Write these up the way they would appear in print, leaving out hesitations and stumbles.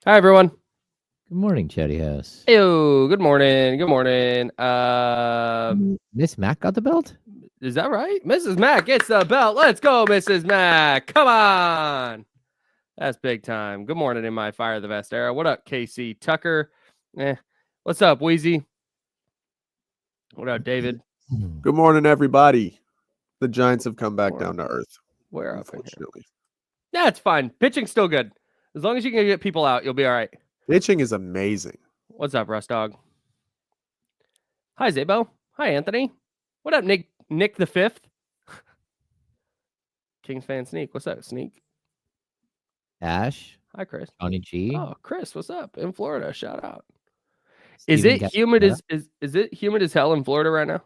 Hi, everyone. Good morning, Chetty House. Ew, good morning. Good morning. Miss Mac got the belt? Is that right? Mrs. Mac gets the belt. Let's go, Mrs. Mac. Come on. That's big time. Good morning in my Fire the Vest era. What up, Casey Tucker? What's up, Wheezy? What up, David? Good morning, everybody. The Giants have come back down to earth. Where up in here? Unfortunately. Yeah, it's fine. Pitching's still good. As long as you can get people out, you'll be all right. Pitching is amazing. What's up, Russ Dog? Hi, Zabo. Hi, Anthony. What up, Nick the Fifth? Kings fan Sneak. What's up, Sneak? Ash. Hi, Chris. Johnny G. Oh, Chris, what's up? In Florida, shout out. Steven Is it Cat- humid as is it humid as hell in Florida right now?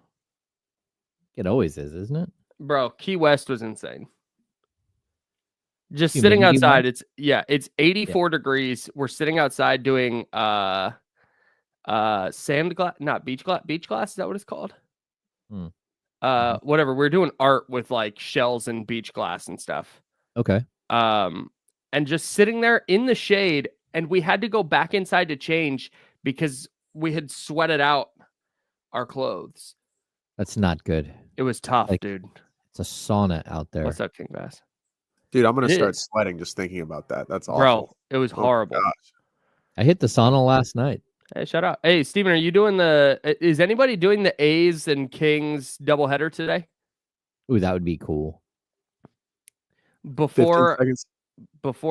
It always is, isn't it? Bro, Key West was insane. Just Humidity sitting outside, wise? it's 84 degrees. We're sitting outside doing sand glass, not beach glass. Beach glass, is that what it's called? Whatever. We're doing art with like shells and beach glass and stuff. Okay. And just sitting there in the shade, and we had to go back inside to change because we had sweated out our clothes. That's not good. It was tough, Like, dude. It's a sauna out there. What's up, King Bass? Dude, I'm going to start sweating just thinking about that. That's awful. Bro, it was horrible. I hit the sauna last night. Hey, shout out. Hey, Steven, are you doing is anybody doing the A's and Kings doubleheader today? Ooh, that would be cool. Before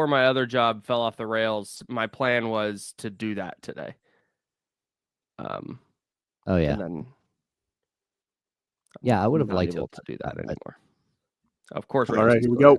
my other job fell off the rails, my plan was to do that today. Oh yeah. And then I would have liked to do that anymore. Of course. All right, here we go.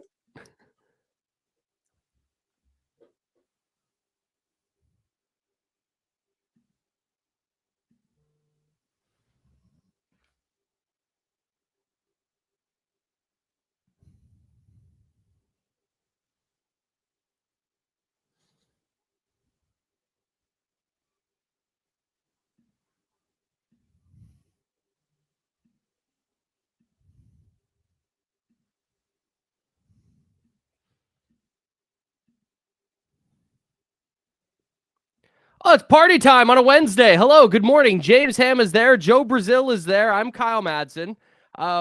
Oh, it's party time on a Wednesday. Hello, good morning. James Ham is there. Joe Brazil is there. I'm Kyle Madsen.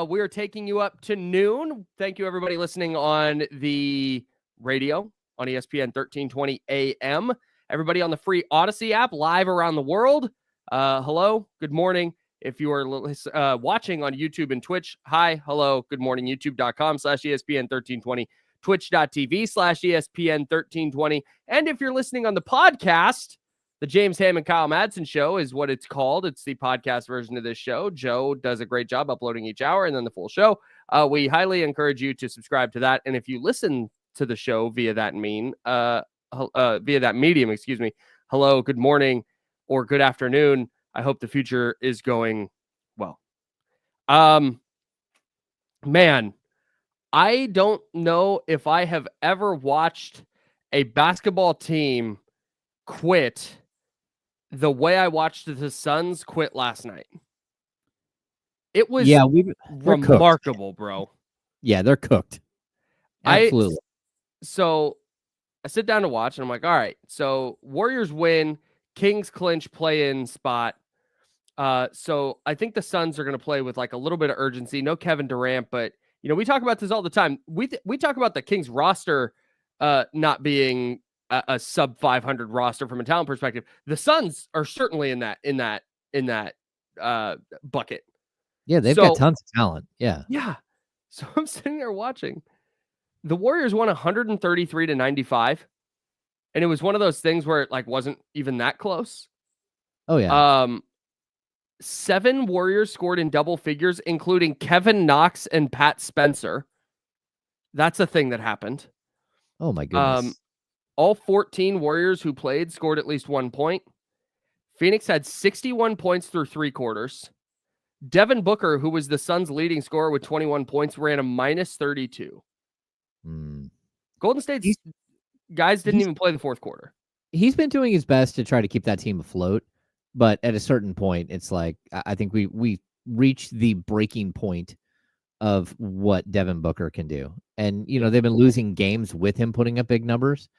We are taking you up to noon. Thank you, everybody listening on the radio on ESPN 1320 AM. Everybody on the free Odyssey app, live around the world. Hello, good morning. If you are watching on YouTube and Twitch, hi, hello, good morning. YouTube.com/ESPN 1320, Twitch.tv/ESPN 1320. And if you're listening on the podcast, the James Ham and Kyle Madsen Show is what it's called. It's the podcast version of this show. Joe does a great job uploading each hour and then the full show. We highly encourage you to subscribe to that. And if you listen to the show via that medium, hello, good morning, or good afternoon. I hope the future is going well. Man, I don't know if I have ever watched a basketball team quit the way I watched the Suns quit last night. It was remarkable, bro. Yeah, they're cooked. Absolutely. So I sit down to watch, and I'm like, all right, so Warriors win, Kings clinch play-in spot. So I think the Suns are going to play with like a little bit of urgency. No Kevin Durant, but you know, we talk about this all the time. We talk about the Kings roster not being a sub 500 roster from a talent perspective. The Suns are certainly in that bucket. Yeah, they've got tons of talent. Yeah. Yeah. So I'm sitting there watching. The Warriors won 133-95. And it was one of those things where it like wasn't even that close. Oh yeah. 7 Warriors scored in double figures, including Kevin Knox and Pat Spencer. That's a thing that happened. Oh my goodness. All 14 Warriors who played scored at least 1 point. Phoenix had 61 points through 3 quarters. Devin Booker, who was the Suns' leading scorer with 21 points, ran a -32. Golden State's guys didn't even play the fourth quarter. He's been doing his best to try to keep that team afloat, but at a certain point, it's like I think we reached the breaking point of what Devin Booker can do. And, you know, they've been losing games with him putting up big numbers.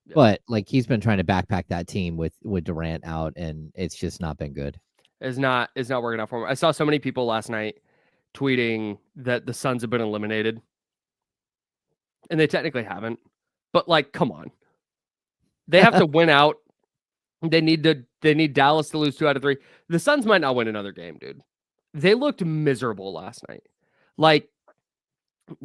Yeah. But like he's been trying to backpack that team with Durant out, and it's just not been good. It's not working out for him. I saw so many people last night tweeting that the Suns have been eliminated, and they technically haven't. But like, come on, they have to win out. They need Dallas to lose 2 out of 3. The Suns might not win another game, dude. They looked miserable last night. Like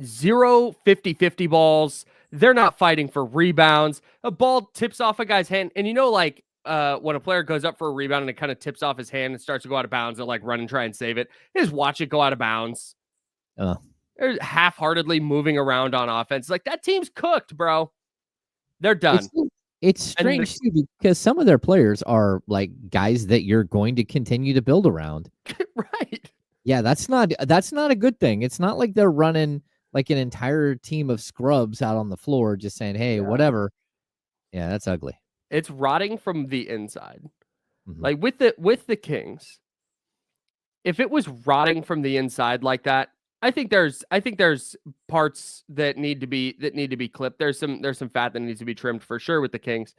0 50-50 balls. They're not fighting for rebounds. A ball tips off a guy's hand. And like when a player goes up for a rebound and it kind of tips off his hand and starts to go out of bounds, and like run and try and save it. They just watch it go out of bounds. They're half-heartedly moving around on offense. Like that team's cooked, bro. They're done. It's strange too, because some of their players are like guys that you're going to continue to build around. Right. Yeah, that's not a good thing. It's not like they're running like an entire team of scrubs out on the floor just saying, "Hey, whatever." Yeah, that's ugly. It's rotting from the inside. Mm-hmm. Like with the Kings, if it was rotting from the inside like that, I think there's parts that need to be clipped. There's some fat that needs to be trimmed for sure with the Kings.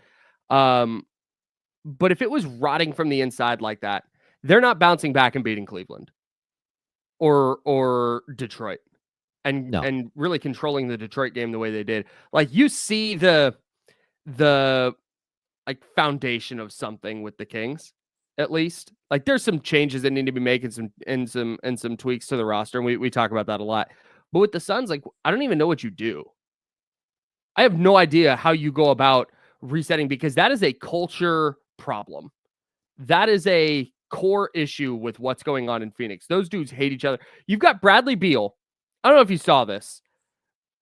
But if it was rotting from the inside like that, they're not bouncing back and beating Cleveland or Detroit and really controlling the Detroit game the way they did. Like you see the like foundation of something with the Kings. At least, like there's some changes that need to be made and some tweaks to the roster, and we talk about that a lot. But with the Suns, like I don't even know what you do. I have no idea how you go about resetting, because that is a culture problem. That is a core issue with what's going on in Phoenix. Those dudes hate each other. You've got Bradley Beal. I don't know if you saw this.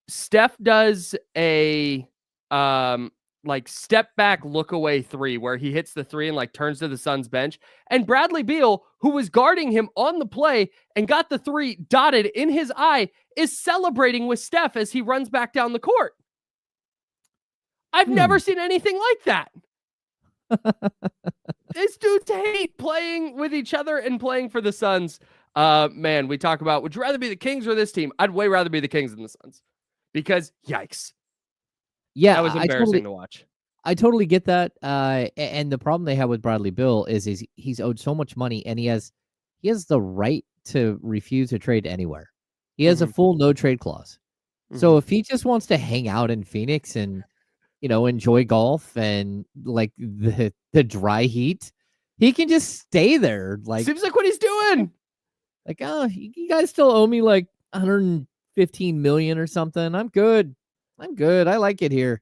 Steph does a like step back, look away 3 where he hits the 3 and like turns to the Suns bench. And Bradley Beal, who was guarding him on the play and got the 3 dotted in his eye, is celebrating with Steph as he runs back down the court. I've never seen anything like that. These dudes hate playing with each other and playing for the Suns. Man, we talk about, would you rather be the Kings or this team? I'd way rather be the Kings than the Suns, because yikes. Yeah, that was embarrassing to watch. I totally get that. And the problem they have with Bradley Beal is he's owed so much money, and he has the right to refuse to trade anywhere. He has a full no trade clause. So if he just wants to hang out in Phoenix and enjoy golf and like the dry heat, he can just stay there. Like seems like what he's doing. Like, oh, you guys still owe me like 115 million or something. I'm good. I like it here.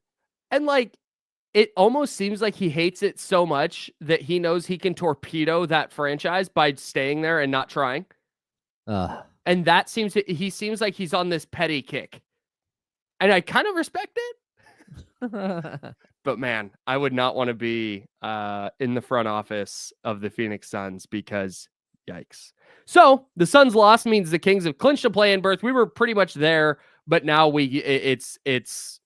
And like, it almost seems like he hates it so much that he knows he can torpedo that franchise by staying there and not trying. And that he seems like he's on this petty kick. And I kind of respect it. But man, I would not want to be in the front office of the Phoenix Suns, because yikes. So the Suns loss means the Kings have clinched a play-in berth. We were pretty much there, but now it's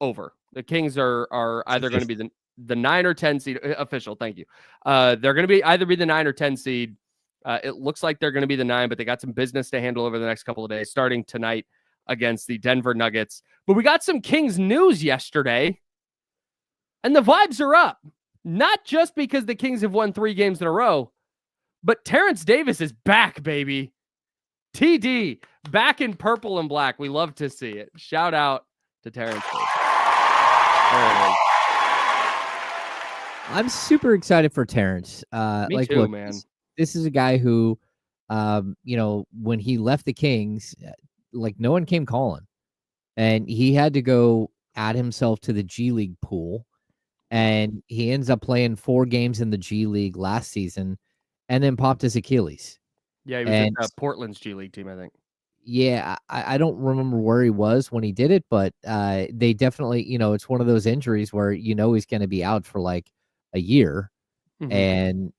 over. The Kings are either going to be the 9 or 10 seed official. Thank you. They're going to either be the 9 or 10 seed. It looks like they're going to be the 9, but they got some business to handle over the next couple of days, starting tonight against the Denver Nuggets. But we got some Kings news yesterday, and the vibes are up. Not just because the Kings have won 3 games in a row, but Terrence Davis is back, baby. TD, back in purple and black. We love to see it. Shout out to Terrence Davis. I'm super excited for Terrence. Me too, man. This is a guy who, when he left the Kings, like no one came calling, and he had to go add himself to the G League pool, and he ends up playing 4 games in the G League last season, and then popped his Achilles. Yeah, he was at Portland's G League team, I think. Yeah, I don't remember where he was when he did it, but they definitely, it's one of those injuries where he's going to be out for like a year. And,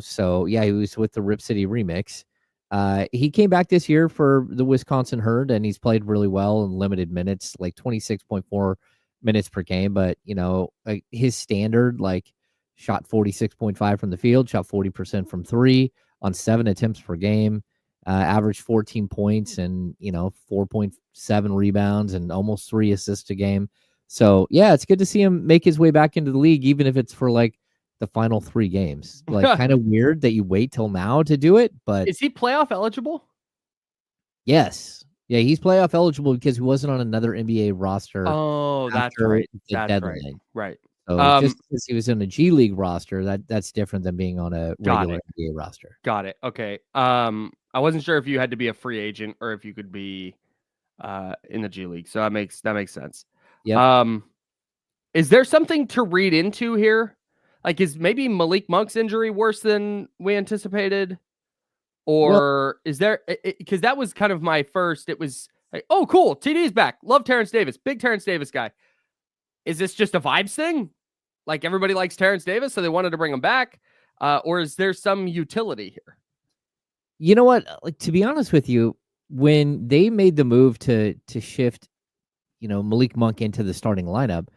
so yeah, he was with the Rip City Remix. He came back this year for the Wisconsin Herd, and he's played really well in limited minutes, like 26.4 minutes per game. But, his standard, like shot 46.5 from the field, shot 40% from 3 on 7 attempts per game. Averaged 14 points and 4.7 rebounds and almost 3 assists a game. So yeah, it's good to see him make his way back into the league, even if it's for like the final 3 games. Like kind of weird that you wait till now to do it, but Is he playoff eligible? yes. Yeah, he's playoff eligible because he wasn't on another NBA roster Oh, that's after right. the That's right. deadline. Right. So just because he was in a G League roster, that's different than being on a Got regular it. NBA roster. Got it. Okay. I wasn't sure if you had to be a free agent or if you could be in the G League. So that makes sense. Yep. Is there something to read into here? Like, is maybe Malik Monk's injury worse than we anticipated? Well, Or is there, because that was kind of my first, it was like, oh, cool. TD's back. Love Terrence Davis. Big Terrence Davis guy. Is this just a vibes thing? Like everybody likes Terrence Davis, so they wanted to bring him back? Or is there some utility here? you know what? Like, to be honest with you, when they made the move to shift, Malik Monk into the starting lineup,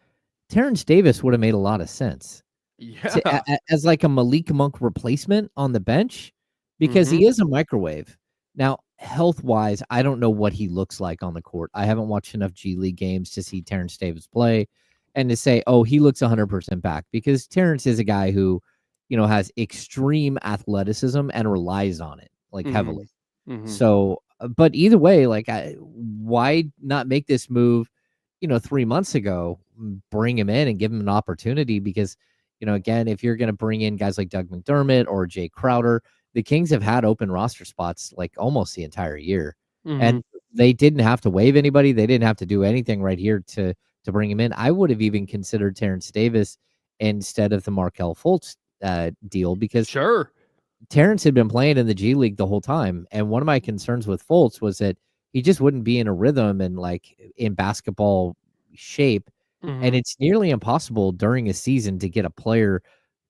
Terrence Davis would have made a lot of sense Yeah. as like a Malik Monk replacement on the bench because he is a microwave. Now, health-wise, I don't know what he looks like on the court. I haven't watched enough G League games to see Terrence Davis play and to say, oh, he looks 100% back, because Terrence is a guy who, has extreme athleticism and relies on it like heavily. So, but either way, like, why not make this move, 3 months ago, bring him in and give him an opportunity? Because, again, if you're going to bring in guys like Doug McDermott or Jay Crowder, the Kings have had open roster spots like almost the entire year, and they didn't have to waive anybody. They didn't have to do anything right here to bring him in. I would have even considered Terrence Davis instead of the Markelle Fultz deal, because Terrence had been playing in the G League the whole time. And one of my concerns with Fultz was that he just wouldn't be in a rhythm and like in basketball shape. And it's nearly impossible during a season to get a player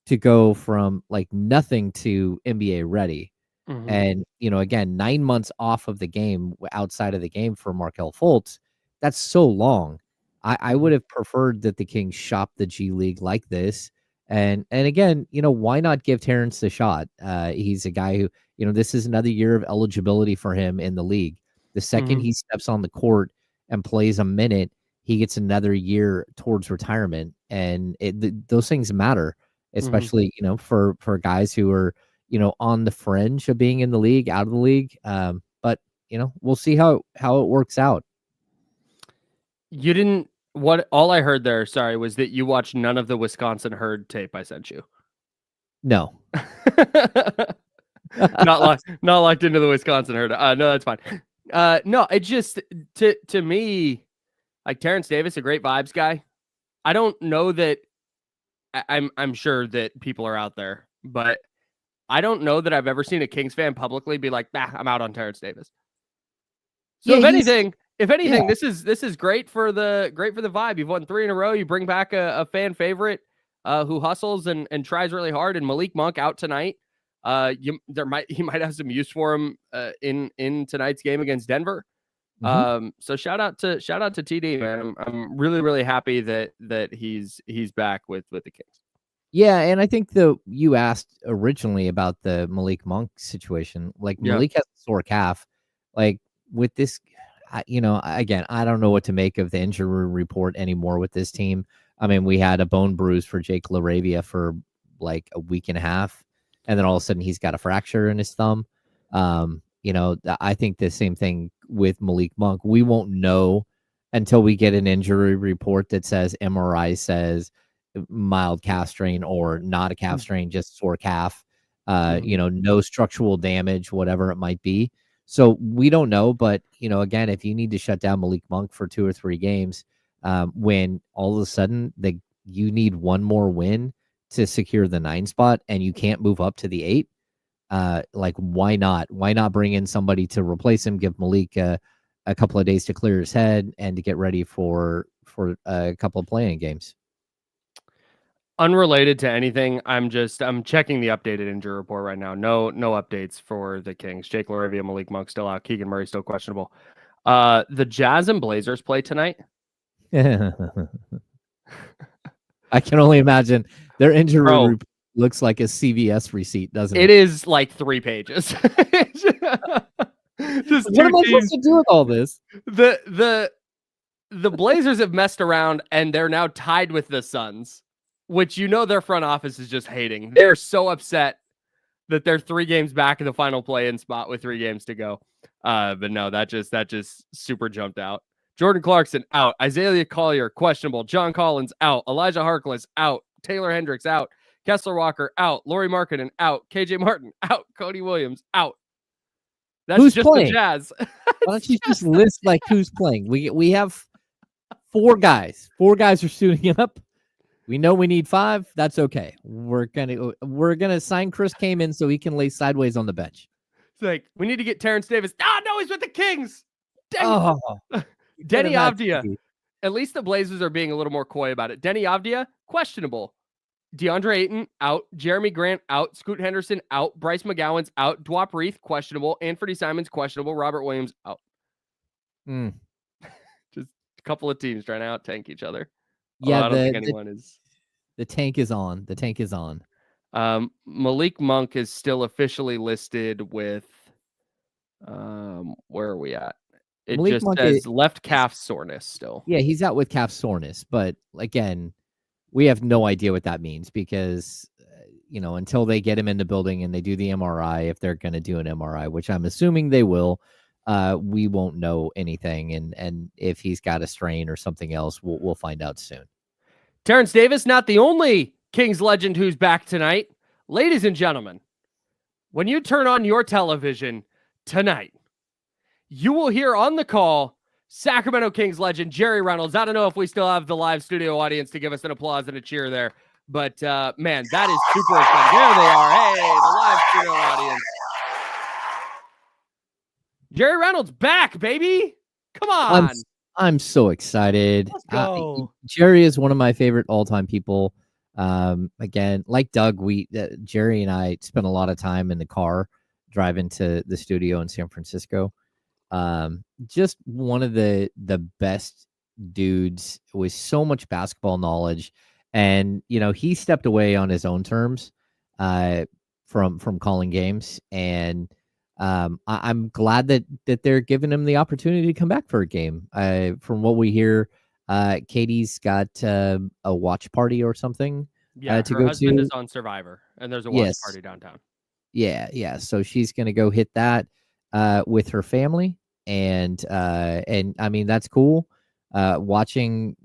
to go from like nothing to NBA ready. And, again, 9 months off of the game, outside of the game for Markelle Fultz, that's so long. I would have preferred that the Kings shop the G League like this. And again, why not give Terrence the shot? He's a guy who, this is another year of eligibility for him in the league. The second he steps on the court and plays a minute, he gets another year towards retirement. And those things matter, especially, for guys who are, on the fringe of being in the league, out of the league. But, we'll see how it works out. You didn't, all I heard there, sorry, was that you watched none of the Wisconsin Herd tape I sent you. No. not locked into the Wisconsin Herd. No, that's fine. No, it just, to me, like Terrence Davis, a great vibes guy. I don't know that I'm sure that people are out there, but I don't know that I've ever seen a Kings fan publicly be like, I'm out on Terrence Davis. So if anything, this is great for the vibe. You've won 3 in a row. You bring back a fan favorite who hustles and tries really hard. And Malik Monk out tonight. He might have some use for him in tonight's game against Denver. So shout out to TD, man. I'm really, really happy that he's back with the Kings. Yeah, and I think you asked originally about the Malik Monk situation. Like, Malik has a sore calf. Like, with this, again, I don't know what to make of the injury report anymore with this team. I mean, we had a bone bruise for Jake LaRavia for like a week and a half, and then all of a sudden he's got a fracture in his thumb. I think the same thing with Malik Monk. We won't know until we get an injury report that says MRI says mild calf strain or not a calf strain, just sore calf, no structural damage, whatever it might be. So we don't know, but again, if you need to shut down Malik Monk for 2 or 3 games, when all of a sudden you need one more win to secure the 9 spot and you can't move up to the 8, like, why not? Why not bring in somebody to replace him? Give Malik a couple of days to clear his head and to get ready for a couple of playing games. Unrelated to anything, I'm checking the updated injury report right now. No updates for the Kings. Jake LaRavia, Malik Monk still out. Keegan Murray still questionable. The Jazz and Blazers play tonight. I can only imagine their injury report looks like a CVS receipt, doesn't it? It is like 3 pages. What am I supposed to do with all this? the Blazers have messed around and they're now tied with the Suns, which their front office is just hating. They're so upset that they're 3 games back in the final play-in spot with 3 games to go. But no, that just super jumped out. Jordan Clarkson out. Isaiah Collier questionable. John Collins out. Elijah Harkless out. Taylor Hendricks out. Kessler Walker out. Laurie Markkinen out. KJ Martin out. Cody Williams out. That's Who's just playing? the Jazz. Why don't you just list like who's playing? We have 4 guys. 4 guys are suiting up. We know we need 5. That's okay. We're gonna sign Chris Kaman so he can lay sideways on the bench. It's like we need to get Terrence Davis. No, he's with the Kings. Dang. Oh, Denny Avdia. At least the Blazers are being a little more coy about it. Denny Avdia, questionable. DeAndre Ayton, out. Jeremy Grant, out. Scoot Henderson, out. Bryce McGowan's out. Dwap Reith, questionable. Anthony Simons, questionable. Robert Williams, out. Just a couple of teams trying to out-tank each other. Yeah, I don't think anyone is. The tank is on. The tank is on. Malik Monk is still officially listed with, where are we at? It Malik just Monk says left calf soreness still. Yeah, he's out with calf soreness, but again, we have no idea what that means because, until they get him in the building and they do the MRI, if they're going to do an MRI, which I'm assuming they will, we won't know anything. And if he's got a strain or something else, we'll find out soon. Terrence Davis, not the only Kings legend who's back tonight. Ladies and gentlemen, when you turn on your television tonight, you will hear on the call Sacramento Kings legend Jerry Reynolds. I don't know if we still have the live studio audience to give us an applause and a cheer there, but man, that is super exciting. There they are. Hey, the live studio audience. Jerry Reynolds back, baby. Come on. I'm so excited. Let's go. Jerry is one of my favorite all-time people. Again, like Doug, Jerry and I spent a lot of time in the car driving to the studio in San Francisco. Just one of the best dudes with so much basketball knowledge, and he stepped away on his own terms from calling games, and I'm glad that they're giving him the opportunity to come back for a game. From what we hear, Katie's got a watch party or something. Yeah, to her go husband to. is on Survivor, and there's a watch party downtown. Yeah. So she's gonna go hit that with her family, and I mean that's cool. Watching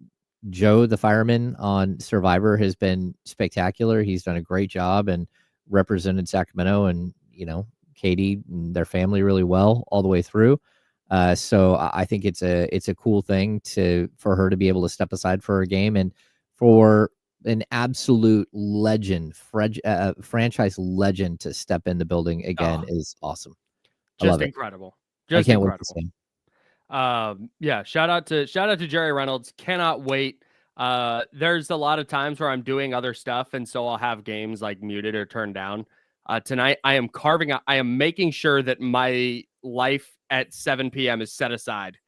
Joe the fireman on Survivor has been spectacular. He's done a great job and represented Sacramento and Katie and their family really well all the way through. So I think it's a cool thing for her to be able to step aside for a game, and for an absolute legend, franchise legend to step in the building again is awesome. Just incredible. I can't wait to see him. Yeah, shout out to Jerry Reynolds. Cannot wait. There's a lot of times where I'm doing other stuff, and so I'll have games like muted or turned down. Tonight, I am making sure that my life at 7 p.m. is set aside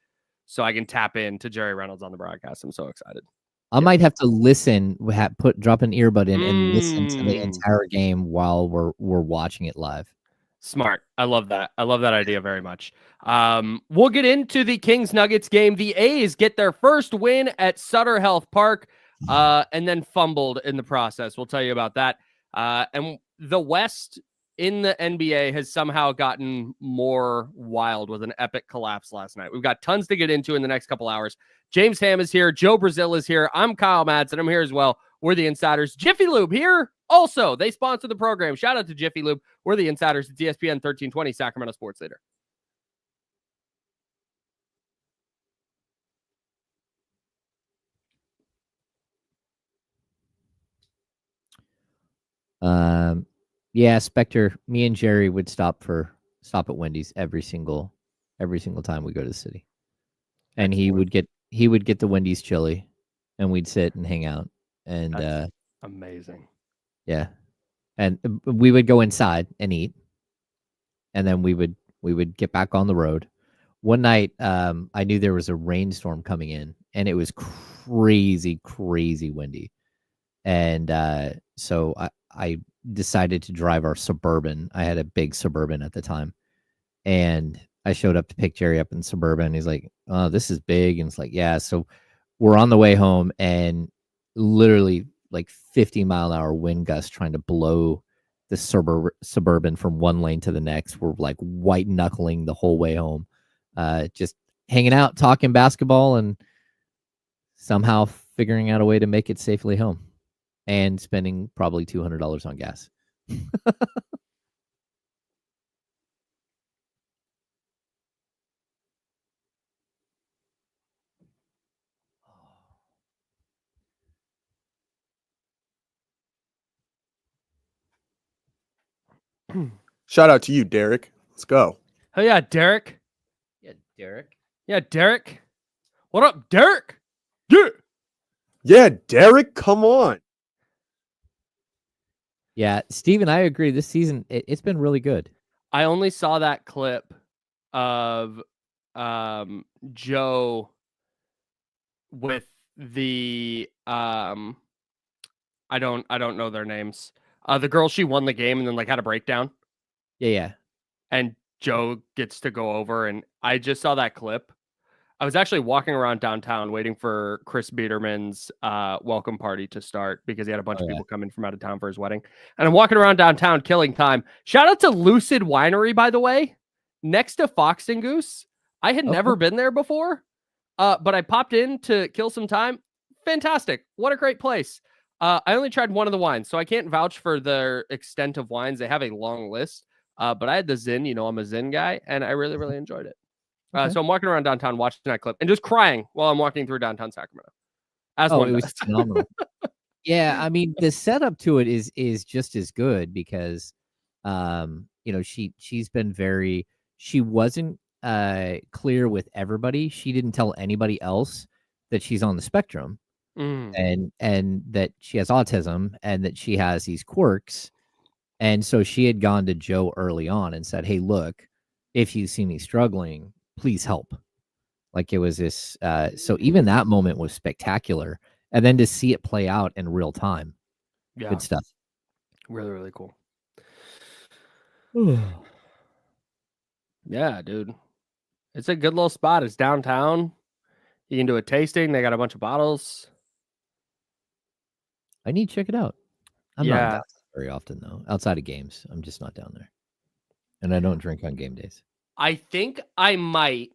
so I can tap in to Jerry Reynolds on the broadcast. I'm so excited. I might have to listen, drop an earbud in and listen to the entire game while we're watching it live. Smart. I love that. I love that idea very much. We'll get into the Kings Nuggets game. The A's get their first win at Sutter Health Park, and then fumbled in the process. We'll tell you about that. And the West in the NBA has somehow gotten more wild with an epic collapse last night. We've got tons to get into in the next couple hours. James Ham is here. Joe Brazil is here. I'm Kyle Madsen. I'm here as well. We're the Insiders. Jiffy Lube here. Also, they sponsor the program. Shout out to Jiffy Lube. We're the Insiders. It's ESPN 1320, Sacramento Sports Leader. Yeah, Spectre, me and Jerry would stop at Wendy's every single time we go to the city. And he would get the Wendy's chili, and we'd sit and hang out. And that's amazing. Yeah. And we would go inside and eat. And then we would get back on the road. One night, I knew there was a rainstorm coming in, and it was crazy, crazy windy. And so I decided to drive our Suburban. I had a big Suburban at the time. And I showed up to pick Jerry up in Suburban. He's like, "Oh, this is big," and it's like, "Yeah." So we're on the way home, and literally like 50-mile-an-hour wind gusts trying to blow the Suburban from one lane to the next. We're like white knuckling the whole way home, just hanging out, talking basketball, and somehow figuring out a way to make it safely home, and spending probably $200 on gas. Shout out to you, Derek. Let's go. Oh yeah, Derek. Yeah, Derek. Yeah, Derek. What up, Derek? Yeah. Yeah, Derek, come on. Yeah, Steven, I agree. This season, it's been really good. I only saw that clip of Joe with the I don't know their names. The girl, she won the game and then like had a breakdown. Yeah. And Joe gets to go over, and I just saw that clip. I was actually walking around downtown waiting for Chris Biederman's welcome party to start because he had a bunch of people coming from out of town for his wedding. And I'm walking around downtown killing time. Shout out to Lucid Winery, by the way, next to Fox and Goose. I had never been there before, but I popped in to kill some time. Fantastic. What a great place. I only tried one of the wines, so I can't vouch for their extent of wines. They have a long list, but I had the Zin. You know, I'm a Zin guy, and I really, really enjoyed it. So I'm walking around downtown watching that clip and just crying while I'm walking through downtown Sacramento. It was phenomenal. Yeah, I mean, the setup to it is just as good because, she's been she wasn't clear with everybody. She didn't tell anybody else that she's on the spectrum and that she has autism and that she has these quirks. And so she had gone to Joe early on and said, "Hey, look, if you see me struggling, please help." Like it was this. So even that moment was spectacular. And then to see it play out in real time. Yeah. Good stuff. Really, really cool. Yeah, dude. It's a good little spot. It's downtown. You can do a tasting. They got a bunch of bottles. I need to check it out. I'm not down very often, though. Outside of games, I'm just not down there. And I don't drink on game days. I think I might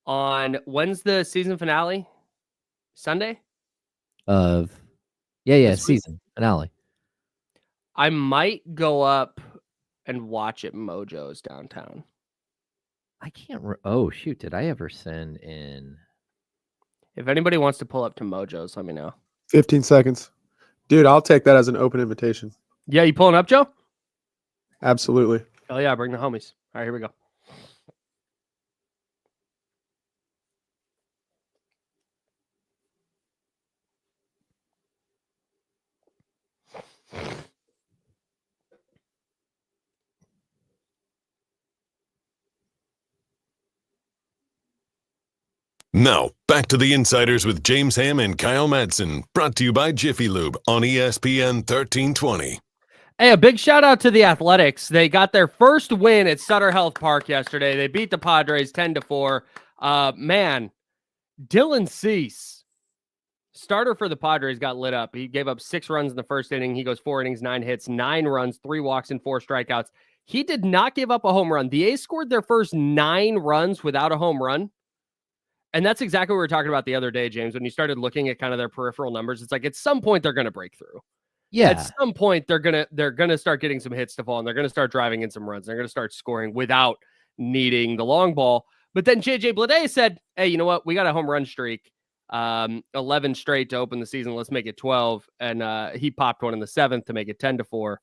on when's the season finale? Sunday? Season finale. I might go up and watch it Mojo's downtown. I can't. Oh, shoot. Did I ever send in? If anybody wants to pull up to Mojo's, let me know. 15 seconds. Dude, I'll take that as an open invitation. Yeah, you pulling up, Joe? Absolutely. Oh, yeah. Bring the homies. All right, here we go. Now, back to the Insiders with James Ham and Kyle Madsen, brought to you by Jiffy Lube on ESPN 1320. Hey, a big shout out to the Athletics. They got their first win at Sutter Health Park yesterday. They beat the Padres 10-4. Man, Dylan Cease, starter for the Padres, got lit up. He gave up 6 runs in the first inning. He goes 4 innings, 9 hits, 9 runs, 3 walks, and 4 strikeouts. He did not give up a home run. The A's scored their first 9 runs without a home run. And that's exactly what we were talking about the other day, James, when you started looking at kind of their peripheral numbers. It's like at some point they're going to break through. Yeah. At some point they're gonna start getting some hits to fall, and they're gonna start driving in some runs. They're gonna start scoring without needing the long ball. But then JJ Bleday said, "Hey, you know what? We got a home run streak, 11 straight to open the season. Let's make it 12." And he popped one in the 7th to make it 10-4,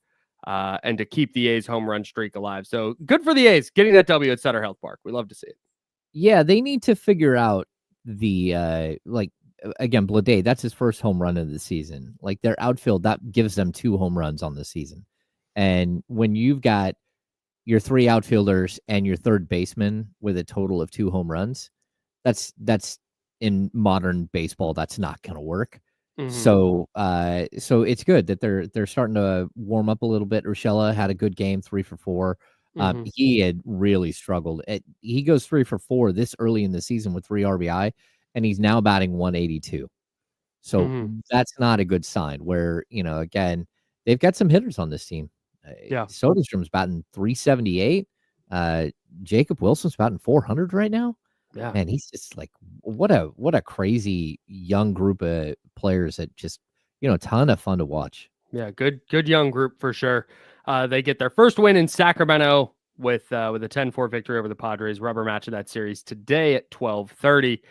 and to keep the A's home run streak alive. So good for the A's getting that W at Sutter Health Park. We love to see it. Yeah, they need to figure out the again, Bleday, that's his first home run of the season. Like their outfield, that gives them 2 home runs on the season. And when you've got your 3 outfielders and your third baseman with a total of 2 home runs, that's in modern baseball, that's not going to work. Mm-hmm. So it's good that they're starting to warm up a little bit. Urshela had a good game, 3 for 4. He had really struggled. He goes 3 for 4 this early in the season with 3 RBI, and he's now batting 182. So that's not a good sign. Where, again, they've got some hitters on this team. Yeah. Soderstrom's batting 378. Jacob Wilson's batting 400 right now. Yeah. Man, he's just like, what a crazy young group of players that just, a ton of fun to watch. Yeah, good young group for sure. They get their first win in Sacramento with a 10-4 victory over the Padres. Rubber match of that series today at 12:30.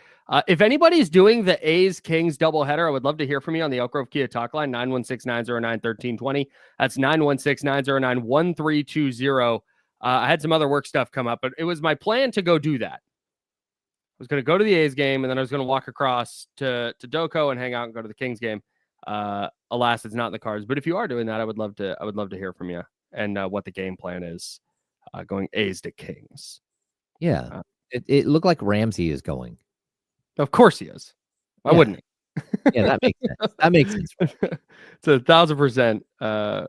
If anybody's doing the A's-Kings doubleheader, I would love to hear from you on the Elk Grove Kia talk line, 916-909-1320. That's 916-909-1320. I had some other work stuff come up, but it was my plan to go do that. I was going to go to the A's game, and then I was going to walk across to Doco and hang out and go to the Kings game. Alas, it's not in the cards. But if you are doing that, I would love to hear from you and what the game plan is going A's to Kings. Yeah, it looked like Ramsey is going. Of course he is. Why wouldn't he? Yeah, that makes sense. That makes sense. It's 1,000%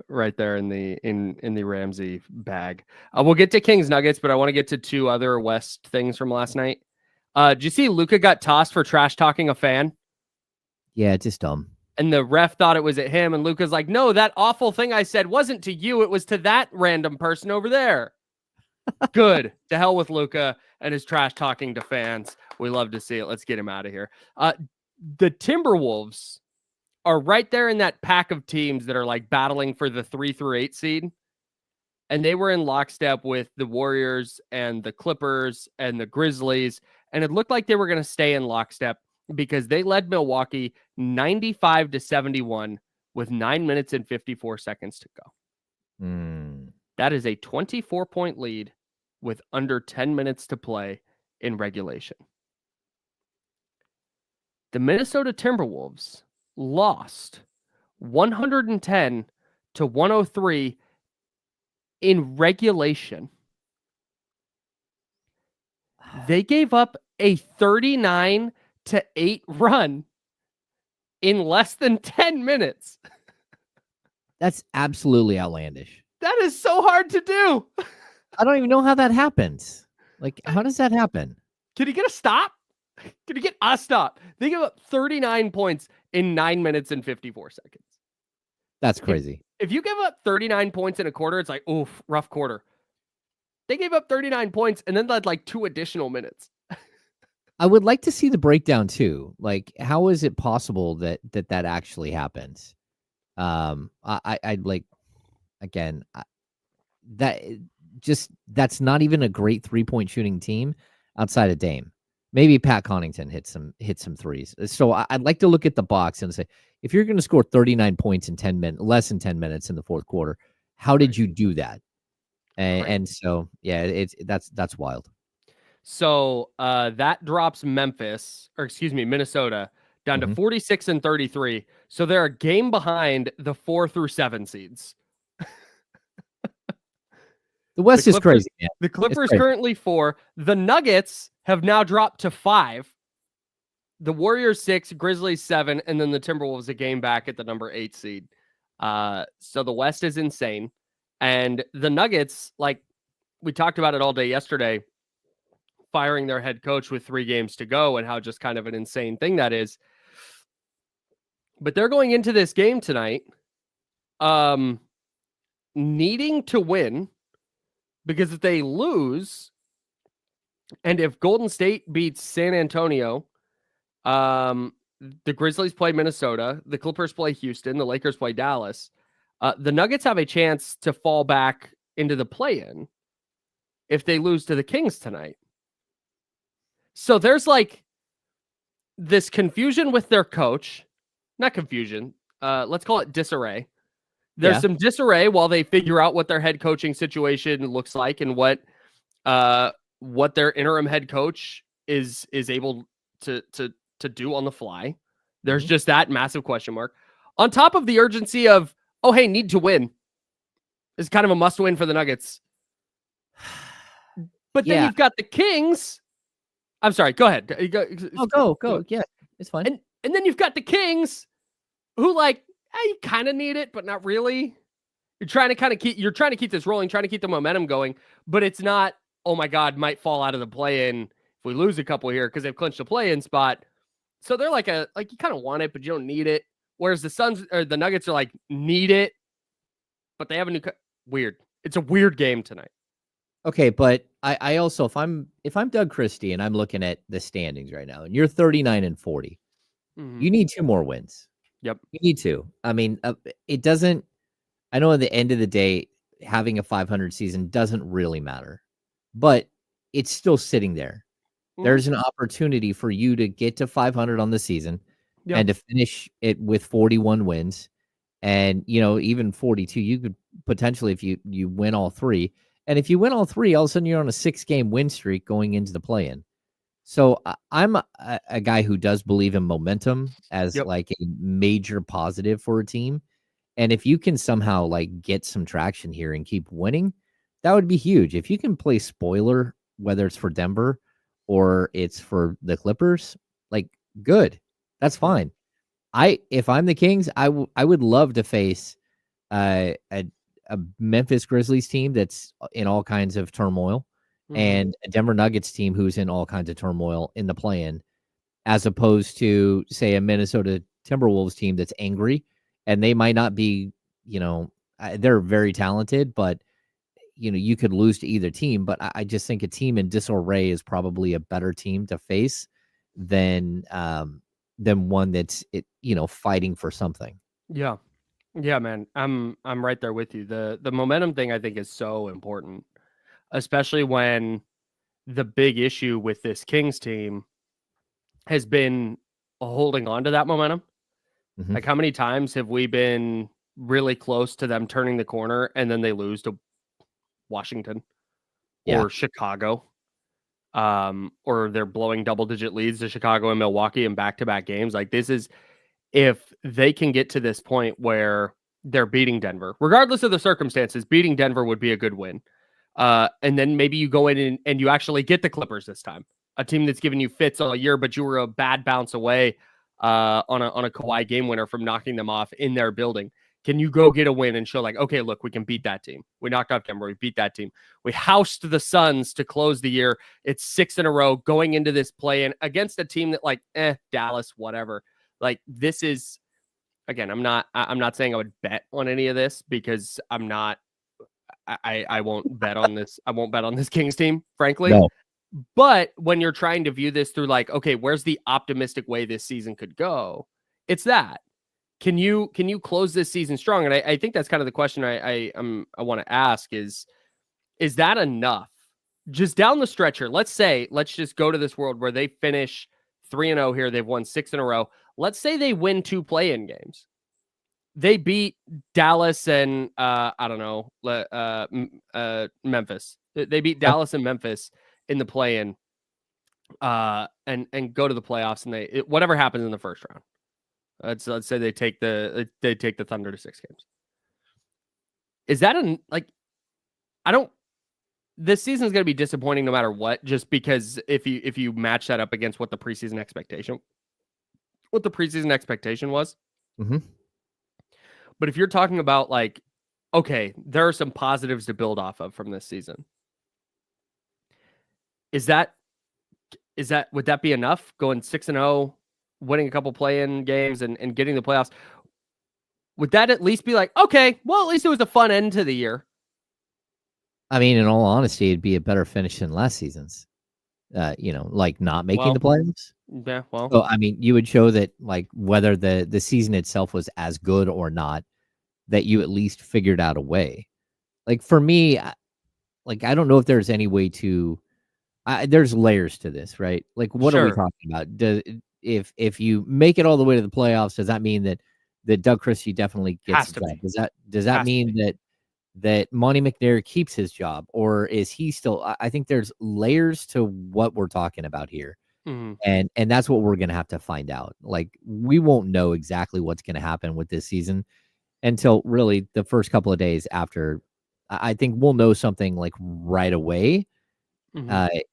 right there in the Ramsey bag. We'll get to Kings Nuggets, but I want to get to 2 other West things from last night. Did you see Luka got tossed for trash talking a fan? Yeah, just dumb. And the ref thought it was at him, and Luka's like, no, that awful thing I said wasn't to you. It was to that random person over there. Good. To hell with Luka and his trash talking to fans. We love to see it. Let's get him out of here. The Timberwolves are right there in that pack of teams that are like battling for the 3 through 8 seed. And they were in lockstep with the Warriors and the Clippers and the Grizzlies. And it looked like they were going to stay in lockstep because they led Milwaukee 95-71 with 9 minutes and 54 seconds to go. That is a 24-point lead with under 10 minutes to play in regulation. The Minnesota Timberwolves lost 110-103 in regulation. They gave up a 39-8 run in less than 10 minutes. That's absolutely outlandish. That is so hard to do. I don't even know how that happens. Like, how does that happen? Can he get a stop? Can he get a stop? They give up 39 points in 9 minutes and 54 seconds. That's crazy. If you give up 39 points in a quarter, it's like, oof, rough quarter. They gave up 39 points and then led like 2 additional minutes. I would like to see the breakdown too. Like, how is it possible that actually happens? I'd like, again, that's not even a great 3-point shooting team outside of Dame. Maybe Pat Connaughton hit some threes. So I'd like to look at the box and say, if you're going to score 39 points in 10 minutes, less than 10 minutes in the fourth quarter, how did you do that? And so, yeah, that's wild. So that drops Minnesota down to 46-33. So they're a game behind the 4 through 7 seeds. The West is crazy, man. The Clippers currently 4. The Nuggets have now dropped to 5. The Warriors 6, Grizzlies 7, and then the Timberwolves a game back at the number 8 seed. So the West is insane. And the Nuggets, like we talked about it all day yesterday, firing their head coach with 3 games to go and how just kind of an insane thing that is. But they're going into this game tonight needing to win, because if they lose, and if Golden State beats San Antonio, the Grizzlies play Minnesota, the Clippers play Houston, the Lakers play Dallas, the Nuggets have a chance to fall back into the play-in if they lose to the Kings tonight. So there's like this confusion with their coach. Not confusion. Let's call it disarray. There's some disarray while they figure out what their head coaching situation looks like and what their interim head coach is able to do on the fly. There's just that massive question mark. On top of the urgency of, oh, hey, need to win. It's kind of a must win for the Nuggets. But then you've got the Kings. I'm sorry, go ahead. Go. Yeah, it's fine. And then you've got the Kings who, like, you kind of need it, but not really. You're trying to keep this rolling, trying to keep the momentum going, but it's not, oh my God, might fall out of the play-in if we lose a couple here because they've clinched a play-in spot. So they're like you kind of want it, but you don't need it. Whereas the Suns or the Nuggets are like, need it, but they have a new weird. It's a weird game tonight. Okay, but I also, if I'm Doug Christie and I'm looking at the standings right now, and you're 39-40, you need 2 more wins. Yep, you need to. I mean, it doesn't. I know at the end of the day, having a 500 season doesn't really matter, but it's still sitting there. There's an opportunity for you to get to 500 on the season and to finish it with 41 wins, and even 42. You could potentially, if you win all 3. And if you win all 3, all of a sudden you're on a 6-game win streak going into the play-in. So I'm a guy who does believe in momentum as like a major positive for a team. And if you can somehow like get some traction here and keep winning, that would be huge. If you can play spoiler, whether it's for Denver or it's for the Clippers, like good, that's fine. If I'm the Kings, I would love to face a Memphis Grizzlies team that's in all kinds of turmoil and a Denver Nuggets team who's in all kinds of turmoil in the play-in, as opposed to, say, a Minnesota Timberwolves team that's angry, and they might not be, they're very talented, but, you could lose to either team. But I just think a team in disarray is probably a better team to face than one that's, fighting for something. Yeah. Yeah, man. I'm right there with you. The momentum thing I think is so important, especially when the big issue with this Kings team has been holding on to that momentum. Like, how many times have we been really close to them turning the corner and then they lose to Washington or Chicago? Or they're blowing double-digit leads to Chicago and Milwaukee in back-to-back games. Like, this is, if they can get to this point where they're beating Denver, regardless of the circumstances, beating Denver would be a good win. And then maybe you go in and you actually get the Clippers this time, a team that's given you fits all year, but you were a bad bounce away on a Kawhi game winner from knocking them off in their building. Can you go get a win and show like, okay, look, we can beat that team. We knocked off Denver. We beat that team. We housed the Suns to close the year. It's 6 in a row going into this play-in against a team that like, Dallas, whatever. Like, this is, again, I'm not saying I would bet on any of this because I'm not, I won't bet on this. I won't bet on this Kings team, frankly. No. But when you're trying to view this through like, okay, where's the optimistic way this season could go? It's that. Can you close this season strong? And I think that's kind of the question I want to ask is that enough? Just down the stretch here, let's just go to this world where they finish 3-0 here. They've won 6 in a row. Let's say they win 2 play-in games. They beat Dallas and Memphis. They beat Dallas and Memphis in the play-in, and go to the playoffs, and whatever happens in the first round. Let's say they take the Thunder to 6 games. Is that this season is going to be disappointing no matter what, just because if you match that up against what the preseason expectation was. But if you're talking about like, okay, there are some positives to build off of from this season. Would that be enough? Going 6-0, winning a couple play-in games and getting the playoffs. Would that at least be like, okay, well, at least it was a fun end to the year? I mean, in all honesty, it'd be a better finish than last season's. Like not making the playoffs. Yeah, well. So, I mean, you would show that, like, whether the season itself was as good or not, that you at least figured out a way. Like, for me, I don't know if there's any way to. There's layers to this, right? Like, what are we talking about? If you make it all the way to the playoffs, does that mean that Doug Christie definitely gets the job? Does that mean that Monty McNair keeps his job, or is he still? I think there's layers to what we're talking about here, and that's what we're gonna have to find out. Like, we won't know exactly what's gonna happen with this season until really the first couple of days after. I think we'll know something like right away.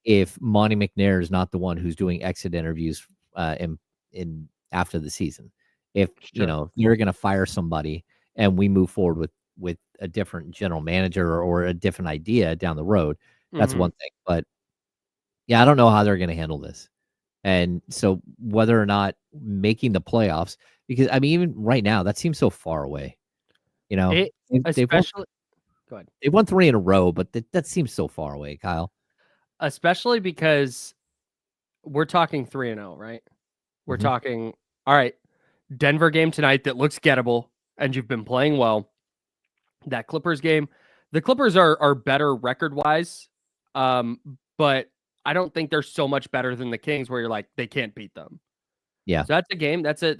If Monty McNair is not the one who's doing exit interviews in after the season, if you're going to fire somebody and we move forward with a different general manager or a different idea down the road. That's one thing. But yeah, I don't know how they're going to handle this. And so whether or not making the playoffs, because I mean, even right now, that seems so far away. You know, Especially, go ahead. They won 3 in a row, but that seems so far away, Kyle. Especially because we're talking 3-0, right? We're talking, all right, Denver game tonight that looks gettable, and you've been playing well. That Clippers game, the Clippers are better record-wise, but I don't think they're so much better than the Kings where you're like, they can't beat them. Yeah. So that's a game. That's a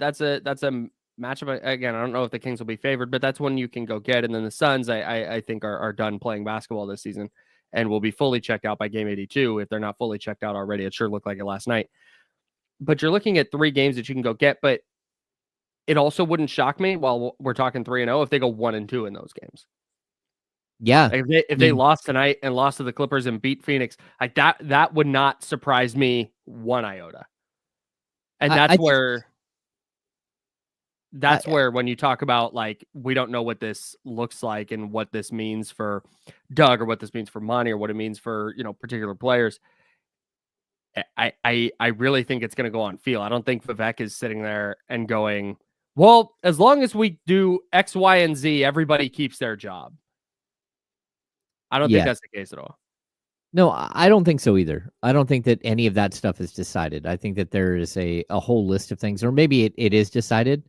matchup. Again, I don't know if the Kings will be favored, but that's one you can go get. And then the Suns, I think are done playing basketball this season and will be fully checked out by game 82 if they're not fully checked out already. It sure looked like it last night. But you're looking at 3 games that you can go get, but it also wouldn't shock me while we're talking 3-0 if they go 1-2 in those games. Yeah. Like if they lost tonight and lost to the Clippers and beat Phoenix, like that would not surprise me one iota. And that's where when you talk about like we don't know what this looks like and what this means for Doug or what this means for Monty or what it means for, particular players. I really think it's going to go on feel. I don't think Vivek is sitting there and going, well, as long as we do X, Y, and Z, everybody keeps their job. I don't think that's the case at all. No, I don't think so either. I don't think that any of that stuff is decided. I think that there is a whole list of things, or maybe it is decided.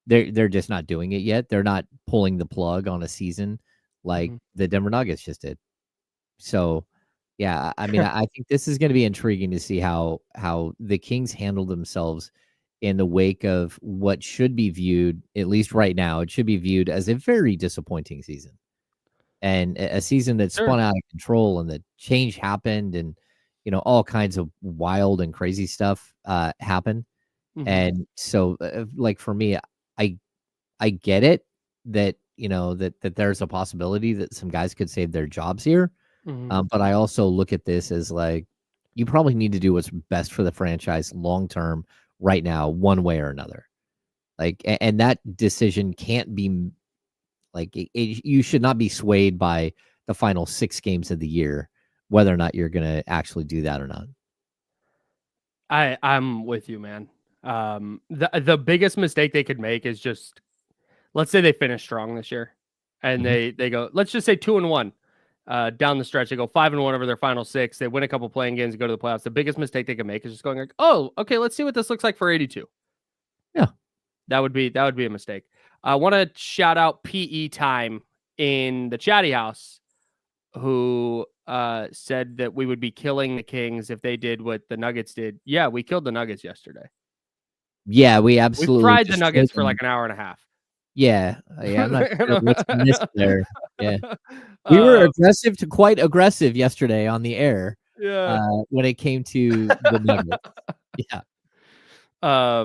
They're just not doing it yet. They're not pulling the plug on a season like the Denver Nuggets just did. So, yeah, I mean, I think this is going to be intriguing to see how the Kings handle themselves in the wake of what should be viewed, at least right now, it should be viewed as a very disappointing season. And a season that spun out of control and the change happened and, all kinds of wild and crazy stuff happened. And so, like, for me, I get it that, that there's a possibility that some guys could save their jobs here. But I also look at this as like, you probably need to do what's best for the franchise long-term right now, one way or another. Like, and that decision can't be like, you should not be swayed by the final 6 games of the year, whether or not you're going to actually do that or not. I'm with you, man. The biggest mistake they could make is just, let's say they finish strong this year and they go, let's just say 2-1 down the stretch. They go 5-1 over their final 6. They win a couple playing games and go to the playoffs. The biggest mistake they can make is just going like, oh, okay, let's see what this looks like for 82. Yeah. That would be a mistake. I want to shout out PE Time in the Chatty House, who said that we would be killing the Kings if they did what the Nuggets did. Yeah, we killed the Nuggets yesterday. Yeah, we absolutely fried the Nuggets for like an hour and a half. Yeah, I'm not sure what's missed there. Yeah, we were quite aggressive yesterday on the air. Yeah, when it came to the Nuggets. Yeah.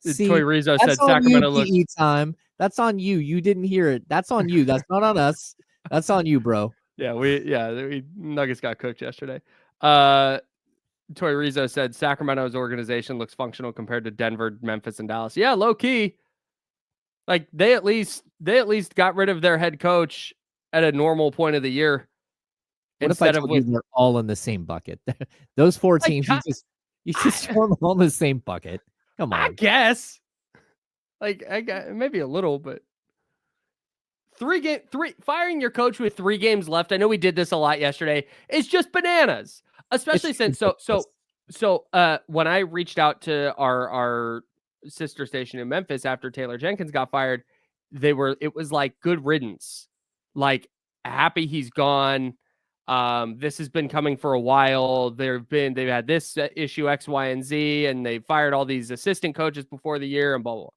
See, Toy Rizzo said Sacramento looks. Time. That's on you. You didn't hear it. That's on you. That's not on us. That's on you, bro. Yeah, we Nuggets got cooked yesterday. Toy Rizzo said Sacramento's organization looks functional compared to Denver, Memphis, and Dallas. Yeah, low key. Like they at least got rid of their head coach at a normal point of the year. What if I told you they're all in the same bucket? Those 4 teams, you just throw them all in the same bucket. Come on. I guess. Like maybe a little, but firing your coach with 3 games left. I know we did this a lot yesterday. It's just bananas. Especially since when I reached out to our sister station in Memphis after Taylor Jenkins got fired, it was like good riddance. Like happy he's gone. This has been coming for a while. They've had this issue X, Y, and Z, and they fired all these assistant coaches before the year and blah, blah, blah.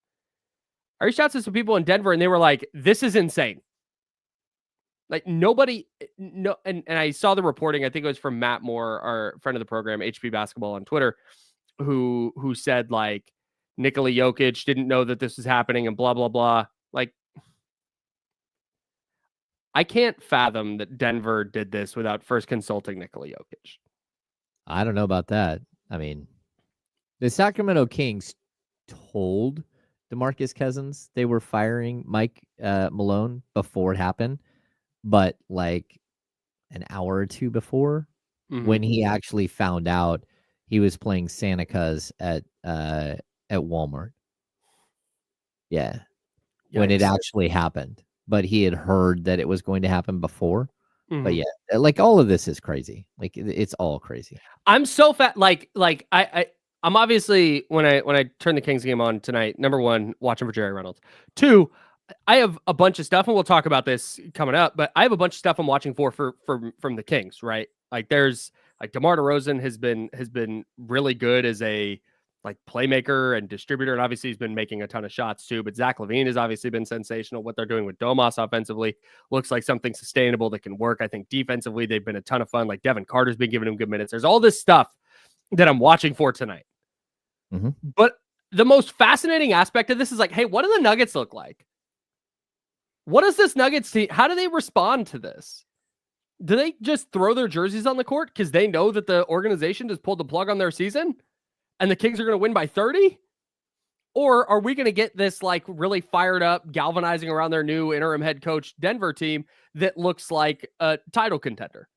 I reached out to some people in Denver and they were like, this is insane. Like nobody, no. And I saw the reporting. I think it was from Matt Moore, our friend of the program, HP Basketball on Twitter, who said like Nikola Jokic didn't know that this was happening and blah, blah, blah. Like, I can't fathom that Denver did this without first consulting Nikola Jokic. I don't know about that. I mean, the Sacramento Kings told DeMarcus Cousins, they were firing Mike Malone before it happened, but like an hour or two before, when he actually found out he was playing Santa Claus at Walmart. Yeah. When it actually happened. But he had heard that it was going to happen before. But yeah, like all of this is crazy. Like it's all crazy. I'm so fat. I'm obviously when I turn the Kings game on tonight, number one, watching for Jerry Reynolds. Two, I have a bunch of stuff, and we'll talk about this coming up. But I have a bunch of stuff I'm watching from the Kings. Right, like there's like DeMar DeRozan has been really good as a like playmaker and distributor, and obviously he's been making a ton of shots too. But Zach LaVine has obviously been sensational. What they're doing with Domas offensively looks like something sustainable that can work. I think defensively they've been a ton of fun. Like Devin Carter's been giving him good minutes. There's all this stuff that I'm watching for tonight. But the most fascinating aspect of this is like, hey, what do the Nuggets look like? What does this Nuggets team? How do they respond to this? Do they just throw their jerseys on the court because they know that the organization just pulled the plug on their season? And the Kings are going to win by 30? Or are we going to get this like really fired up, galvanizing around their new interim head coach Denver team that looks like a title contender?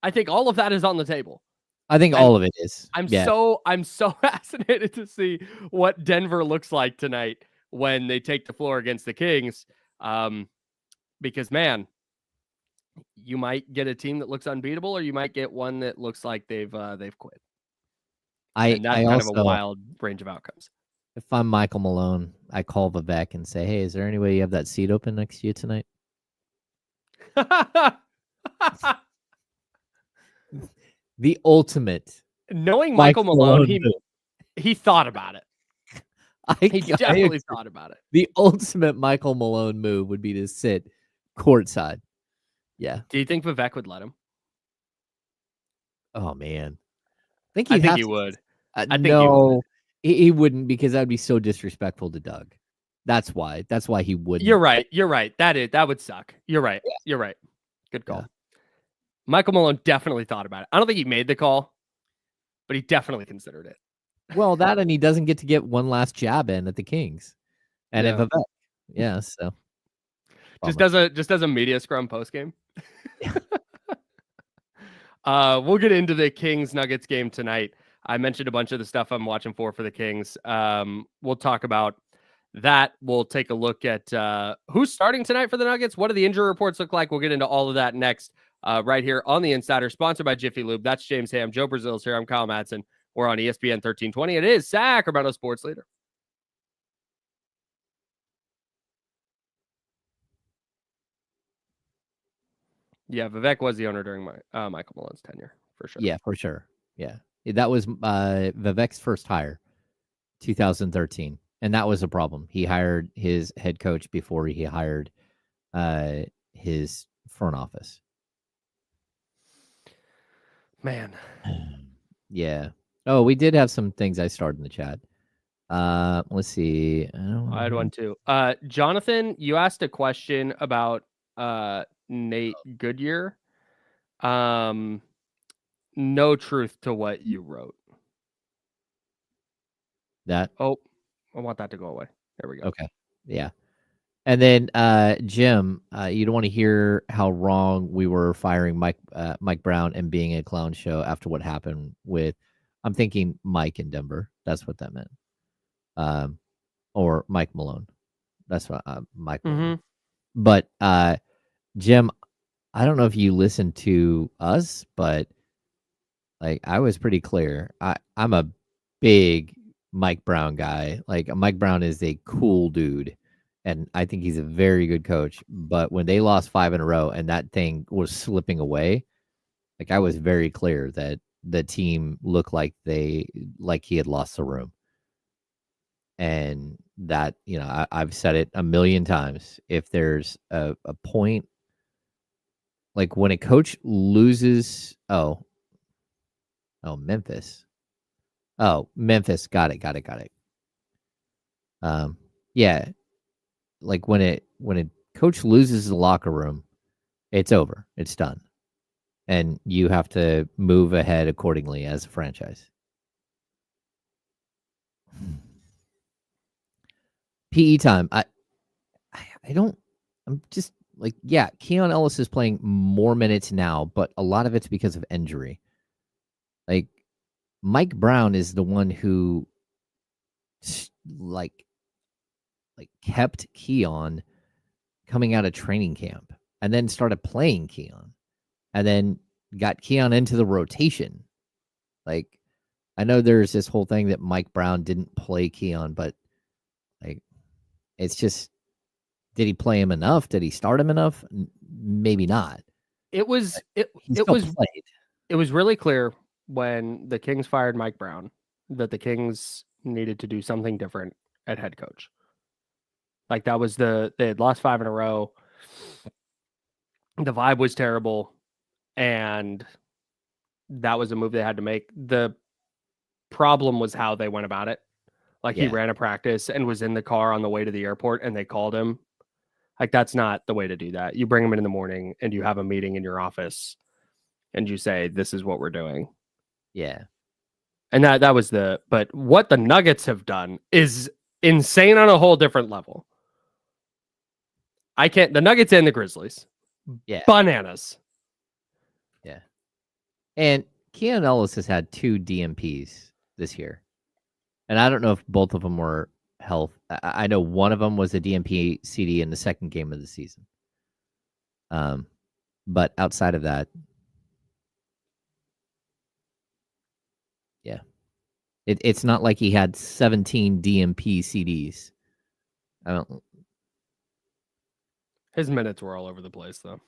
I think all of that is on the table. I think all of it is. I'm so fascinated to see what Denver looks like tonight when they take the floor against the Kings. Because man, you might get a team that looks unbeatable, or you might get one that looks like they've quit. And that's kind of a wild range of outcomes. If I'm Michael Malone, I call Vivek and say, "Hey, is there any way you have that seat open next to you tonight?" The ultimate. Knowing Michael Malone, he thought about it. He definitely thought about it. The ultimate Michael Malone move would be to sit courtside. Yeah. Do you think Vivek would let him? Oh man, I think he would. I think no, he wouldn't, because that would be so disrespectful to Doug. That's why he wouldn't. You're right. That would suck. You're right. Yeah. You're right. Good call. Yeah. Michael Malone definitely thought about it. I don't think he made the call, but he definitely considered it. Well, that, and he doesn't get to get one last jab in at the Kings. And if Vivek, so just does a media scrum post game. We'll get into the Kings Nuggets game tonight. I mentioned a bunch of the stuff I'm watching for the Kings. We'll talk about that. We'll take a look at who's starting tonight for the Nuggets. What do the injury reports look like? We'll get into all of that next, right here on The Insider, sponsored by Jiffy Lube. That's James Ham. Joe Brazil's here. I'm Kyle Madsen. We're on ESPN 1320. It is Sacramento Sports Leader. Yeah, Vivek was the owner during Michael Malone's tenure, for sure. Yeah, for sure. Yeah. That was Vivek's first hire, 2013. And that was a problem. He hired his head coach before he hired his front office. Man. Yeah. Oh, we did have some things I started in the chat. Let's see. I had one too. Jonathan, you asked a question about Nate Goodyear. No truth to what you wrote. That? Oh, I want that to go away. There we go. Okay. Yeah. And then Jim, you don't want to hear how wrong we were firing Mike Brown and being a clown show after what happened with, I'm thinking Mike in Denver. That's what that meant. Or Mike Malone. That's what Mike Malone. But Jim, I don't know if you listened to us, but like I was pretty clear. I'm a big Mike Brown guy. Like Mike Brown is a cool dude, and I think he's a very good coach. But when they lost 5 in a row and that thing was slipping away, like I was very clear that the team looked like he had lost the room. And that, I've said it a million times. If there's a point, like when a coach loses, Memphis. Oh, Memphis. Got it. Yeah. Like when a coach loses the locker room, it's over. It's done. And you have to move ahead accordingly as a franchise. PE time. I don't. I'm just like, yeah, Keon Ellis is playing more minutes now, but a lot of it's because of injury. Like Mike Brown is the one who like kept Keon coming out of training camp and then started playing Keon and then got Keon into the rotation. Like, I know there's this whole thing that Mike Brown didn't play Keon, but like, it's just, did he play him enough? Did he start him enough? Maybe not. It was played. It was really clear when the Kings fired Mike Brown that the Kings needed to do something different at head coach. Like that was they had lost 5 in a row. The vibe was terrible, and that was a move they had to make. The problem was how they went about it. Like he ran a practice and was in the car on the way to the airport, and they called him. Like that's not the way to do that. You bring him in the morning and you have a meeting in your office and you say, this is what we're doing. Yeah. And that was but what the Nuggets have done is insane on a whole different level. The Nuggets and the Grizzlies. Yeah. Bananas. Yeah. And Keon Ellis has had 2 DMPs this year. And I don't know if both of them were health. I know one of them was a DMP CD in the second game of the season. But outside of that, yeah. It's not like he had 17 DMP CDs. His minutes were all over the place, though.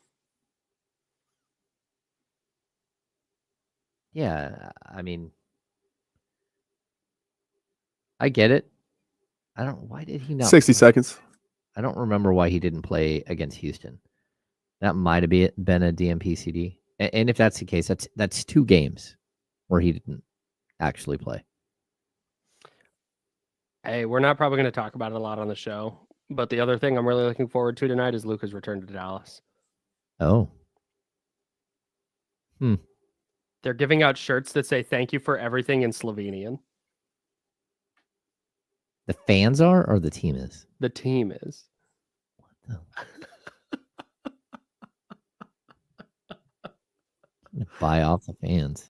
Yeah, I mean, I get it. Why did he not? 60 seconds. I don't remember why he didn't play against Houston. That might have been a DMP CD. And if that's the case, that's 2 games where he didn't actually play. Hey, we're not probably going to talk about it a lot on the show, but the other thing I'm really looking forward to tonight is Luka's return to Dallas. Oh. They're giving out shirts that say thank you for everything in Slovenian. The fans are, or the team is? The team is. What the? Buy off the fans.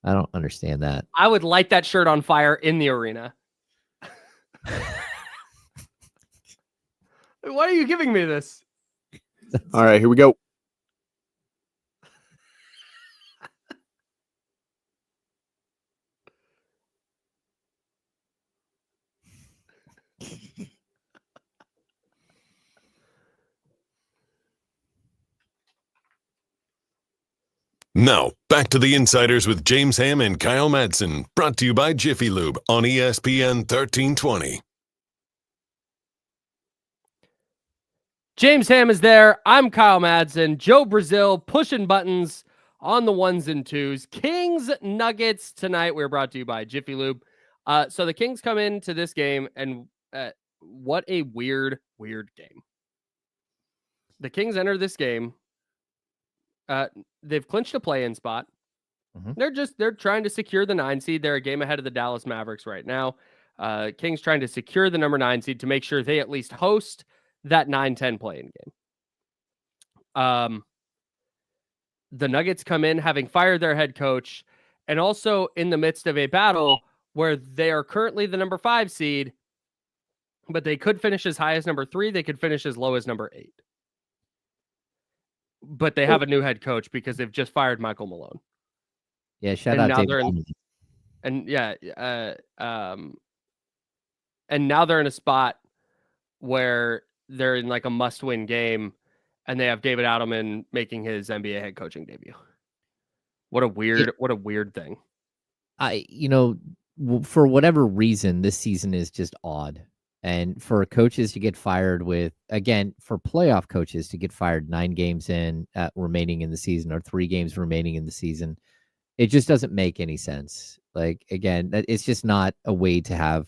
I don't understand that. I would light that shirt on fire in the arena. Why are you giving me this? All right, here we go. Now, back to the Insiders with James Ham and Kyle Madsen, brought to you by Jiffy Lube on ESPN 1320. James Ham is there. I'm Kyle Madsen. Joe Brazil pushing buttons on the 1s and 2s. Kings Nuggets tonight. We're brought to you by Jiffy Lube. So the Kings come into this game, and what a weird game. The Kings enter this game. They've clinched a play-in spot. Mm-hmm. They're trying to secure the 9 seed. They're a game ahead of the Dallas Mavericks right now. Kings trying to secure the number 9 seed to make sure they at least host that 9-10 play-in game. The Nuggets come in having fired their head coach and also in the midst of a battle where they are currently the number 5 seed, but they could finish as high as number 3. They could finish as low as number 8. But they have a new head coach because they've just fired Michael Malone. Yeah, shout out David. And now they're in a spot where they're in like a must-win game, and they have David Adelman making his NBA head coaching debut. What a weird thing. For whatever reason, this season is just odd. And for coaches to get fired for playoff coaches to get fired 9 games remaining in the season or 3 games remaining in the season, it just doesn't make any sense. Like, again, it's just not a way to have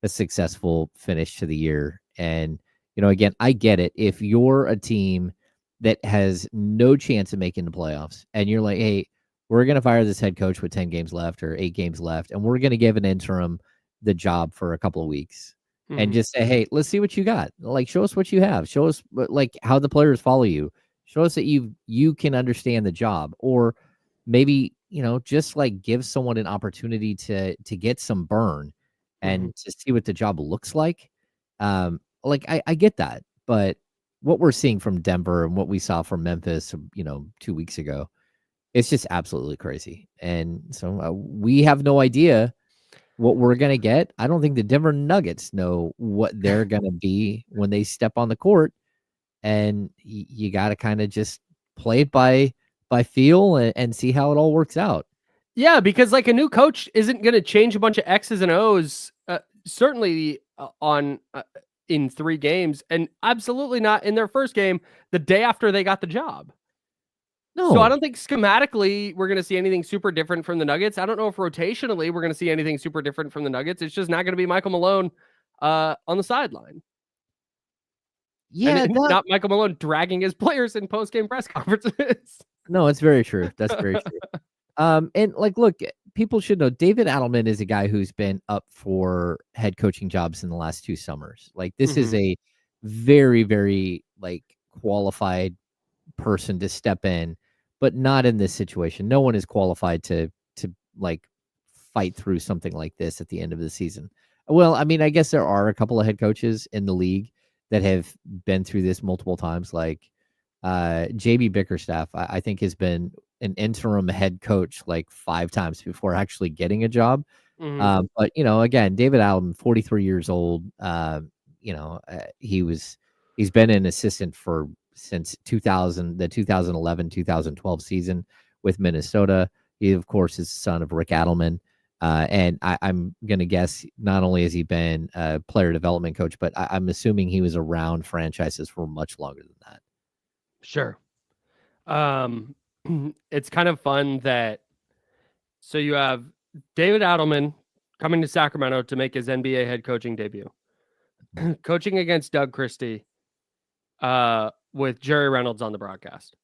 a successful finish to the year. And, again, I get it. If you're a team that has no chance of making the playoffs and you're like, hey, we're going to fire this head coach with 10 games left or 8 games left, and we're going to give an interim the job for a couple of weeks. and just say, hey, let's see what you got. Like, show us what you have. Show us like how the players follow you. Show us that you can understand the job, or maybe, just like give someone an opportunity to get some burn and to see what the job looks like. Like I get that, but what we're seeing from Denver and what we saw from Memphis, 2 weeks ago, it's just absolutely crazy. And so we have no idea what we're going to get. I don't think the Denver Nuggets know what they're going to be when they step on the court. And you got to kind of just play it by feel and see how it all works out. Yeah, because like a new coach isn't going to change a bunch of X's and O's, certainly in 3 games, and absolutely not in their first game the day after they got the job. No. So I don't think schematically we're going to see anything super different from the Nuggets. I don't know if rotationally we're going to see anything super different from the Nuggets. It's just not going to be Michael Malone on the sideline. Yeah, not Michael Malone dragging his players in post-game press conferences. No, it's very true. That's very true. And like, look, people should know David Adelman is a guy who's been up for head coaching jobs in the last 2 summers. Like, this is a very, very like qualified person to step in, but not in this situation. No one is qualified to like fight through something like this at the end of the season. Well, I mean, I guess there are a couple of head coaches in the league that have been through this multiple times. Like JB Bickerstaff, I think, has been an interim head coach like 5 times before actually getting a job. But again, David Allen, 43 years old. He's been an assistant since the 2011-2012 season with Minnesota. He, of course, is the son of Rick Adelman. And I'm going to guess not only has he been a player development coach, but I'm assuming he was around franchises for much longer than that. Sure. It's kind of fun that, so you have David Adelman coming to Sacramento to make his NBA head coaching debut, coaching against Doug Christie, with Jerry Reynolds on the broadcast.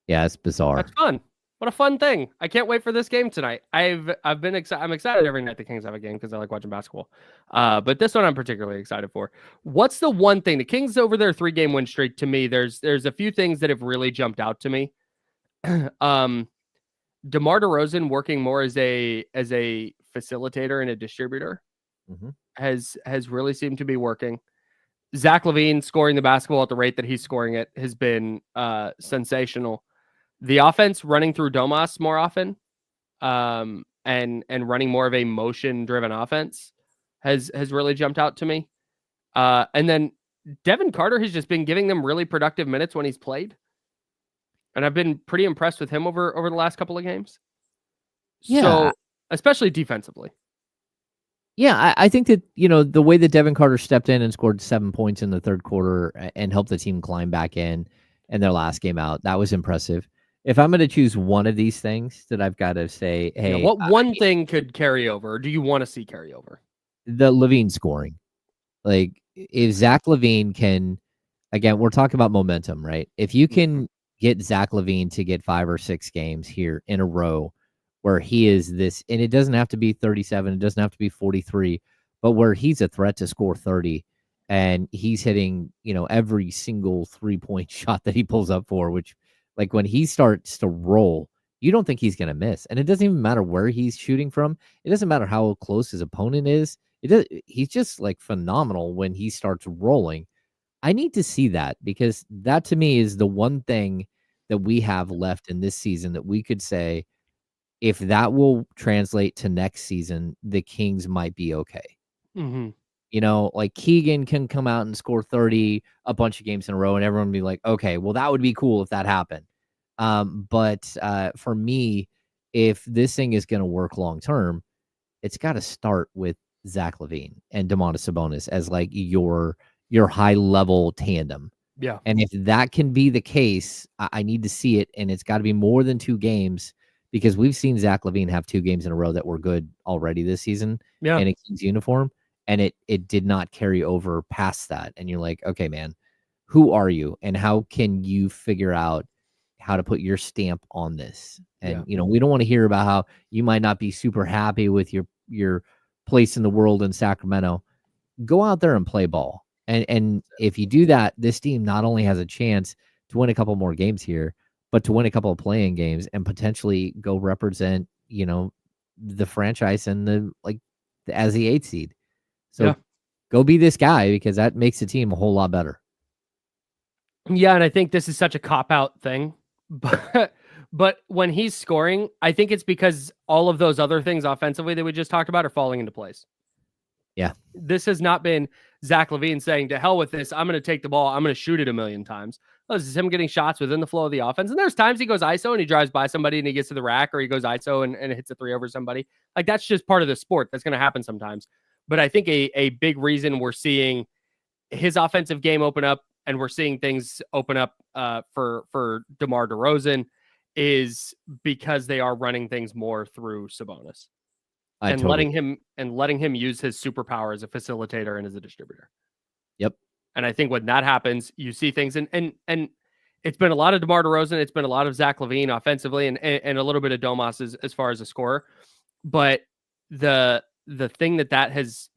Yeah, it's bizarre. That's fun. What a fun thing. I can't wait for this game tonight. I'm excited every night the Kings have a game because I like watching basketball. But this one I'm particularly excited for. What's the one thing? The Kings over their 3-game win streak, to me, there's a few things that have really jumped out to me. DeMar DeRozan working more as a facilitator and a distributor has really seemed to be working. Zach LaVine scoring the basketball at the rate that he's scoring it has been sensational. The offense running through Domas more often, and running more of a motion-driven offense has really jumped out to me. And then Devin Carter has just been giving them really productive minutes when he's played, and I've been pretty impressed with him over the last couple of games. Yeah, so, especially defensively. Yeah, I think that, the way that Devin Carter stepped in and scored 7 points in the third quarter and helped the team climb back in their last game out, that was impressive. If I'm going to choose one of these things that I've got to say, hey, what one thing could carry over? Or do you want to see carry over? The LaVine scoring. Like, if Zach LaVine can, again, we're talking about momentum, right? If you can get Zach LaVine to get 5 or 6 games here in a row where he is this, and it doesn't have to be 37, it doesn't have to be 43, but where he's a threat to score 30, and he's hitting, every single 3-point shot that he pulls up for, which, like, when he starts to roll, you don't think he's going to miss. And it doesn't even matter where he's shooting from. It doesn't matter how close his opponent is. He's just like phenomenal when he starts rolling. I need to see that, because that to me is the one thing that we have left in this season that we could say, if that will translate to next season, the Kings might be okay. Like Keegan can come out and score 30 a bunch of games in a row, and everyone will be like, okay, well, that would be cool if that happened. But for me, if this thing is going to work long term, it's got to start with Zach LaVine and Domantas Sabonis as like your high level tandem. Yeah. And if that can be the case, I need to see it, and it's got to be more than 2 games, because we've seen Zach LaVine have 2 games in a row that were good already this season in a Kings uniform, and it did not carry over past that. And you're like, okay, man, who are you, and how can you figure out how to put your stamp on this? And we don't want to hear about how you might not be super happy with your place in the world in Sacramento. go out there and play ball. And if you do that, this team not only has a chance to win a couple more games here, but to win a couple of playing games and potentially go represent, the franchise and as the 8th seed. So go be this guy, because that makes the team a whole lot better. Yeah, and I think this is such a cop-out thing, but when he's scoring, I think it's because all of those other things offensively that we just talked about are falling into place. Yeah. This has not been Zach LaVine saying, to hell with this, I'm going to take the ball, I'm going to shoot it a million times. This is him getting shots within the flow of the offense. And there's times he goes ISO and he drives by somebody and he gets to the rack, or he goes ISO and hits a 3 over somebody. Like, that's just part of the sport. That's going to happen sometimes. But I think a big reason we're seeing his offensive game open up, and we're seeing things open up for DeMar DeRozan, is because they are running things more through Sabonis. Letting him use his superpower as a facilitator and as a distributor. Yep. And I think when that happens, you see things, and it's been a lot of DeMar DeRozan, it's been a lot of Zach LaVine offensively, and a little bit of Domas as far as a scorer. But the thing that has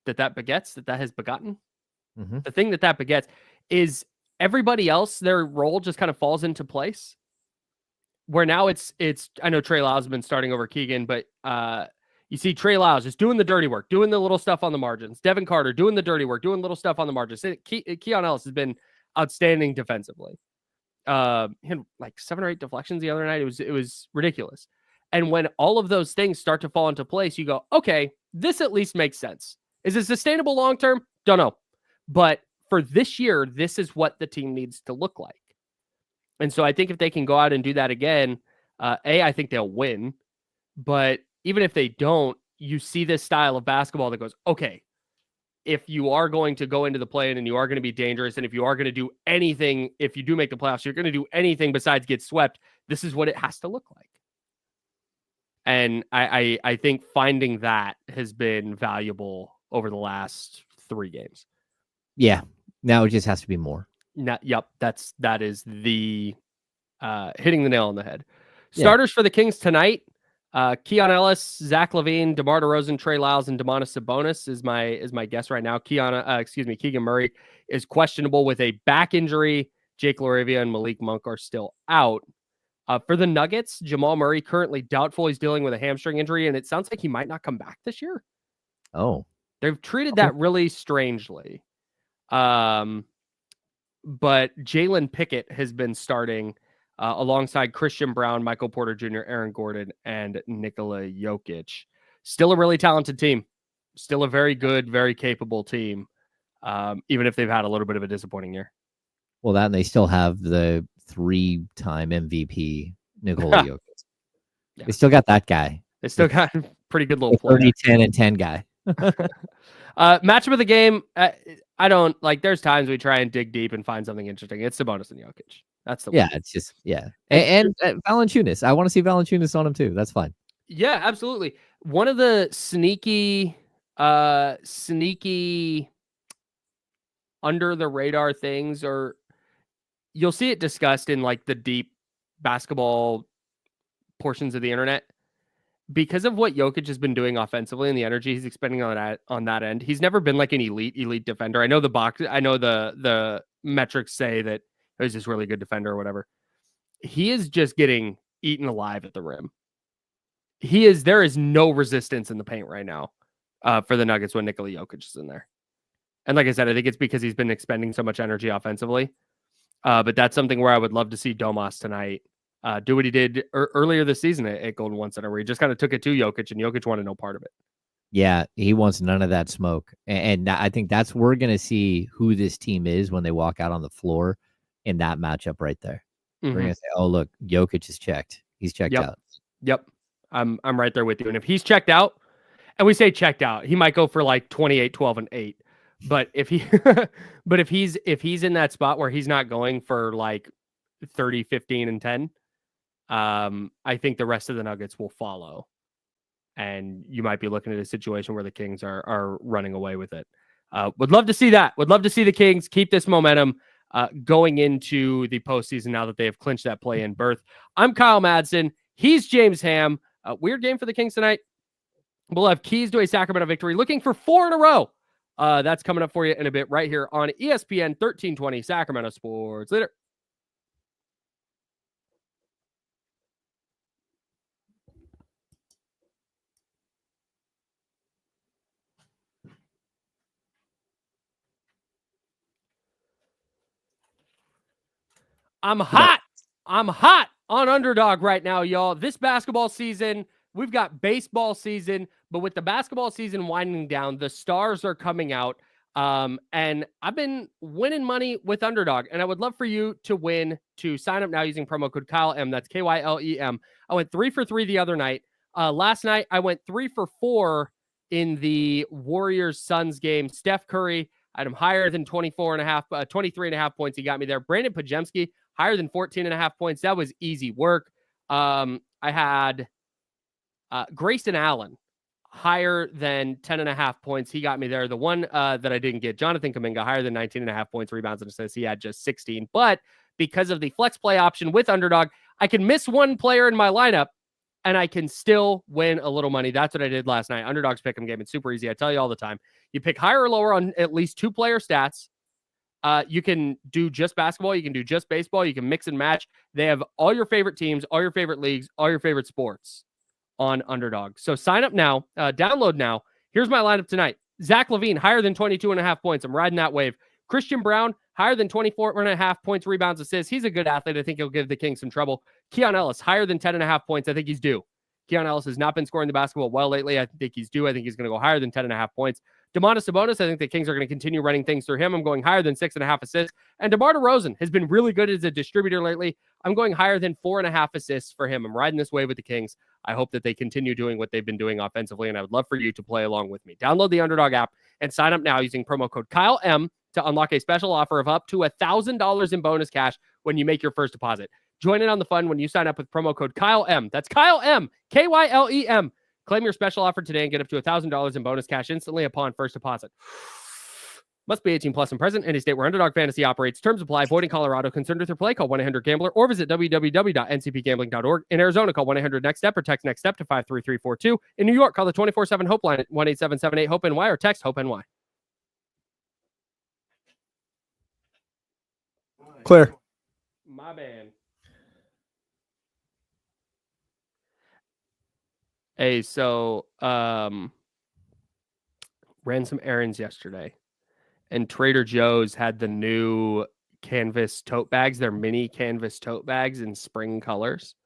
begotten, the thing that begets is everybody else, their role just kind of falls into place. Where now it's I know Trey Lyles has been starting over Keegan, but you see Trey Lyles just doing the dirty work, doing the little stuff on the margins. Devin Carter doing the dirty work, doing little stuff on the margins. Keon Ellis has been outstanding defensively. He had like 7 or 8 deflections the other night. It was ridiculous. And when all of those things start to fall into place, you go, okay, this at least makes sense. Is it sustainable long term? Don't know. But for this year, this is what the team needs to look like. And so I think if they can go out and do that again, I think they'll win. But even if they don't, you see this style of basketball that goes, okay, if you are going to go into the play-in and you are going to be dangerous, and if you are going to do anything, if you do make the playoffs, you're going to do anything besides get swept, this is what it has to look like. And I think finding that has been valuable over the last 3 games. Yeah. Now it just has to be more. That is the hitting the nail on the head. Starters for the Kings tonight: Keon Ellis, Zach LaVine, DeMar DeRozan, Trey Lyles, and Domantas Sabonis is my guess right now. Keegan Murray is questionable with a back injury. Jake LaRavia and Malik Monk are still out. For the Nuggets, Jamal Murray currently doubtful. He's dealing with a hamstring injury, and it sounds like he might not come back this year. Oh, they've treated that really strangely. But Jalen Pickett has been starting alongside Christian Brown, Michael Porter Jr., Aaron Gordon, and Nikola Jokic. Still a really talented team. Still a very good, very capable team, even if they've had a little bit of a disappointing year. Well, and they still have the 3-time MVP, Nikola Jokic. Yeah. They still got that guy. They still got a pretty good little player. 30, 10, and 10 guy. Matchup of the game. I don't like. There's times we try and dig deep and find something interesting. It's Sabonis and Jokic. That's the one. It's just and Valanciunas. I want to see Valanciunas on him too. That's fine. Yeah, absolutely. One of the sneaky under the radar things, or you'll see it discussed in like the deep basketball portions of the internet. Because of what Jokic has been doing offensively and the energy he's expending on that end, he's never been like an elite defender. I know the metrics say that he's just really good defender or whatever. He is just getting eaten alive at the rim. There is no resistance in the paint right now for the Nuggets when Nikola Jokic is in there. And like I said, I think it's because he's been expending so much energy offensively. But that's something where I would love to see Domas tonight do what he did earlier this season at Golden One Center, where he just kind of took it to Jokic, and Jokic wanted no part of it. Yeah, he wants none of that smoke. And I think that's we're going to see who this team is when they walk out on the floor in that matchup right there. Mm-hmm. We're going to say, oh, look, Jokic is checked. He's checked out. Yep. I'm right there with you. And if he's checked out, and we say checked out, he might go for like 28, 12, and 8. But if he's in that spot where he's not going for like 30, 15, and 10, I think the rest of the Nuggets will follow. And you might be looking at a situation where the Kings are running away with it. Would love to see that. Would love to see the Kings keep this momentum going into the postseason now that they have clinched that play-in berth. I'm Kyle Madsen. He's James Ham. Weird game for the Kings tonight. We'll have keys to a Sacramento victory, looking for 4 in a row That's coming up for you in a bit right here on ESPN 1320 Sacramento Sports Leader. I'm hot. I'm hot on Underdog right now, y'all. This basketball season, we've got baseball season, but with the basketball season winding down, the stars are coming out. And I've been winning money with Underdog, and I would love for you to win, to sign up now using promo code Kyle M. That's KYLEM. I went 3 for 3 the other night. Last night, I went 3 for 4 in the Warriors-Suns game. Steph Curry, I had him higher than 23.5 points. He got me there. Brandon Pajemski, higher than 14.5 points. That was easy work. I had Grayson Allen, higher than 10.5 points. He got me there. The one that I didn't get, Jonathan Kuminga, higher than 19.5 points, rebounds, and assists. He had just 16. But because of the flex play option with Underdog, I can miss one player in my lineup, and I can still win a little money. That's what I did last night. Underdog's pick'em game. It's super easy. I tell you all the time. You pick higher or lower on at least 2 player stats. You can do just basketball. You can do just baseball. You can mix and match. They have all your favorite teams, all your favorite leagues, all your favorite sports on Underdog. So sign up now. Download now. Here's my lineup tonight. Zach LaVine, higher than 22.5 points. I'm riding that wave. Christian Brown, higher than 24.5 points, rebounds, assists. He's a good athlete. I think he'll give the Kings some trouble. Keon Ellis, higher than 10.5 points. I think he's due. Keon Ellis has not been scoring the basketball well lately. I think he's due. I think he's going to go higher than 10.5 points. Domantas Sabonis, I think the Kings are going to continue running things through him. I'm going higher than 6.5 assists. And DeMar DeRozan has been really good as a distributor lately. I'm going higher than 4.5 assists for him. I'm riding this wave with the Kings. I hope that they continue doing what they've been doing offensively, and I would love for you to play along with me. Download the Underdog app and sign up now using promo code KyleM to unlock a special offer of up to $1,000 in bonus cash when you make your first deposit. Join in on the fun when you sign up with promo code KyleM. That's KyleM, KYLEM. Claim your special offer today and get up to $1,000 in bonus cash instantly upon first deposit. Must be 18 plus and present in a state where Underdog Fantasy operates. Terms apply. Void in Colorado. Concerned with your play? Call 1-800-GAMBLER or visit www.ncpgambling.org. In Arizona, call 1-800-NEXT-STEP or text NEXT-STEP to 53342. In New York, call the 24/7 Hope line at 1-877-8-HOPE-NY or text HOPE-NY. Clear. My bad. Hey, so ran some errands yesterday, and Trader Joe's had the new canvas tote bags. They're mini canvas tote bags in spring colors.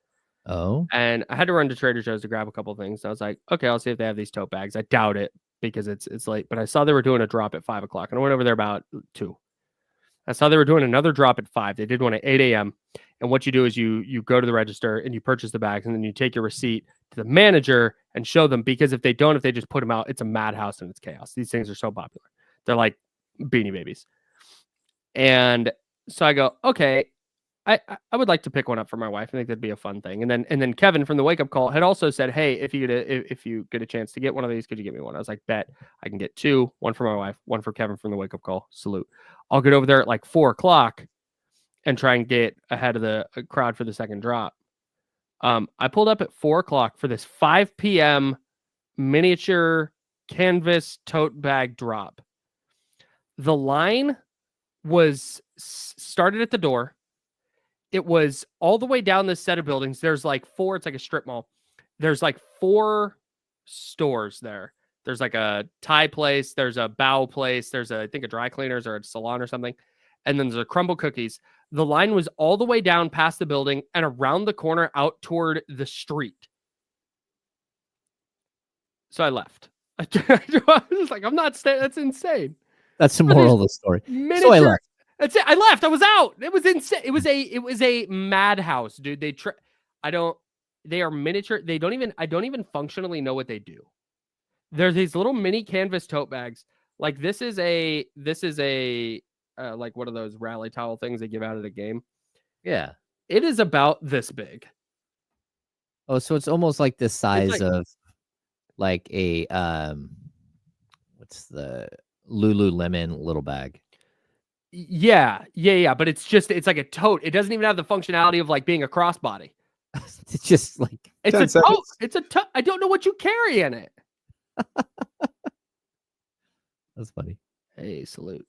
Oh. And I had to run to Trader Joe's to grab a couple things. I was like, okay, I'll see if they have these tote bags. I doubt it because it's late, but I saw they were doing a drop at 5 o'clock, and I went over there about 2. I saw they were doing another drop at 5. They did one at 8 a.m. And what you do is you go to the register and you purchase the bags, and then you take your receipt to the manager and show them, because if they just put them out, it's a madhouse and it's chaos. These things are so popular. They're like Beanie Babies. And so I go, okay, I would like to pick one up for my wife. I think that'd be a fun thing. And then Kevin from the Wake Up Call had also said, hey, if you get a chance to get one of these, could you get me one? I was like, bet. I can get 2, one for my wife, one for Kevin from the Wake Up Call. Salute. I'll get over there at like 4 o'clock and try and get ahead of the crowd for the second drop. I pulled up at 4 o'clock for this 5 p.m. miniature canvas tote bag drop. The line was started at the door. It was all the way down this set of buildings. There's like 4, it's like a strip mall. There's like 4 stores there. There's like a Thai place. There's a bow place. There's I think a dry cleaners or a salon or something. And then there's a Crumble Cookies. The line was all the way down past the building and around the corner out toward the street. So I left. I was like, I'm not staying. That's insane. That's the moral of the story. So I left. That's it. I left. I was out. It was insane. It was a madhouse, dude. They are miniature. I don't even functionally know what they do. There's these little mini canvas tote bags. Like this is a like one of those rally towel things they give out at a game. Yeah. It is about this big. Oh, so it's almost like the size of like a what's the Lululemon little bag. Yeah. But it's like a tote. It doesn't even have the functionality of like being a crossbody. It's just like it's a tote. It's a tote. I don't know what you carry in it. That's funny. Hey, salute.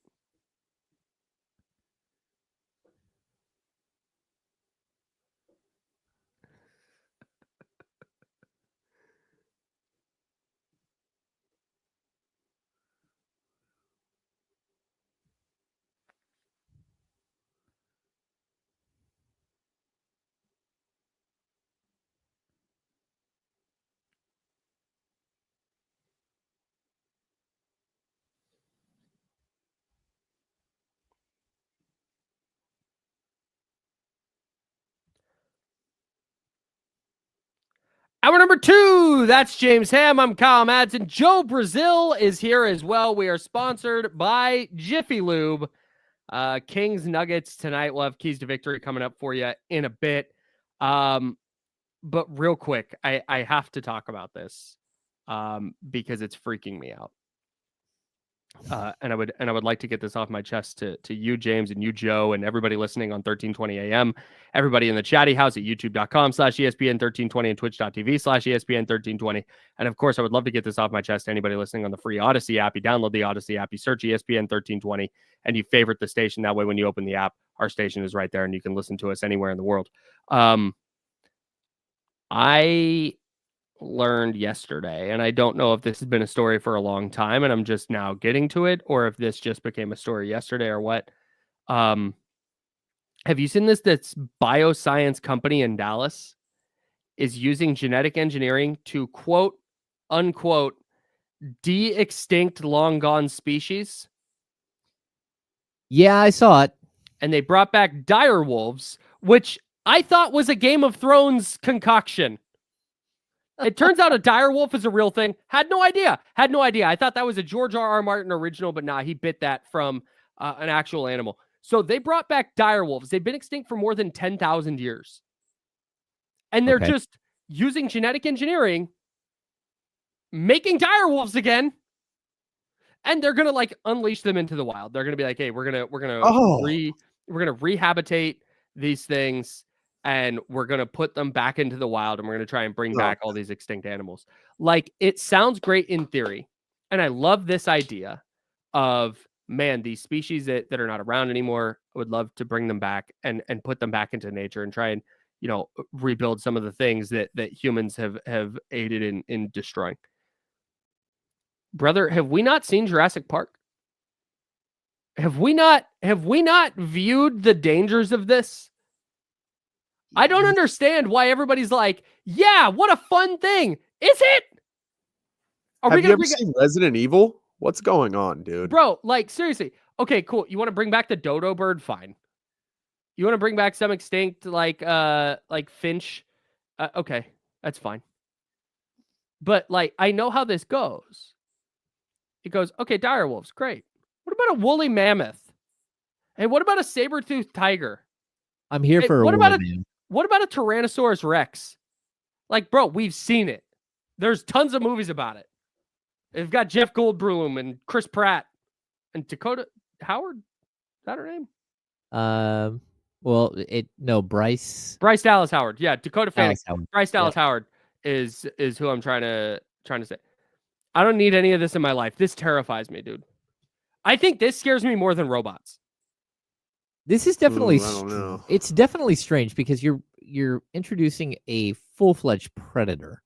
Hour number 2, that's James Ham. I'm Kyle Madsen. Joe Brazil is here as well. We are sponsored by Jiffy Lube. Kings Nuggets tonight. We'll have keys to victory coming up for you in a bit. But real quick, I have to talk about this because it's freaking me out. And I would like to get this off my chest to you, James, and you, Joe, and everybody listening on 1320 AM, everybody in the chatty house at youtube.com/ESPN1320 and twitch.tv/ESPN1320. And of course, I would love to get this off my chest to anybody listening on the free Odyssey app. You download the Odyssey app, you search ESPN1320, and you favorite the station. That way, when you open the app, our station is right there, and you can listen to us anywhere in the world. I learned yesterday, and I don't know if this has been a story for a long time and I'm just now getting to it, or if this just became a story yesterday or what. Have you seen this? That's bioscience company in Dallas is using genetic engineering to quote unquote de-extinct long gone species. Yeah, I saw it. And they brought back dire wolves, which I thought was a Game of Thrones concoction. It turns out a dire wolf is a real thing. Had no idea. I thought that was a George R.R. Martin original, but nah, he bit that from an actual animal. So they brought back dire wolves. They've been extinct for more than 10,000 years. And they're just using genetic engineering, making dire wolves again. And they're going to like unleash them into the wild. They're going to be like, hey, we're going to rehabilitate these things. And we're going to put them back into the wild, and we're going to try and bring back all these extinct animals. Like, it sounds great in theory. And I love this idea of, man, these species that are not around anymore, I would love to bring them back and put them back into nature and try and, rebuild some of the things that humans have aided in destroying. Brother, have we not seen Jurassic Park? Have we not viewed the dangers of this? I don't understand why everybody's like, yeah, what a fun thing. Is it? Have you ever seen Resident Evil? What's going on, dude? Bro, like, seriously. Okay, cool. You want to bring back the dodo bird? Fine. You want to bring back some extinct, like finch? Okay, that's fine. But, like, I know how this goes. It goes, okay, dire wolves, great. What about a woolly mammoth? Hey, what about a saber-toothed tiger? I'm here for what about a Tyrannosaurus Rex? Like, bro, we've seen it. There's tons of movies about it. They've got Jeff Goldblum and Chris Pratt and Dakota Howard. Is that her name? Bryce Dallas Howard. Yeah, Dakota Fanning. Bryce Dallas Yep. Howard is who I'm trying to say. I don't need any of this in my life. This terrifies me, dude. I think this scares me more than robots. This is definitely I don't know. It's definitely strange because you're introducing a full-fledged predator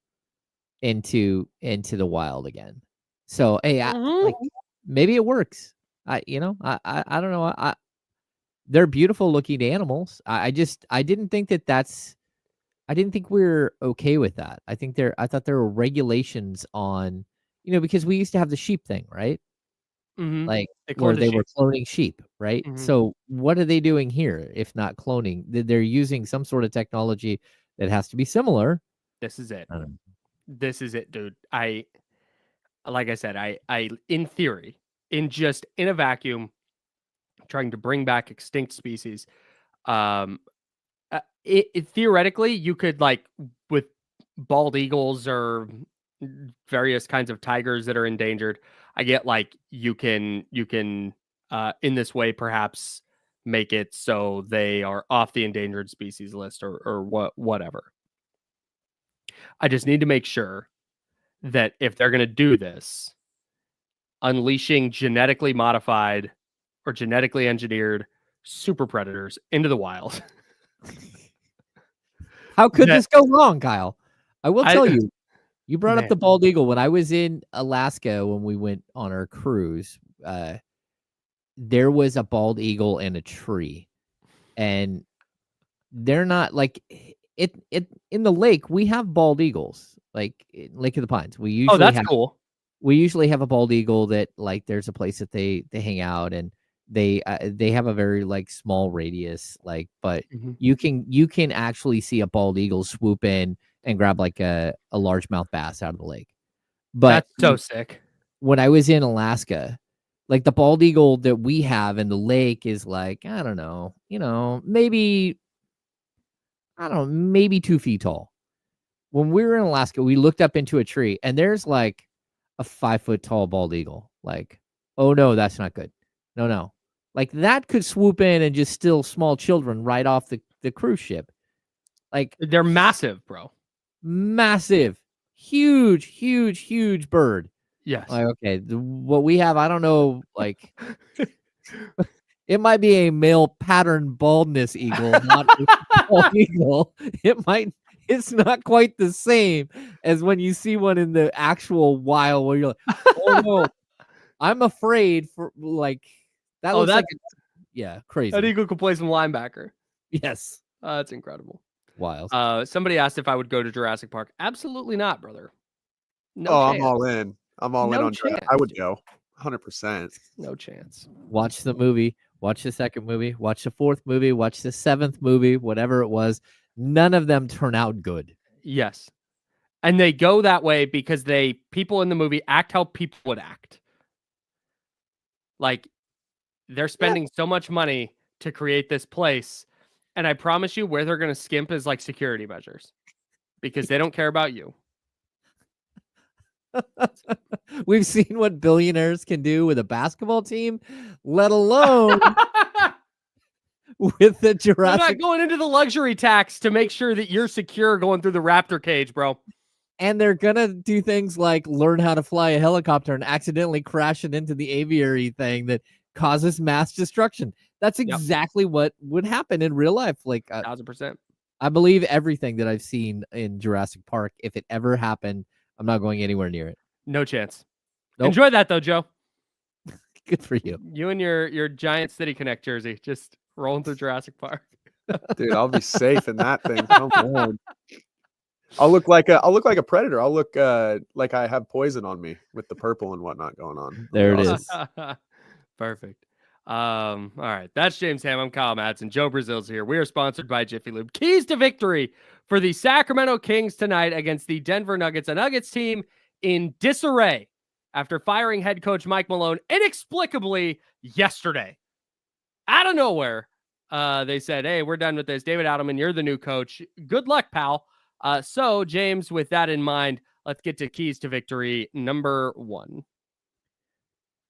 into the wild again. So, hey, maybe it works. I don't know. They're beautiful looking animals. I didn't think I didn't think we were okay with that. I thought there were regulations on, because we used to have the sheep thing, right? Mm-hmm. Like where they were cloning sheep, right? Mm-hmm. So what are they doing here if not cloning? They're using some sort of technology that has to be similar. This is it. This is it, dude. Like I said, I in theory, in a vacuum, trying to bring back extinct species. Theoretically, you could, like, with bald eagles or various kinds of tigers that are endangered, I get, like, you can in this way perhaps make it so they are off the endangered species list or whatever. I just need to make sure that if they're going to do this, unleashing genetically modified or genetically engineered super predators into the wild. How could this go wrong, Kyle? I will tell you, you brought up the bald eagle. When I was in Alaska, when we went on our cruise, there was a bald eagle in a tree, and they're not like it in the lake. We have bald eagles, like Lake of the Pines. We usually cool. We usually have a bald eagle that like there's a place that they hang out, and they have a very like small radius, like, but you can actually see a bald eagle swoop in and grab like a largemouth bass out of the lake. But that's so sick. When I was in Alaska, like the bald eagle that we have in the lake is like, I don't know, maybe 2 feet tall. When we were in Alaska, we looked up into a tree and there's like a 5 foot tall bald eagle. Like, oh no, that's not good. No. Like that could swoop in and just steal small children right off the cruise ship. Like they're massive, bro. Massive, huge bird. Yes. Like, okay, what we have, I don't know, like it might be a male pattern baldness eagle, not a bald eagle. It's not quite the same as when you see one in the actual wild where you're like, oh no, I'm afraid for like that looks like crazy. That eagle could play some linebacker. Yes. That's incredible. Wild. Somebody asked if I would go to Jurassic Park. Absolutely not, brother. No chance. I'm all in. I'm all in on Jurassic. I would go 100%. No chance. Watch the movie. Watch the second movie. Watch the fourth movie. Watch the seventh movie. Whatever it was. None of them turn out good. Yes. And they go that way because people in the movie act how people would act. Like they're spending so much money to create this place. And I promise you where they're going to skimp is like security measures because they don't care about you. We've seen what billionaires can do with a basketball team, let alone with the Jurassic. They're not going into the luxury tax to make sure that you're secure going through the raptor cage, bro. And they're going to do things like learn how to fly a helicopter and accidentally crash it into the aviary thing that causes mass destruction. That's exactly what would happen in real life. Like 1,000%. I believe everything that I've seen in Jurassic Park. If it ever happened, I'm not going anywhere near it. No chance. Nope. Enjoy that though, Joe. Good for you. You and your giant City Connect jersey just rolling through Jurassic Park. Dude, I'll be safe in that thing. Come on. I'll look like a predator. I'll look like I have poison on me with the purple and whatnot going on. There it is. Perfect. All right. That's James Ham. I'm Kyle Madsen. Joe Brazil's here. We are sponsored by Jiffy Lube. Keys to victory for the Sacramento Kings tonight against the Denver Nuggets. A Nuggets team in disarray after firing head coach Mike Malone inexplicably yesterday. Out of nowhere, they said, hey, we're done with this. David Adelman, you're the new coach. Good luck, pal. So, James, with that in mind, let's get to keys to victory. Number one.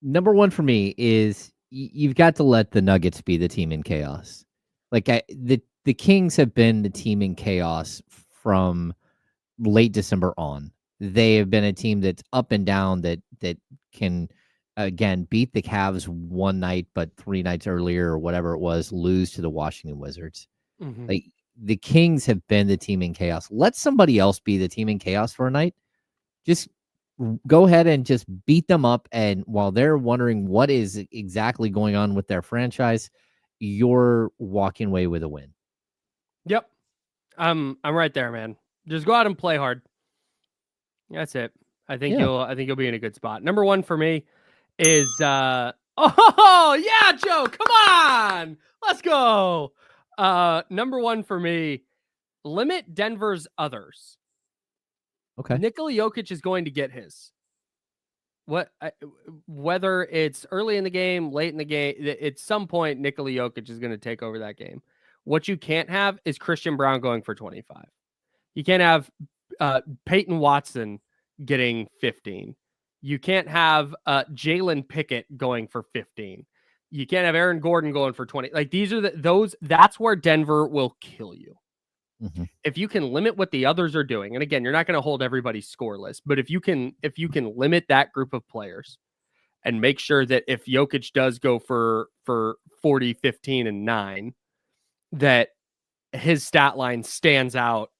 Number one for me is you've got to let the Nuggets be the team in chaos. Like the Kings have been the team in chaos from late December on. They have been a team that's up and down that can, again, beat the Cavs one night, but 3 nights earlier or whatever it was, lose to the Washington Wizards. Mm-hmm. Like the Kings have been the team in chaos. Let somebody else be the team in chaos for a night. Just go ahead and just beat them up. And while they're wondering what is exactly going on with their franchise, you're walking away with a win. Yep. I'm right there, man. Just go out and play hard. That's it. I think you'll be in a good spot. Number one for me is oh yeah, Joe, come on. Let's go. Number one for me, limit Denver's others. Okay. Nikola Jokic is going to get his. Whether it's early in the game, late in the game, at some point Nikola Jokic is going to take over that game. What you can't have is Christian Brown going for 25. You can't have Peyton Watson getting 15. You can't have Jalen Pickett going for 15. You can't have Aaron Gordon going for 20. Like these are that's where Denver will kill you. Mm-hmm. If you can limit what the others are doing, and again, you're not going to hold everybody scoreless, but if you can limit that group of players and make sure that if Jokic does go for 40, 15, and 9, that his stat line stands out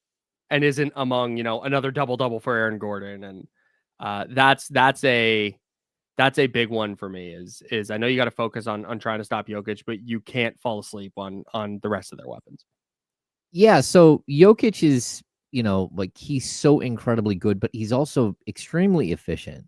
and isn't among, another double-double for Aaron Gordon. And that's a big one for me is I know you got to focus on trying to stop Jokic, but you can't fall asleep on the rest of their weapons. Yeah, so Jokic is, he's so incredibly good, but he's also extremely efficient.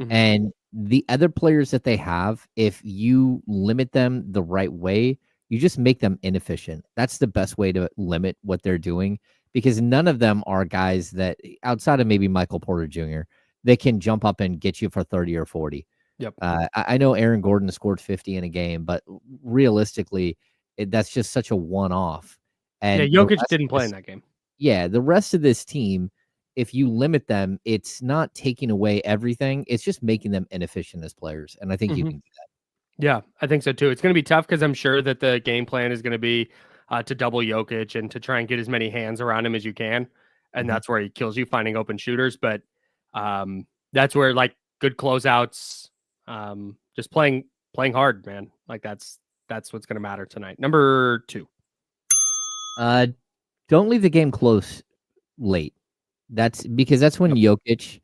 Mhm. And the other players that they have, if you limit them the right way, you just make them inefficient. That's the best way to limit what they're doing, because none of them are guys that, outside of maybe Michael Porter Jr., they can jump up and get you for 30 or 40. Yep. I know Aaron Gordon scored 50 in a game, but realistically, that's just such a one-off. And Yeah, the Jokic rest didn't of play this- in that game. Yeah, the rest of this team, if you limit them, it's not taking away everything. It's just making them inefficient as players. And I think you Mhm. can do that. Yeah, I think so too. It's going to be tough because I'm sure that the game plan is going to be to double Jokic and to try and get as many hands around him as you can. And Mhm. that's where he kills you, finding open shooters. But that's where good closeouts, just playing hard, man. That's what's going to matter tonight. Number 2. Don't leave the game close late. That's because that's when Jokic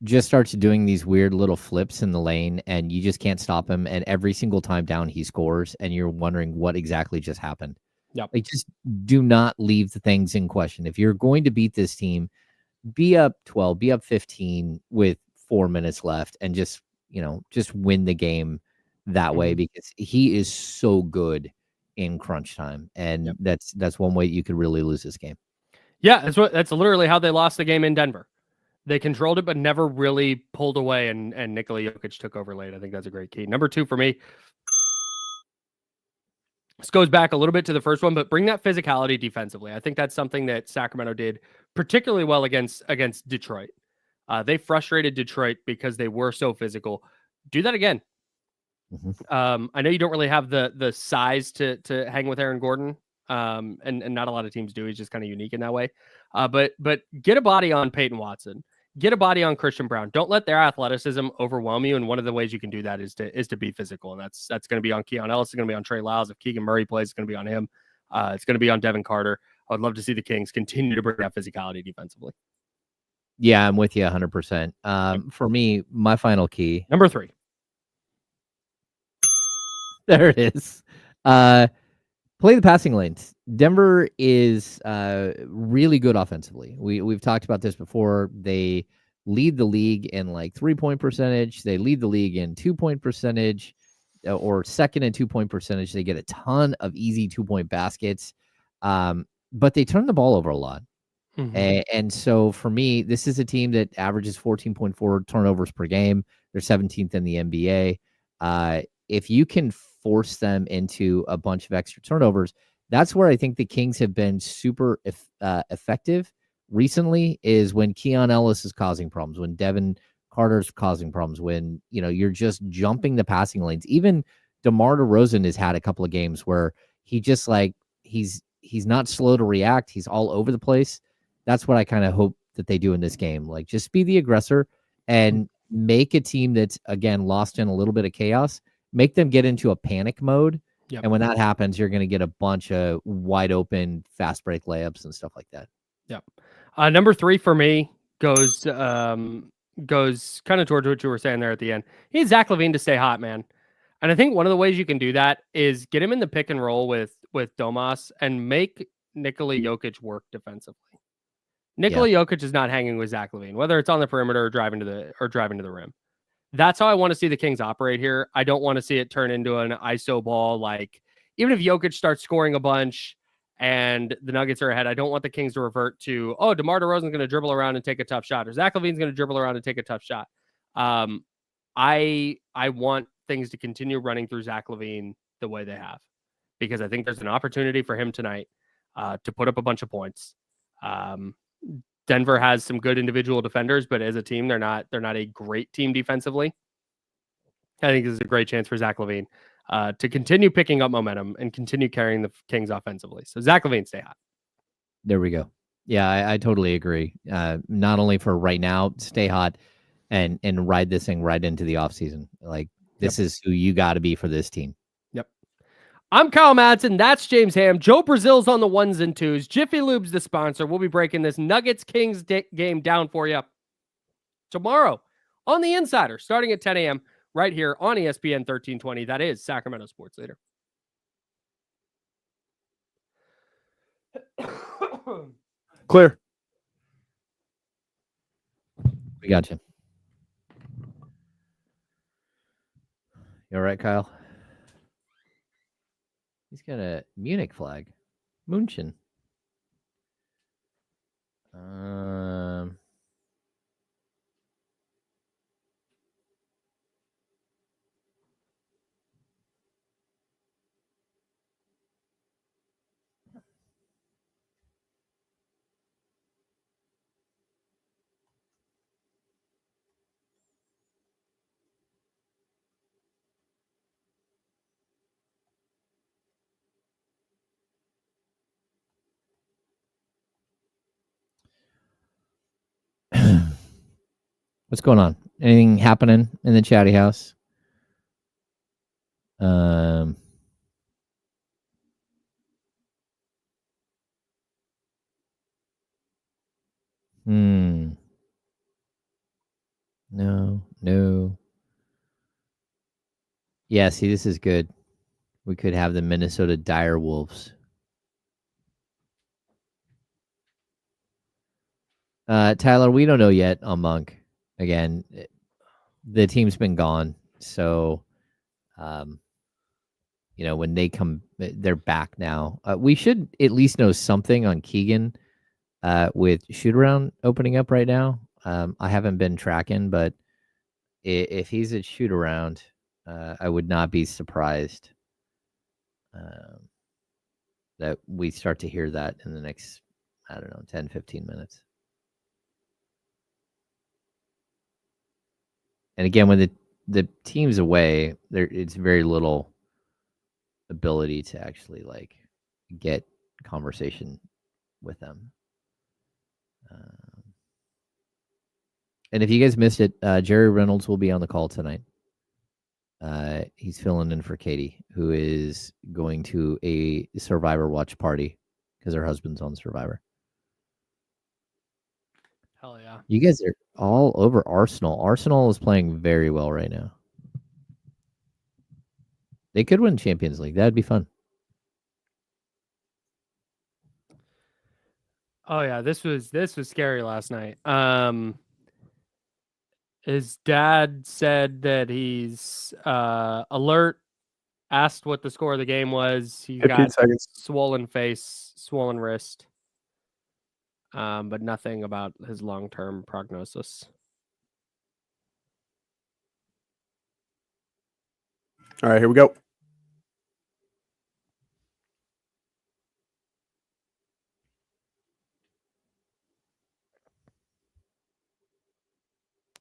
just starts doing these weird little flips in the lane and you just can't stop him. And every single time down he scores and you're wondering what exactly just happened. Yep. Just do not leave the things in question. If you're going to beat this team, be up 12, be up 15 with 4 minutes left and just win the game that way, because he is so good in crunch time. And that's one way you could really lose this game. Yeah, that's literally how they lost the game in Denver. They controlled it, but never really pulled away, and Nikola Jokic took over late. I think that's a great key. Number 2 for me. This goes back a little bit to the first one, but bring that physicality defensively. I think that's something that Sacramento did particularly well against Detroit. They frustrated Detroit because they were so physical. Do that again. Mhm. I know you don't really have the size to hang with Aaron Gordon, and not a lot of teams do. He's just kind of unique in that way. But get a body on Peyton Watson. Get a body on Christian Brown. Don't let their athleticism overwhelm you. And one of the ways you can do that is to be physical. And that's going to be on Keon Ellis. It's going to be on Trey Lyles. If Keegan Murray plays, it's going to be on him. It's going to be on Devin Carter. I would love to see the Kings continue to bring that physicality defensively. Yeah, I'm with you 100%. For me, my final key. Number 3. There it is. Play the passing lanes. Denver is really good offensively. We've talked about this before. They lead the league in 3-point percentage. They lead the league in 2-point percentage, or second in 2-point percentage. They get a ton of easy 2-point baskets, but they turn the ball over a lot. Mm-hmm. And so for me, this is a team that averages 14.4 turnovers per game. They're 17th in the NBA. If you can force them into a bunch of extra turnovers, that's where I think the Kings have been super effective recently, is when Keon Ellis is causing problems, when Devin Carter's causing problems, when you're just jumping the passing lanes. Even DeMar DeRozan has had a couple of games where he just he's not slow to react. He's all over the place. That's what I kind of hope that they do in this game. Just be the aggressor and make a team that's, again, lost in a little bit of chaos. Make them get into a panic mode. Yep. And when that happens, you're going to get a bunch of wide open fast break layups and stuff like that. Yep. Number 3 for me goes kind of towards what you were saying there at the end. He needs Zach LaVine to stay hot, man. And I think one of the ways you can do that is get him in the pick and roll with Domas and make Nikola Jokic work defensively. Nikola Jokic is not hanging with Zach LaVine, whether it's on the perimeter or driving to the rim. That's how I want to see the Kings operate here. I don't want to see it turn into an ISO ball. Even if Jokic starts scoring a bunch and the Nuggets are ahead, I don't want the Kings to revert to, DeMar DeRozan's going to dribble around and take a tough shot, or Zach LaVine's going to dribble around and take a tough shot. I want things to continue running through Zach LaVine the way they have, because I think there's an opportunity for him tonight to put up a bunch of points. Denver has some good individual defenders, but as a team, they're not a great team defensively. I think this is a great chance for Zach LaVine to continue picking up momentum and continue carrying the Kings offensively. So Zach LaVine, stay hot. There we go. Yeah, I totally agree. Not only for right now, stay hot, and ride this thing right into the offseason. Like, this is who you got to be for this team. Yep. I'm Kyle Madsen. That's James Ham. Joe Brazil's on the 1s and 2s. Jiffy Lube's the sponsor. We'll be breaking this Nuggets-Kings game down for you tomorrow on The Insider, starting at 10 a.m. right here on ESPN 1320. That is Sacramento Sports Leader. Clear. We got you. You all right, Kyle? He's got a Munich flag. München. What's going on? Anything happening in the chatty house? No. Yeah, see, this is good. We could have the Minnesota Dire Wolves. Tyler, we don't know yet on Monk. Again, the team's been gone. So, when they come, they're back now. We should at least know something on Keegan with shoot-around opening up right now. I haven't been tracking, but if he's at shoot-around, I would not be surprised that we start to hear that in the next, 10, 15 minutes. And again, when the team's away, it's very little ability to actually get conversation with them. And if you guys missed it, Jerry Reynolds will be on the call tonight. He's filling in for Katie, who is going to a Survivor watch party because her husband's on Survivor. Hell yeah. You guys are all over Arsenal. Arsenal is playing very well right now. They could win Champions League. That'd be fun. Oh yeah, this was scary last night. His dad said that he's alert, asked what the score of the game was. He 15 got seconds. swollen face, swollen wrist. But nothing about his long-term prognosis. All right, here we go.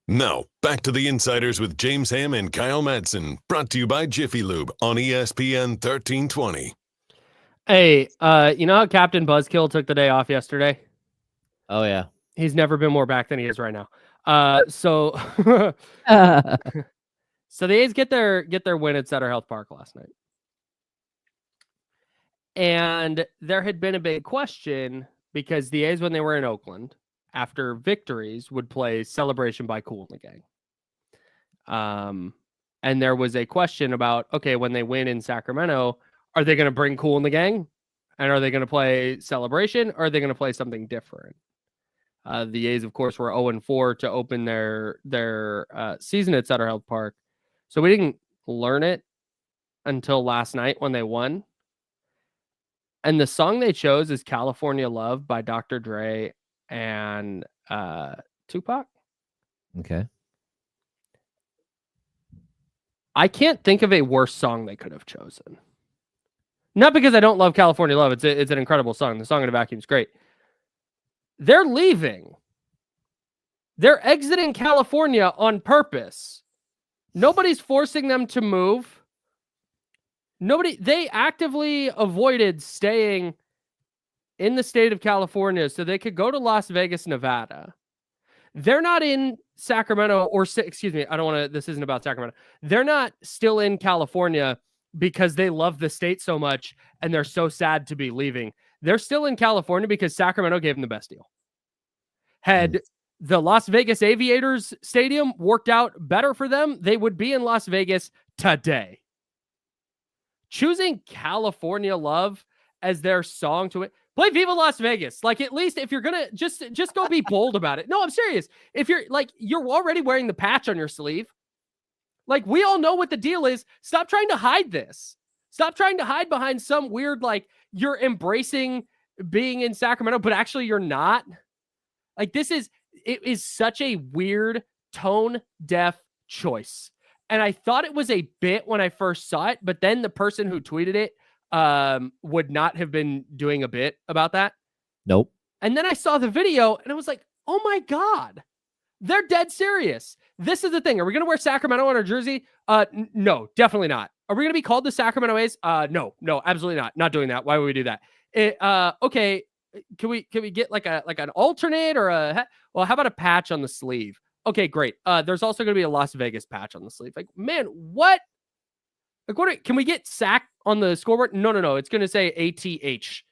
Now, back to the Insiders with James Ham and Kyle Madsen, brought to you by Jiffy Lube on ESPN 1320. Hey, you know how Captain Buzzkill took the day off yesterday? Oh, yeah. He's never been more back than he is right now. So the A's get their win at Sutter Health Park last night. And there had been a big question because the A's, when they were in Oakland, after victories, would play Celebration by Kool and the Gang. And there was a question about, okay, when they win in Sacramento, are they going to bring Kool and the Gang? And are they going to play Celebration? Or are they going to play something different? The A's, of course, were 0-4 to open their season at Sutter Health Park. So we didn't learn it until last night when they won. And the song they chose is California Love by Dr. Dre and Tupac. Okay. I can't think of a worse song they could have chosen. Not because I don't love California Love. It's an incredible song. The song in a vacuum is great. They're leaving. They're exiting California on purpose. Nobody's forcing them to move. They actively avoided staying in the state of California so they could go to Las Vegas, Nevada. They're not in Sacramento excuse me, I don't want to, this isn't about Sacramento. They're not still in California because they love the state so much and they're so sad to be leaving. They're still in California because Sacramento gave them the best deal. Had the Las Vegas Aviators Stadium worked out better for them, they would be in Las Vegas today. Choosing California Love as their song to it. Play Viva Las Vegas. Like, at least if you're gonna just go be bold about it. No, I'm serious. If you're already wearing the patch on your sleeve. Like, we all know what the deal is. Stop trying to hide this. Stop trying to hide behind some weird, like, you're embracing being in Sacramento, but actually you're not. Like, it is such a weird, tone-deaf choice. And I thought it was a bit when I first saw it, but then the person who tweeted it would not have been doing a bit about that. Nope. And then I saw the video and I was like, oh my God, they're dead serious. This is the thing. Are we going to wear Sacramento on our jersey? No, definitely not. Are we going to be called the Sacramento A's? No, absolutely not. Not doing that. Why would we do that? Okay. Can we get like an alternate or well, how about a patch on the sleeve? Okay, great. There's also going to be a Las Vegas patch on the sleeve. Like, man, what? Like, can we get SAC on the scoreboard? No. It's going to say ATH.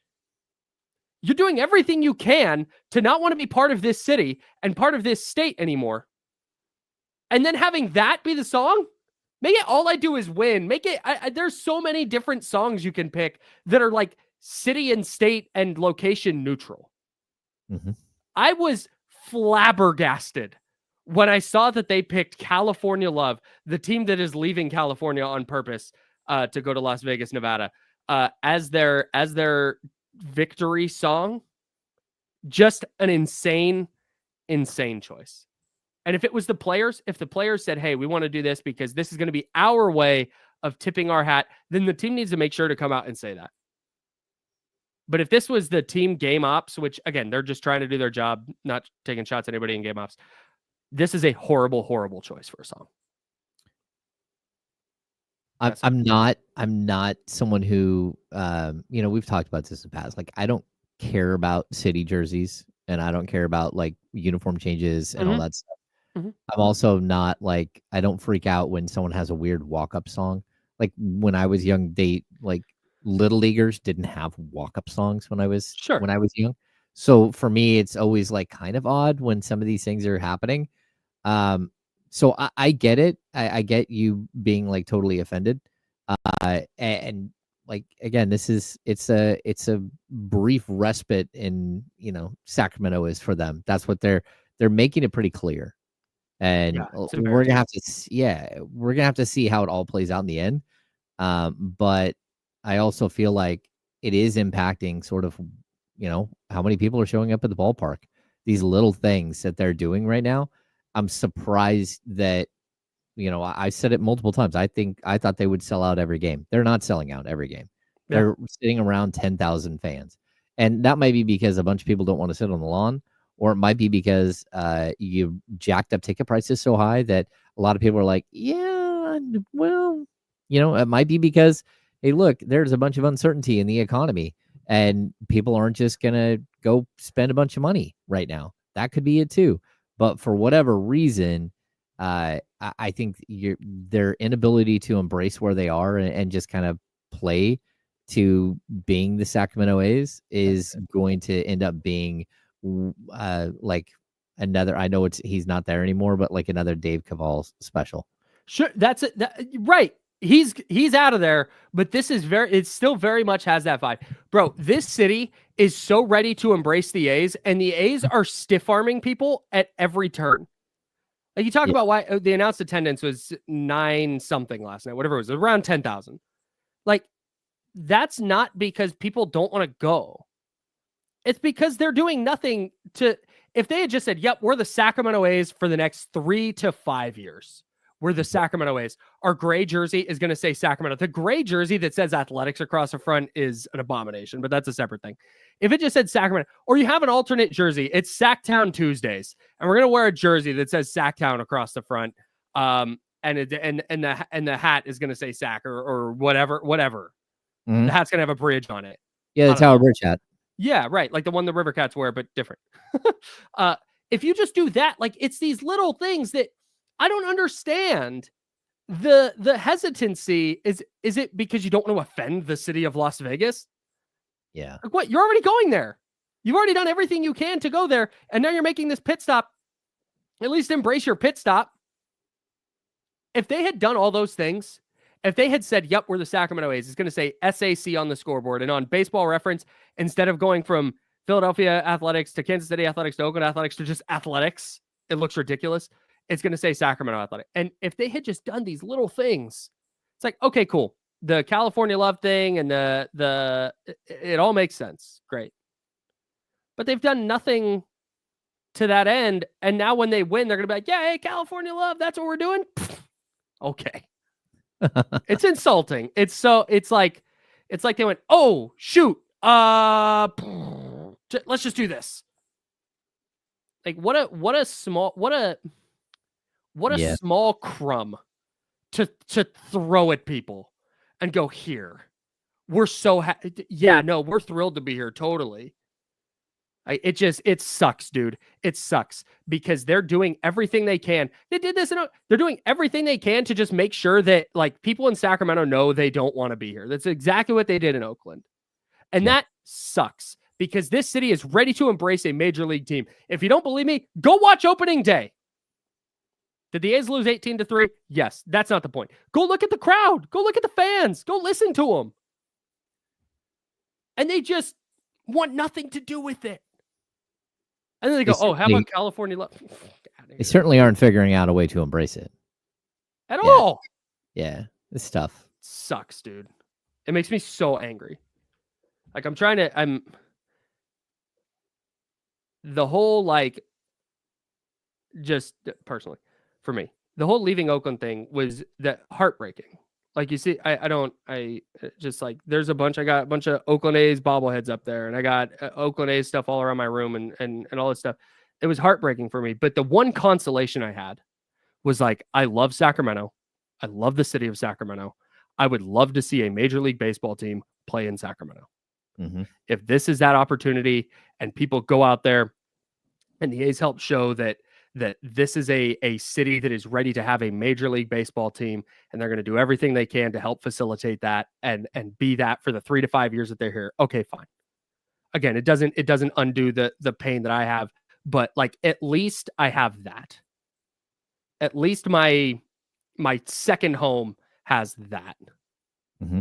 You're doing everything you can to not want to be part of this city and part of this state anymore. And then having that be the song? Make it All I Do Is Win. Make it, there's so many different songs you can pick that are like city and state and location neutral. Mm-hmm. I was flabbergasted when I saw that they picked California Love, the team that is leaving California on purpose to go to Las Vegas, Nevada, as their victory song. Just an insane choice. And if it was the players said, hey, we want to do this because this is going to be our way of tipping our hat, then the team needs to make sure to come out and say that. But if this was the team game ops, which again, they're just trying to do their job, not taking shots at anybody in game ops, this is a horrible, horrible choice for a song. I'm not someone who, we've talked about this in the past. Like, I don't care about city jerseys and I don't care about like uniform changes and all that stuff. Mm-hmm. I'm also not like, I don't freak out when someone has a weird walk-up song. Like when I was young, little leaguers didn't have walk-up songs when I was young. So for me, it's always like kind of odd when some of these things are happening. So I get it. I get you being like totally offended. And like, again, it's a brief respite in, Sacramento is for them. That's what they're making it pretty clear. And we're gonna have to see how it all plays out in the end. But I also feel like it is impacting sort of, how many people are showing up at the ballpark. These little things that they're doing right now. I'm surprised that, I said it multiple times. I thought they would sell out every game. They're not selling out every game. Yeah. They're sitting around 10,000 fans. And that might be because a bunch of people don't want to sit on the lawn, or it might be because you jacked up ticket prices so high that a lot of people are like, yeah, well, it might be because, hey, look, there's a bunch of uncertainty in the economy and people aren't just going to go spend a bunch of money right now. That could be it too. But for whatever reason, I think their inability to embrace where they are and just kind of play to being the Sacramento A's is going to end up being like another. I know he's not there anymore, but like another Dave Cavall special. Sure, that's it. Right. He's out of there, but this is it still very much has that vibe. Bro, this city is so ready to embrace the A's, and the A's are stiff-arming people at every turn. Like, you talk about why the announced attendance was 9-something last night, whatever it was around 10,000. Like, that's not because people don't want to go. It's because they're doing nothing to, if they had just said, yep, we're the Sacramento A's for the next 3 to 5 years. We're the Sacramento A's. Our gray jersey is going to say Sacramento. The gray jersey that says athletics across the front is an abomination, but that's a separate thing. If it just said Sacramento, or you have an alternate jersey, it's Sacktown Tuesdays, and we're going to wear a jersey that says Sacktown across the front, and the hat is going to say Sac or whatever. Mm-hmm. The hat's going to have a bridge on it. Yeah, the Tower Bridge hat. Yeah, right. Like the one the River Cats wear, but different. if you just do that, like it's these little things that I don't understand. The hesitancy is it because you don't want to offend the city of Las Vegas? Yeah. Like what? You're already going there. You've already done everything you can to go there, and now you're making this pit stop. At least embrace your pit stop. If they had done all those things, if they had said, yep, we're the Sacramento A's, it's going to say SAC on the scoreboard. And on Baseball Reference, instead of going from Philadelphia Athletics to Kansas City Athletics to Oakland Athletics to just Athletics, it looks ridiculous. It's going to say Sacramento Athletic. And if they had just done these little things, it's like, okay, cool. The California Love thing and it all makes sense. Great. But they've done nothing to that end. And now when they win, they're going to be like, yeah, hey, California Love, that's what we're doing. Okay. It's insulting. It's like they went, oh, shoot. Let's just do this. Like what a small small crumb to throw at people and go, here. We're so we're thrilled to be here. Totally. It sucks, dude. It sucks because they're doing everything they can. They did this, they're doing everything they can to just make sure that like people in Sacramento know they don't want to be here. That's exactly what they did in Oakland. And that sucks because this city is ready to embrace a major league team. If you don't believe me, go watch opening day. Did the A's lose 18-3? Yes, that's not the point. Go look at the crowd. Go look at the fans. Go listen to them. And they just want nothing to do with it. And then they go, how about California Love? They certainly aren't figuring out a way to embrace it. At all. Yeah, it's tough. Sucks, dude. It makes me so angry. Like the whole, like, just personally, for me, the whole leaving Oakland thing was heartbreaking. Like, you see, I there's I got a bunch of Oakland A's bobbleheads up there, and I got Oakland A's stuff all around my room and all this stuff. It was heartbreaking for me. But the one consolation I had was like, I love Sacramento. I love the city of Sacramento. I would love to see a Major League Baseball team play in Sacramento. Mm-hmm. If this is that opportunity and people go out there and the A's help show that this is a city that is ready to have a Major League Baseball team, and they're going to do everything they can to help facilitate that and be that for the 3 to 5 years that they're here. Okay, fine. Again, it doesn't undo the pain that I have, but like at least I have that. At least my second home has that. Mm-hmm.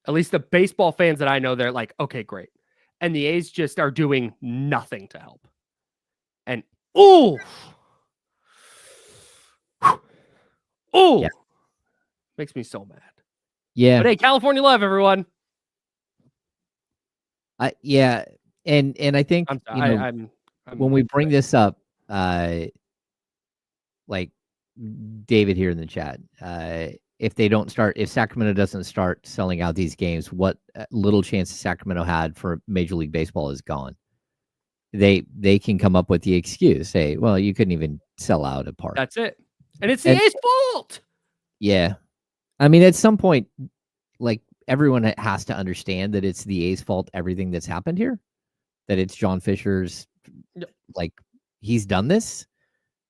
At least the baseball fans that I know, they're like, okay, great. And the A's just are doing nothing to help. And yeah. Makes me so mad. Yeah. But hey, California Love, everyone. And I think I'm sorry, I'm when we bring this up, like David here in the chat, if Sacramento doesn't start selling out these games, what little chance Sacramento had for Major League Baseball is gone. They can come up with the excuse, say, well, you couldn't even sell out a park. That's it. And it's the A's fault. Yeah. I mean, at some point, like everyone has to understand that it's the A's fault, everything that's happened here, that it's John Fisher's, like he's done this,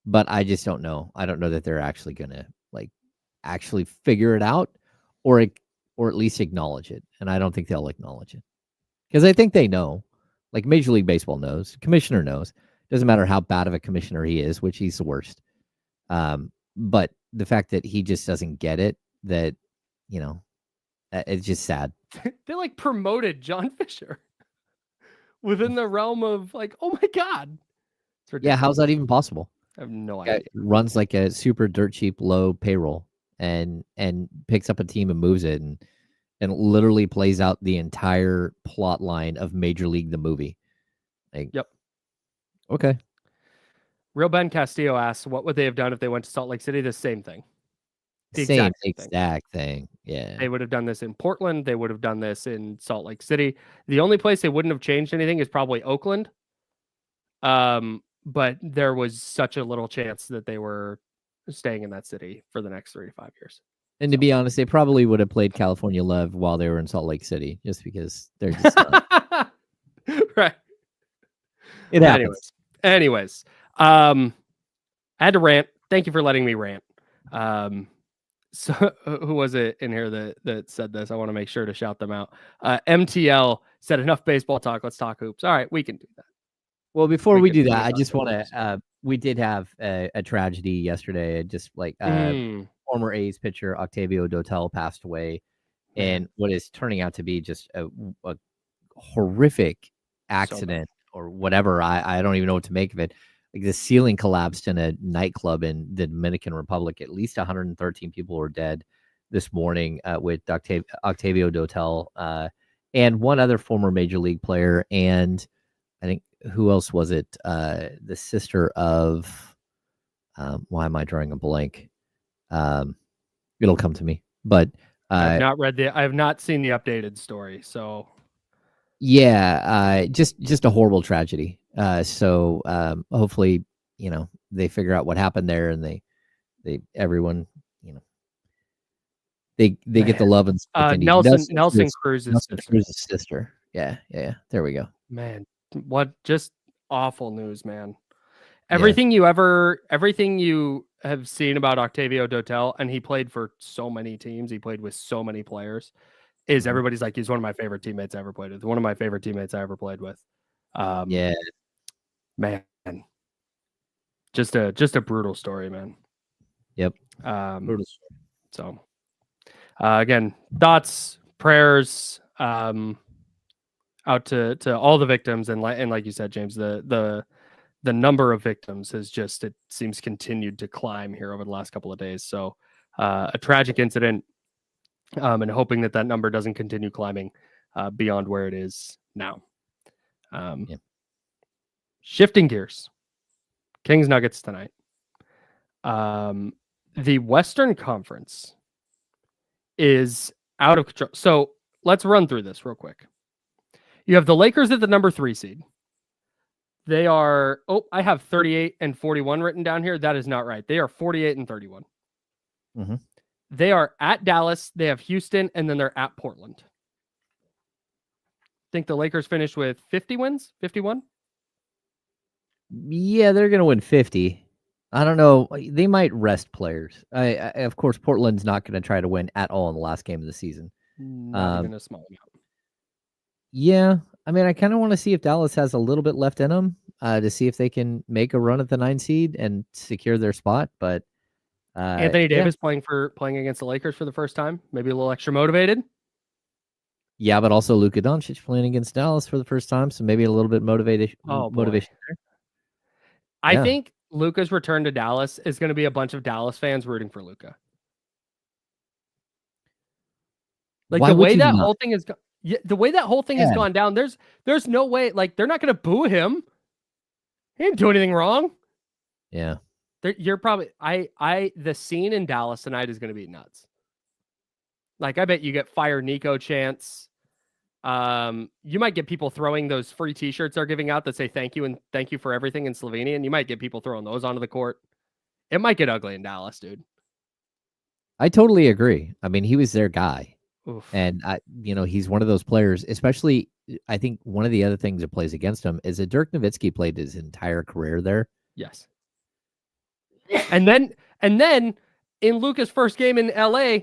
but I just don't know. I don't know that they're actually going to actually figure it out or at least acknowledge it. And I don't think they'll acknowledge it because I think they know. Like Major League Baseball knows, commissioner knows. Doesn't matter how bad of a commissioner he is, which he's the worst. But the fact that he just doesn't get it, that, it's just sad. They like promoted John Fisher within the realm of like, oh my God. Yeah, how's that even possible? I have no idea. Runs like a super dirt cheap, low payroll and picks up a team and moves it and literally plays out the entire plot line of Major League the movie. Like, yep. Okay. Real Ben Castillo asks, what would they have done if they went to Salt Lake City? The same thing. The same exact thing. Yeah. They would have done this in Portland. They would have done this in Salt Lake City. The only place they wouldn't have changed anything is probably Oakland. But there was such a little chance that they were staying in that city for the next 3 to 5 years. And to be honest, they probably would have played California Love while they were in Salt Lake City, just because they're just right. It happens. Anyways, I had to rant. Thank you for letting me rant. So who was it in here that said this? I want to make sure to shout them out. MTL said enough baseball talk. Let's talk hoops. All right, we can do that. Well, before we do that, I talk just want hoops. to. We did have a tragedy yesterday. Just like former A's pitcher Octavio Dotel passed away, and what is turning out to be just a horrific accident or whatever. I don't even know what to make of it. Like the ceiling collapsed in a nightclub in the Dominican Republic. At least 113 people were dead this morning with Octavio Dotel and one other former major league player. And I think, who else was it? The sister of, why am I drawing a blank? It'll come to me. But I have not seen the updated story. So yeah, just a horrible tragedy. So hopefully, they figure out what happened there, and everyone, they get the love and Nelson Cruz's sister. Yeah. There we go. Man, what just awful news, man. Everything you have seen about Octavio Dotel, and he played for so many teams, he played with so many players, is everybody's like, he's one of my favorite teammates I ever played with. One of my favorite teammates I ever played with. Man, just a brutal story, man. Yep. Brutal story. So, again, thoughts, prayers, out to all the victims, and like you said, James, the number of victims has just, it seems, continued to climb here over the last couple of days. So, a tragic incident, and hoping that number doesn't continue climbing beyond where it is now. Shifting gears, Kings Nuggets tonight. The Western Conference is out of control. So let's run through this real quick. You have the Lakers at the number 3 seed. They are, I have 38 and 41 written down here. That is not right. They are 48 and 31. Mm-hmm. They are at Dallas. They have Houston, and then they're at Portland. I think the Lakers finished with 50 wins, 51. Yeah, they're going to win 50. I don't know. They might rest players. Of course, Portland's not going to try to win at all in the last game of the season. Not even a small amount. Yeah. I mean, I kind of want to see if Dallas has a little bit left in them to see if they can make a run at the 9 seed and secure their spot. But Anthony Davis playing against the Lakers for the first time, maybe a little extra motivated. Yeah, but also Luka Doncic playing against Dallas for the first time, so maybe a little bit motivation there. I think Luka's return to Dallas is going to be a bunch of Dallas fans rooting for Luka. Like the way that whole thing has gone down, there's no way, like, they're not going to boo him. He didn't do anything wrong. Yeah. You're probably the scene in Dallas tonight is going to be nuts. Like, I bet you get Fire Nico chants. You might get people throwing those free t-shirts they're giving out that say thank you and thank you for everything in Slovenian. You might get people throwing those onto the court. It might get ugly in Dallas, dude. I totally agree. I mean, he was their guy. Oof. And he's one of those players, especially, I think one of the other things that plays against him is that Dirk Nowitzki played his entire career there. Yes. And then in Luka's first game in LA,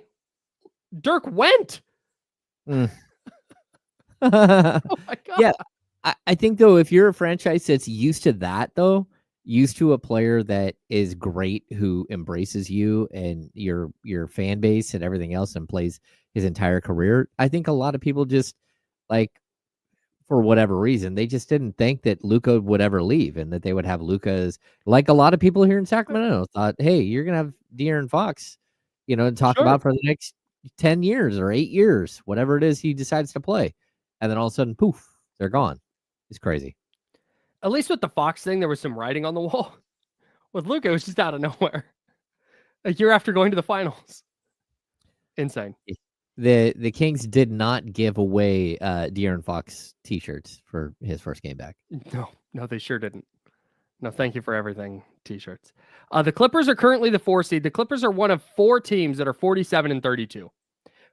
Dirk went. Oh my God. Yeah. I think, though, if you're a franchise that's used to that, though, used to a player that is great, who embraces you and your fan base and everything else and plays his entire career, I think a lot of people just, like, for whatever reason, they just didn't think that Luka would ever leave and that they would have Luka as, like a lot of people here in Sacramento thought, hey, you're going to have De'Aaron Fox, to talk about for the next 10 years or 8 years, whatever it is he decides to play. And then all of a sudden, poof, they're gone. It's crazy. At least with the Fox thing, there was some writing on the wall. With Luka, it was just out of nowhere. A year after going to the finals. Insane. The Kings did not give away De'Aaron Fox t-shirts for his first game back. No, they sure didn't. No, thank you for everything t-shirts. The Clippers are currently the 4 seed. The Clippers are one of 4 teams that are 47 and 32.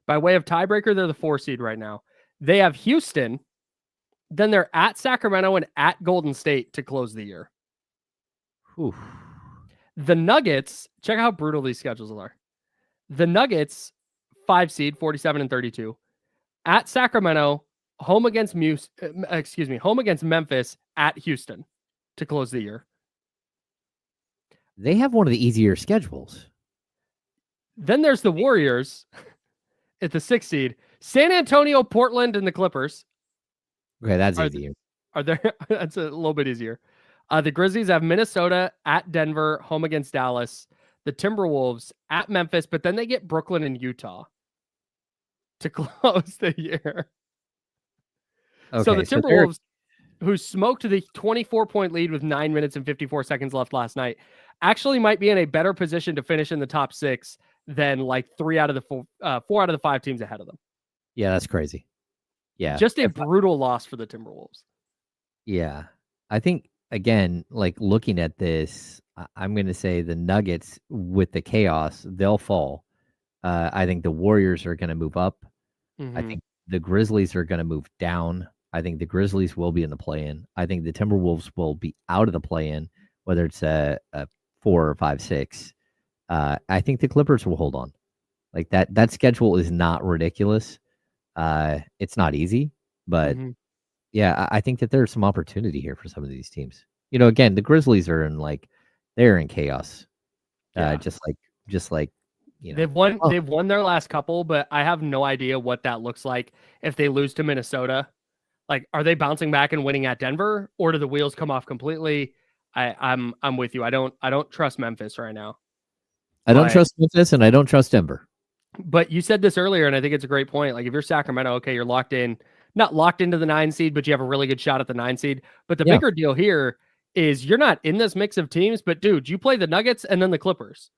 By way of tiebreaker, they're the 4 seed right now. They have Houston, then they're at Sacramento and at Golden State to close the year. Oof. The Nuggets, check out how brutal these schedules are. The Nuggets, 5 seed, 47 and 32. At Sacramento, home against home against Memphis, at Houston to close the year. They have one of the easier schedules. Then there's the Warriors at the 6 seed. San Antonio, Portland, and the Clippers. Okay, that's Are easier. Are there? That's a little bit easier. The Grizzlies have Minnesota at Denver, home against Dallas. The Timberwolves at Memphis, but then they get Brooklyn and Utah to close the year. Okay, So the Timberwolves, who smoked the 24-point lead with 9 minutes and 54 seconds left last night, actually might be in a better position to finish in the top 6 than like 4 out of the 5 teams ahead of them. Yeah, that's crazy. Yeah, just a brutal loss for the Timberwolves. Yeah, I think again, like looking at this, I'm going to say the Nuggets with the chaos, they'll fall. I think the Warriors are going to move up. Mm-hmm. I think the Grizzlies are going to move down. I think the Grizzlies will be in the play-in. I think the Timberwolves will be out of the play-in, whether it's a 4 or 5, 6. I think the Clippers will hold on. Like that schedule is not ridiculous. It's not easy, but yeah, I think that there's some opportunity here for some of these teams. You know, again, the Grizzlies are they're in chaos. Just like you know, they've won their last couple, but I have no idea what that looks like if they lose to Minnesota. Like, are they bouncing back and winning at Denver, or do the wheels come off completely? I'm with you. I don't trust Memphis right now. I don't trust Memphis, and I don't trust Denver. But you said this earlier, and I think it's a great point. Like, if you're Sacramento, okay, you're locked in, not locked into the 9 seed, but you have a really good shot at the 9 seed. But the bigger deal here is you're not in this mix of teams, but dude, you play the Nuggets and then the Clippers.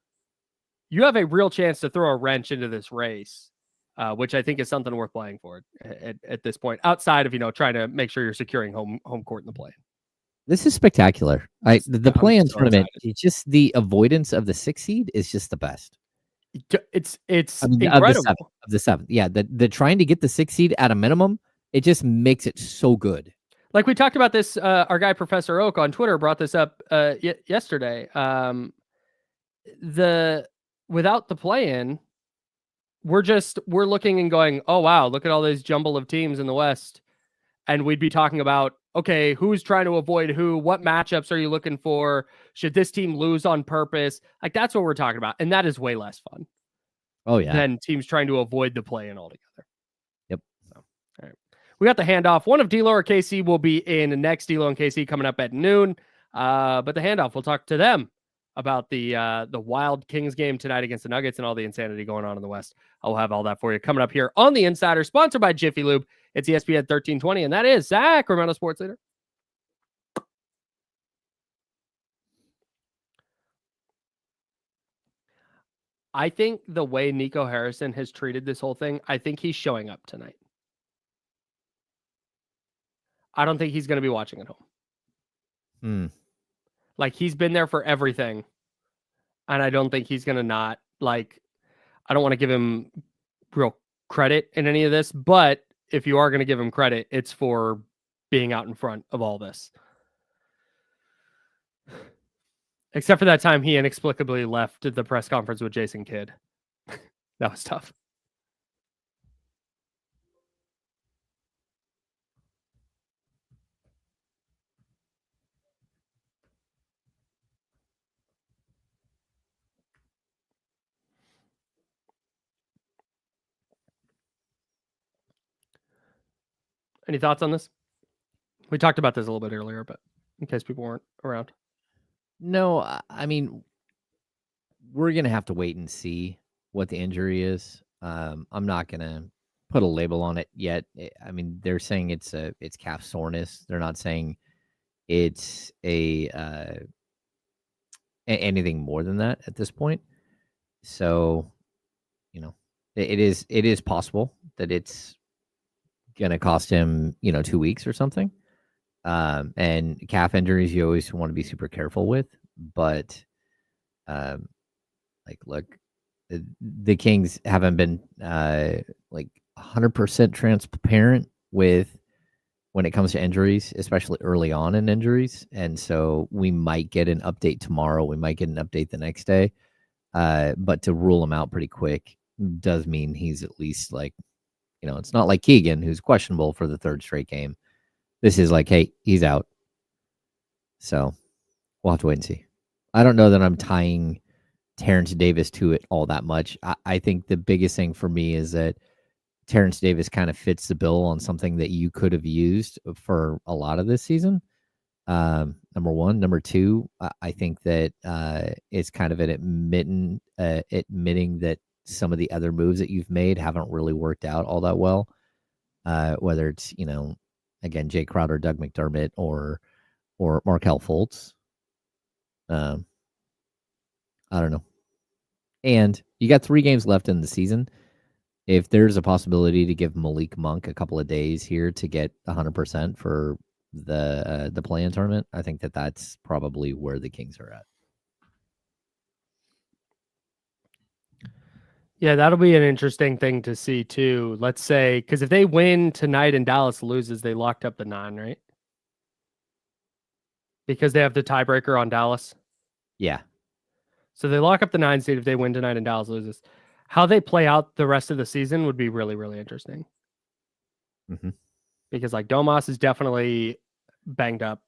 You have a real chance to throw a wrench into this race, which I think is something worth playing for at this point, outside of, trying to make sure you're securing home court in the play. This is spectacular. The play-in tournament, it's just the avoidance of the 6 seed is just the best. It's incredible. Of the 7th. Yeah, the trying to get the 6 seed at a minimum, it just makes it so good. Like we talked about this, our guy Professor Oak on Twitter brought this up yesterday. Without the play-in, we're looking and going, oh wow, look at all these jumble of teams in the West, and we'd be talking about, okay, who's trying to avoid who? What matchups are you looking for? Should this team lose on purpose? Like, that's what we're talking about, and that is way less fun. Oh yeah, than teams trying to avoid the play-in altogether. Yep. So, all right, we got the handoff. One of D'Lo or KC will be in next. D'Lo and KC coming up at noon. But the handoff, we'll talk to them about the Wild Kings game tonight against the Nuggets and all the insanity going on in the West. I'll have all that for you coming up here on the Insider, sponsored by Jiffy Lube. It's ESPN 1320, and that is Sacramento Sports Leader. I think the way Nico Harrison has treated this whole thing, I think he's showing up tonight. I don't think he's going to be watching at home. Like, he's been there for everything. And I don't think he's going to not, like, I don't want to give him real credit in any of this, but if you are going to give him credit, it's for being out in front of all this. Except for that time he inexplicably left the press conference with Jason Kidd. That was tough. Any thoughts on this? We talked about this a little bit earlier, but in case people weren't around. No, I mean, we're going to have to wait and see what the injury is. I'm not going to put a label on it yet. I mean, they're saying it's calf soreness. They're not saying it's anything more than that at this point. So, it is possible that it's going to cost him, 2 weeks or something. And calf injuries, you always want to be super careful with, but, look, the Kings haven't been, 100% transparent with when it comes to injuries, especially early on in injuries. And so we might get an update tomorrow. We might get an update the next day. But to rule him out pretty quick does mean he's at least like, it's not like Keegan, who's questionable for the third straight game. This is like, hey, he's out. So we'll have to wait and see. I don't know that I'm tying Terrence Davis to it all that much. I think the biggest thing for me is that Terrence Davis kind of fits the bill on something that you could have used for a lot of this season. Number one. Number two, I think that it's kind of an admitting that some of the other moves that you've made haven't really worked out all that well. Whether it's, again, Jay Crowder, Doug McDermott, or Markelle Fultz. I don't know. And you got 3 games left in the season. If there's a possibility to give Malik Monk a couple of days here to get 100% for the play-in tournament, I think that's probably where the Kings are at. Yeah, that'll be an interesting thing to see too. Let's say, because if they win tonight and Dallas loses, they locked up the 9, right? Because they have the tiebreaker on Dallas. Yeah. So they lock up the 9 seed if they win tonight and Dallas loses. How they play out the rest of the season would be really, really interesting. Mm-hmm. Because like Domas is definitely banged up.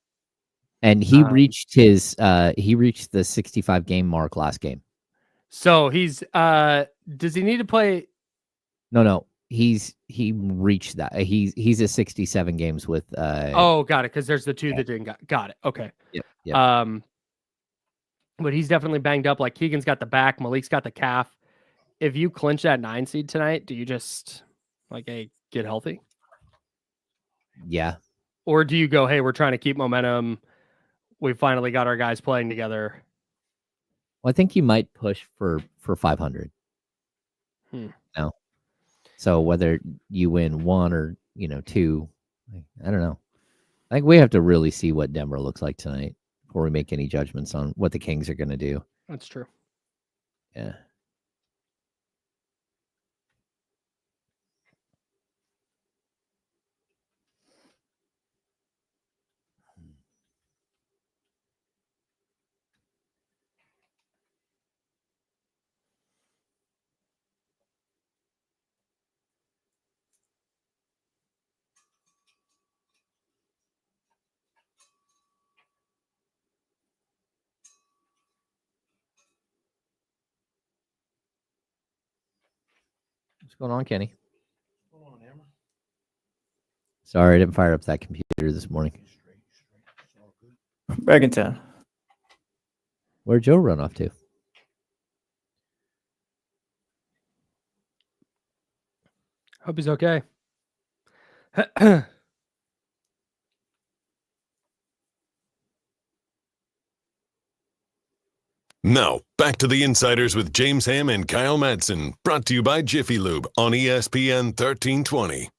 And he reached the 65 game mark last game. So he's does he need to play? No. He reached that. He's at 67 games with Oh, got it. Because there's the 2 that didn't got it. Okay. Yep. But he's definitely banged up. Like Keegan's got the back, Malik's got the calf. If you clinch that 9 seed tonight, do you just like, hey, get healthy? Yeah. Or do you go, hey, we're trying to keep momentum. We finally got our guys playing together. Well, I think you might push for 500. No. So whether you win 1 or 2, I don't know. I think we have to really see what Denver looks like tonight before we make any judgments on what the Kings are going to do. That's true. Yeah. What's going on, Kenny? What's going on, Hammer? Sorry, I didn't fire up that computer this morning. Back in town. Where'd Joe run off to? Hope he's okay. Now, back to the Insiders with James Ham and Kyle Madsen, brought to you by Jiffy Lube on ESPN 1320.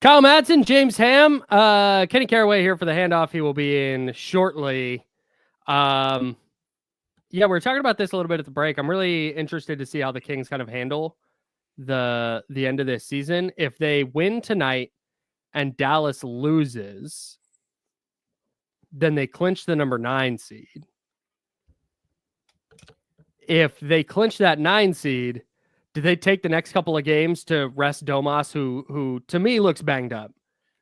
Kyle Madsen, James Ham, Kenny Caraway here for the handoff. He will be in shortly. Yeah, we were talking about this a little bit at the break. I'm really interested to see how the Kings kind of handle the end of this season. If they win tonight and Dallas loses, then they clinch the number 9 seed. If they clinch that 9 seed, do they take the next couple of games to rest Domas, who to me looks banged up?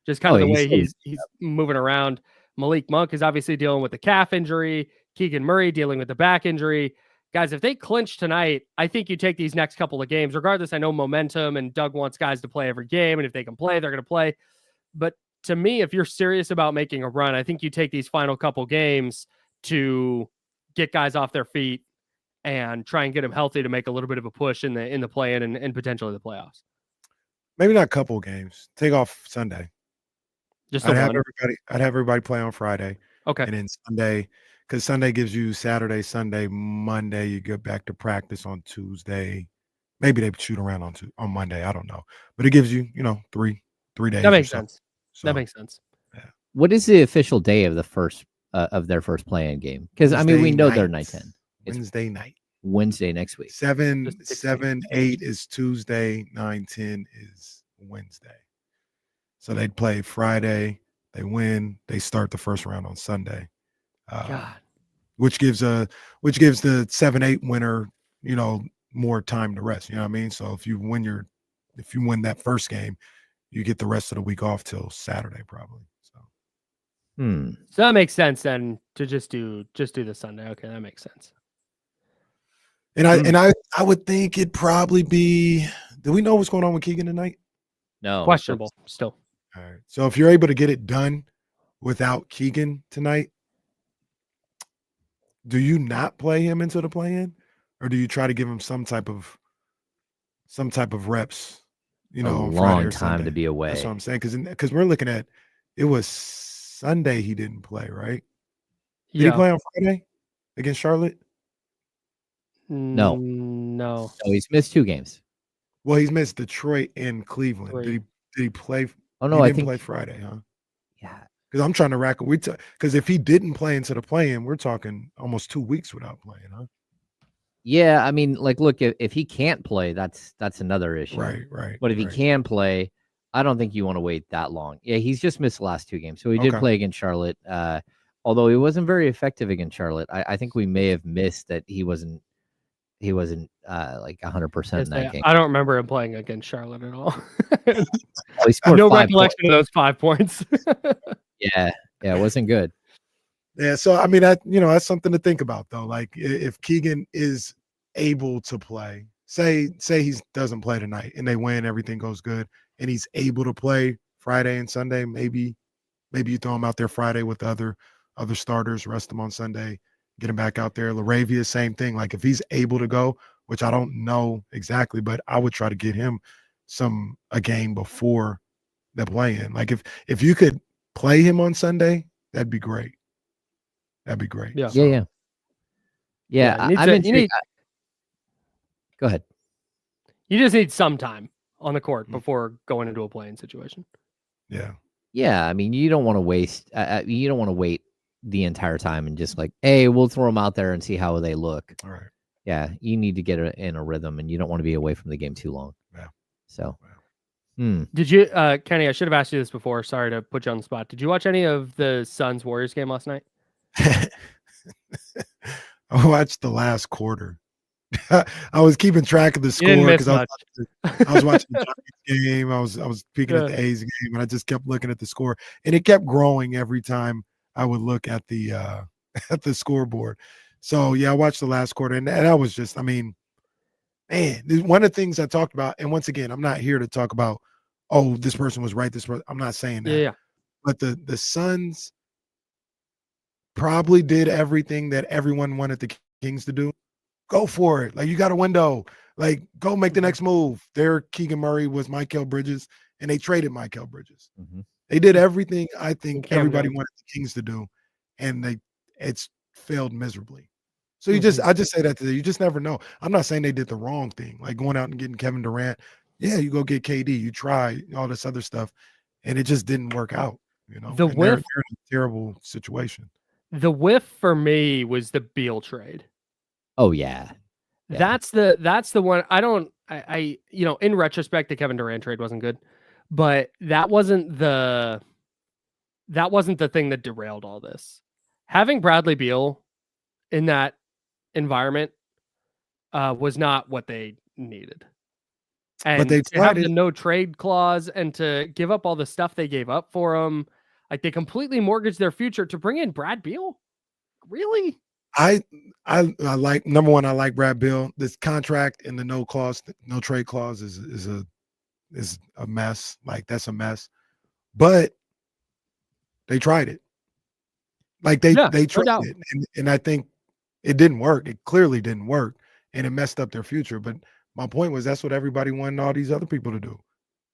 Just kind of the way he's moving around. Malik Monk is obviously dealing with the calf injury. Keegan Murray dealing with the back injury. Guys, if they clinch tonight, I think you take these next couple of games. Regardless, I know momentum and Doug wants guys to play every game, and if they can play, they're going to play. But to me, if you're serious about making a run, I think you take these final couple games to get guys off their feet and try and get them healthy to make a little bit of a push in the play-in and potentially the playoffs. Maybe not a couple games. Take off Sunday. Just I'd have everybody play on Friday. Okay. And then Sunday, because Sunday gives you Saturday, Sunday, Monday. You get back to practice on Tuesday. Maybe they shoot around on Monday. I don't know, but it gives you 3 days. That makes sense. So, that makes sense. Yeah. What is the official day of the first of their first play-in game? Because I mean, we know they're 9-10. Wednesday night. Wednesday next week. 7-8 is Tuesday. 9-10 is Wednesday. So they'd play Friday, they win, they start the first round on Sunday. God. Which gives the 7-8 winner, more time to rest. You know what I mean? So if you win that first game, you get the rest of the week off till Saturday probably. So So that makes sense then to just do the Sunday. Okay, that makes sense. And I would think it'd probably be. Do we know what's going on with Keegan tonight? No. Questionable still. All right. So if you're able to get it done without Keegan tonight, do you not play him into the play-in, or do you try to give him some type of reps? A on Friday long or time Sunday? to be away. That's what I'm saying. Because we're looking at it was Sunday he didn't play, right? Did he play on Friday against Charlotte? No. No. So he's missed 2 games. Well, he's missed Detroit and Cleveland. 3. Did he play? Oh no, he I didn't think play Friday, huh? Yeah. Because I'm trying to rack. Because if he didn't play into the play-in, we're talking almost 2 weeks without playing, huh? Yeah, I mean, like, look, if he can't play, that's another issue. Right. But if he can play, I don't think you want to wait that long. Yeah, he's just missed the last 2 games. So he did play against Charlotte. Although he wasn't very effective against Charlotte. I think we may have missed that he wasn't like 100% in that game. I don't remember him playing against Charlotte at all. Well, he scored no 5 recollection of those 5 points. Yeah, it wasn't good. Yeah, so I mean, that's something to think about though. Like if Keegan is able to play, say he doesn't play tonight and they win, everything goes good, and he's able to play Friday and Sunday, maybe you throw him out there Friday with the other starters, rest him on Sunday, get him back out there. Laravia, same thing. Like if he's able to go, which I don't know exactly, but I would try to get him a game before the play-in. Like if you could play him on Sunday, that'd be great. Yeah. So, Yeah. I'm intrigued. Go ahead. You just need some time on the court before going into a play-in situation. Yeah. Yeah, I mean, you don't want to waste. You don't want to wait the entire time and just like, hey, we'll throw them out there and see how they look. All right. Yeah, you need to get in a rhythm, and you don't want to be away from the game too long. Yeah. So, Did you, Kenny? I should have asked you this before. Sorry to put you on the spot. Did you watch any of the Suns Warriors game last night? I watched the last quarter. I was keeping track of the score because I was watching the Giants game. I was peeking at the A's game, and I just kept looking at the score, and it kept growing every time I would look at the at the scoreboard. So yeah, I watched the last quarter, and I was just, I mean, man, one of the things I talked about, and once again, I'm not here to talk about, oh, this person was right, this person. I'm not saying that. Yeah. But the Suns probably did everything that everyone wanted the Kings to do. Go for it. Like, you got a window. Like, go make the next move. Their Keegan Murray was Mikal Bridges, and they traded Mikal Bridges. They did everything I think everybody wanted the Kings to do, and it's failed miserably. So I just say that today. You just never know. I'm not saying they did the wrong thing, like going out and getting Kevin Durant. Yeah, you go get KD. You try all this other stuff, and it just didn't work out. The whiff, they're in a terrible situation. The whiff for me was the Beal trade. Oh yeah. That's the one. I in retrospect, the Kevin Durant trade wasn't good, but that wasn't the thing that derailed all this. Having Bradley Beal in that environment was not what they needed. And but they to have the no trade clause and to give up all the stuff they gave up for him, like they completely mortgaged their future to bring in Brad Beal. Really? I like, number one, I like Brad Beal. This contract and the no trade clause is a mess. Like, that's a mess. But they tried it. Like they tried it. And I think it didn't work. It clearly didn't work. And it messed up their future. But my point was, that's what everybody wanted all these other people to do.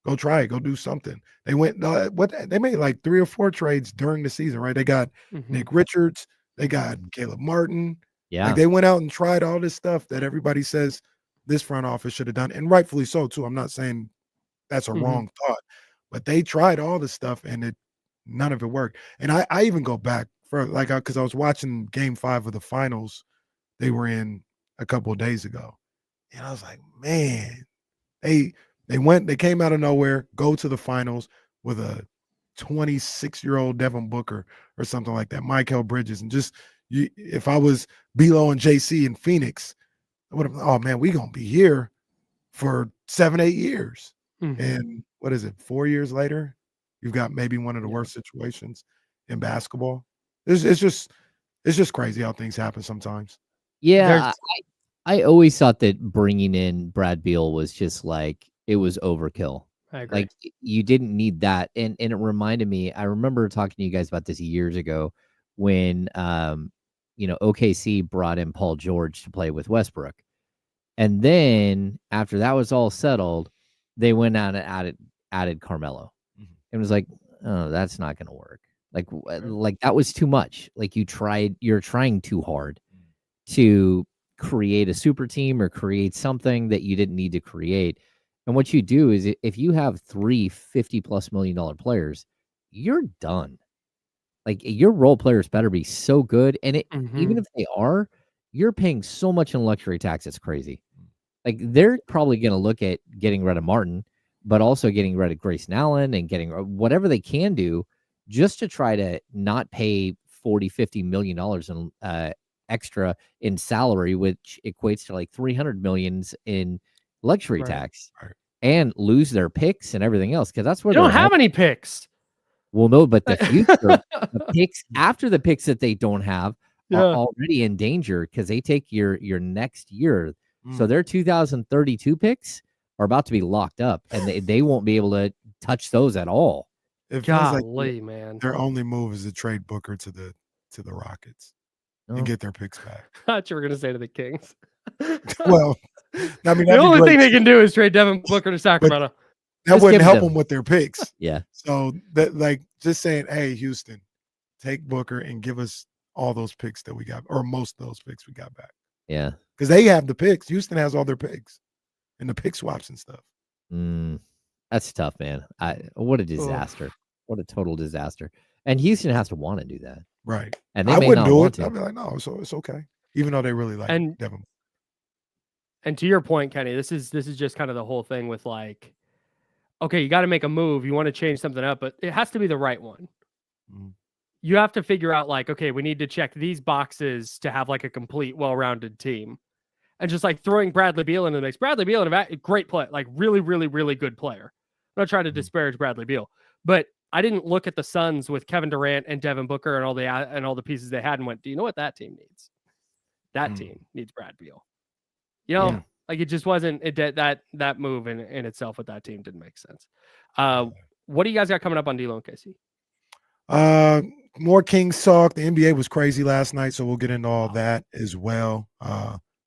Go try it. Go do something. They went, they made like 3 or 4 trades during the season, right? They got Nick Richards. They got Caleb Martin. Yeah. Like, they went out and tried all this stuff that everybody says this front office should have done. And rightfully so, too. I'm not saying that's a wrong thought. But they tried all this stuff, and none of it worked. And I even go back for, like, because I was watching Game 5 of the finals they were in a couple of days ago. And I was like, man, they came out of nowhere, go to the finals with a 26-year-old Devin Booker or something like that, Michael Bridges, and just if I was Belo and JC in Phoenix, I would have. Oh man, we gonna be here for 7-8 years. And what is it? 4 years later, you've got maybe one of the worst situations in basketball. It's just crazy how things happen sometimes. Yeah, I always thought that bringing in Brad Beal was just like it was overkill. I agree. Like you didn't need that, and it reminded me. I remember talking to you guys about this years ago when OKC brought in Paul George to play with Westbrook, and then after that was all settled, they went out and added Carmelo, and was like, oh, that's not going to work. Like that was too much. Like you're trying too hard to create a super team or create something that you didn't need to create. And what you do is if you have three $50+ million players, you're done. Like your role players better be so good. And even if they are, you're paying so much in luxury tax. It's crazy. Like they're probably going to look at getting rid of Martin, but also getting rid of Grayson Allen and getting whatever they can do just to try to not pay $40-50 million in extra in salary, which equates to like 300 millions in luxury tax, and lose their picks and everything else. Cause that's where they don't have any picks. Well, no, but the future, the picks after the picks that they don't have are already in danger because they take your next year. So their 2032 picks are about to be locked up, and they won't be able to touch those at all. It feels like man. Their only move is to trade Booker to the Rockets and get their picks back. I thought you were going to say to the Kings. Well, I mean, the only thing they can do is trade Devin Booker to Sacramento. That wouldn't help them with their picks. Yeah. So that, like, just saying, hey, Houston, take Booker and give us all those picks that we got, or most of those picks we got back. Yeah. Because they have the picks. Houston has all their picks and the pick swaps and stuff. That's tough, man. What a disaster. What a total disaster. And Houston has to want to do that. Right. And they I may wouldn't not do want it. to. I'd be like, no, so it's okay. Even though they really like Devin. And to your point, Kenny, this is just kind of the whole thing with like, okay, you got to make a move. You want to change something up, but it has to be the right one. You have to figure out like, okay, we need to check these boxes to have like a complete, well-rounded team. And just like throwing Bradley Beal into the mix. Bradley Beal, a great play, like really, really, really good player. I'm not trying to disparage Bradley Beal, but I didn't look at the Suns with Kevin Durant and Devin Booker and all the pieces they had and went, do you know what that team needs? That team needs Brad Beal. You know, like it just wasn't that move in itself with that team didn't make sense. What do you guys got coming up on D'Lo and KC? More Kings talk. The NBA was crazy last night, so we'll get into all that as well.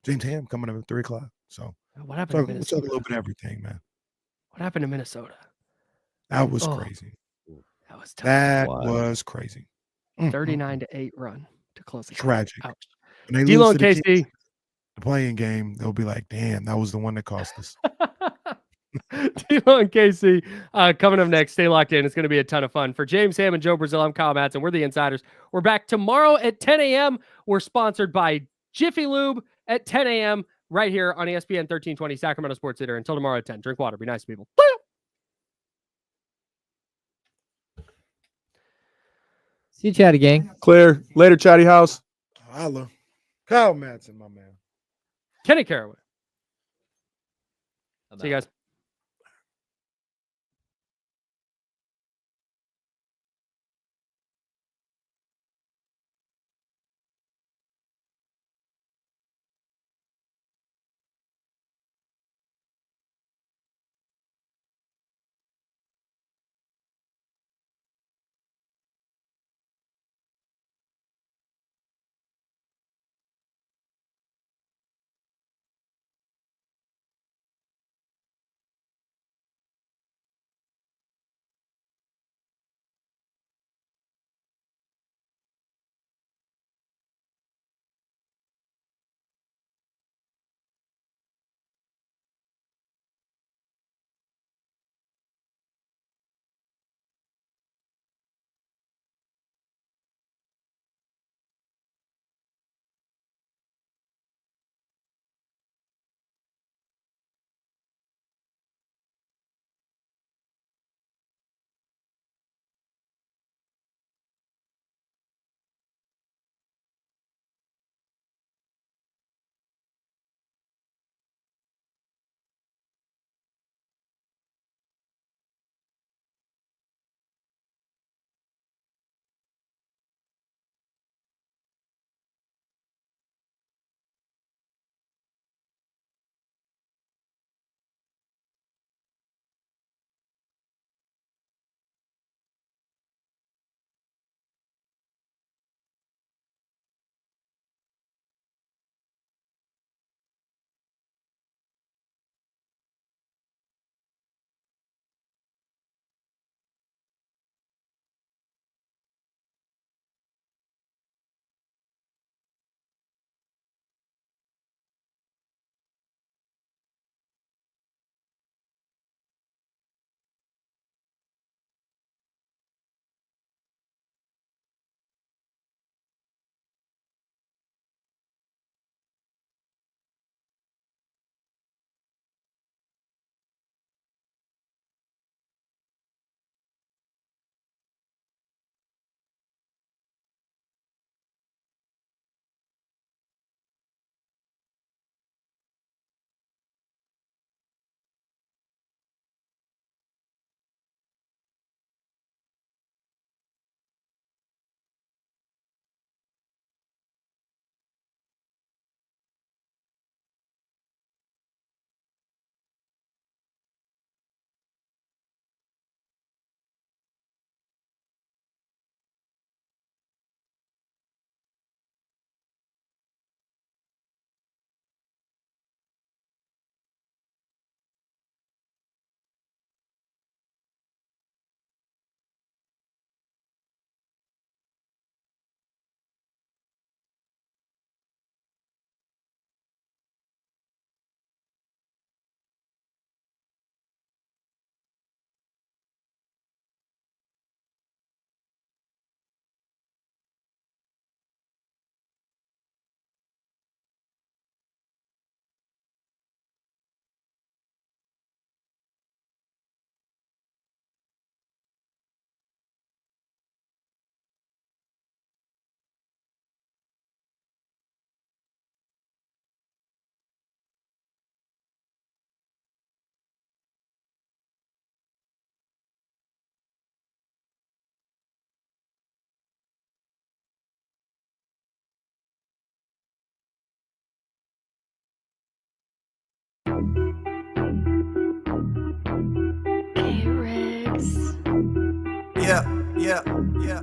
James Ham coming up at 3:00. So what happened to Minnesota? We'll talk a little bit of everything, man. What happened to Minnesota? That was crazy. That was tough. That was crazy. 39-8 run to close the tragic. Ouch. D'Lo and KC. The playing game, they'll be like, damn, that was the one that cost us. D'Lo and KC coming up next. Stay locked in. It's going to be a ton of fun. For James Ham and Joe Brazil, I'm Kyle Madsen. We're the Insiders. We're back tomorrow at 10 a.m. We're sponsored by Jiffy Lube at 10 a.m. right here on ESPN 1320 Sacramento Sports Center. Until tomorrow at 10. Drink water. Be nice to people. See you, Chatty Gang. Clear. Later, Chatty House. Holla. Kyle Madsen, my man. Kenny Caraway. See you guys. Yeah.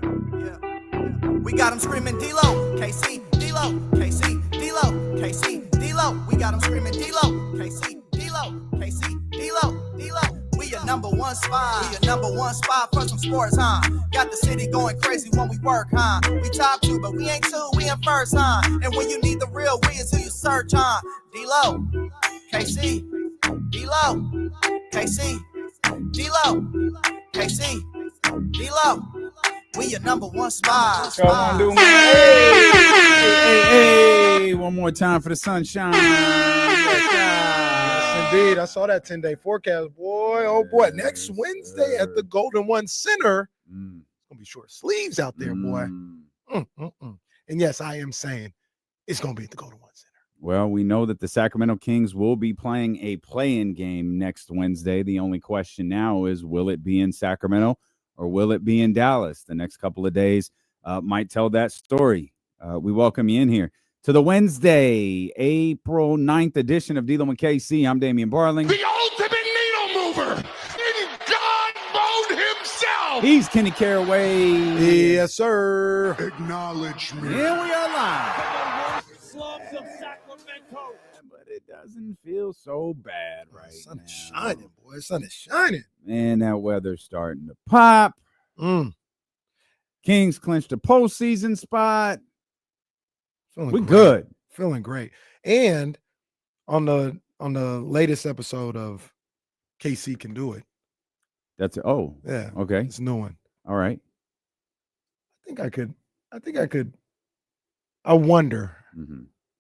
We got them screaming D-Lo, KC, D-Lo, KC, D-Lo, KC, D-Lo. We got them screaming D-Lo, KC, D-Lo, KC, D-Lo, D-Lo. We your number one spot. We your number one spot for some sports, huh? Got the city going crazy when we work, huh? We top 2, but we ain't 2, we in first, huh? And when you need the real, we is who you search, huh? D-Lo, KC, D-Lo, KC, D-Lo, KC, D-Lo. We your number one spot. Hey, one more time for the sunshine. Yes, indeed. I saw that 10-day forecast. Boy, oh boy. Next Wednesday at the Golden One Center. It's going to be short sleeves out there, boy. And yes, I am saying it's going to be at the Golden One Center. Well, we know that the Sacramento Kings will be playing a play-in game next Wednesday. The only question now is, will it be in Sacramento or will it be in Dallas? The next couple of days might tell that story. We welcome you in here to the Wednesday, April 9th edition of D-Lo and KC. I'm Damian Barling. The ultimate needle mover in God mode himself. He's Kenny Caraway. Yes, sir. Acknowledge me. Here we are live. Slums of Sacramento. But it doesn't feel so bad right The sun now. is shining, boy. The sun is shining. Man, that weather's starting to pop. Kings clinched a postseason spot. Feeling We're great. good. Feeling great. And on the latest episode of KC Can Do It. Yeah. Okay. It's a new one. All right. I wonder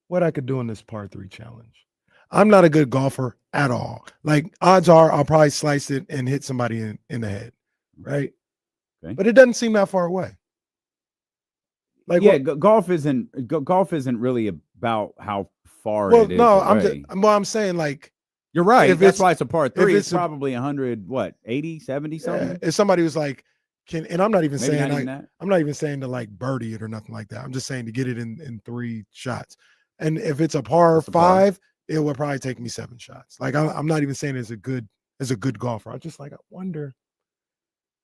what I could do in this par 3 challenge. I'm not a good golfer at all. Like, odds are I'll probably slice it and hit somebody in the head, right? Okay. But it doesn't seem that far away. Like, Yeah, golf isn't really about how far well, it is. no, away. I'm saying, like, You're right. if That's it's- why it's a par 3. if It's it's a- probably 100, 80, 70 something? if somebody was like, and I'm not even Maybe saying not like, even that. I'm not even saying to like birdie it or nothing like that. I'm just saying to get it in 3 shots. And if it's a par That's a par. 5, it would probably take me 7 shots. Like, I'm not even saying as a good golfer. I'm just like, I wonder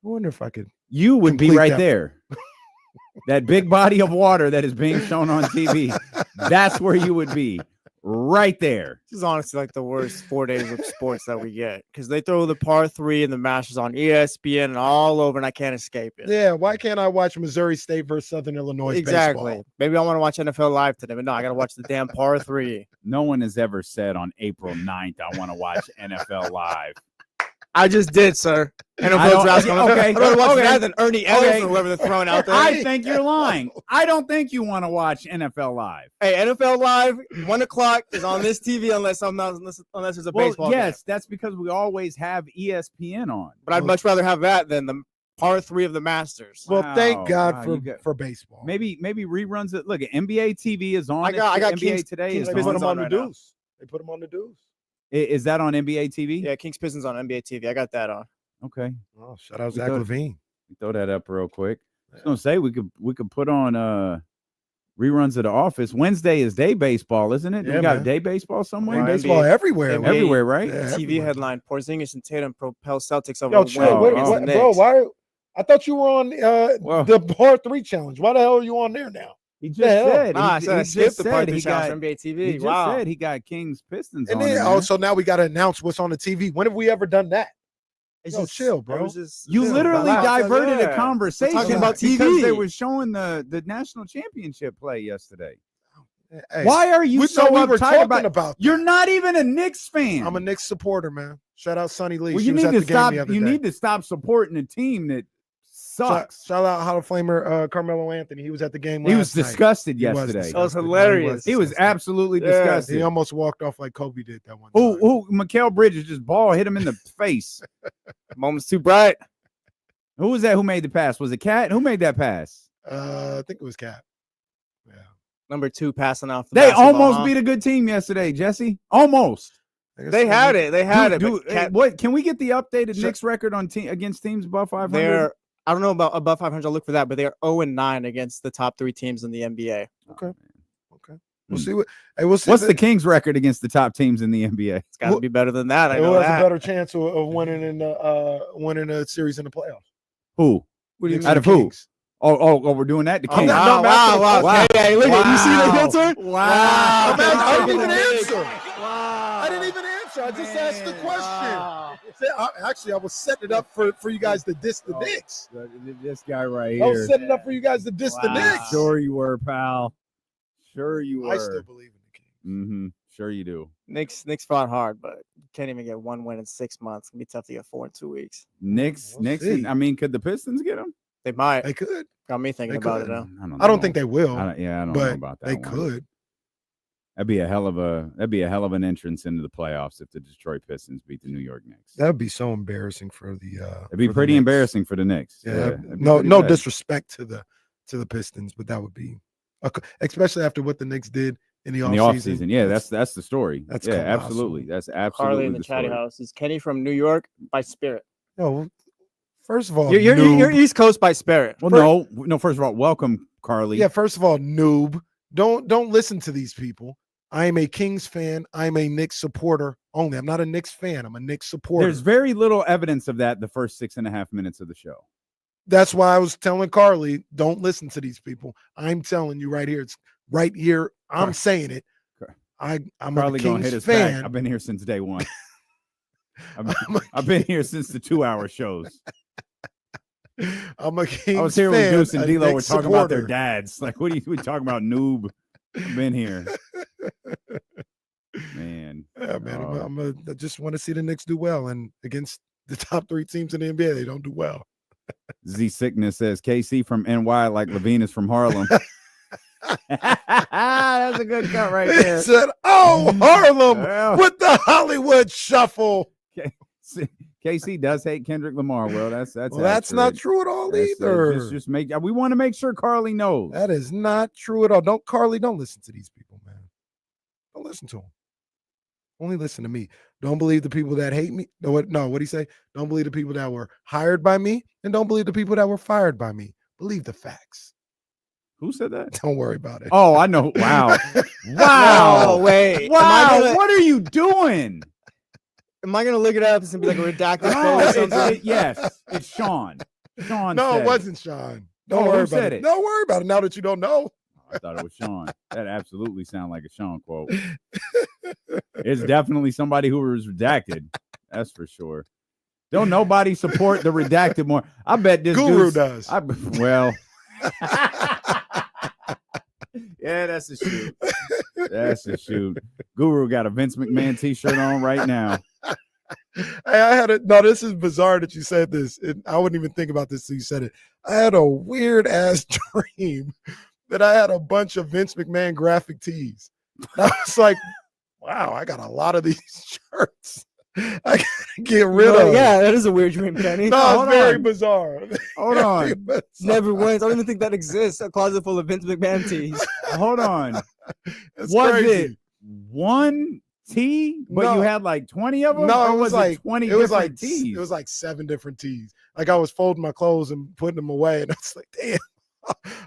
if I could. You would be complete right that. there. That big body of water that is being shown on TV. That's where you would be. Right there. This is honestly like the worst 4 days of sports that we get, because they throw the par 3 and the Masters on ESPN and all over, and I can't escape it. Yeah, why can't I watch Missouri State versus Southern Illinois Exactly. baseball? Maybe I want to watch NFL Live today, but no, I got to watch the damn par 3. No one has ever said on April 9th, I want to watch NFL Live. I just did, sir. I NFL don't- draft. okay, I'd rather watch okay. that than Ernie Ellis or whoever they're throwing out there. I think you're lying. I don't think you want to watch NFL Live. Hey, NFL Live, 1 o'clock is on this TV unless there's a baseball game. Yes, that's because we always have ESPN on. But I'd much rather have that than the par 3 of the Masters. Well, thank Wow, God wow, you got- for baseball. Maybe reruns it. Look, NBA TV is on. I got NBA Kings- today. Kings is They put on. them on the right now. deuce. They put them on the deuce. Is that on NBA TV? Yeah, Kings Pistons on NBA TV. I got that on. Okay. Oh, shout out We Zach go- Levine. Throw that up real quick. I was gonna say we could put on reruns of The Office. Wednesday is day baseball, isn't it? Yeah, We got man. day baseball somewhere. Right. Baseball NBA everywhere. man. Everywhere, right? Yeah, TV everywhere. headline: Porzingis and Tatum propel Celtics over. Yo, the chill. win Wait, against what, the bro, Knicks. why? I thought you were on Well- the par 3 challenge. Why the hell are you on there now? He just The hell? said. Nah, I he said I just skipped the said part he 3 challenge got. for NBA He TV. just Wow. said he got Kings Pistons And on. then, there. so now we got to announce what's on the TV. When have we ever done that? It's Yo, just chill, it bro. was just- You Chill, literally relax. diverted Yeah. a conversation We're talking about because TV. they were showing the national championship play yesterday. Hey, Why are you we so thought we were uptight talking about? that. You're not even a Knicks fan. I'm a Knicks supporter, man. Shout out Sonny Lee. Well, She you was need at to the game stop. the other You day. need to stop supporting a team that sucks. Shout out Hall of Famer Carmelo Anthony. He was at the game. He was last night. disgusted He was yesterday. disgusted. That was He hilarious. He was disgusted. absolutely Yeah, disgusted. He almost walked off like Kobe did that one. Who? Mikal Bridges just ball hit him in the face. Moment's too bright. Who was that? Who made the pass? Was it Cat? Who made that pass? I think it was Cap. Yeah. Number 2 passing off. The They basketball, almost huh? beat a good team yesterday, Jesse. Almost. They had it. They had it. but Cat- What? Can we get the updated Sure. Knicks record on against teams above 500? They're. I don't know about above 500. I'll look for that, but they are 0-9 against the top 3 teams in the NBA. Okay. We'll see what. Hey, we'll see. What's the Kings' record against the top teams in the NBA? It's got to be better than that. I Who know has that. a better chance of winning a series in the playoffs? Who? What do you Knicks mean? Out and of who? Kings. Oh, we're doing that. The I'm Kings. not- no, Wow, I'm wow, asking- wow. Hey, look at you see the Wow. answer? Wow. I didn't even Wow. answer. Wow. I didn't even answer. I just asked the question. Wow. Actually, I was setting it up for you guys to diss the Knicks. This guy right I was here. setting it up for you guys to diss the Knicks. Sure you were, pal. Sure you were. I still believe in the Kings. Mm-hmm. Sure you do. Knicks fought hard, but can't even get one win in 6 months. It's gonna be tough to get 4 in 2 weeks. Knicks. We'll see. I mean, could the Pistons get them? They might. They could. Got me thinking They about could. it now. I don't think they will. I don't know but about that. they one. could. That'd be a hell of an entrance into the playoffs if the Detroit Pistons beat the New York Knicks. That would be so embarrassing for the. It'd be pretty embarrassing for the Knicks. Yeah. it'd be No, pretty no bad. disrespect to the Pistons, but that would be, especially after what the Knicks did in the In the offseason. offseason. Yeah, that's the story. That's yeah, colossal. absolutely. That's Carly absolutely in the chatty story. house. Is Kenny from New York by spirit? No, first of all, You're noob. East Coast by spirit. Well, no. First of all, welcome, Carly. Yeah, first of all, noob. Don't listen to these people. I am a Kings fan. I'm a Knicks supporter only. I'm not a Knicks fan. I'm a Knicks supporter. There's very little evidence of that the first 6.5 minutes of the show. That's why I was telling Carly, don't listen to these people. I'm telling you right here. It's right here. I'm saying it. I'm Carly a gonna Kings hit us fan. back. I've been here since day one. I've been here since the 2-hour shows. I'm a Kings I was here fan, when Goose and a D-Lo were Knicks talking about their supporter. dads. Like, what are we talking about, noob? I've been here. Man. Yeah, man. I just want to see the Knicks do well. And against the top 3 teams in the NBA, they don't do well. Z Sickness says KC from NY like Levine is from Harlem. That's a good cut right He there. said, "Oh, Harlem Well, with the Hollywood shuffle." KC does hate Kendrick Lamar. Well, that's Well, that's not accurate. true at all That's- either. Just make. We want to make sure Carly knows. That is not true at all. Don't listen to these people, man. Don't listen to them. Only listen to me. Don't believe the people that hate me. No, what do you say? Don't believe the people that were hired by me, and don't believe the people that were fired by me. Believe the facts. Who said that? Don't worry about it. Oh, I know. Wow. Wow. No, wait. Wow. What are you doing? Am I gonna look it up and be like a redacted No, photo or something? yes, it's Sean. Sean. No, said it wasn't Sean. Don't Oh, who worry about said it. it? Don't worry about it. Now that you don't know. I thought it was Sean. That absolutely sounded like a Sean quote. It's definitely somebody who was redacted. That's for sure. Don't nobody support the redacted more. I bet this Guru dude's- does. Well. Yeah, that's a shoot. That's a shoot. Guru got a Vince McMahon t-shirt on right now. Hey, this is bizarre that you said this. I wouldn't even think about this till you said it. I had a weird ass dream that I had a bunch of Vince McMahon graphic tees. And I was like, wow, I got a lot of these shirts. I gotta get rid of. Yeah, that is a weird dream, Kenny. No, Hold it's very on. bizarre. Hold Very on. bizarre. Never wins. I don't even think that exists. A closet full of Vince McMahon tees. Hold on. It's Was crazy. it one tee, but No. you had like 20 of them? No, or it was like 20 it was different like tees? it was like 7 different tees. Like I was folding my clothes and putting them away, and I was like, damn,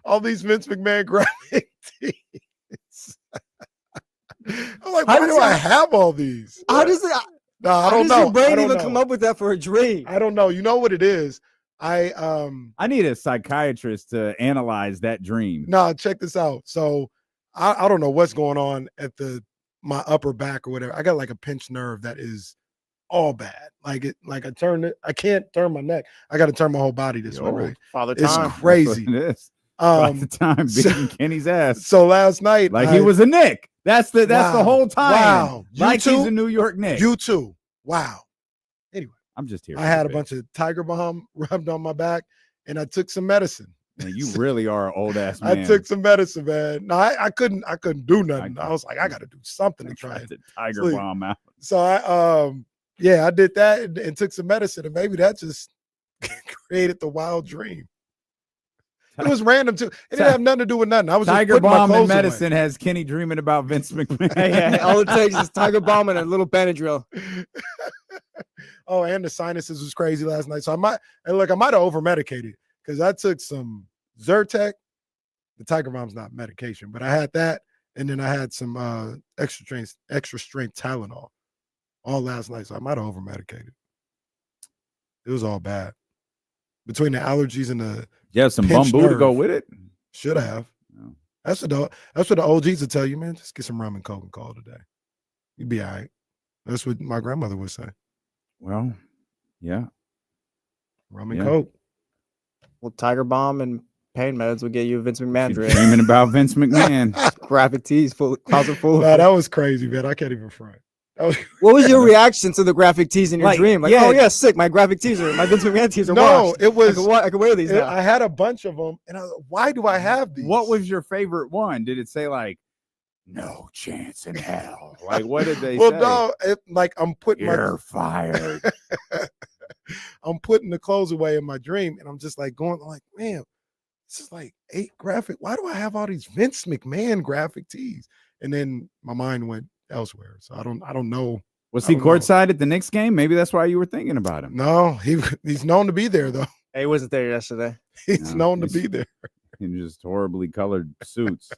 all these Vince McMahon graphic tees. I'm like, How why does do I that- have all these? How does it? No, I How don't does know. your brain I don't even know. come up with that for a dream? I don't know. You know what it is? I need a psychiatrist to analyze that dream. no, check this out. So I don't know what's going on at my upper back or whatever. I got like a pinched nerve that is all bad. Like I can't turn my neck. I got to turn my whole body this way. Yo. Right? Father It's time. crazy. That's what it is. About the Um, time beating Kenny's ass. so last night, Like he was a Knick. That's the Wow. whole time. Wow. You Like he's too? a New York Knick. You too. Wow. I'm just here. I had a bunch of Tiger Balm rubbed on my back, and I took some medicine. Man, you really are an old ass man. I took some medicine, man. No, I couldn't do nothing. I was like, I got to do something to try tried it. to Tiger sleep. Bomb out. So I did that and took some medicine, and maybe that just created the wild dream. It was random too. It didn't have nothing to do with nothing. I was Tiger just putting my Bomb clothes and away. medicine has Kenny dreaming about Vince McMahon. Yeah, all it takes is Tiger Bomb and a little Benadryl. Oh, and the sinuses was crazy last night. So I might have over medicated because I took some Zyrtec. The Tiger Bomb's not medication, but I had that, And then I had some extra strength Tylenol all last night. So I might have over medicated. It was all bad. Between the allergies and the some pinched bamboo to go nerve. with it. Should have. Oh. That's what the OGs will tell you, man. Just get some rum and coke and call it a day. You'd be all right. That's what my grandmother would say. Well, yeah. Rum and coke. Well, Tiger Bomb and pain meds will get you a Vince McMahon drink. Dreaming about Vince McMahon. Graphic tees closet full. Nah, that was crazy, man. I can't even front. What was your reaction to the graphic tees in your Like, dream? Like, yeah. oh yeah, sick. My graphic tees are my Vince McMahon tees are No, washed. it was. I can wear these now. I had a bunch of them, and I was like, why do I have these? What was your favorite one? Did it say like no chance in hell? Like what did they well, say? no, like I'm putting You're fired. I'm putting the clothes away in my dream, and I'm just like going, like, man, this is like 8 graphic. Why do I have all these Vince McMahon graphic tees? And then my mind went elsewhere. So I don't know. Was he courtside at the Knicks game? Maybe that's why you were thinking about him. No, he's known to be there though. Hey, he wasn't there yesterday. He's known to be there. In just horribly colored suits.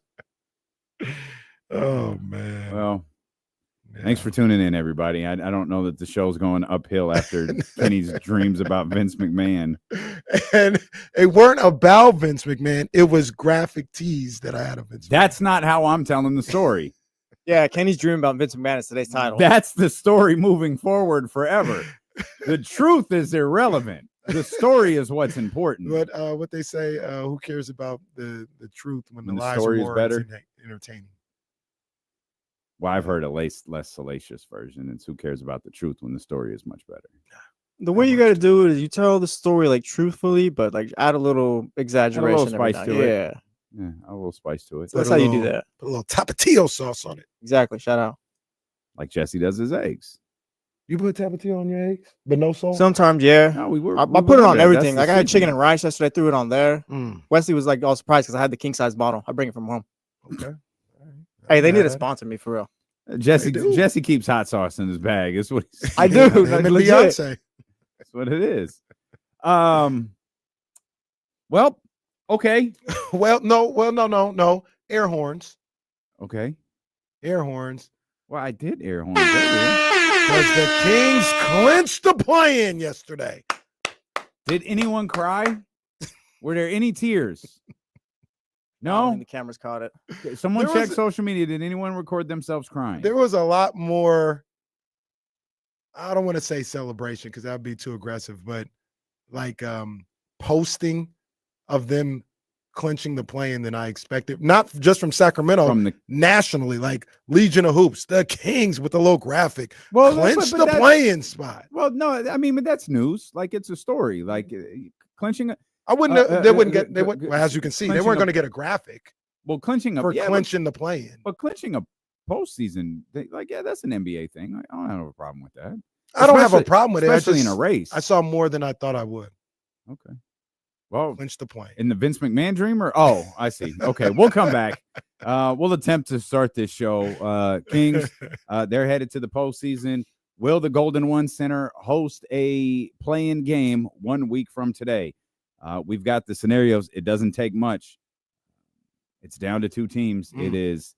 Oh man. Well, thanks for tuning in, everybody. I don't know that the show's going uphill after Kenny's dreams about Vince McMahon. And it weren't about Vince McMahon. It was graphic tees that I had of Vince McMahon. That's not how I'm telling the story. Yeah, Kenny's dream about Vince McMahon is today's title. That's the story moving forward forever. The truth is irrelevant. The story is what's important. But what they say, who cares about the truth when the lies story are is more better? entertaining? Well, I've heard a less salacious version. It's who cares about the truth when the story is much better. The way you got to do it is you tell the story like truthfully, but like add a little exaggeration. spice every to now. it. Yeah, Yeah, a little spice to it. so that's how you do that. Put a little tapatio sauce on it. Exactly. Shout out. Like Jesse does his eggs. You put tapatio on your eggs, but no salt? Sometimes, yeah. No, we I put it on everything. Like I had chicken and rice yesterday. I threw it on there. Mm, Wesley was like all surprised because I had the king size bottle. I bring it from home. okay. All right. Hey, they need to Bad. sponsor me for real. Jesse keeps hot sauce in his bag. That's what he's I do. Him Like, and legit. Beyonce. That's what it is. Well, okay. No. Air horns. Okay. Air horns. Well, I did air horns earlier. Because the Kings clinched the play-in yesterday. Did anyone cry? Were there any tears? I don't No. think the cameras caught it. Someone There check was- social media. Did anyone record themselves crying? There was a lot more, I don't want to say celebration because that would be too aggressive, but like posting of them clinching the play-in than I expected. Not just from Sacramento, From the nationally, like Legion of Hoops, the Kings with the little graphic. well, Clinch but the that's- play-in spot. Well, no, I mean, but that's news. Like it's a story. Like clinching. I wouldn't. They wouldn't get. They would. g- Well, as you can see, they clinching weren't a- going to get a graphic Well, clinching a for yeah, clinching the play-in. but clinching a postseason, that's an NBA thing. I don't have a problem with that. I don't have a Especially- problem with it. Especially in a race. I saw more than I thought I would. Okay. Well, Clinch the play-in. in the Vince McMahon dreamer. Oh, I see. Okay, we'll come back. We'll attempt to start this show. Kings, they're headed to the postseason. Will the Golden One Center host a play-in game 1 week from today? We've got the scenarios. It doesn't take much. It's down to 2 teams. It is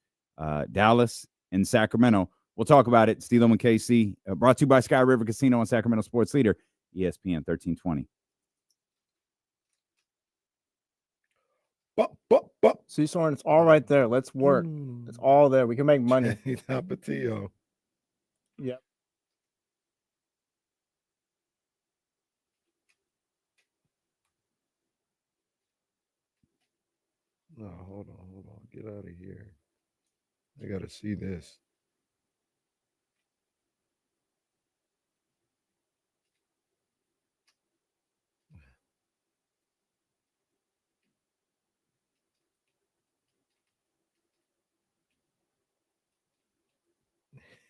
Dallas and Sacramento. We'll talk about it. Stilo and KC, brought to you by Sky River Casino and Sacramento Sports Leader, ESPN 1320. See, Soren, it's all right there. Let's work. It's all there. We can make money. Tapatio. Yep. No, hold on. Get out of here. I got to see this.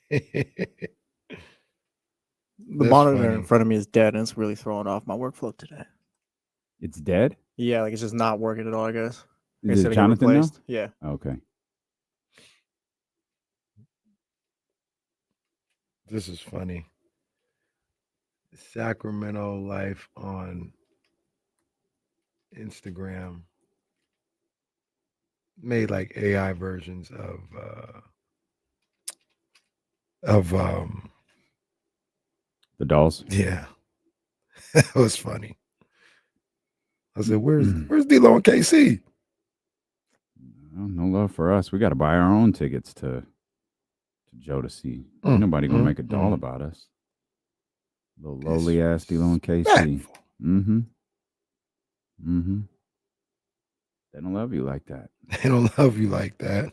The That's monitor funny. in front of me is dead, and it's really throwing off my workflow today. It's dead? Yeah, like it's just not working at all, I guess. I Is guess it it'll get Jonathan now? replaced. Yeah. Okay. This is funny. Sacramento life on Instagram. made like AI versions of The dolls. yeah. That was funny. I said, where's D-Lo and KC? No love for us. We got to buy our own tickets to Jodeci. Ain't nobody gonna make a doll about us. Little lowly ass D-Lo and KC. Respectful. They don't love you like that. They don't love you like that.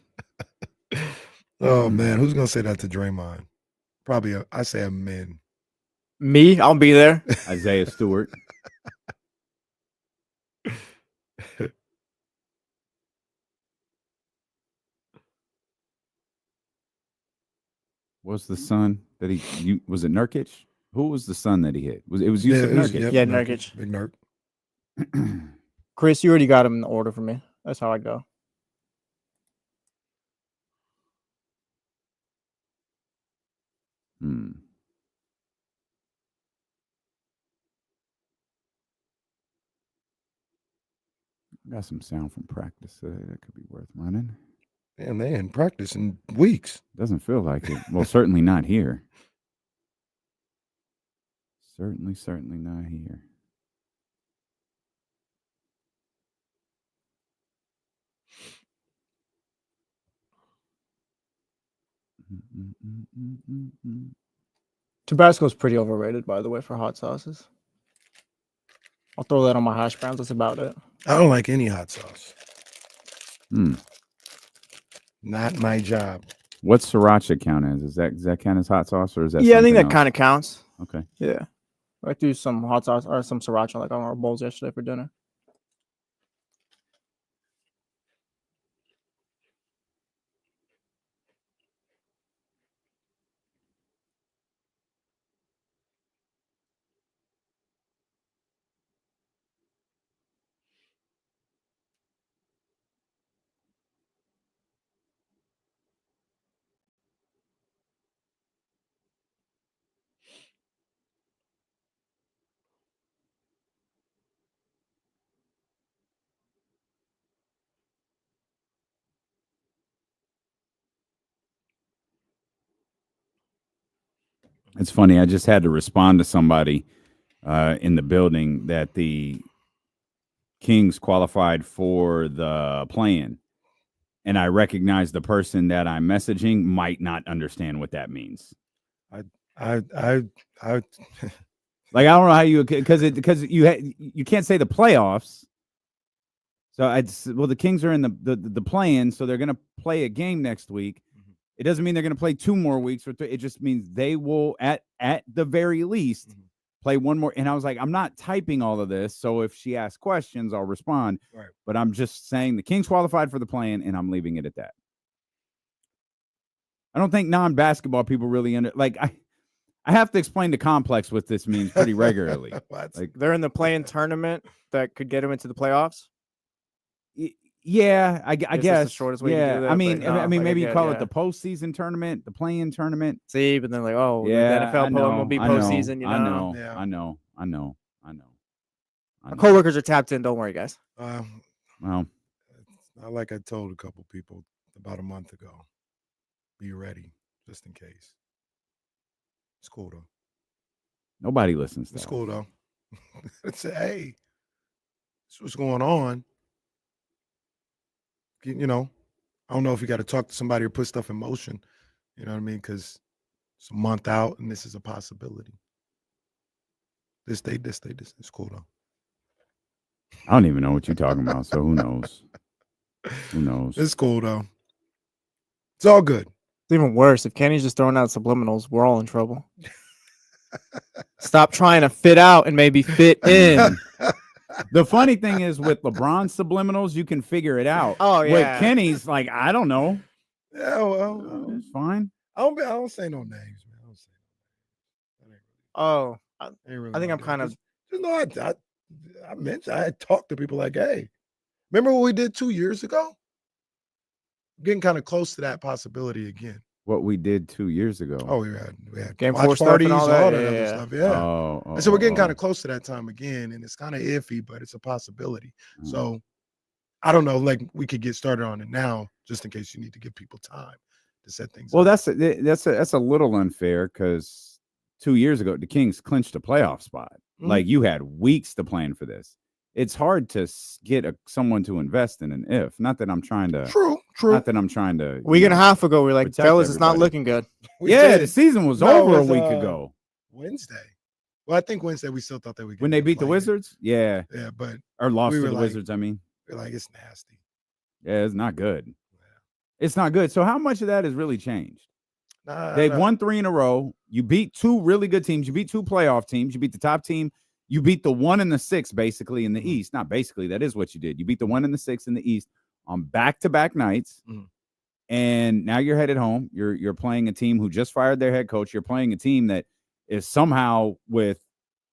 Oh man, who's gonna say that to Draymond? Probably I say a man. Me, I'll be there. Isaiah Stewart. What's the son that was it Nurkic? Who was the son that he hit? It was Yusuf Nurkic. Yeah, Nurkic. Big Nurk. Chris, you already got him in the order for me. That's how I go. Got some sound from practice today that could be worth running. Damn, they in practice in weeks. Doesn't feel like it. Well, certainly not here. Certainly not here. Tabasco's pretty overrated, by the way, for hot sauces. I'll throw that on my hash browns. That's about it. I don't like any hot sauce. Not my job. What's sriracha count as? Does that count as hot sauce or is that? Yeah, I think that else? kind of counts. Okay. Yeah, I threw some hot sauce or some sriracha like on our bowls yesterday for dinner. It's funny. I just had to respond to somebody in the building that the Kings qualified for the play-in, and I recognize the person that I'm messaging might not understand what that means. I Like I don't know how you because you can't say the playoffs. So the Kings are in the play-in, so they're going to play a game next week. It doesn't mean they're going to play 2 more weeks, or it just means they will at the very least play one more. And I was like, I'm not typing all of this, so if she asks questions, I'll respond. Right. But I'm just saying the Kings qualified for the play-in, and I'm leaving it at that. I don't think non-basketball people really I have to explain the complex what this means pretty regularly. Like they're in the play-in tournament that could get them into the playoffs. Yeah, I guess the shortest way to do that. I mean, maybe you call it the postseason tournament, the play-in tournament. See, but then the yeah, NFL will be postseason. I know. Our coworkers are tapped in. Don't worry, guys. Well, like I told a couple people about a month ago, be ready just in case. It's cool though. Nobody listens. It's cool though. Say, hey, this is what's going on. You know, I don't know if you got to talk to somebody or put stuff in motion. You know what I mean? Because it's a month out and this is a possibility. This day. It's cool though. I don't even know what you're talking about. So who knows? Who knows? It's cool though. It's all good. It's even worse. If Kenny's just throwing out subliminals, we're all in trouble. Stop trying to fit out and maybe fit in. The funny thing is with LeBron's subliminals, you can figure it out. Oh, yeah. With Kenny's, like, I don't know. Yeah, well, it's fine. I don't say no names, man. I don't say no names. Oh, I think I'm kind of. You know, I mentioned I had talked to people like, hey, remember what we did 2 years ago? Getting kind of close to that possibility again. What we did 2 years ago. Oh, we had Game watch 4 stuff parties, and all all that. that other stuff. Yeah. Oh, And so we're getting kind of close to that time again, and it's kind of iffy, but it's a possibility. Oh. So I don't know. Like we could get started on it now, just in case you need to give people time to set things. Well, up. that's a little unfair because 2 years ago the Kings clinched a playoff spot. Mhm. Like you had weeks to plan for this. It's hard to get someone to invest in an if. Not that I'm trying to. True. Not that I'm trying to. Week and a half ago, we are like, protect fellas, it's not everybody. looking good. We Yeah, did. the season was No, it over was, a week ago Wednesday. Well, I think Wednesday we still thought that we could when they beat the play it. Wizards. Yeah, Yeah, but or lost we to were the like- Wizards. I mean, we're like, it's nasty. yeah, it's not good. It's not good. So how much of that has really changed? Nah, They've nah. won 3 in a row. You beat 2 really good teams. You beat 2 playoff teams. You beat the top team. You beat the 1 and the 6 basically in the East. Not basically, that is what you did. You beat the 1 and the 6 in the East on back-to-back nights. And now you're headed home. You're playing a team who just fired their head coach. You're playing a team that is somehow with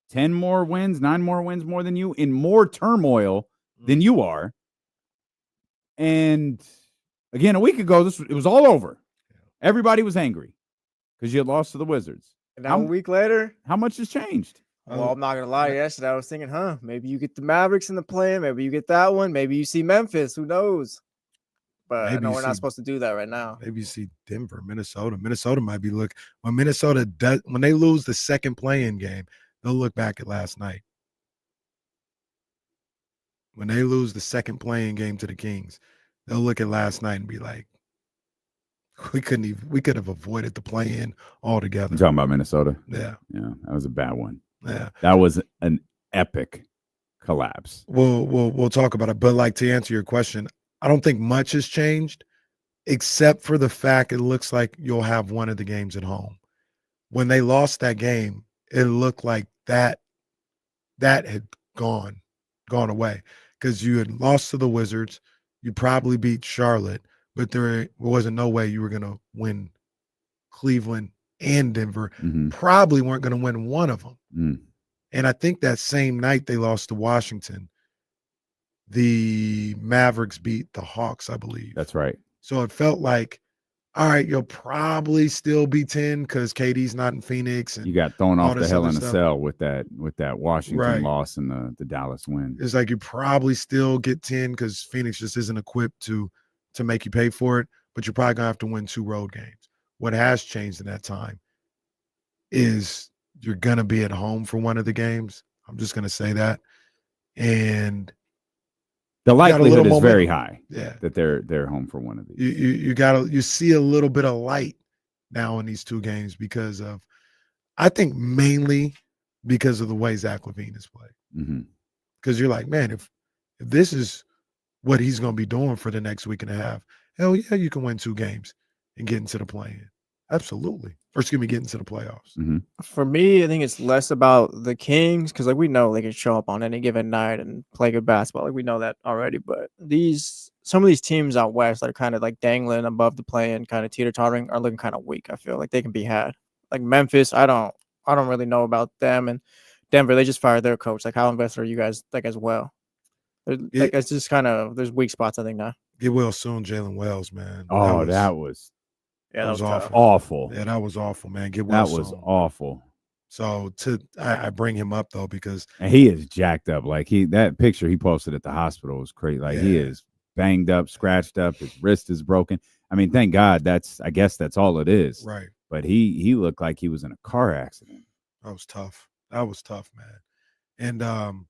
10 more wins, 9 more wins more than you, in more turmoil than you are. And again, a week ago, it was all over. Everybody was angry because you had lost to the Wizards. And now a week later, How much has changed? well, I'm not gonna lie. Yesterday, I was thinking, maybe you get the Mavericks in the play. Maybe you get that one. Maybe you see Memphis. Who knows? But I Maybe know you we're not see- supposed to do that right now. Maybe you see Denver, Minnesota. Minnesota might be when Minnesota does when they lose the second play-in game, they'll look back at last night. When they lose the second play-in game to the Kings, they'll look at last night and be like, we could have avoided the play-in altogether. I'm talking about Minnesota. Yeah. Yeah, that was a bad one. Yeah. That was an epic collapse. We'll talk about it. But like to answer your question, I don't think much has changed except for the fact it looks like you'll have one of the games at home. When they lost that game, it looked like that had gone away because you had lost to the Wizards. You probably beat Charlotte, but there wasn't no way you were going to win Cleveland and Denver. Probably weren't going to win one of them. And I think that same night they lost to Washington, the Mavericks beat the Hawks, I believe. That's right. So it felt like, all right, you'll probably still be 10 because KD's not in Phoenix. And You got thrown all off the this hell other in a stuff. cell with that Washington Right. loss and the Dallas win. It's like you probably still get 10 because Phoenix just isn't equipped to make you pay for it, but you're probably going to have to win 2 road games. What has changed in that time is you're going to be at home for one of the games. I'm just going to say that. And The got a likelihood little is very momentum. high Yeah. that they're home for one of these. You see a little bit of light now in these 2 games because of, I think mainly because of the way Zach LaVine has played. Because you're like, man, if this is what he's going to be doing for the next week and a half, hell yeah, you can win 2 games and get into the play-in. Absolutely. Or excuse me, get into the playoffs. For me, I think it's less about the Kings because, like, we know they can show up on any given night and play good basketball. Like, we know that already. But some of these teams out west that are kind of like dangling above the play-in, kind of teeter-tottering, are looking kind of weak. I feel like they can be had. Like Memphis, I don't really know about them. And Denver, they just fired their coach. Like, how invested are you guys like as well? Like, it's just kind of there's weak spots I think now. Get well soon, Jalen Wells, man. That was that was tough. awful. Yeah, that was awful, man. Get well That was soon. awful. So I bring him up though because And he is jacked up. Like that picture he posted at the hospital was crazy. Like he is banged up, scratched up. His wrist is broken. I mean, thank God I guess that's all it is. Right. But he looked like he was in a car accident. That was tough. That was tough, man.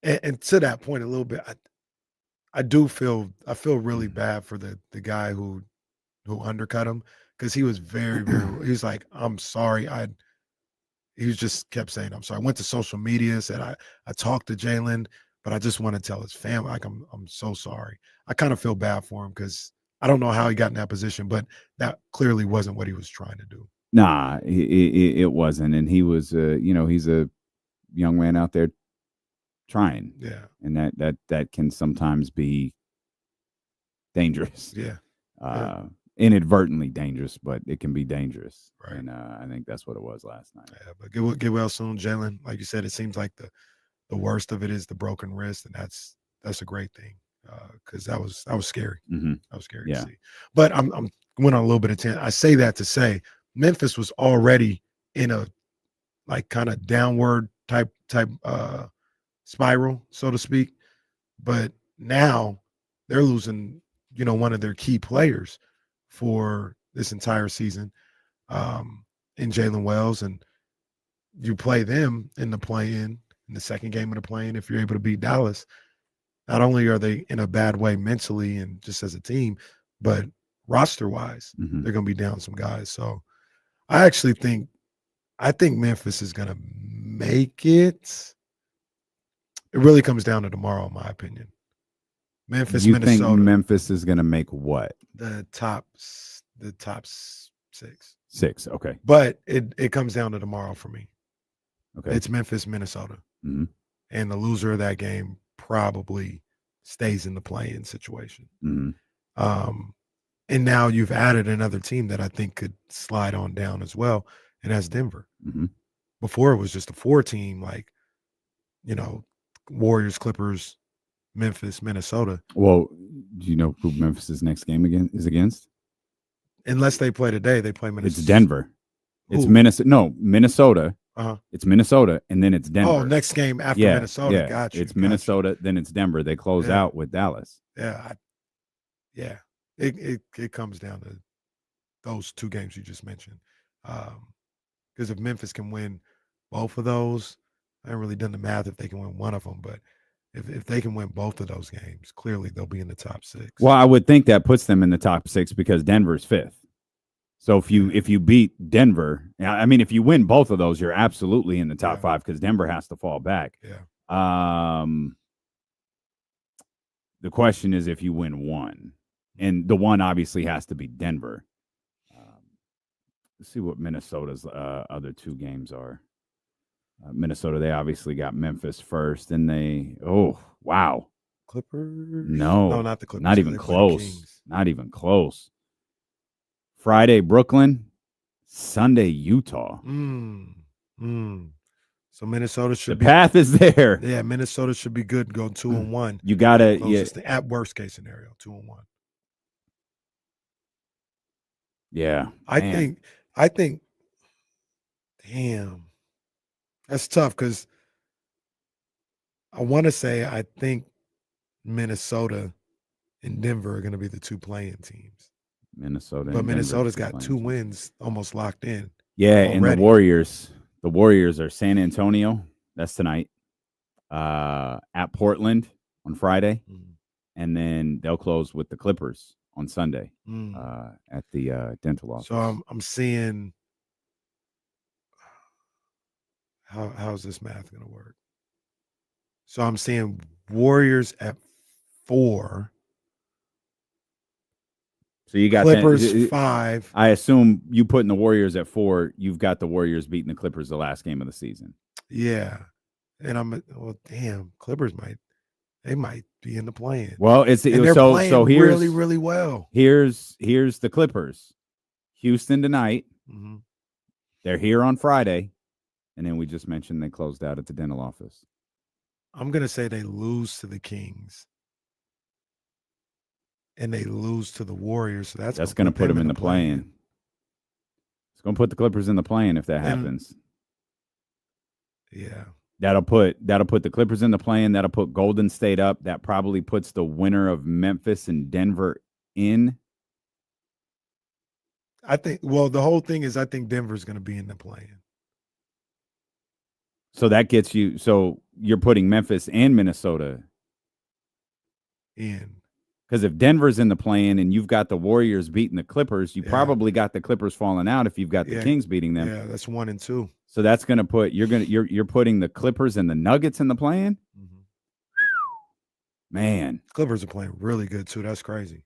And to that point a little bit, I feel really bad for the guy who undercut him because he was very, very he was like, I'm sorry. He just kept saying, I'm sorry. I went to social media, said I talked to Jalen, but I just want to tell his family, like, I'm so sorry. I kind of feel bad for him because I don't know how he got in that position, but that clearly wasn't what he was trying to do. Nah, it wasn't. And he was, he's a young man out there trying. Yeah. And that can sometimes be dangerous. Yeah. Inadvertently dangerous, but it can be dangerous. Right. And I think that's what it was last night. Yeah, but get well soon, Jalen. Like you said, it seems like the worst of it is the broken wrist, and that's a great thing because that was scary. That was scary to see. But I'm went on a little bit of tangent. I say that to say Memphis was already in a like kind of downward type spiral, so to speak. But now they're losing, one of their key players for this entire season, in Jalen Wells, and you play them in the play-in, in the second game of the play-in. If you're able to beat Dallas, not only are they in a bad way mentally and just as a team, but roster-wise, they're going to be down some guys. So I think Memphis is going to make it. It really comes down to tomorrow, in my opinion. Memphis, You Minnesota. think Memphis is going to make what? The top 6. 6. Okay. But it comes down to tomorrow for me. Okay. It's Memphis, Minnesota. Mhm. And the loser of that game probably stays in the play-in situation. Mhm. And now you've added another team that I think could slide on down as well, and that's Denver. Mhm. Before it was just a 4-team, like, Warriors, Clippers, Memphis, Minnesota. Well, do you know who Memphis's next game is against? Unless they play today, they play Minnesota. It's Denver. It's Who? Minnesota. No, Minnesota. Uh-huh. It's Minnesota, and then it's Denver. Oh, next game after Minnesota. Yeah. Got you. It's Minnesota, then it's Denver. They close out with Dallas. Yeah. It comes down to those 2 games you just mentioned. Because if Memphis can win both of those, I haven't really done the math if they can win one of them, but if they can win both of those games, clearly they'll be in the top 6. Well, I would think that puts them in the top 6 because Denver's 5th. So if you beat Denver, I mean, if you win both of those, you're absolutely in the top 5 because Denver has to fall back. Yeah. The question is if you win one, and the one obviously has to be Denver. Let's see what Minnesota's other 2 games are. Minnesota, they obviously got Memphis first, and wow. Clippers? No, not the Clippers. Not even close. Not even close. Friday, Brooklyn. Sunday, Utah. So Minnesota should The path is there. Yeah, Minnesota should be good. Go 2-1. You got to, at worst case scenario, 2-1. Yeah. I think, damn, that's tough because I want to say I think Minnesota and Denver are going to be the 2 playing teams. But Minnesota's got 2 wins almost locked in. Yeah, already. and the Warriors are San Antonio. That's tonight. At Portland on Friday. And then they'll close with the Clippers on Sunday at the dental office. So I'm seeing how's this math going to work? So I'm seeing Warriors at 4. So you got Clippers 5. I assume you putting the Warriors at 4. You've got the Warriors beating the Clippers the last game of the season. Yeah, and damn, Clippers might be in the play-in. Well, they're playing so here's really, really well. Here's the Clippers, Houston tonight. Mm-hmm. They're here on Friday, and then we just mentioned they closed out at the dental office. I'm gonna say they lose to the Kings. And they lose to the Warriors. So that's going to put them in the play-in. It's going to put the Clippers in the play-in if that happens. Yeah. That'll put the Clippers in the play-in. That'll put Golden State up. That probably puts the winner of Memphis and Denver in. The whole thing is I think Denver's going to be in the play-in. So that gets you. So you're putting Memphis and Minnesota in. Because if Denver's in the play-in and you've got the Warriors beating the Clippers, you probably got the Clippers falling out if you've got the Kings beating them. Yeah, that's 1 and 2. So that's going to put you're putting the Clippers and the Nuggets in the play-in. Mm-hmm. Man, Clippers are playing really good too. That's crazy.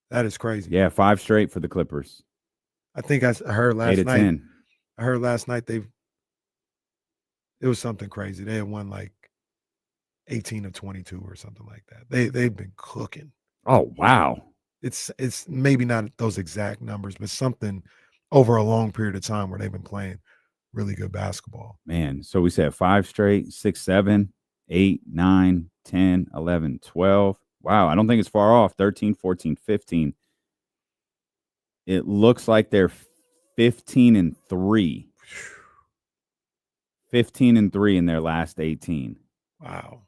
That is crazy. Yeah, 5 straight for the Clippers. I think I heard last 8 night. 10. I heard last night it was something crazy. They had won like 18 of 22 or something like that. They've been cooking. Oh, wow. It's maybe not those exact numbers, but something over a long period of time where they've been playing really good basketball. Man, so we said 5 straight, 6, 7, 8, 9, 10, 11, 12. Wow, I don't think it's far off. 13, 14, 15. It looks like they're 15 and 3. 15 and 3 in their last 18. Wow.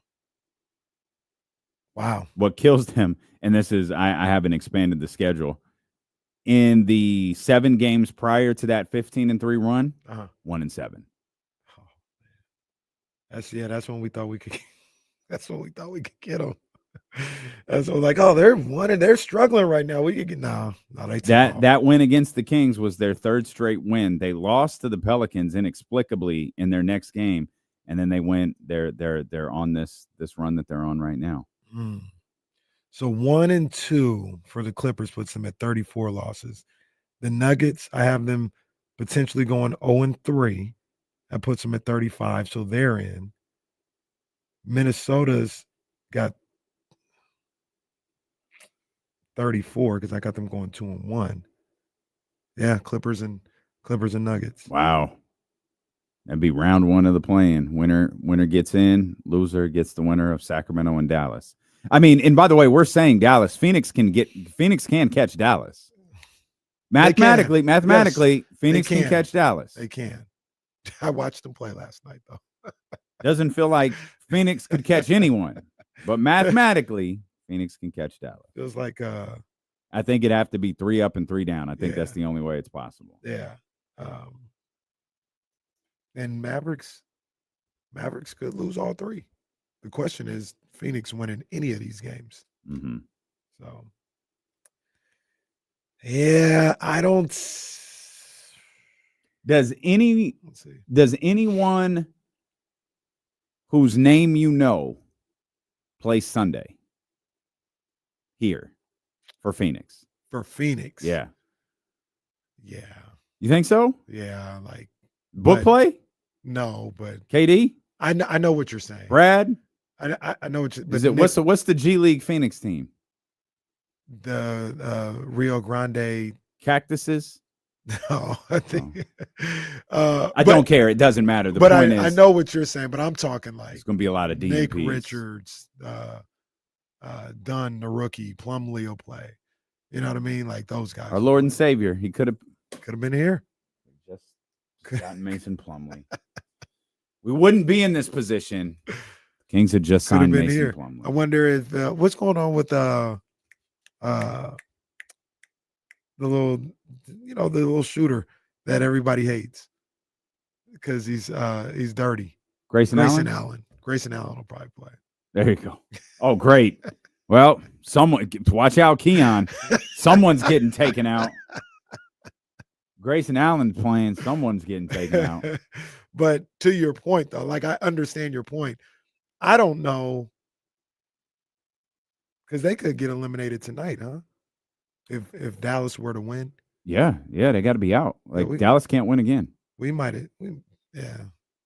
Wow. What kills them, and this is I haven't expanded the schedule. In the 7 games prior to that 15-3 run, 1-7. Oh, that's when we thought we could. That's when we thought we could get them. That's when like, oh, they're struggling right now. We could get that win against the Kings was their 3rd straight win. They lost to the Pelicans inexplicably in their next game, and then they went. They're on this run that they're on right now. So 1-2 for the Clippers puts them at 34 losses. The Nuggets, I have them potentially going 0-3. That puts them at 35. So they're in. Minnesota's got 34 because I got them going 2-1. Yeah, Clippers and Nuggets. Wow. That'd be round 1 of the play-in. Winner gets in, loser gets the winner of Sacramento and Dallas. I mean, and by the way, we're saying Dallas. Phoenix can catch Dallas. Mathematically, Yes, Phoenix can catch Dallas. They can. I watched them play last night, though. Doesn't feel like Phoenix could catch anyone, but mathematically, Phoenix can catch Dallas. Feels like I think it'd have to be 3 up and 3 down. I think that's the only way it's possible. Yeah. And Mavericks could lose all 3. The question is Phoenix winning any of these games. Mm-hmm. So, yeah, I don't. Does anyone whose name you know play Sunday here for Phoenix? For Phoenix? Yeah. Yeah. You think so? Yeah, like book play? No, but KD? I know what you're saying. Brad? I know what you're Is it what's the G League Phoenix team? The Rio Grande Cactuses? No, I think I don't care. It doesn't matter. The point is I know what you're saying, but I'm talking like it's gonna be a lot of DMPs. Nick Richards, Dunn, the rookie, Plumlee will play. You know what I mean? Like those guys. Our Lord and Savior. He could have been here. Just gotten Mason Plumlee. We wouldn't be in this position. Kings had just signed Mason Plumlee. I wonder if what's going on with the little shooter that everybody hates because he's dirty. Grayson Allen? Grayson Allen will probably play. There you go. Oh, great. Well, watch out, Keon. Someone's getting taken out. Grayson Allen playing. Someone's getting taken out. But to your point, though, like I understand your point. I don't know because they could get eliminated tonight, huh? If Dallas were to win. Yeah, they got to be out. Like Dallas can't win again. We might.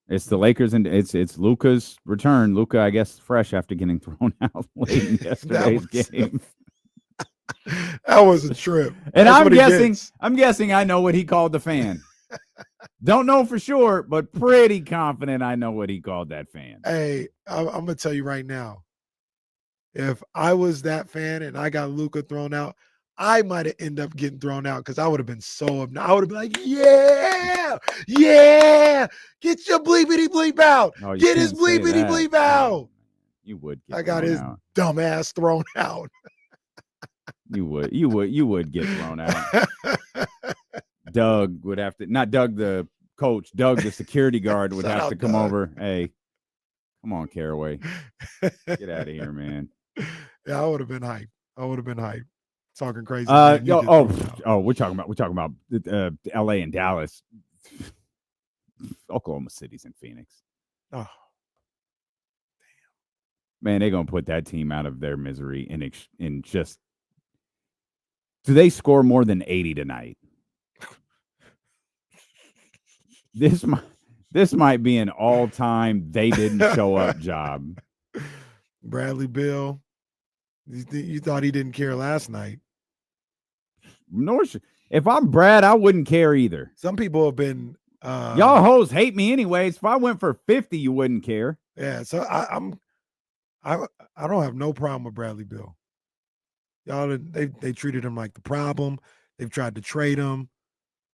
It's the Lakers and it's Luka's return. Luka, I guess, fresh after getting thrown out late in yesterday's game. That was a trip. And I'm guessing I know what he called the fan. Don't know for sure, but pretty confident I know what he called that fan. Hey, I'm gonna tell you right now. If I was that fan and I got Luka thrown out, I might have ended up getting thrown out because I would have been I would have been like, yeah, get your bleepity bleep out. No, get his bleepity bleep out. You would. I got his dumb ass thrown out. You would get thrown out. Doug would have to, not Doug the coach, Doug the security guard would have to come over. Hey, come on, Caraway, get out of here, man. Yeah, I would have been hyped. Talking crazy. We're talking about LA and Dallas. Oklahoma City's in Phoenix. Oh, damn. Man, they're gonna put that team out of their misery in just. Do they score more than 80 tonight? This might be an all-time they didn't show up job. Bradley Beal, you thought he didn't care last night. If I'm Brad, I wouldn't care either. Some people have been y'all hoes hate me anyways. If I went for 50, you wouldn't care. Yeah, so I don't have no problem with Bradley Beal. Y'all, they treated him like the problem. They've tried to trade him.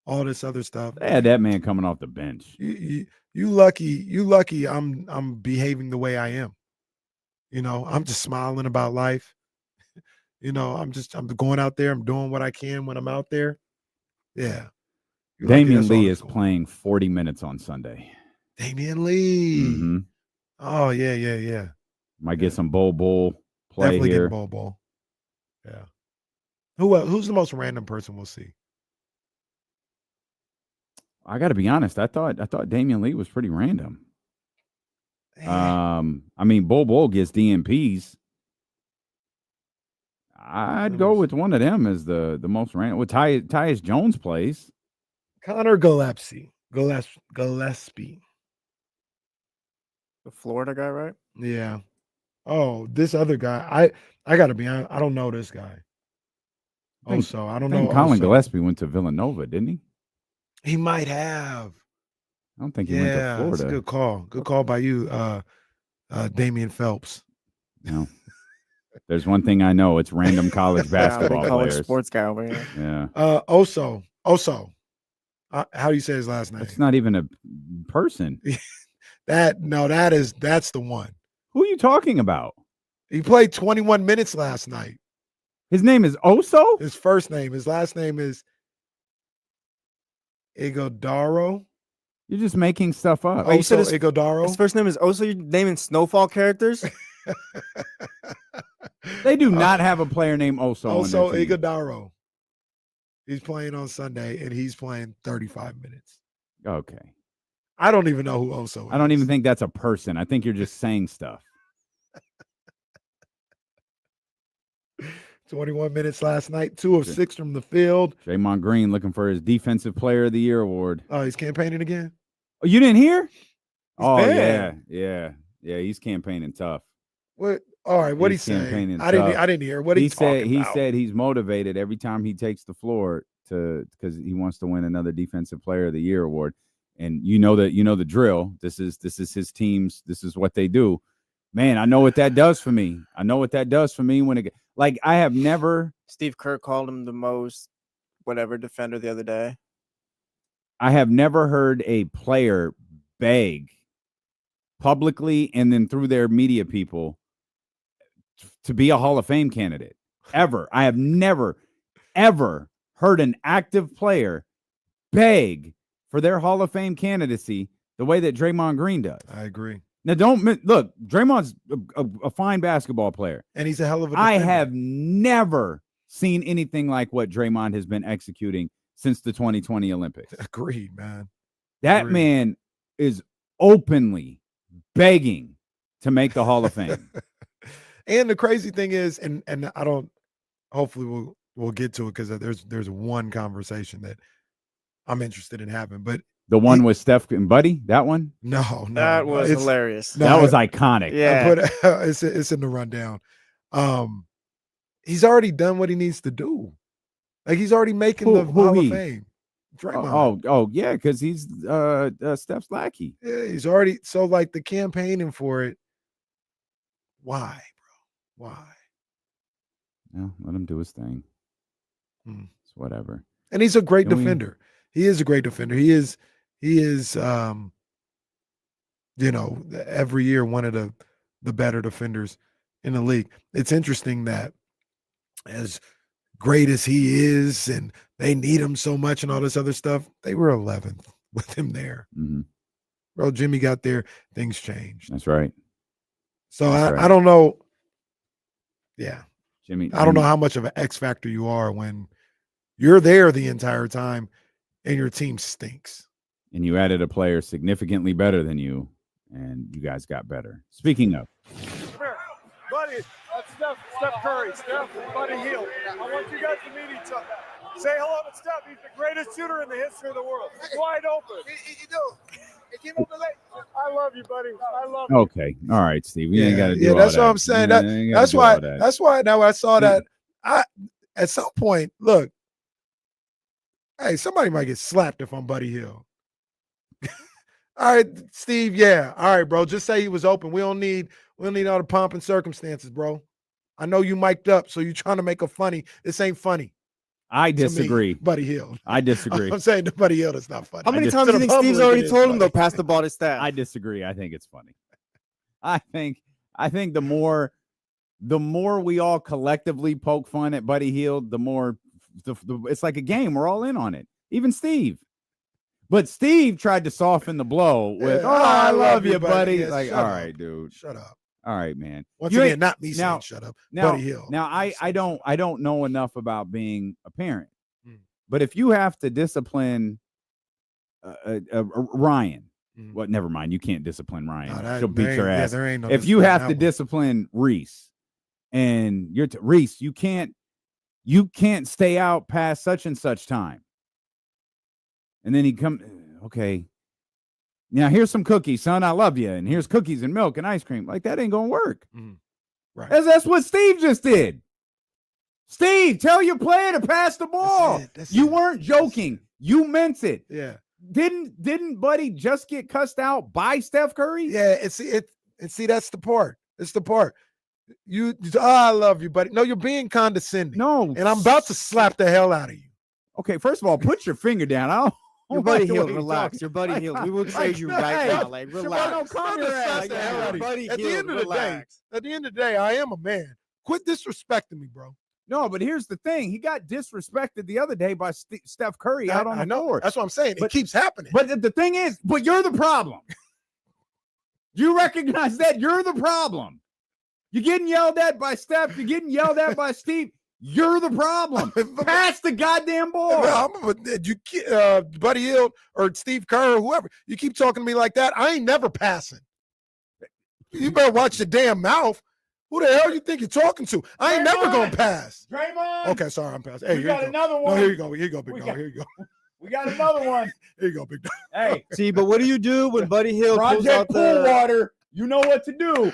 All this other stuff. They had that man coming off the bench. You lucky. I'm behaving the way I am. You know, I'm just smiling about life. You know, I'm going out there. I'm doing what I can when I'm out there. Yeah. You're lucky Damian that's all Lee that's is going on. playing 40 minutes on Sunday. Damian Lee. Mm-hmm. Oh, yeah. Might get some bowl play Definitely here. getting bowl. Yeah. Who's the most random person we'll see? I got to be honest. I thought Damian Lee was pretty random. I mean, bowl gets DMPs. I'd go with one of them as the most random. Well, Tyus Jones plays. Connor Gillespie. The Florida guy, right? Yeah. Oh, this other guy. I got to be honest. I don't know this guy. I don't know. Colin Gillespie went to Villanova, didn't he? He might have. I don't think he went to Florida. That's a good call. Good call by you, Damian Phelps. No. There's one thing I know. It's random college basketball college players. sports guy over here. Yeah. Oso. How do you say his last name? It's not even a person. That's the one. Who are you talking about? He played 21 minutes last night. His name is Oso? His first name. His last name is Igodaro. You're just making stuff up. Oh, you said Igodaro. His first name is Oso. You're naming Snowfall characters? They do not have a player named Oso. Oso Igodaro. He's playing on Sunday, and he's playing 35 minutes. Okay. I don't even know who Oso is. I don't even think that's a person. I think you're just saying stuff. 21 minutes last night, 2 of 6 from the field. Draymond Green looking for his Defensive Player of the Year award. Oh, he's campaigning again? Oh, you didn't hear? bad. Yeah. He's campaigning tough. What? All right, what he saying? I didn't hear. What he said? He said he's motivated every time he takes the floor because he wants to win another Defensive Player of the Year award. And you know the drill. This is his team's. This is what they do. Man, I know what that does for me. When it I have never. Steve Kerr called him the most whatever defender the other day. I have never heard a player beg publicly and then through their media people to be a Hall of Fame candidate ever. I have never, ever heard an active player beg for their Hall of Fame candidacy the way that Draymond Green does. I agree. Now, look, Draymond's a fine basketball player. And he's a hell of a defender. I have never seen anything like what Draymond has been executing since the 2020 Olympics. Agreed, man. That man is openly begging to make the Hall of Fame. And the crazy thing is, and I don't, hopefully we'll get to it because there's one conversation that I'm interested in having, but the one with Steph and Buddy, that one? No. That was hilarious. That was iconic. Yeah. It's in the rundown. He's already done what he needs to do. Like he's already making the Hall of Fame. Draymond. Oh, yeah, because he's Steph's lackey. Yeah, he's already the campaigning for it. Why, bro? Why? No, let him do his thing. It's whatever. And he's a great defender. He is a great defender. He is every year one of the better defenders in the league. It's interesting that as great as he is and they need him so much and all this other stuff, they were 11th with him there. Mm-hmm. Bro, Jimmy got there, things changed. That's right. So I don't know. Yeah. Jimmy. I don't know how much of an X factor you are when you're there the entire time and your team stinks. And you added a player significantly better than you, and you guys got better. Speaking of. Buddy, that's Steph Curry. Steph, Buddy Hield. I want you guys to meet each other. Say hello to Steph. He's the greatest shooter in the history of the world. Wide open. I love you, buddy. I love you. Okay. All right, Steve. You ain't got to do all that's that. what I'm saying. That's why now I saw that. At some point, look, hey, somebody might get slapped if I'm Buddy Hield. All right, Steve. Yeah. All right, bro. Just say he was open. We don't need all the pomp and circumstances, bro. I know you mic'd up, so you're trying to make a funny. This ain't funny. I disagree. Buddy Hield. I disagree. I'm saying to Buddy Hield, it's not funny. How many times do you think Steve's already told him, though, pass the ball to Steph? I disagree. I think it's funny. I think I think the more we all collectively poke fun at Buddy Hield, the more it's like a game. We're all in on it. Even Steve. But Steve tried to soften the blow with, Yeah, I love you, buddy. Yeah, like, all right, dude. Shut up. All right, man. Once again, not me saying shut up. Buddy Hield. Now I don't know enough about being a parent. But if you have to discipline Ryan, well, never mind. You can't discipline Ryan. No, She'll beat your ass. There ain't no if you have to discipline Reese, and you're Reese, you can't stay out past such and such time. And then he come, okay. Now here's some cookies, son. I love you. And here's cookies and milk and ice cream. Like that ain't gonna work. Right. That's what Steve just did. Steve, tell your player to pass the ball. You weren't joking. You meant it. Yeah. Didn't Buddy just get cussed out by Steph Curry? Yeah, and see that's the part. It's the part. I love you, buddy. No, you're being condescending. No, and I'm about to slap the hell out of you. Okay, first of all, put your finger down. I don't. Your buddy Hield, relax. Your buddy Hield. We will trade you right now. Like, relax. At the end of the day, I am a man. Quit disrespecting me, bro. No, but here's the thing. He got disrespected the other day by Steph Curry out on the floor. That's what I'm saying. It keeps happening. But the thing is, you're the problem. You recognize that you're the problem. You're getting yelled at by Steph. You're getting yelled at by Steve. You're the problem. Pass the goddamn ball. Buddy Hield or Steve Kerr or whoever, you keep talking to me like that, I ain't never passing. You better watch your damn mouth. Who the hell you think you're talking to? I ain't never gonna pass. Draymond. Okay, sorry, I'm passing. Hey, we got another one. No, here you go. Here you go, big dog. Here you go. We got another one. Here you go, big dog. Hey, see, but what do you do when Buddy Hield pulls out the water? You know what to do.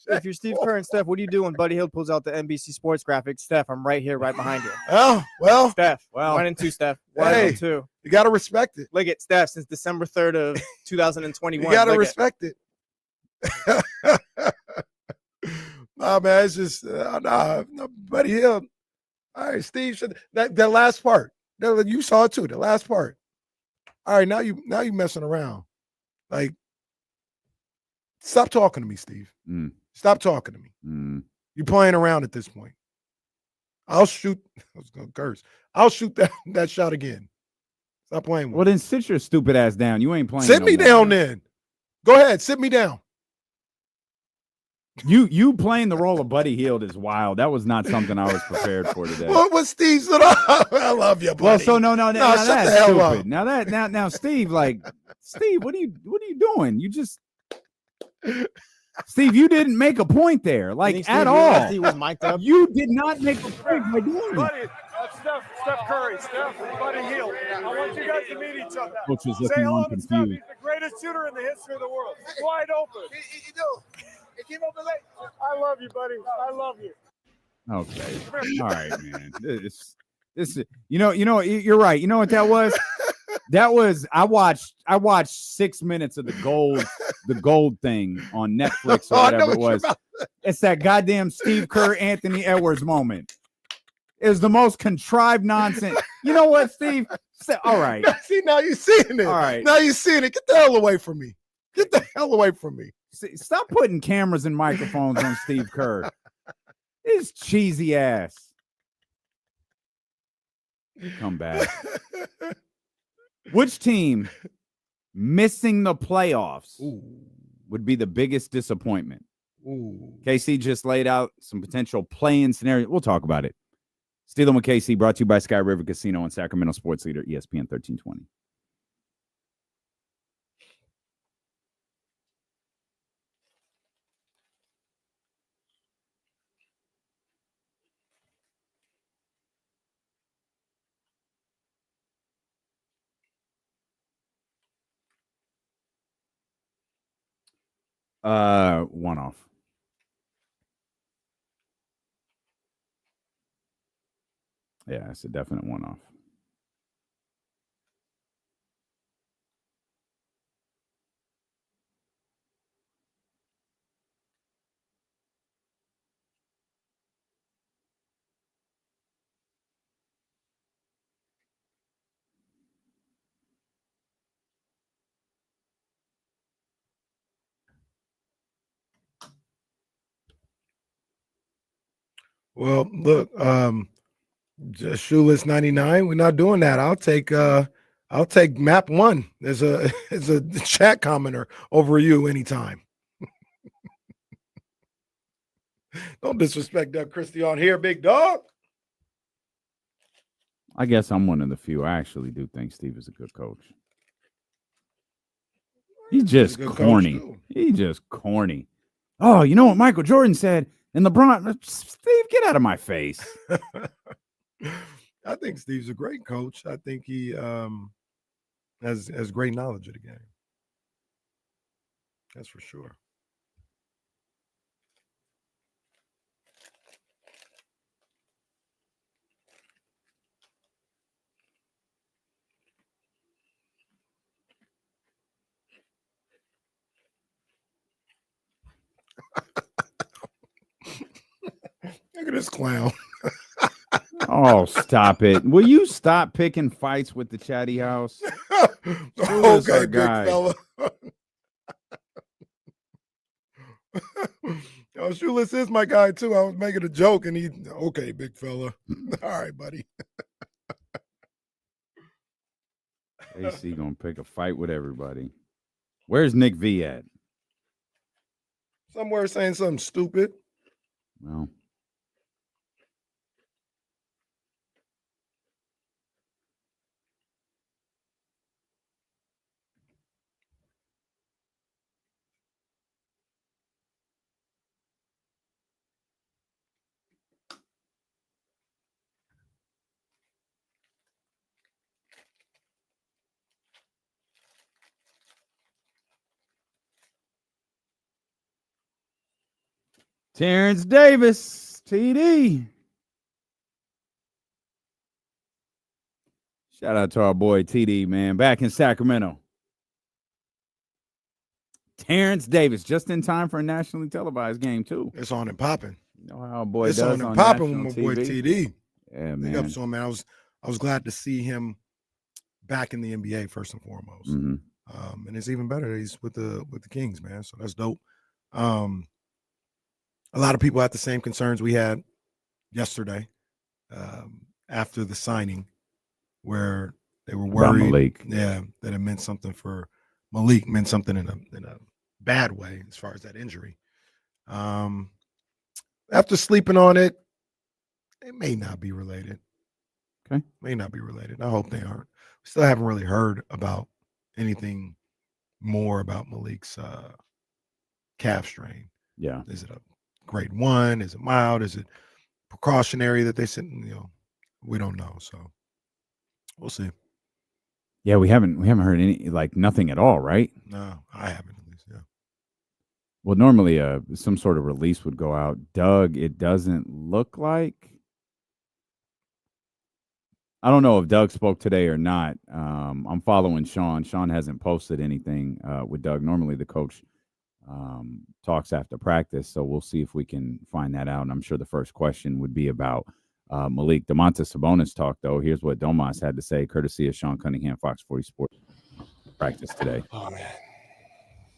If you're Steve Kerr and Steph, what do you do when Buddy Hield pulls out the NBC Sports graphic? Steph, I'm right here, right behind you. Oh, well. Steph, 1 and 2, Steph. 1 and 2. You got to respect it. Look at Steph since December 3rd of 2021. You got to respect it. Nah, man, it's just, no, Buddy Hield. All right, Steve, that last part. You saw it too, the last part. All right, now you messing around. Like, stop talking to me, Steve. Stop talking to me. You're playing around at this point. I'll shoot. I was gonna curse. I'll shoot that shot again. Stop playing with me. Well, then sit your stupid ass down. You ain't playing. Sit me down then. Go ahead, sit me down. You playing the role of Buddy Hield is wild. That was not something I was prepared for today. What was Steve said? I love you, buddy. Well, so no, shut the hell up. Now, Steve, Steve, what are you doing? You just Steve, you didn't make a point there, at all. He was mic'd up. You did not make a point by doing it. Buddy, that's Steph Curry. Steph, Buddy Hield. I want you guys to meet each other. Which was Say looking hello on to Steph. confused. He's the greatest shooter in the history of the world. Wide open. He do. He came over late. I love you, buddy. I love you. Okay. All right, man. This you're right. You know what that was? That was I watched 6 minutes of the gold thing on Netflix or whatever it was. It's that goddamn Steve Kerr, Anthony Edwards moment. It was the most contrived nonsense. You know what, Steve? All right. See, now you're seeing it. All right. Now you're seeing it. Get the hell away from me. Get the hell away from me. Stop putting cameras and microphones on Steve Kerr. His cheesy ass. Come back. Which team missing the playoffs would be the biggest disappointment? KC just laid out some potential play-in scenarios. We'll talk about it. Steelin' with KC, brought to you by Sky River Casino and Sacramento Sports Leader, ESPN 1320. One off. Yeah, it's a definite one off. Well, look, just shoeless 99. We're not doing that. I'll take map 1 as a as a chat commenter over you anytime. Don't disrespect Doug Christie on here, big dog. I guess I'm one of the few. I actually do think Steve is a good coach. He's just corny. He's just corny. Oh, you know what Michael Jordan said? And LeBron, Steve, get out of my face. I think Steve's a great coach. I think he has great knowledge of the game. That's for sure. Look at this clown. Oh, stop it. Will you stop picking fights with the chatty house? Okay, big fella. Oh, Shoeless is my guy too. I was making a joke and okay, big fella. All right, buddy. AC gonna pick a fight with everybody. Where's Nick V at? Somewhere saying something stupid. Well, Terrence Davis, TD. Shout out to our boy TD, man, back in Sacramento. Terrence Davis, just in time for a nationally televised game, too. It's on and popping. You know how our boy it's does on and popping with my boy TV. TD. Yeah, man. Big up to him, man. I was glad to see him back in the NBA first and foremost. Mm-hmm. And it's even better that he's with the Kings, man. So that's dope. A lot of people had the same concerns we had yesterday after the signing, where they were worried, that it meant something for Malik, meant something in a bad way as far as that injury. After sleeping on it, it may not be related. Okay, may not be related. I hope they aren't. We still haven't really heard about anything more about Malik's calf strain. Yeah, is it a grade 1? Is it mild? Is it precautionary that they said, we don't know. So we'll see. Yeah, we haven't heard any, nothing at all, right? No, I haven't at least. Yeah. Well, normally some sort of release would go out. Doug, it doesn't look like. I don't know if Doug spoke today or not. I'm following Sean. Sean hasn't posted anything with Doug. Normally the coach talks after practice, so we'll see if we can find that out. And I'm sure the first question would be about Malik. Domantas Sabonis talk, though. Here's what Domas had to say, courtesy of Sean Cunningham, Fox 40 Sports practice today. Oh, man.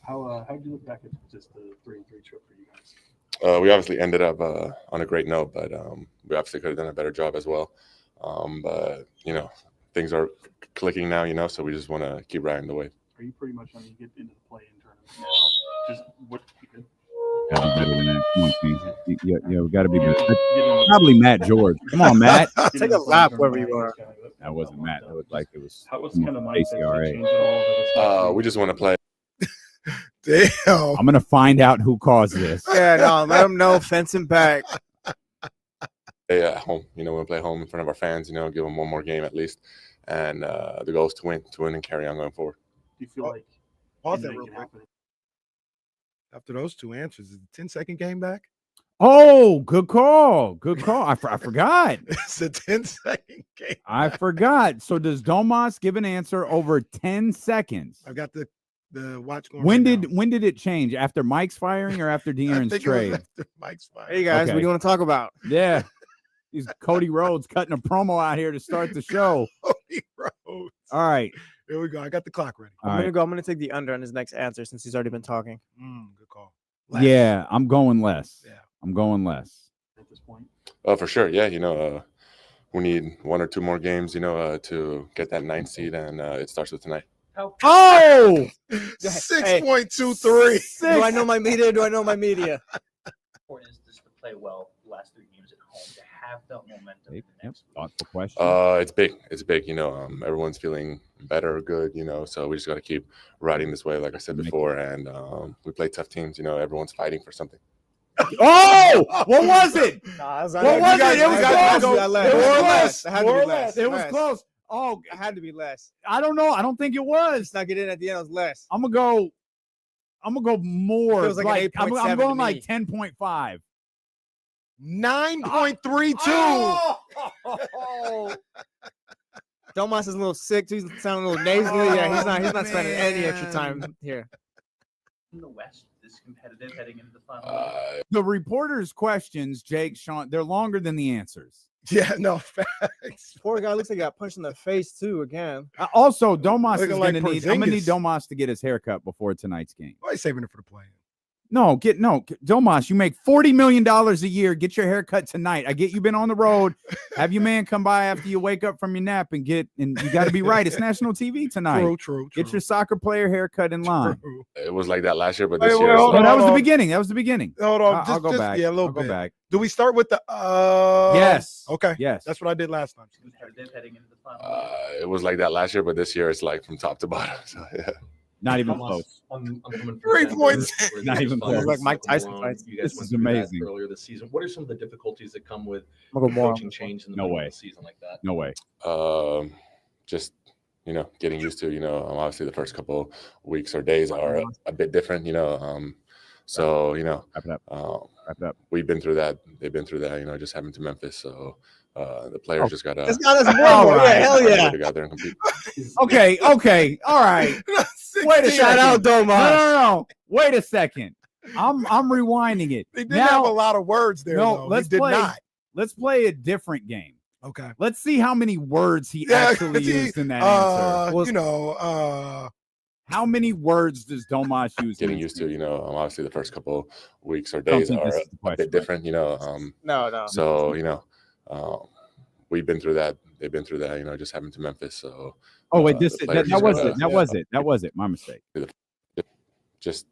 How did you look back at just the 3-3 trip for you guys? We obviously ended up on a great note, but we obviously could have done a better job as well. But, things are clicking now, so we just want to keep riding the wave. Are you pretty much, you get into the play-in tournament now? Just what you could. Gotta be better than that. Come on, King. Yeah, we got to be better. Probably Matt George. Come on, Matt. Take a lap wherever you are. That wasn't Matt. That looked like it was. How was kind of my ACRA. We just want to play. Damn. I'm gonna find out who caused this. Yeah, no, let them know. Fence him back. Hey, at home, we want to play home in front of our fans. Give them one more game at least, and the goal is to win and carry on going forward. Do you feel like pause that real quick? After those two answers, is the 10-second game back? Oh, good call. Good call. I forgot. It's a 10-second game. I forgot. So does Domas give an answer over 10 seconds? I've got the watch going. When did it change? After Mike's firing or after De'Aaron's trade? After Mike's firing. Hey guys, Okay. what do you want to talk about? Yeah. He's Cody Rhodes cutting a promo out here to start the show. Cody Rhodes. All right. Here we go. I got the clock ready. I'm gonna take the under on his next answer since he's already been talking. Good call. Yeah, I'm going less. Yeah. I'm going less. at this point? Oh, for sure. Yeah, we need 1 or 2 more games, to get that 9th seed, and it starts with tonight. Oh, 6.23. Do I know my media? Do I know my media? Important is just to play well the last 3 games at home to have that momentum. Yep. Thoughtful question. It's big. It's big. Everyone's feeling better or good, so we just got to keep riding this way, like I said before. And we play tough teams. Everyone's fighting for something. Oh, what was it? Nah, What was it? It was close. More or less. It was close. Oh, It had to be less. I don't know. I don't think it was. Snuck it in at the end. It was less. I'm gonna go more. Feels like an I'm 8.7 going to like me. 10.5. 9.32. Domas is a little sick. He's sounding a little nasally. Yeah, he's not spending any extra time here. In the West, this competitive heading into the final. The reporters' questions, Jake, Sean, they're longer than the answers. Yeah, no facts. Poor guy looks like he got punched in the face too again. Also, Domas is Looking going like to need. I'm going to need Porzingis. Domas to get his haircut before tonight's game. Why are you saving it for the play? Domas, you make $40 million a year. Get your haircut tonight. I get you've been on the road. Have your man come by after you wake up from your nap and you got to be right. It's national TV tonight. True. Get your soccer player haircut in line. True. It was like that last year, but Wait, this wait, year, hold No, on, that was the on. beginning. That was the beginning. Hold on. I'll go back. Yeah, a little I'll go bit. back. Do we start with the Yes. Okay. Yes. That's what I did last time. Competitive heading into the final. it was like that last year, but this year it's like from top to bottom. So yeah. Not even Thomas, close. I'm coming from 3 Denver, points. where Not the even Spurs, close. Like Mike Michael Tyson Malone, fights. You guys This went is through that amazing. earlier this season. What are some of the difficulties that come with I'm gonna go more. coaching change in the No middle way. of the season like that? No way. Just getting used to obviously the first couple weeks or days are a bit different. So Wrap it up. Wrap it up. we've been through that. They've been through that. Just having to Memphis. So the players just gotta This got us All more. right. Yeah, hell find a way yeah. to go out there and compete. Okay. All right. Wait a Shout second. out Domas. No. Wait a second. I'm rewinding it. They did have a Now, lot of words there. no, though. let's He did play. not. Let's play a different game. Okay. Let's see how many words he Yeah, actually he- used in that answer. How many words does Domas use? Getting in used his to obviously the first couple weeks or I don't days think are this is the a question, bit right? different. No. So we've been through that. They've been through that. Just having to Memphis. So Oh wait, the that players just was gotta- it. That was it. My mistake. just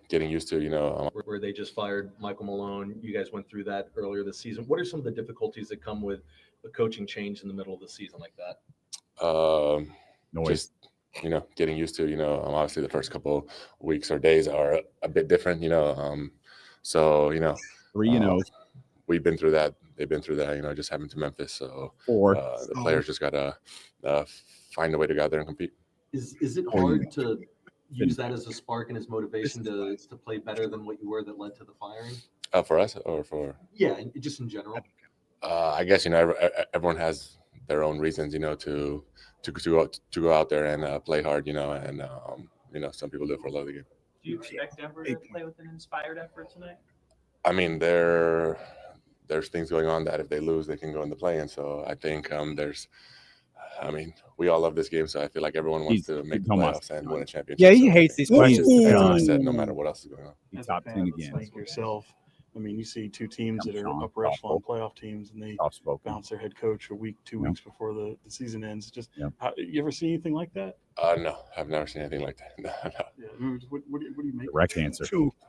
getting used to Where they just fired Michael Malone. You guys went through that earlier this season. What are some of the difficulties that come with a coaching change in the middle of the season like that? Noise. just getting used to obviously the first couple weeks or days are a bit different. So 3 we've been through that. They've been through that. Just having to Memphis. So 4. the players just gotta find a way to go out there and compete. Is it hard to use that as a spark and as motivation to play better than what you were that led to the firing? For us or for Yeah, just in general. I guess everyone has their own reasons, to go out there and play hard, and some people do it for love of the game. Do you expect Denver to play with an inspired effort tonight? I mean, there's things going on that if they lose, they can go in the play-in. So I think we all love this game, so I feel like everyone wants to make the playoffs and win a championship. Yeah, he So hates these that's questions. just what I said, no matter what else is going on. He As a top fan 10 of the again. Spurs. Like yourself, I mean, you see two teams that are Sean, upper echelon thoughtful. playoff teams, and they Soft spoken. bounce their head coach a week, 2 Yeah. weeks before the season ends. Just Yeah. you ever see anything like that? No, I've never seen anything like that. No. Yeah. I mean, what do you make? Direct answer.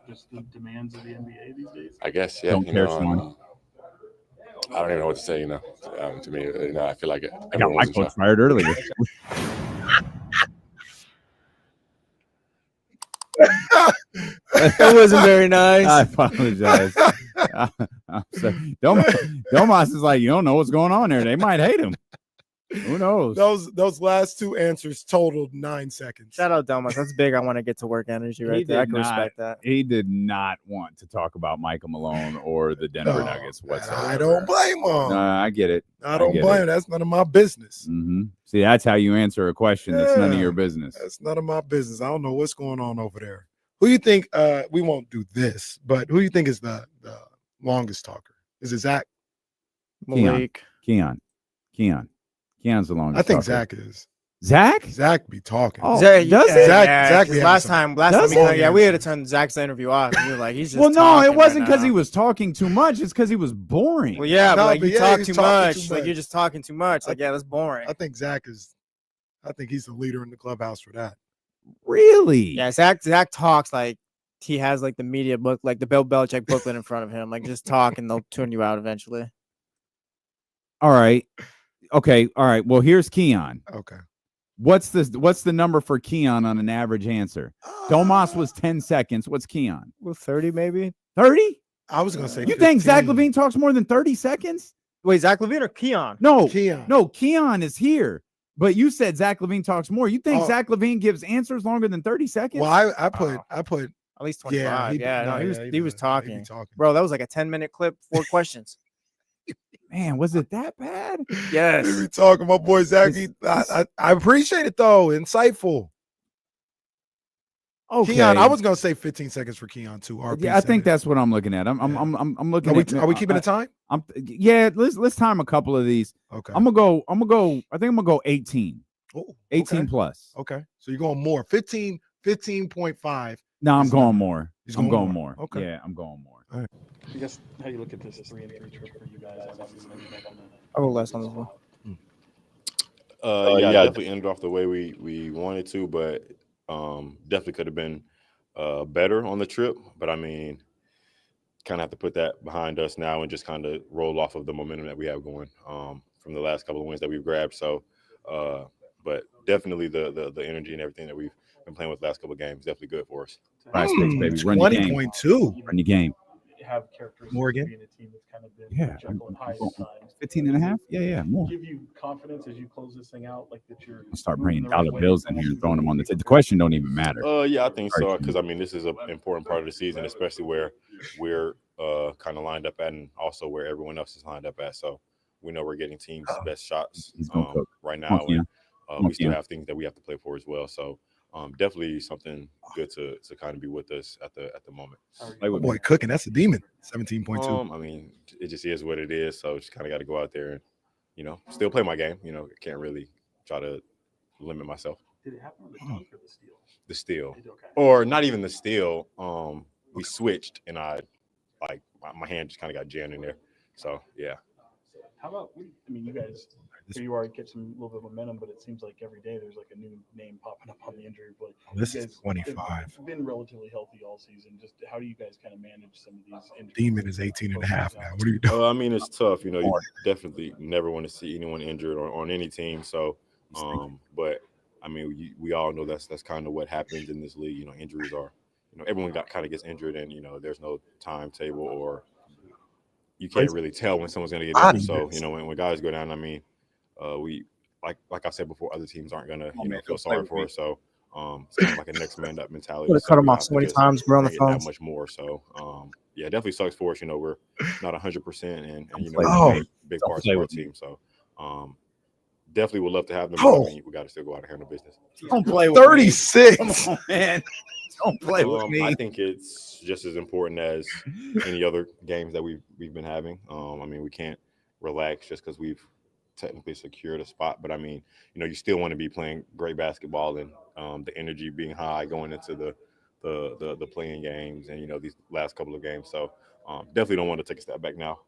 Just the demands of the NBA these days. I guess, yeah. Don't care, Sean. I don't even know what to say. To me, I feel like I got everyone my was in coach shock. fired earlier. That wasn't very nice. I apologize. Domas is like, you don't know what's going on there. They might hate him. Who knows? Those last two answers totaled 9 seconds. Shout out Domas. That's big. I want to get to work energy right there. I did can not- respect that. He did not want to talk about Michael Malone or the Denver No, Nuggets whatsoever. I don't blame him. I get it. I don't get blame it. him. That's none of my business. hmm See, that's how you answer a question that's none of Yeah. your business. That's none of my business. I don't know what's going on over there. Who you think? We won't do this, but who you think is the longest talker? Is it Zach? Keon. Malik. Keon's the longest. I think talker. Zach is. Zach be talking. Oh, Zach, does yeah, he? Zach be having last some- time, Does we he? we had to turn Zach's interview off. And we were like, he's just Well, no, talking it wasn't right because he now. was talking too much. It's because he was boring. Well, yeah, No, but like but you yeah, talk he's too talking much. too Like much. you're just talking too much. Like, yeah, that's boring. I think he's the leader in the clubhouse for that. Really? Yeah, Zach talks like he has like the media book, like the Bill Belichick booklet in front of him. Like just talk and they'll tune you out eventually. All right. Okay. All right. Well, here's Keon. Okay. What's the number for Keon on an average answer? Domas was 10 seconds. What's Keon? Well, 30 maybe. 30? I was gonna say You think Zach 15. Levine talks more than 30 seconds? Wait, Zach Levine or Keon? No, Keon. no, Keon is here. But you said Zach Levine talks more. You think Oh. Zach Levine gives answers longer than 30 seconds? Well, I put At least 25. Yeah, He was be talking. talking. Bro, that was like a 10-minute clip, 4 questions. Man, was it that bad? Yes. He be talking, my boy Zach. I appreciate it though. Insightful. Okay. Keon, I was gonna say 15 seconds for Keon too. Yeah, I think that's what I'm looking at. I'm looking at. Are we keeping the time? Yeah, let's time a couple of these. Okay. I'm gonna go. I think I'm gonna go 18. Oh, 18 okay. plus. Okay. So you're going more. 15.5. No, I'm Is going not- more. He's I'm going going more. more. Okay. Yeah, I'm going more. All right. I guess how you look at this 3-3 trip for you guys. I'll go last on this one. Yeah, definitely ended off the way we wanted to, but definitely could have been better on the trip. But I mean, kind of have to put that behind us now and just kind of roll off of the momentum that we have going from the last couple of wins that we've grabbed. So, but definitely the energy and everything that we've been playing with the last couple of games definitely good for us. Prize picks, baby. Run your game. 20.2. Run your game. Have characteristics Morgan? of being a team that's kind of been Yeah. Jekyll and Hyde at times. 15 and a half? Yeah, more. Give you confidence as you close this thing out, like that you're. I'll start moving bringing the right dollar way, bills in here and throwing them on the table. The question don't even matter. Yeah, I think so, because I mean this is an important part of the season, especially where we're kind of lined up at, and also where everyone else is lined up at. So we know we're getting teams' best shots right now, and we still have things that we have to play for as well. So definitely something good to kind of be with us at the moment. Oh, boy, cooking. That's a demon. 17.2. I mean, it just is what it is. So just kind of got to go out there and still play my game. Can't really try to limit myself. Did it happen on the dunk or the steal? The steal, Okay. or not even the steal. We switched, and my hand just kind of got jammed in there. So yeah. How about you guys? Here you are, get some little bit of momentum, but it seems like every day there's like a new name popping up on the injury report. This You is guys 25. have been relatively healthy all season. Just how do you guys kind of manage some of these injuries? Demon is 18 and a half now. What are you doing? I mean, it's tough. You definitely never want to see anyone injured on any team. So, but I mean, we all know that's kind of what happens in this league. Injuries are, everyone kind of gets injured, and there's no timetable, or you can't really tell when someone's going to get injured. So, when guys go down, I mean, we like I said before, other teams aren't going to feel sorry for us. So, it's kind of like a next man up mentality. Would have cut him off so many times. We're on the phone. That much more. So, yeah, definitely sucks for us. We're not 100%, and big parts of our team. So, definitely would love to have them. But, I mean, we got to still go out and handle business. Don't play with 36. me. Come on, man. Don't play with me. I think it's just as important as any other games that we've been having. I mean, we can't relax just because we've technically secured a spot, but I mean, you still want to be playing great basketball, and the energy being high going into the playing games, and these last couple of games. So definitely don't want to take a step back now.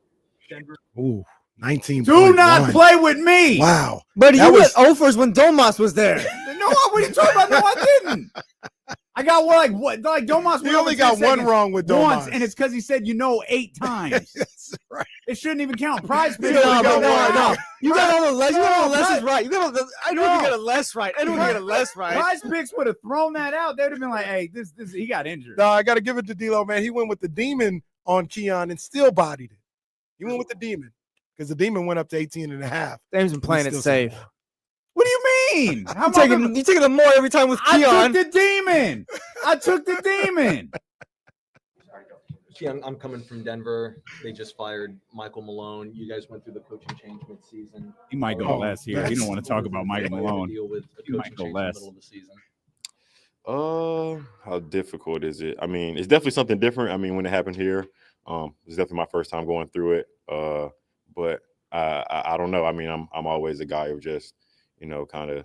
Ooh, 19. Do not play with me. Wow. But you That went was- offers when Domas was there. No, what are you talking about? No, I didn't. I got what? Like Domas. He only got one wrong with Domas. once, and it's because he said 8 times. That's right. It shouldn't even count. Prize picks. No. You got all the less. You got all the No, lessons right. You got all the. I know you get a less right. I know you get a less right. Prize picks would have thrown that out. They'd have been like, "Hey, this he got injured." No, I got to give it to D-Lo, man. He went with the demon on Keon and still bodied it. He went with the demon because the demon went up to 18 and a half. Dame's been playing it Still safe. some more. What do you mean? How You taking the more every time with I Keon. took the demon. I took the demon. Keon, I'm coming from Denver. They just fired Michael Malone. You guys went through the coaching change mid-season. He might go less here. We don't want to talk about Michael Malone. Deal with a He might coaching go change in less. the middle of the season. How difficult is it? I mean, it's definitely something different. I mean, when it happened here, it's definitely my first time going through it. But I don't know. I mean, I'm always a guy who just, kind of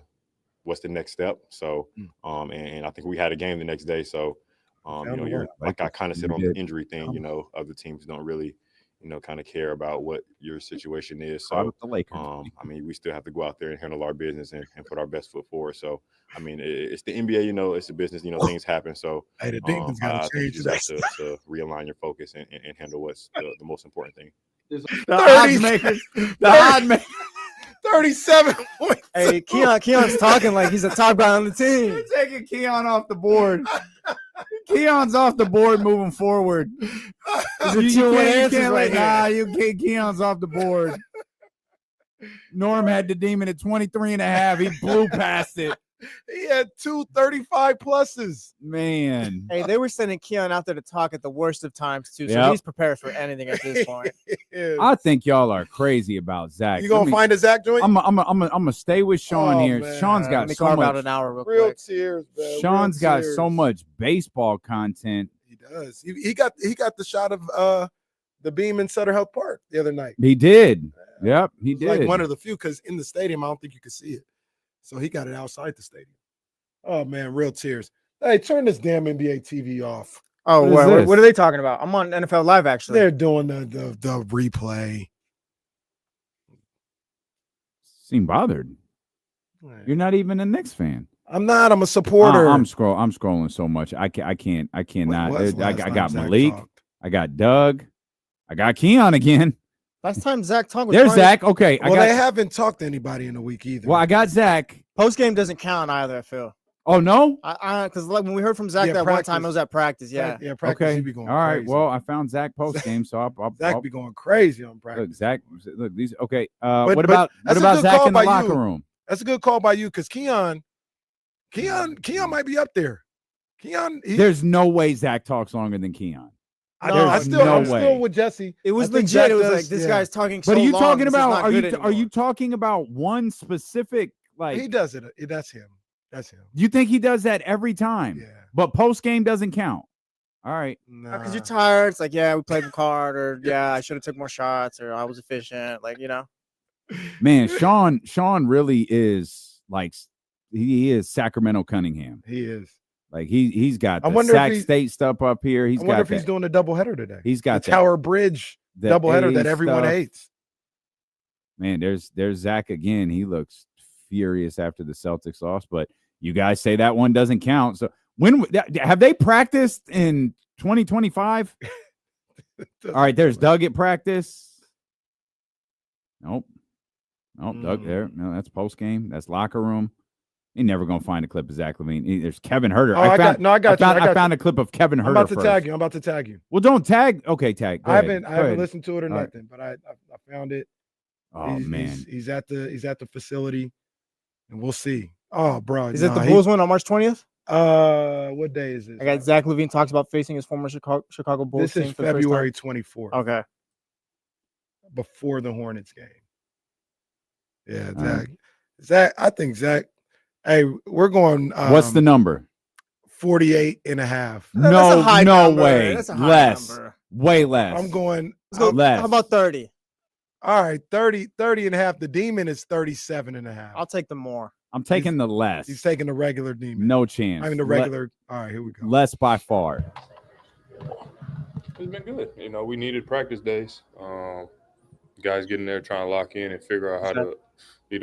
what's the next step. So, and I think we had a game the next day. So, you're like I kind of said on the injury thing. Other teams don't really, kind of care about what your situation is. So, I mean, we still have to go out there and handle our business and put our best foot forward. So, I mean, it's the NBA. It's a business. Things happen. So, hey, the Demons got to change that to realign your focus and handle what's the most important thing. The odds makers. The odd makers. 37 points. Hey, Keon's talking like he's a top guy on the team. You're taking Keon off the board. Keon's off the board moving forward. You can't Keon's off the board. Norm had the Demon at 23.5. He blew past it. He had 235 pluses. Man. Hey, they were sending Keon out there to talk at the worst of times, too. So he's prepared for anything at this point. I think y'all are crazy about Zach. You going to find a Zach joint? I'm gonna stay with Sean here. Man. Sean's got so much. About an hour real tears, man. Sean's got so much baseball content. He does. He got the shot of the beam in Sutter Health Park the other night. He did. Yep, he did. Like one of the few, because in the stadium, I don't think you could see it. So he got it outside the stadium. Oh, man, real tears. Hey, turn this damn NBA TV off. Oh, what are they talking about? I'm on NFL Live, actually. They're doing the replay. Seem bothered. You're not even a Knicks fan. I'm not. I'm a supporter. I'm scrolling so much. I cannot. I got Malik. I got Doug. I got Keon again. Last time Zach talked with there's Zach. Okay. They haven't talked to anybody in a week either. Well, I got Zach. Post game doesn't count either, I feel. Oh, no? Because when we heard from Zach that one time, it was at practice. Yeah. Yeah, practice. Okay. Be going all right. crazy. Well, I found Zach post game, so Zach be going crazy on practice. Look, Zach. Look, these. Okay. What about Zach in the locker room? That's a good call by you, because Keon might be up there. There's no way Zach talks longer than Keon. I'm still with Jesse. It was legit. It was like this guy's talking so long. But are you talking about? Are you talking about one specific? Like he does it. That's him. That's him. You think he does that every time? Yeah. But post game doesn't count. All right. Because you're tired. It's like, yeah, we played hard, or yeah, I should have took more shots, or I was efficient. Like, Man, Sean really is like he is Sacramento Cunningham. He is. Like he's got the Sac State stuff up here. I wonder if he's doing a doubleheader today. He's got the Tower Bridge doubleheader that everyone hates. Man, there's Zach again. He looks furious after the Celtics loss, but you guys say that one doesn't count. So when have they practiced in 2025? All right, there's Doug at practice. Nope, Doug there. No, that's post game. That's locker room. You're never gonna find a clip of Zach LaVine. There's Kevin Herter. I found a clip of Kevin Herter. I'm about to tag you. Well, don't tag. Okay, tag. I haven't listened to it or nothing, but I found it. Oh man, he's at the facility, and we'll see. Oh, bro, is it the Bulls one on March 20th? What day is this? I got Zach LaVine talks about facing his former Chicago Bulls. This is February 24th. Okay, before the Hornets game. Yeah, Zach. I think Zach. Hey, we're going. What's the number? 48.5. No way. That's a high less. Number. Way less. I'm going less. How about 30? All right, 30.5. The Demon is 37.5. I'll take the more. I'm taking the less. He's taking the regular Demon. No chance. I mean the regular. All right, here we go. Less by far. It's been good. We needed practice days. Guys getting there trying to lock in and figure out how to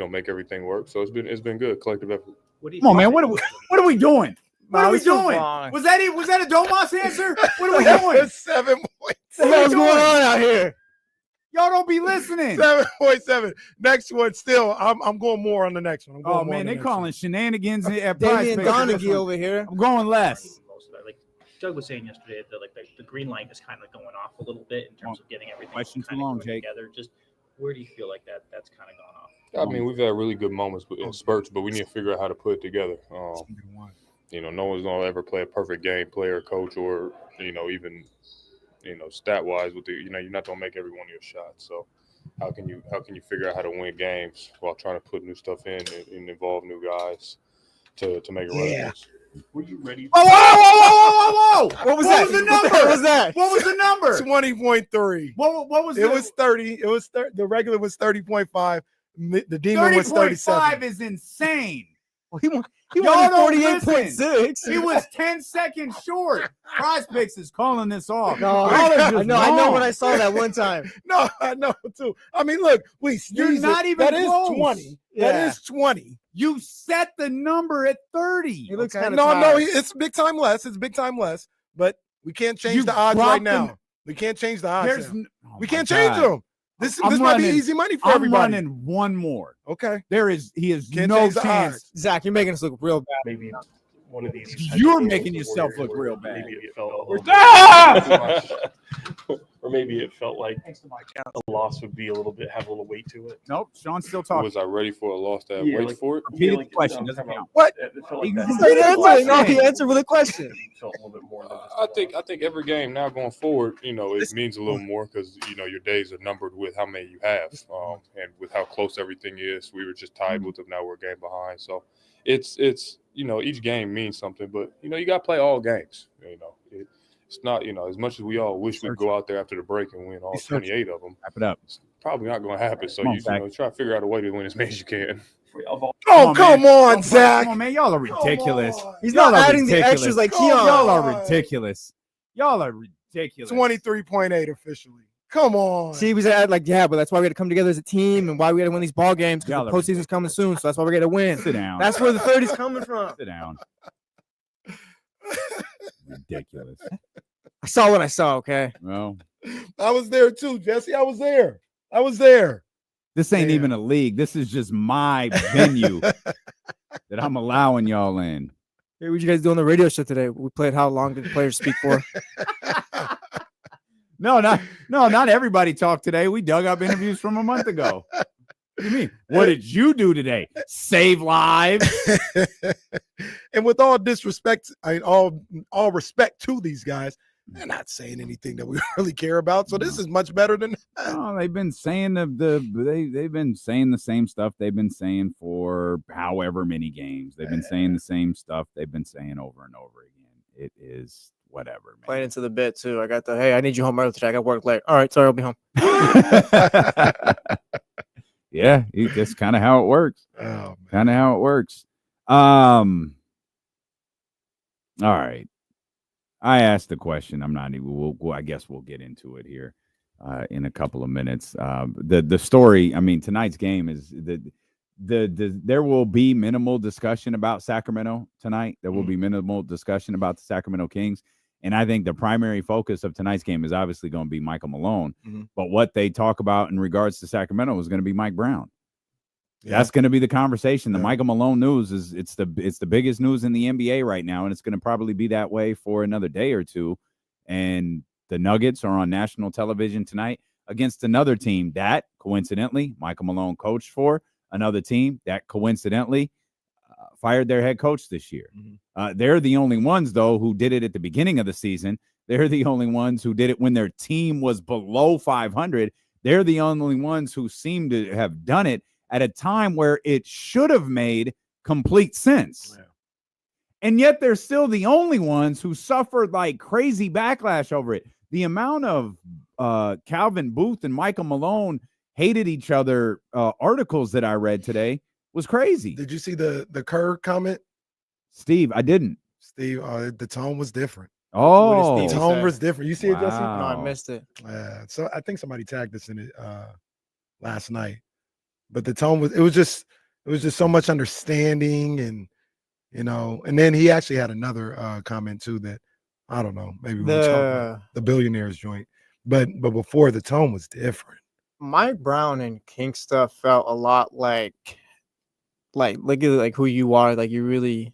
make everything work. So it's been good, collective effort. Come on, man. What are we doing? What are we doing? Was that a Domas answer? What are we doing? 7 points. What's going on out here? Y'all don't be listening. 7.7. Next one, still. I'm going more on the next one. Oh man, they calling shenanigans at Damian Donaghy over here. I'm going less. Like Doug was saying yesterday, the green light is kind of going off a little bit in terms of getting everything together. Just where do you feel like that's kind of gone off? I mean, we've had really good moments in spurts, but we need to figure out how to put it together. No one's gonna ever play a perfect game, player, coach, or even stat-wise with you're not gonna make every one of your shots. So how can you figure out how to win games while trying to put new stuff in and involve new guys to make it right? Were you ready? Whoa! What was that? What was the number? What was that? What was the number? 20.3. What was it? Was 30. It was the regular was 30.5. The Demon was 37. 30.5 is insane. Well, he won Y'all don't 48.6. He was 10 seconds short. Prize Picks is calling this off. No, Y'all are just I know wrong. when I saw that one time. No, I know too. I mean, look, You're not even that close. is 20. Yeah. That is 20. You set the number at 30. He looks Okay. kind of No, tired. it's big time less. It's big time less. But we can't change You the odds dropped right them. now. We can't change the odds. There's now. oh We my can't change God. them. This I'm might be running- easy money for I'm everybody. running one more. Okay. He has Can't no change the chance. odds. Zach, you're making us look real bad. Maybe one of these. You're making yourself look real bad. Maybe it felt a little or maybe it felt like a loss would be have a little weight to it. Nope, Sean's still talking. Was I ready for a loss to have Yeah, weight like- for it? Repeat like, the question. no, Doesn't count. What? It felt like He that. repeated the Answering. No, question. he answered with a question. It felt a little bit more than just I think every game now going forward, it means a little more because your days are numbered with how many you have, and with how close everything is. We were just tied with them. Now we're a game behind, so it's each game means something. But you got to play all games. It's not as much as we all wish we'd go out there after the break and win all 28 of them. Wrap it up. It's probably not going to happen. So Come on, you Zach. try to figure out a way to win as many as you can. Oh, come on, Zach. Come on, man. Y'all are ridiculous. He's Y'all not are adding the ridiculous. extras like Come Keon. Y'all on. are ridiculous. Y'all are ridiculous. 23.8 officially. Come on. See, we said but that's why we got to come together as a team and why we got to win these ball games because Y'all the are postseason's coming soon. So that's why we got to win. Sit down. That's where the 30's coming from. Sit down. Ridiculous. I saw what I saw. Okay. Well, I was there too, Jesse. I was there. this ain't Damn. even a league. This is just my venue that I'm allowing y'all in. Hey, what you guys do on the radio show today? We played How Long Did the Players Speak For? No, not everybody talked today. We dug up interviews from a month ago. What do you mean? What did you do today? Save lives. And with all disrespect, all respect to these guys, they're not saying anything that we really care about. So this is much better than that. Oh, they've been saying they've been saying the same stuff they've been saying for however many games. They've been saying the same stuff they've been saying over and over again. It is whatever, man. Playing into the bit too. I got hey, I need you home early today. I got work late. All right, sorry, I'll be home. Yeah, that's kind of how it works. Oh, Kind of how it works. All right. I asked the question. I'm not even. I guess we'll get into it here in a couple of minutes. The story. I mean, tonight's game is there will be minimal discussion about Sacramento tonight. There will be minimal discussion about the Sacramento Kings. And I think the primary focus of tonight's game is obviously going to be Michael Malone. Mm-hmm. But what they talk about in regards to Sacramento is going to be Mike Brown. Yeah. That's going to be the conversation. The Yeah. Michael Malone news is it's the biggest news in the NBA right now, and it's going to probably be that way for another day or two. And the Nuggets are on national television tonight against another team that coincidentally Michael Malone coached for, another team that coincidentally fired their head coach this year. Mm-hmm. They're the only ones, though, who did it at the beginning of the season. They're the only ones who did it when their team was below 500. They're the only ones who seem to have done it at a time where it should have made complete sense. Yeah. And yet they're still the only ones who suffered like crazy backlash over it. The amount of Calvin Booth and Michael Malone hated each other articles that I read today was crazy. Did you see the Kerr comment? Steve, I didn't. Steve, the tone was different. Oh, The tone was different. You see it, Jesse? No, Wow. I missed it. So I think somebody tagged us in it last night. But the tone was just so much understanding and and then he actually had another comment too that I don't know, maybe we'll talk about the billionaires joint. But before the tone was different. Mike Brown and King stuff felt a lot like look at like who you are, like you really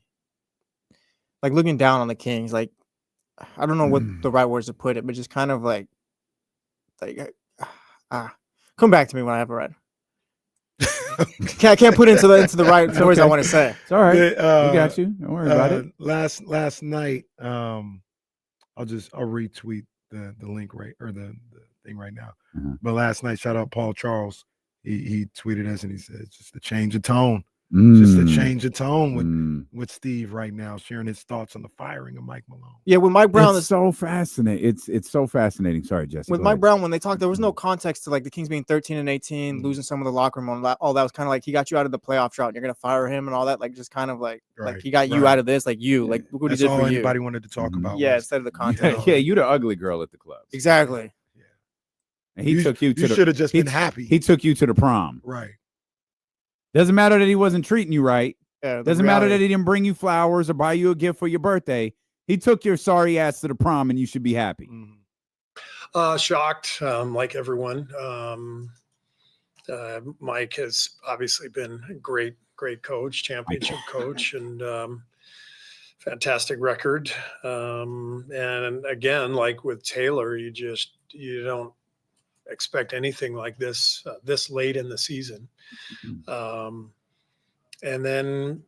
like looking down on the Kings. Like I don't know what the right words to put it, but just kind of like come back to me when I have it right. I can't put it into the right words I want to say. It's all right. We got you. Don't worry about it. Last night, I'll retweet the link right or the thing right now. Uh-huh. But last night, shout out Paul Charles. He tweeted us and he said, "Just a change of tone. Just to change the tone with Steve right now, sharing his thoughts on the firing of Mike Malone. Yeah, with Mike Brown, it's so fascinating. It's so fascinating. Sorry, Jesse. With Mike Brown, when they talked, there was no context to like the Kings being 13-18, losing some of the locker room. All that was kind of like he got you out of the playoff drought, and you're gonna fire him and all that. Like just kind of like he got you out of this. Like like look what he did for you. That's all anybody wanted to talk about. Yeah, instead of the context. Yeah, you the ugly girl at the club. Exactly. Yeah. And he took you to You should have just been happy. He took you to the prom. Right. Doesn't matter that he wasn't treating you right. Yeah, Doesn't matter that he didn't bring you flowers or buy you a gift for your birthday. He took your sorry ass to the prom, and you should be happy. Shocked, like everyone. Mike has obviously been a great coach, championship coach, and fantastic record. And again, like with Taylor, you don't expect anything like this this late in the season. And then,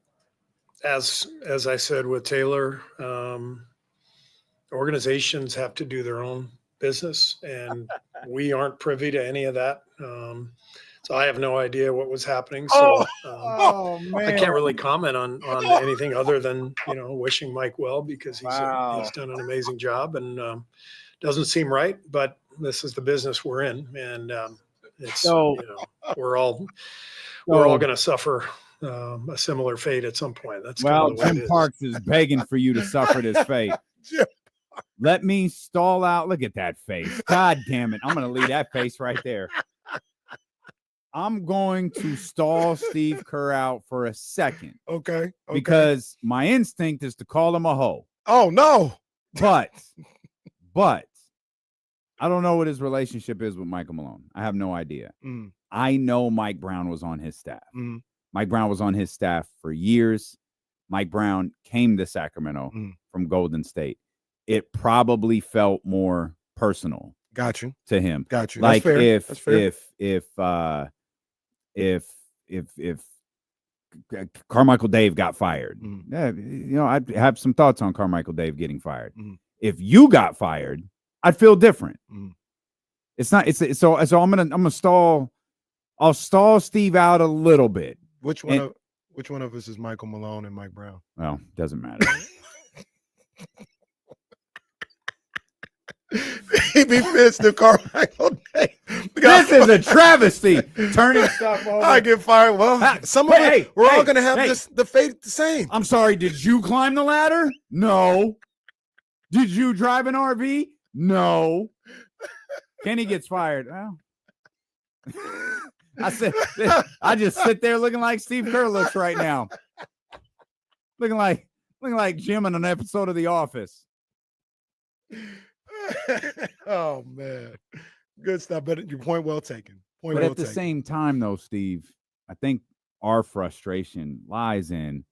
as I said with Taylor, organizations have to do their own business, and we aren't privy to any of that. So I have no idea what was happening. So I can't really comment on anything other than wishing Mike well, because he's done an amazing job, and doesn't seem right, but this is the business we're in, and it's we're all going to suffer a similar fate at some point. That's kind of the way Jim Parks is begging for you to suffer this fate. Let me stall out. Look at that face. God damn it. I'm going to leave that face right there. I'm going to stall Steve Kerr out for a second. Okay. Because my instinct is to call him a hoe. Oh, no. But I don't know what his relationship is with Michael Malone. I have no idea. I know Mike Brown was on his staff. Mike Brown was on his staff for years. Mike Brown came to Sacramento from Golden State. It probably felt more personal. Got you. To him. Got you. Like That's fair. if Carmichael Dave got fired, I'd have some thoughts on Carmichael Dave getting fired. If you got fired, I'd feel different. So I'm gonna stall. I'll stall Steve out a little bit. Which one of us is Michael Malone and Mike Brown? Well, doesn't matter. He'd be pissed if Carmichael Dave. This is a travesty. Turning stuff over. I get fired. Well, we're all going to have the fate the same. I'm sorry. Did you climb the ladder? No. Did you drive an RV? No. Kenny gets fired. Well, I just sit there looking like Steve Kerr looks right now. Looking like Jim in an episode of The Office. Oh man, good stuff. But your point well taken. But at the same time, though, Steve, I think our frustration lies in,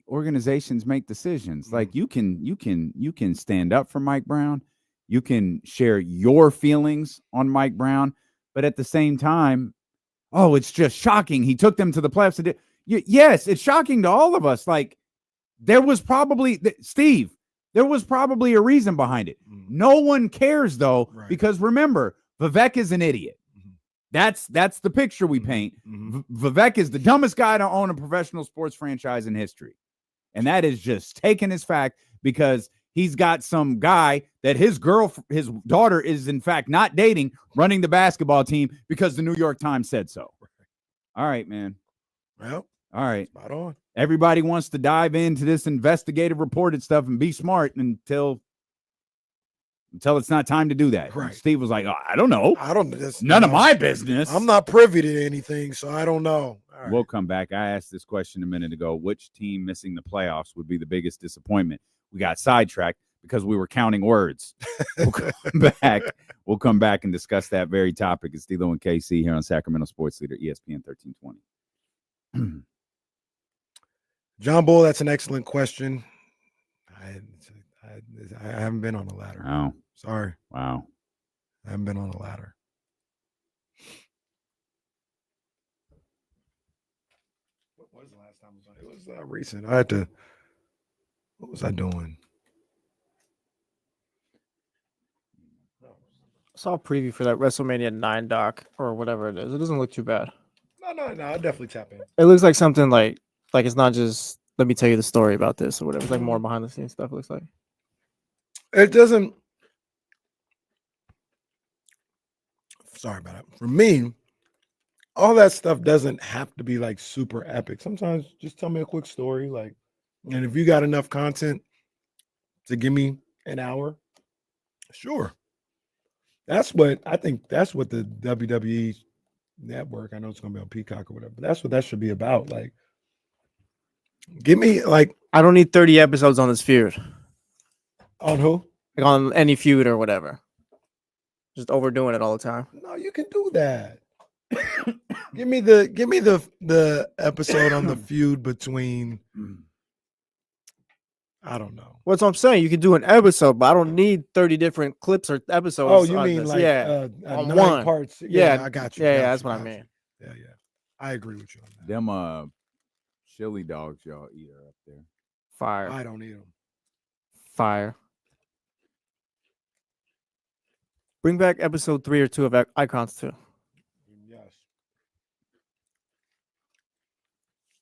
organizations make decisions. Like you can stand up for Mike Brown, you can share your feelings on Mike Brown, but at the same time, it's just shocking. He took them to the playoffs. Yes, it's shocking to all of us. Like there was probably Steve. There was probably a reason behind it. No one cares, though, because remember, Vivek is an idiot. That's the picture we paint. Vivek is the dumbest guy to own a professional sports franchise in history. And that is just taken as fact because he's got some guy that his daughter is, in fact, not dating, running the basketball team because the New York Times said so. All right, man. Well, all right. Spot on. Everybody wants to dive into this investigative reported stuff and be smart until it's not time to do that. Right. Steve was like, I don't know. That's none of my business. I'm not privy to anything, so I don't know. All right. We'll come back. I asked this question a minute ago. Which team missing the playoffs would be the biggest disappointment? We got sidetracked because we were counting words. We'll come back and discuss that very topic. It's D'Lo and KC here on Sacramento Sports Leader, ESPN 1320. John Bull, that's an excellent question. I haven't been on a ladder. Oh, sorry. Wow. I haven't been on a ladder. What was the last time I was on? It was recent. What was I doing? I saw a preview for that WrestleMania 9 doc or whatever it is. It doesn't look too bad. No, No. I'll definitely tap in. It looks like something like it's not just let me tell you the story about this or whatever. It's like more behind the scenes stuff. It looks like It doesn't. Sorry about it. For me, all that stuff doesn't have to be like super epic. Sometimes just tell me a quick story, like, and if you got enough content to give me an hour, sure. That's what I think. That's what the WWE network. I know it's going to be on Peacock or whatever. But that's what that should be about. Like, give me like I don't need 30 episodes on this feud. On who? Like on any feud or whatever. Just overdoing it all the time. No, you can do that. give me the episode on the feud between. I don't know. What's I'm saying? You can do an episode, but I don't need 30 different clips or episodes. Oh, you on mean this. like yeah, on 9 one parts? Yeah, I got you. Yeah, got yeah, that's you, what I got mean. you. Yeah. I agree with you on that. Them chili dogs y'all eat are up there. Fire. I don't eat them. Fire. Bring back episode 3 or 2 of Icons too. Yes.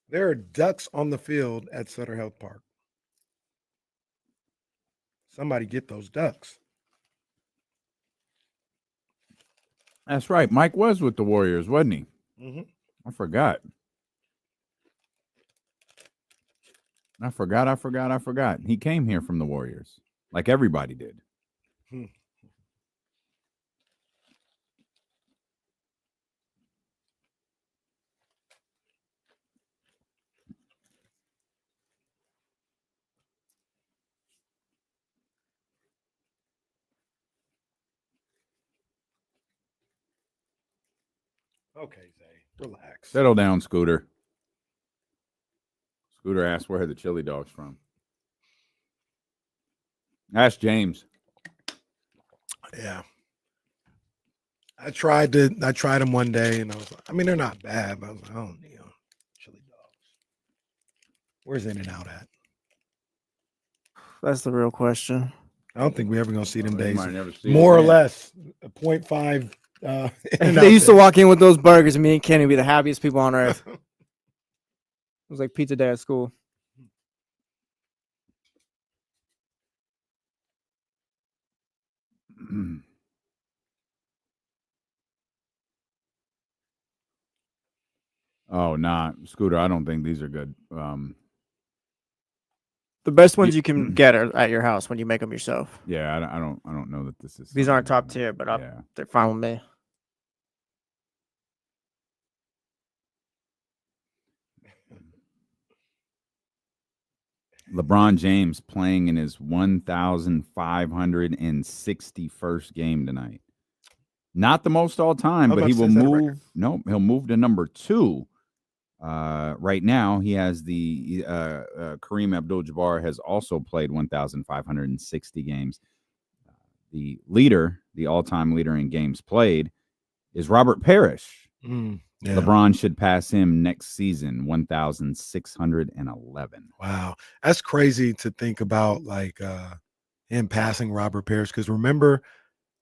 There are ducks on the field at Sutter Health Park. Somebody get those ducks. That's right. Mike was with the Warriors, wasn't he? Mm-hmm. I forgot. I forgot. He came here from the Warriors, like everybody did. Okay, Zay, relax. Settle down, Scooter. Scooter asked where the chili dog's from. Ask James. Yeah. I tried them one day and I was like, I mean, they're not bad, but I was like, I don't need them. Chili dogs. Where's In-N-Out at? That's the real question. I don't think we're ever gonna see them days. might never see More it or again. less a 0.5 They used to walk in with those burgers, and me and Kenny would be the happiest people on earth. It was like pizza day at school. Oh, nah, Scooter. I don't think these are good. The best ones you can get are at your house when you make them yourself. Yeah, I don't know that this is. These aren't top tier, but they're fine with me. LeBron James playing in his 1,561st game tonight. Not the most all time, but he will move. No, he'll move to number 2. Right now, he has the Kareem Abdul-Jabbar has also played 1,560 games. The all-time leader in games played, is Robert Parrish. Yeah. LeBron should pass him next season, 1,611. Wow. That's crazy to think about, like him passing Robert Parrish. Because remember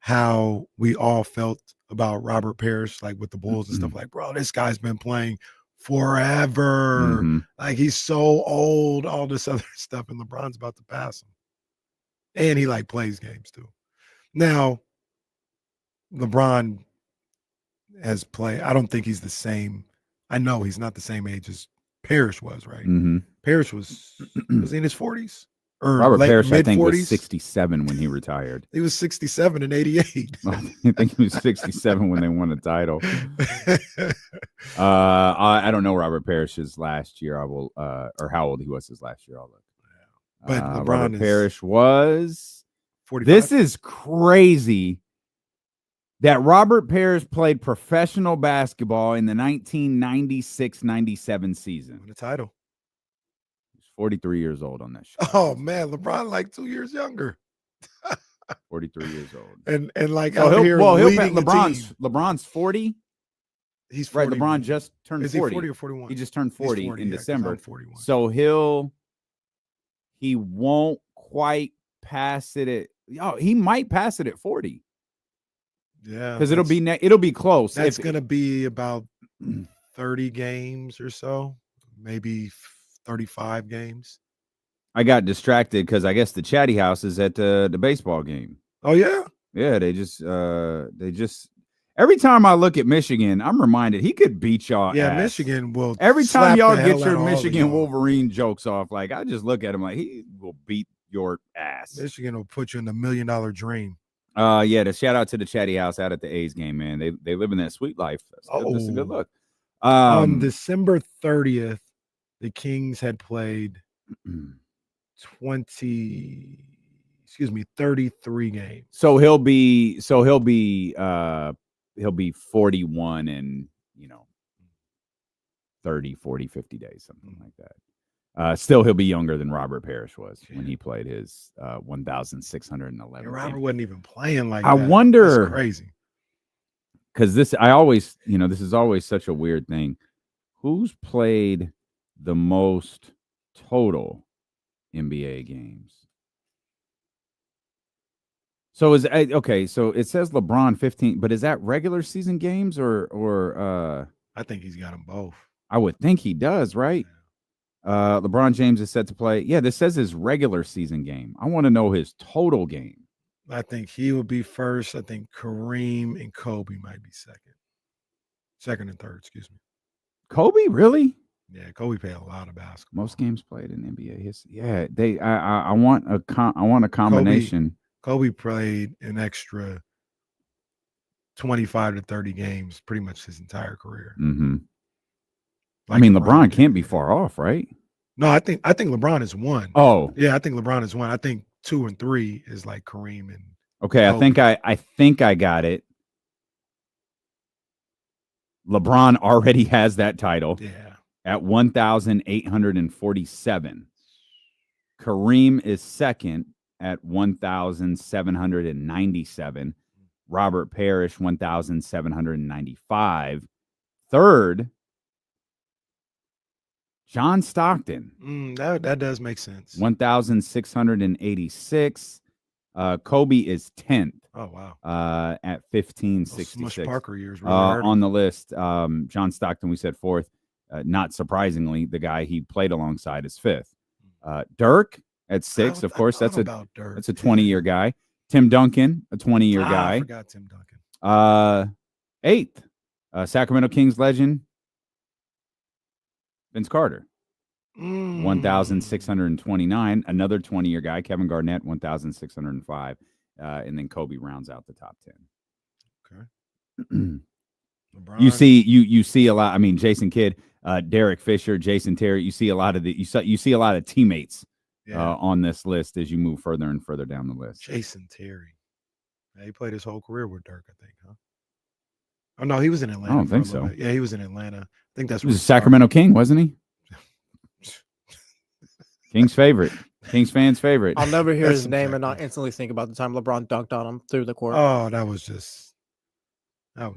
how we all felt about Robert Parrish, like with the Bulls and stuff, like, bro, this guy's been playing forever. Like, he's so old, all this other stuff, and LeBron's about to pass him. And he like plays games too. Now, LeBron has played. I don't think he's the same. I know he's not the same age as Parrish was, right? Parrish was he in his 40s? Or Robert Parrish, I think, 40s? was 67 when he retired. He was 67 in 88. I think he was 67 when they won the title. I don't know Robert Parrish's last year. I will, or how old he was his last year. I'll look. But LeBron Robert Parrish was 45. This is crazy that Robert Parrish played professional basketball in the 1996-97 season. The title. He's 43 years old on that show. Oh man, LeBron like 2 years younger. 43 years old. And like so out here leading the team. LeBron's 40. He's 40. Right. LeBron just turned 40. Is he 40 or 41? He just turned 40, 40 in December. 41. So he won't quite pass it at he might pass it at 40. Yeah. Because it'll be close. That's gonna be about 30 games or so, maybe 35 games. I got distracted because I guess the Chatty House is at the baseball game. Oh yeah, yeah. They just every time I look at Michigan, I'm reminded he could beat y'all. Yeah, ass. Michigan will. Every time slap y'all the get hell your out of all of Michigan y'all. Wolverine jokes off, like I just look at him like he will beat your ass. Michigan will put you in the $1 million dream. Yeah. The shout out to the Chatty House out at the A's game, man. They live in that sweet life. That's a good look. On December 30th, the Kings had played 33 games. So he'll be 41 in 30, 40, 50 days, something like that. Still, he'll be younger than Robert Parrish was when he played his 1,611. And Robert wasn't even playing like I that. wonder. That's crazy. Because this is always such a weird thing. Who's played the most total NBA games? So okay. So it says LeBron 15, but is that regular season games or? I think he's got them both. I would think he does, right? LeBron James is set to play. Yeah, this says his regular season game. I want to know his total game. I think he would be first. I think Kareem and Kobe might be second and third. Excuse me. Kobe, really? Yeah, Kobe played a lot of basketball. Most games played in NBA history. Yeah, I want a combination. Kobe played an extra 25 to 30 games pretty much his entire career. Mm-hmm. I mean, LeBron can't be far off, right? No, I think LeBron is one. Oh, yeah, I think LeBron is one. I think 2 and 3 is like Kareem and. Okay, Kobe. I think I got it. LeBron already has that title. Yeah. At 1,847. Kareem is second at 1,797. Robert Parrish, 1,795. Third, John Stockton. That does make sense. 1,686. Kobe is 10th. Oh, wow. At 1,566. Smush Parker years. Really on the list. John Stockton, we said fourth. Not surprisingly, the guy he played alongside is fifth. Dirk at 6th. Of course, that's a 20-year guy. Tim Duncan, a 20-year guy. I forgot Tim Duncan. 8th, Sacramento Kings legend, Vince Carter. 1,629. Another 20-year guy, Kevin Garnett, 1,605. And then Kobe rounds out the top 10. Okay. You see a lot. I mean, Jason Kidd, Derek Fisher, Jason Terry. You see a lot of you see a lot of teammates on this list as you move further and further down the list. Jason Terry. Yeah, he played his whole career with Dirk, I think, huh? Oh no, he was in Atlanta. I don't think so. Yeah, he was in Atlanta. I think that's he was a Sacramento King, wasn't he? King's favorite. Kings fans' favorite. I'll never hear his name and not instantly think about the time LeBron dunked on him through the court. Oh, that was just. I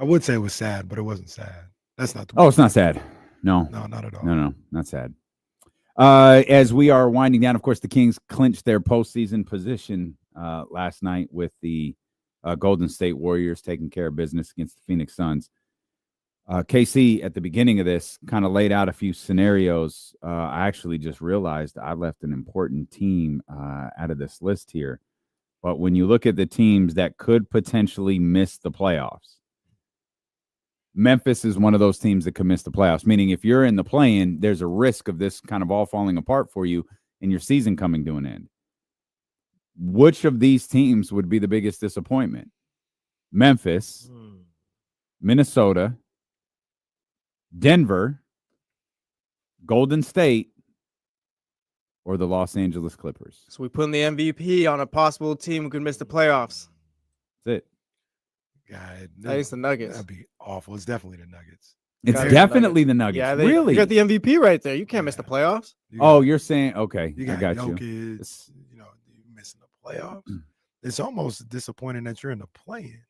would say it was sad, but it wasn't sad. That's not the Oh, it's not sad. No, not at all. No, not sad. As we are winding down, of course, the Kings clinched their postseason position last night with the Golden State Warriors taking care of business against the Phoenix Suns. KC, at the beginning of this, kind of laid out a few scenarios. I actually just realized I left an important team out of this list here. But when you look at the teams that could potentially miss the playoffs, Memphis is one of those teams that could miss the playoffs, meaning if you're in the play-in, there's a risk of this kind of all falling apart for you and your season coming to an end. Which of these teams would be the biggest disappointment? Memphis, Minnesota, Denver, Golden State, or the Los Angeles Clippers? So we put in the MVP on a possible team who could miss the playoffs. That's it. God, I think it's the Nuggets. That'd be awful. It's definitely the Nuggets. It's definitely the Nuggets. Yeah, really? You got the MVP right there. You can't miss the playoffs. You're saying, okay, You got I got Jokic, you. you're missing the playoffs. It's almost disappointing that you're in the play-in.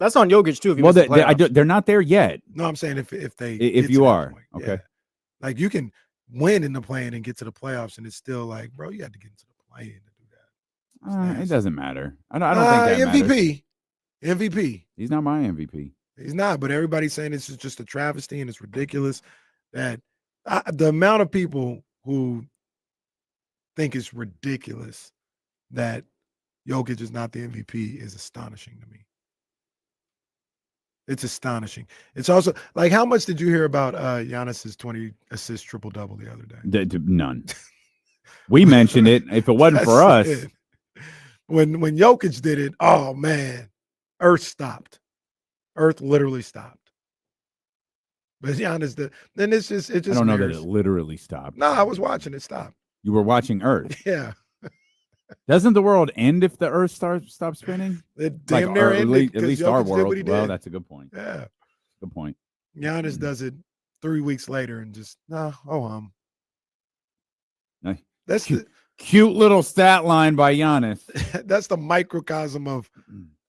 That's on Jokic too. If you Well, miss the playoffs. they're not there yet. No, I'm saying if they If get you to that are, point, okay. yeah. Like you can win in the play-in and get to the playoffs, and it's still like, bro, you had to get into the play-in to do that. It doesn't matter. I don't think that MVP. He's not my MVP. He's not, but everybody's saying this is just a travesty and it's ridiculous. That the amount of people who think it's ridiculous that Jokic is not the MVP is astonishing to me. It's astonishing. It's also like, how much did you hear about Giannis's 20 assist triple-double the other day? None. We mentioned it. If it wasn't for us. It. When Jokic did it, oh, man, Earth stopped. Earth literally stopped. But Giannis, then it's just I don't know that it literally stopped. No, I was watching it stop. You were watching Earth. Yeah. Doesn't the world end if the Earth stops spinning? It damn near ended. At least our Jokic world. did what he did. Well, that's a good point. Yeah. Good point. Giannis does it 3 weeks later and just Nice. That's cute little stat line by Giannis. That's the microcosm of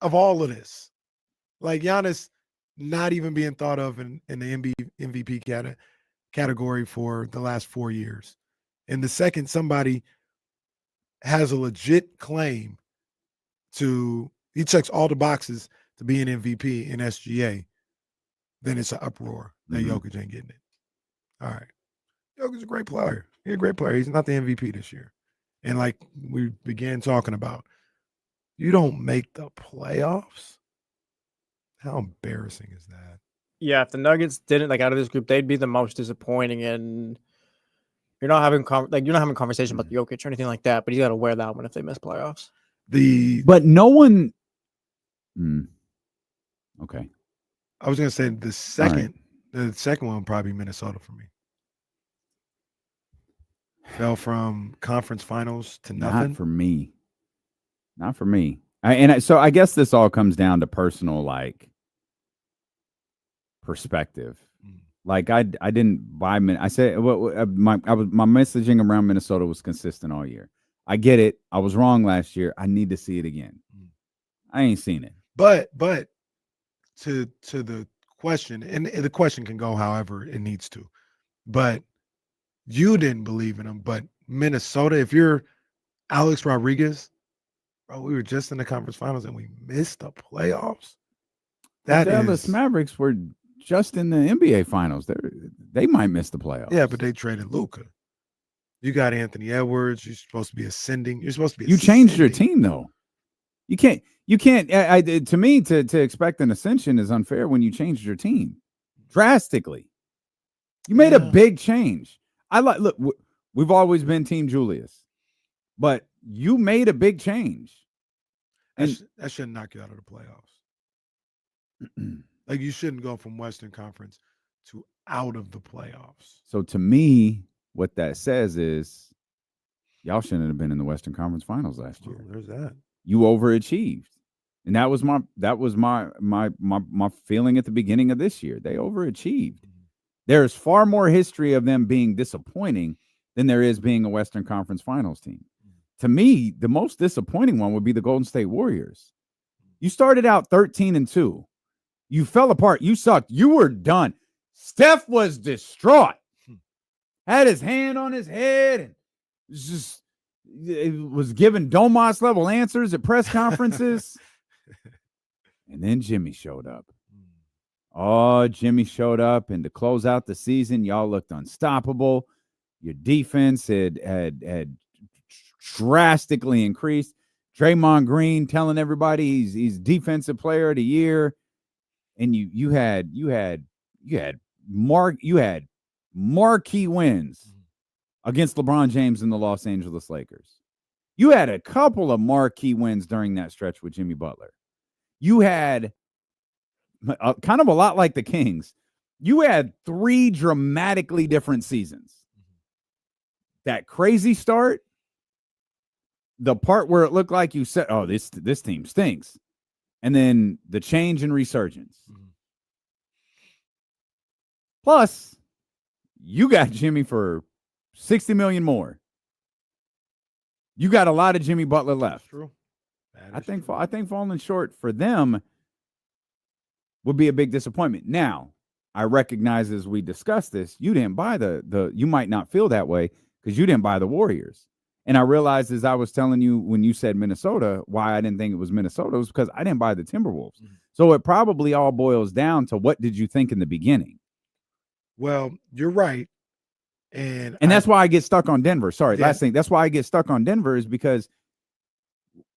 all of this. Like Giannis not even being thought of in the MVP category for the last 4 years. And the second somebody has a legit claim to, he checks all the boxes to be an MVP in SGA, then it's an uproar that Jokic ain't getting it. All right. Jokic's a great player. He's a great player. He's not the MVP this year. And like we began talking about, you don't make the playoffs? How embarrassing is that? Yeah, if the Nuggets didn't, like, out of this group, they'd be the most disappointing. And you're not having conversation about Jokic or anything like that, but you got to wear that one if they miss playoffs. But no one. Okay. I was gonna say the second one would probably be Minnesota for me. Fell from conference finals to nothing. Not for me. Not for me. So I guess this all comes down to personal, like, perspective. Like I didn't buy. I said my messaging around Minnesota was consistent all year. I get it. I was wrong last year. I need to see it again. I ain't seen it. But to the question, and the question can go however it needs to. But you didn't believe in them. But Minnesota, if you're Alex Rodriguez, bro, we were just in the conference finals and we missed the playoffs. The Dallas Mavericks were just in the NBA finals. They might miss the playoffs. Yeah, but they traded Luka. You got Anthony Edwards. You're supposed to be ascending. You're supposed to be. You changed your team though. You can't. To me, to expect an ascension is unfair when you changed your team drastically. You made a big change. Look. We've always been Team Julius, but you made a big change, and that shouldn't knock you out of the playoffs. Like, you shouldn't go from Western Conference to out of the playoffs. So to me, what that says is y'all shouldn't have been in the Western Conference Finals last year. There's that. You overachieved. And that was my feeling at the beginning of this year. They overachieved. There's far more history of them being disappointing than there is being a Western Conference Finals team. To me, the most disappointing one would be the Golden State Warriors. You started out 13-2. You fell apart. You sucked. You were done. Steph was distraught. Had his hand on his head and was giving Domas level answers at press conferences. And then Jimmy showed up. Oh, Jimmy showed up, and to close out the season, y'all looked unstoppable. Your defense had drastically increased. Draymond Green telling everybody he's defensive player of the year. And you had marquee wins against LeBron James and the Los Angeles Lakers. You had a couple of marquee wins during that stretch with Jimmy Butler. You had kind of a lot like the Kings. You had 3 dramatically different seasons. That crazy start, the part where it looked like you said, "Oh, this team stinks." And then the change and resurgence. Plus, you got Jimmy for $60 million more. You got a lot of Jimmy Butler left. True. I think falling short for them would be a big disappointment. Now, I recognize as we discussed this, you didn't buy you might not feel that way because you didn't buy the Warriors. And I realized as I was telling you when you said Minnesota, why I didn't think it was Minnesota was because I didn't buy the Timberwolves. So it probably all boils down to what did you think in the beginning? Well, you're right. And that's why I get stuck on Denver. Sorry, last thing. That's why I get stuck on Denver is because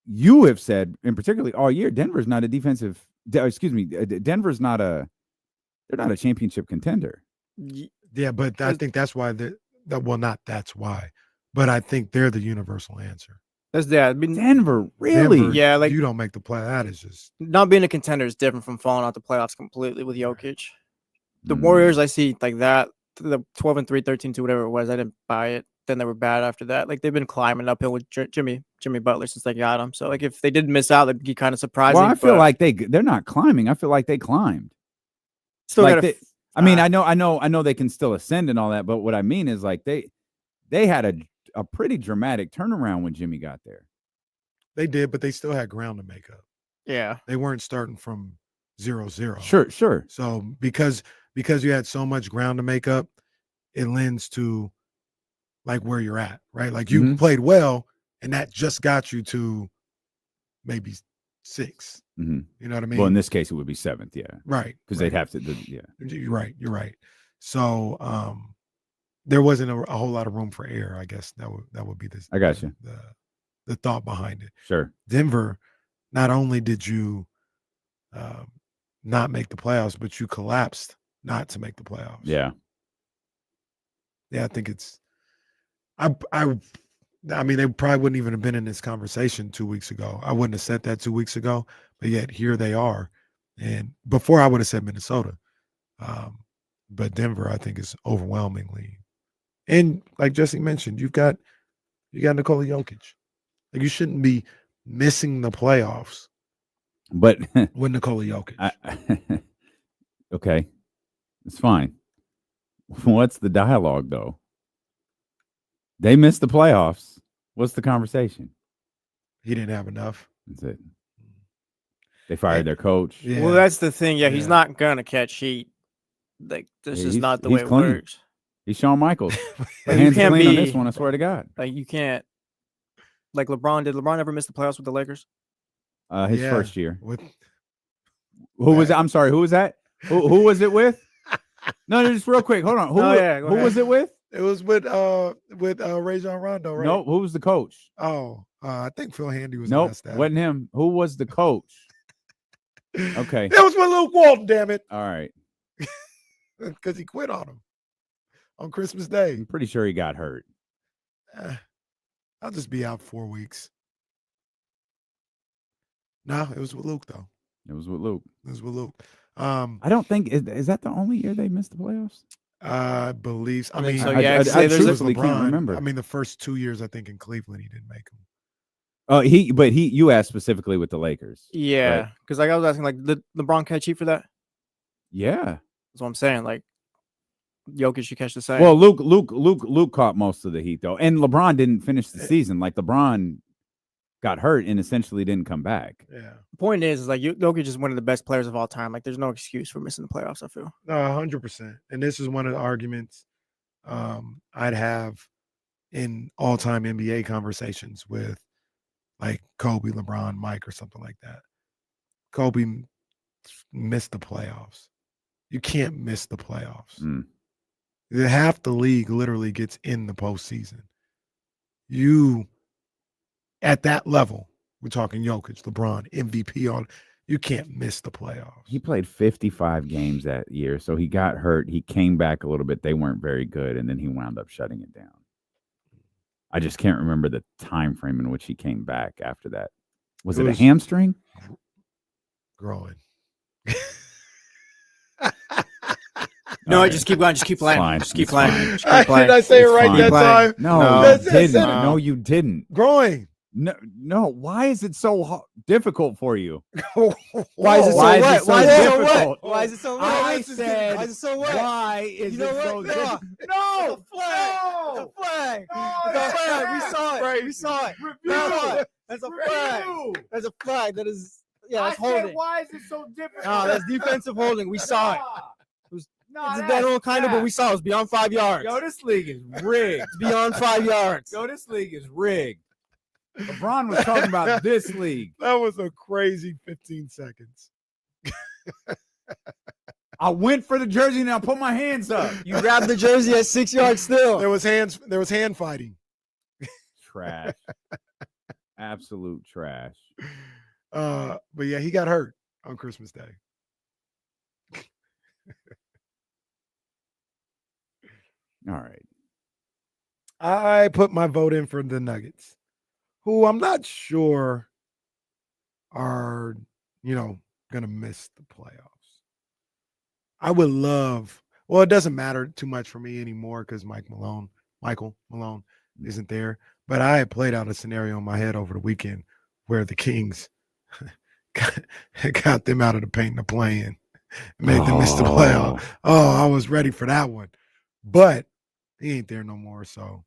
you have said, in particularly all year, Denver's not a defensive. Denver's not they're not a championship contender. Yeah, but I think that's why that's why. But I think they're the universal answer. I mean, Denver, really? Denver, yeah, like you don't make the play. That is just not being a contender is different from falling out the playoffs completely with Jokic. The Warriors, I see like that, the 12-3, 13-2, whatever it was. I didn't buy it. Then they were bad after that. Like they've been climbing uphill with Jimmy Butler since they got him. So like if they did miss out, that'd be kind of surprising. Well, I feel like they're not climbing. I feel like they climbed. Still like I mean, I know they can still ascend and all that, but what I mean is like they had a pretty dramatic turnaround when Jimmy got there. They did, but they still had ground to make up. Yeah, they weren't starting from 0-0. Sure. So because you had so much ground to make up, it lends to like where you're at, right? Like you played well, and that just got you to maybe 6. Mm-hmm. You know what I mean? Well, in this case, it would be 7th, yeah. Right. Because they'd have to, yeah. You're right. So there wasn't a whole lot of room for error, I guess. That would be I got you. The thought behind it. Sure. Denver, not only did you not make the playoffs, but you collapsed not to make the playoffs. Yeah. Yeah, I think it's I mean, they probably wouldn't even have been in this conversation 2 weeks ago. I wouldn't have said that 2 weeks ago, but yet here they are. And before I would have said Minnesota. But Denver, I think, is overwhelmingly. And like Jesse mentioned, you got Nikola Jokic. Like you shouldn't be missing the playoffs. But with Nikola Jokic. Okay. It's fine. What's the dialogue though? They missed the playoffs. What's the conversation? He didn't have enough. That's it. They fired their coach. Yeah. Well, that's the thing. Yeah, he's not gonna catch heat. Like this is not the way it works. He's Shawn Michaels. Like, Hands clean on this one. I swear to God. Like you can't. Like LeBron. Did LeBron ever miss the playoffs with the Lakers? His first year. Who was? I'm sorry. Who was that? Who was it with? No, just real quick. Hold on. Who was it with? It was with Rajon Rondo, right? No, who was the coach? Oh, I think Phil Handy was. Nope, wasn't him. Who was the coach? Okay, it was with Luke Walton. Damn it! All right, because he quit on him on Christmas Day. I'm pretty sure he got hurt. I'll just be out 4 weeks. No, it was with Luke though. It was with Luke. I don't think is that the only year they missed the playoffs. I believe. I mean, so yeah, I truthfully can't remember. I mean, the first 2 years, I think in Cleveland, he didn't make them. Oh, you asked specifically with the Lakers. Yeah, because like I was asking, like, did LeBron catch heat for that? Yeah, that's what I'm saying. Like, Jokic should catch the same. Well, Luke caught most of the heat though, and LeBron didn't finish the season. Like LeBron got hurt and essentially didn't come back. Yeah. The point is like Jokic is one of the best players of all time. Like, there's no excuse for missing the playoffs, I feel. No, 100%. And this is one of the arguments I'd have in all-time NBA conversations with like Kobe, LeBron, Mike, or something like that. Kobe missed the playoffs. You can't miss the playoffs. Half the league literally gets in the postseason. You, at that level, we're talking Jokic, LeBron, MVP, all. You can't miss the playoffs. He played 55 games that year, so he got hurt. He came back a little bit. They weren't very good, and then he wound up shutting it down. I just can't remember the time frame in which he came back after that. Was it a hamstring? Growing. No, just keep going. Just keep playing. Just keep playing. Did I say it right that time? No, you didn't. No, you didn't. Growing. No. Why is it so difficult for you? Why is it so what? Why is it so difficult? Why is it so what? I said. Why is it so what? Why is it so difficult? No, the flag. The flag. We saw it. Right. We saw it. That's a flag. That's a flag. That is. Yeah, that's holding. Why is it so difficult? No, that's defensive holding. We saw it. No, it's that all kind of, but we saw it was beyond 5 yards. Yo, this league is rigged. It's beyond 5 yards. Yo, this league is rigged. LeBron was talking about this league. That was a crazy 15 seconds. I went for the jersey and I put my hands up. You grabbed the jersey at 6 yards still. There was hand fighting. Trash. Absolute trash. But yeah, he got hurt on Christmas Day. All right. I put my vote in for the Nuggets, who I'm not sure are, going to miss the playoffs. I would love, well, it doesn't matter too much for me anymore because Michael Malone isn't there. But I had played out a scenario in my head over the weekend where the Kings got them out of the paint and the play-in, made them miss the playoff. Oh, I was ready for that one. But he ain't there no more, so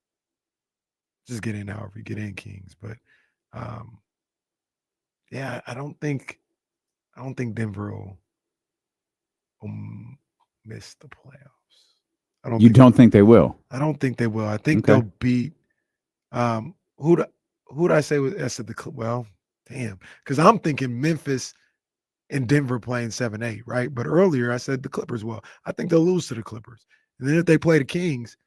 just get in however you get in, Kings. But yeah, I don't think Denver will miss the playoffs. You don't think they will? I don't think they will. I think they'll beat who'd I say was because I'm thinking Memphis and Denver playing 7-8, right? But earlier I said the Clippers will. I think they'll lose to the Clippers. And then if they play the Kings,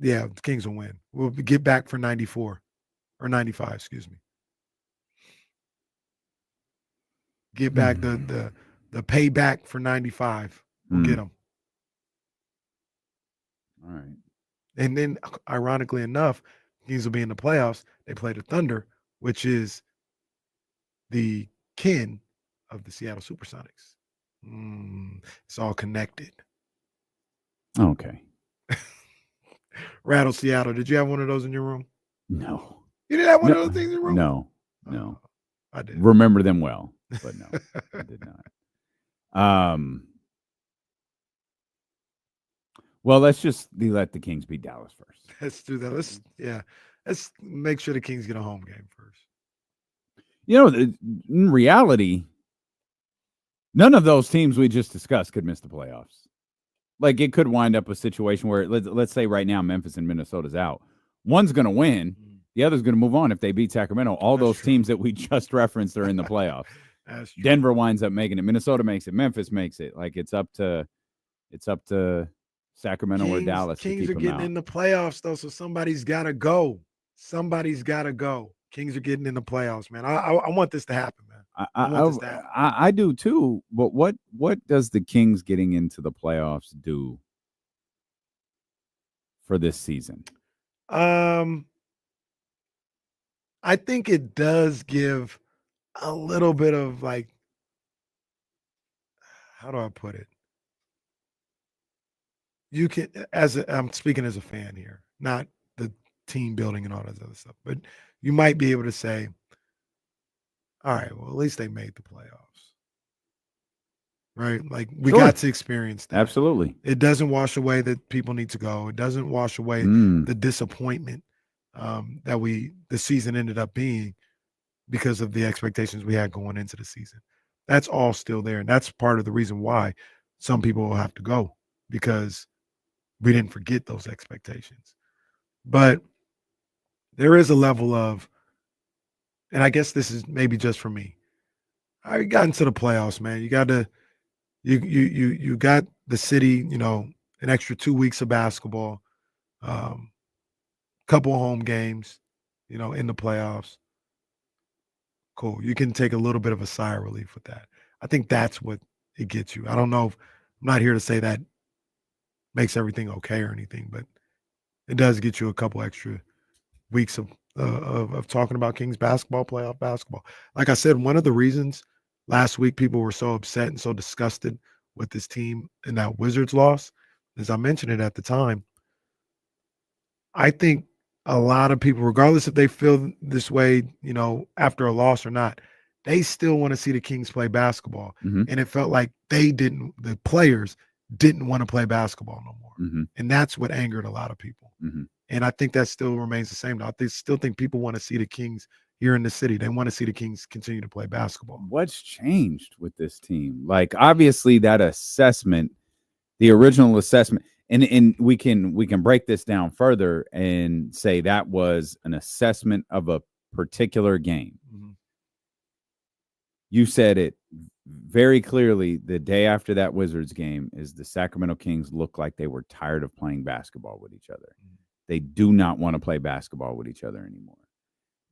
yeah, the Kings will win. We'll get back for 94 or 95, excuse me. Get back the payback for 95. We'll get them. All right. And then, ironically enough, Kings will be in the playoffs. They play the Thunder, which is the kin of the Seattle Supersonics. It's all connected. Okay. Rattle Seattle. Did you have one of those in your room? No. You didn't have one of those things in your room? No. I did. Remember them well, but no, I did not. Well, let's let the Kings beat Dallas first. Let's do that. Let's make sure the Kings get a home game first. In reality, none of those teams we just discussed could miss the playoffs. Like, it could wind up a situation where, let's say right now Memphis and Minnesota's out. One's going to win. The other's going to move on if they beat Sacramento. All those teams that we just referenced are in the playoffs. That's true. Denver winds up making it. Minnesota makes it. Memphis makes it. Like, it's up to Sacramento or Dallas. Kings to are keep getting them out. in the playoffs, though, so somebody's got to go. Somebody's got to go. Kings are getting in the playoffs, man. I want this to happen, man. I do too. But what does the Kings getting into the playoffs do for this season? I think it does give a little bit of, like, how do I put it? You can, I'm speaking as a fan here, not the team building and all that other stuff, but you might be able to say, all right, well, at least they made the playoffs, right? Like, we got to experience that. Absolutely. It doesn't wash away that people need to go. It doesn't wash away the disappointment that the season ended up being because of the expectations we had going into the season. That's all still there. And that's part of the reason why some people will have to go, because we didn't forget those expectations. But there is a level of, and I guess this is maybe just for me, I got into the playoffs, man. You got to, you got the city, an extra 2 weeks of basketball, couple home games, in the playoffs. Cool. You can take a little bit of a sigh of relief with that. I think that's what it gets you. I don't know I'm not here to say that makes everything okay or anything, but it does get you a couple extra weeks of talking about Kings basketball, playoff basketball. Like I said, one of the reasons last week people were so upset and so disgusted with this team and that Wizards loss, as I mentioned it at the time, I think a lot of people, regardless if they feel this way, after a loss or not, they still want to see the Kings play basketball. Mm-hmm. And it felt like the players didn't want to play basketball no more. Mm-hmm. And that's what angered a lot of people. Mm-hmm. And I think that still remains the same. I still think people want to see the Kings here in the city. They want to see the Kings continue to play basketball. What's changed with this team? Like, obviously that assessment, the original assessment, and we can break this down further and say that was an assessment of a particular game. Mm-hmm. You said it very clearly the day after that Wizards game is the Sacramento Kings looked like they were tired of playing basketball with each other. They do not want to play basketball with each other anymore.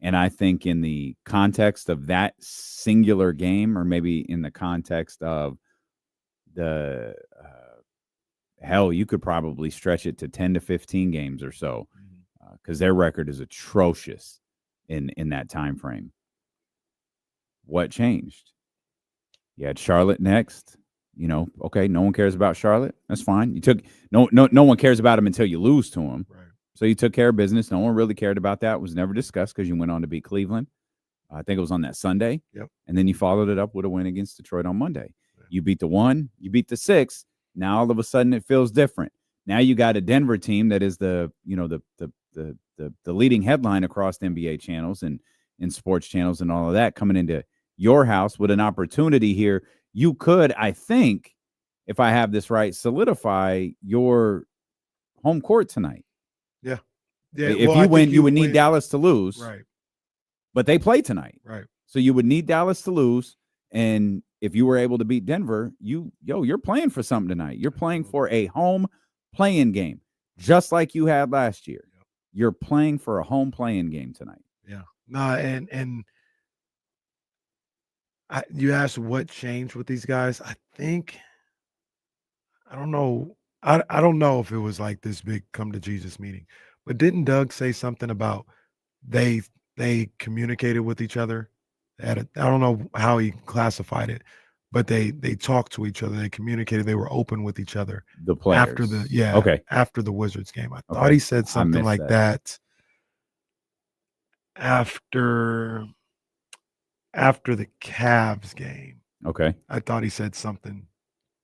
And I think in the context of that singular game, or maybe in the context of the hell, you could probably stretch it to 10 to 15 games or so, because their record is atrocious in that time frame. What changed? You had Charlotte next. Okay, no one cares about Charlotte. That's fine. You took no one cares about them until you lose to them. Right. So you took care of business. No one really cared about that. It was never discussed because you went on to beat Cleveland. I think it was on that Sunday. Yep. And then you followed it up with a win against Detroit on Monday. Yeah. You beat the 1, you beat the 6. Now all of a sudden it feels different. Now you got a Denver team that is the leading headline across the NBA channels and in sports channels and all of that coming into your house with an opportunity here. You could, I think, if I have this right, solidify your home court tonight. Yeah. If you win, you would need Dallas to lose. Right. But they play tonight. Right. So you would need Dallas to lose. And if you were able to beat Denver, you're playing for something tonight. You're playing for a home playing game, just like you had last year. Yep. You're playing for a home playing game tonight. Yeah. And you asked what changed with these guys. I don't know. I don't know if it was like this big come to Jesus meeting, but didn't Doug say something about they communicated with each other? I don't know how he classified it, but they talked to each other. They communicated. They were open with each other. The players. After the Wizards game. I thought he said something like that. After the Cavs game. Okay. I thought he said something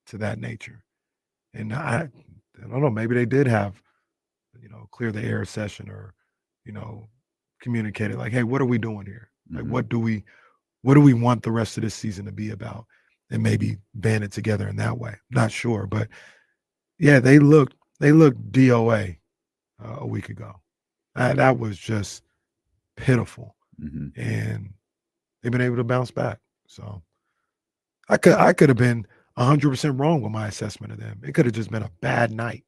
to that nature. And I don't know, maybe they did have, clear the air session or, communicated like, hey, what are we doing here? Like, what do we want the rest of this season to be about? And maybe band it together in that way. Not sure, but yeah, they looked DOA a week ago. That was just pitiful. And they've been able to bounce back. So I could have been 100% wrong with my assessment of them. It could have just been a bad night.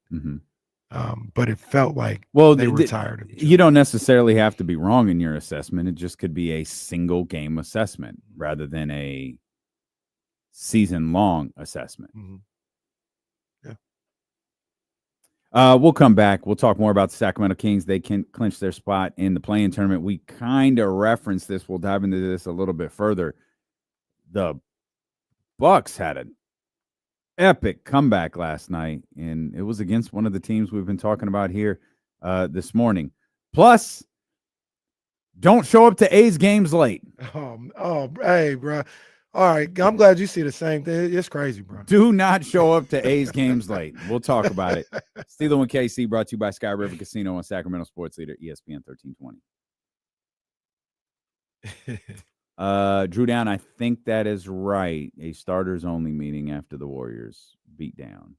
But it felt like they were tired of each other. You don't necessarily have to be wrong in your assessment. It just could be a single game assessment rather than a season-long assessment. Yeah. We'll come back. We'll talk more about the Sacramento Kings. They can clinch their spot in the play-in tournament. We kind of referenced this. We'll dive into this a little bit further. The Bucks had an epic comeback last night, and it was against one of the teams we've been talking about here this morning. Plus, don't show up to A's games late. Hey, bro. All right, I'm glad you see the same thing. It's crazy, bro. Do not show up to A's games late. We'll talk about it. Steeler and KC brought to you by Sky River Casino on Sacramento Sports Leader, ESPN 1320. Drew Down, I think that is right. A starters only meeting after the Warriors beat down.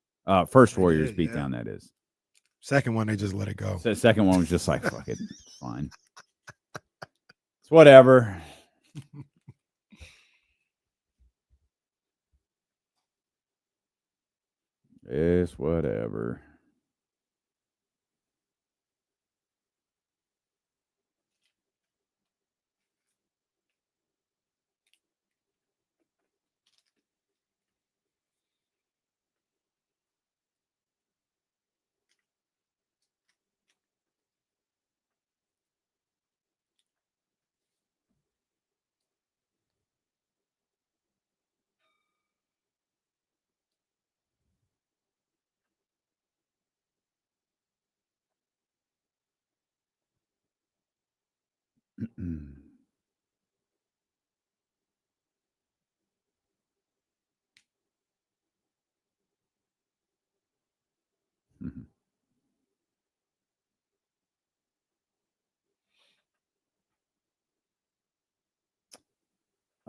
First Warriors beat down, that is. Second one, they just let it go. So the second one was just like, fuck it. It's fine. It's whatever. It's whatever.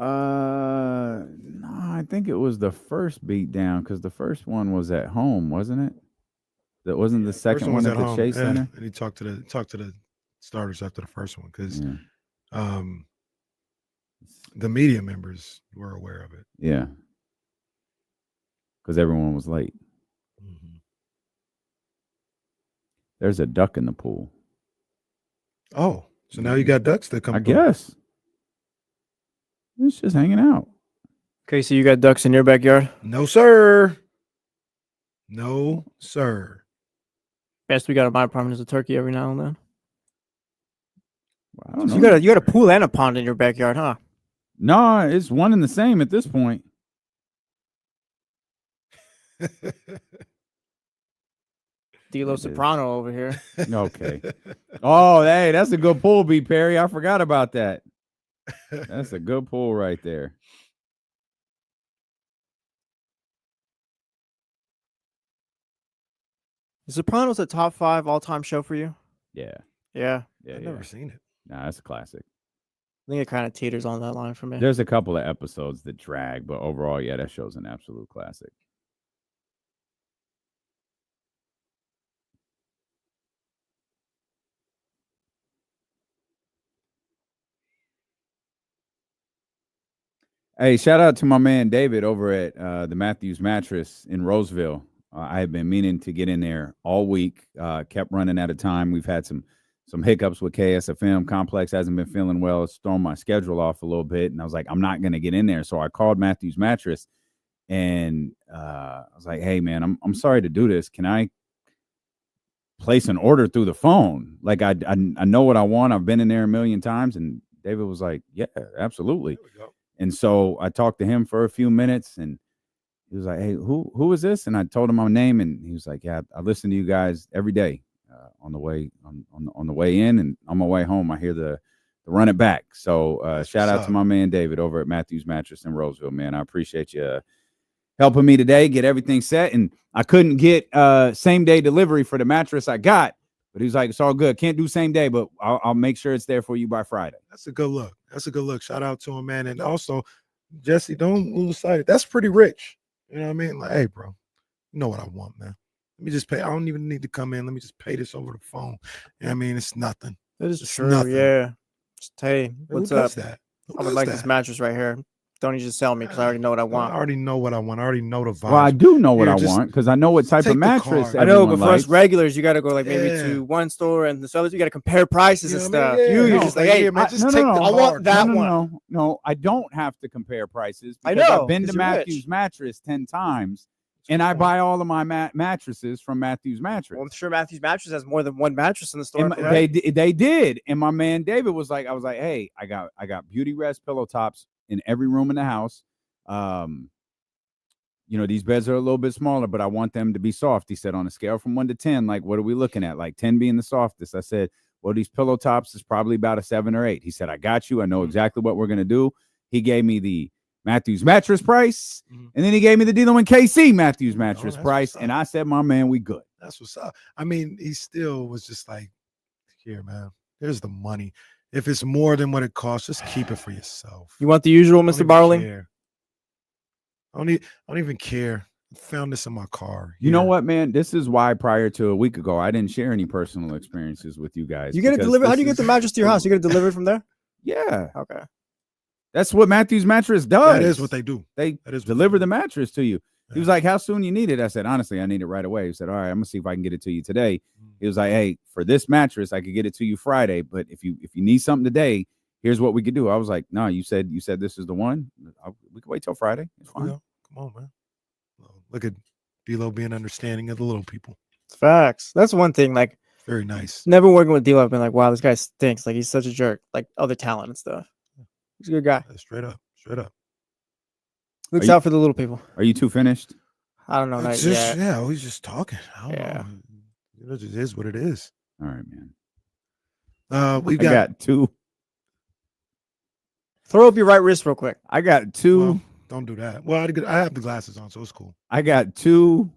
No, I think it was the first beat down because the first one was at home, wasn't it? That wasn't the second one at the Chase Center. And he talked to the starters after the first one because The media members were aware of it. Yeah. Because everyone was late. Mm-hmm. There's a duck in the pool. Oh, so now you got ducks that come. I guess. It's just hanging out. Okay, so you got ducks in your backyard? No, sir. No, sir. Best we got in my apartment is a turkey every now and then. Well, I don't know. You got a pool and a pond in your backyard, huh? No, it's one and the same at this point. D'Lo Soprano over here. Okay. Oh, hey, that's a good pull, B. Perry. I forgot about that. That's a good pull right there. Is Sopranos a top 5 all-time show for you? Yeah. Yeah. I've never seen it. Nah, that's a classic. I think it kind of teeters on that line for me. There's a couple of episodes that drag, but overall, yeah, that show's an absolute classic. Hey, shout out to my man David over at the Matthews Mattress in Roseville. I have been meaning to get in there all week. Kept running out of time. We've had some hiccups with KSFM. Complex hasn't been feeling well. It's thrown my schedule off a little bit, and I was like, I'm not going to get in there. So I called Matthews Mattress, and I was like, hey, man, I'm sorry to do this. Can I place an order through the phone? Like, I know what I want. I've been in there a million times. And David was like, yeah, absolutely. And so I talked to him for a few minutes, and he was like, hey, who is this? And I told him my name, and he was like, yeah, I listen to you guys every day on the way on the way in, and on my way home, I hear the run it back. So shout out to my man David over at Matthews Mattress in Roseville, man. I appreciate you helping me today get everything set. And I couldn't get same day delivery for the mattress I got, but he was like, it's all good. Can't do same day, but I'll make sure it's there for you by Friday. That's a good look. That's a good look. Shout out to him, man. And also, Jesse, don't lose sight. That's pretty rich. You know what I mean? Like, hey, bro, you know what I want, man. Let me just pay. I don't even need to come in. Let me just pay this over the phone. You know what I mean? It's nothing. That is It's true. nothing. Yeah. Just, hey, Who what's does up? that? Who I would does like that? this mattress right here. Don't you just sell me because I already know what I I want. already know what I want. I already know the vibe. Well, I do know what Here, I just want because I know what type take of the mattress card. I know, but everyone for likes. us regulars, you got to go like maybe Yeah. to one store and the others. You got to compare prices and You know what I stuff. mean? Yeah. You're No, just like, like, hey, yeah, man, just no, take no, the no. I want card. that no, one. No, I don't have to compare prices I because know, I've been to 'cause you're Matthews rich. Mattress 10 times, and I buy all of my mattresses from Matthews Mattress. Well, I'm sure Matthews Mattress has more than one mattress in the store. And correct? they did, and my man David was like, I was like, hey, I got Beauty Rest pillow tops in every room in the house. You know, these beds are a little bit smaller, but I want them to be soft. He said, on a scale from 1 to 10, like, what are we looking at? Like 10 being the softest. I said, well, these pillow tops is probably about a 7 or 8. He said, I got you. I know exactly what we're going to do. He gave me the Matthews Mattress price, and then he gave me the D'Lo and KC Matthews Mattress price, and I said, my man, we good. That's what's up. I mean, he still was just like, here, man, here's the money. If it's more than what it costs, just keep it for yourself. You want the usual, I don't Mr. even Barling? care. I don't even care. I found this in my car. You know what, man? This is why prior to a week ago, I didn't share any personal experiences with you guys. You get it because delivered. How this do you get the mattress to your house? You get it delivered from there? Yeah. Okay. That's what Matthews Mattress does. That is what they do. They That is what deliver the mattress to you. He was like, how soon you need it? I said, honestly, I need it right away. He said, all right, I'm gonna see if I can get it to you today. He was like, hey, for this mattress, I could get it to you Friday, but if you need something today, here's what we could do. I was like, no, you said this is the one. We can wait till Friday. It's fine. Come on, man. Look at D'Lo being understanding of the little people. Facts. That's one thing. Like, very nice. Never working with D'Lo, I've been like, wow, this guy stinks. Like, he's such a jerk. Like other talent and stuff. He's a good guy. Straight up. Straight up. Looks out for the little people. Are you two finished? I don't know. Not Just, yet. yeah, he's just talking. I don't know. It just is what it is. All right, man. We I got 2. Throw up your right wrist real quick. I got 2. Well, don't do that. Well, I have the glasses on, so it's cool. I got 2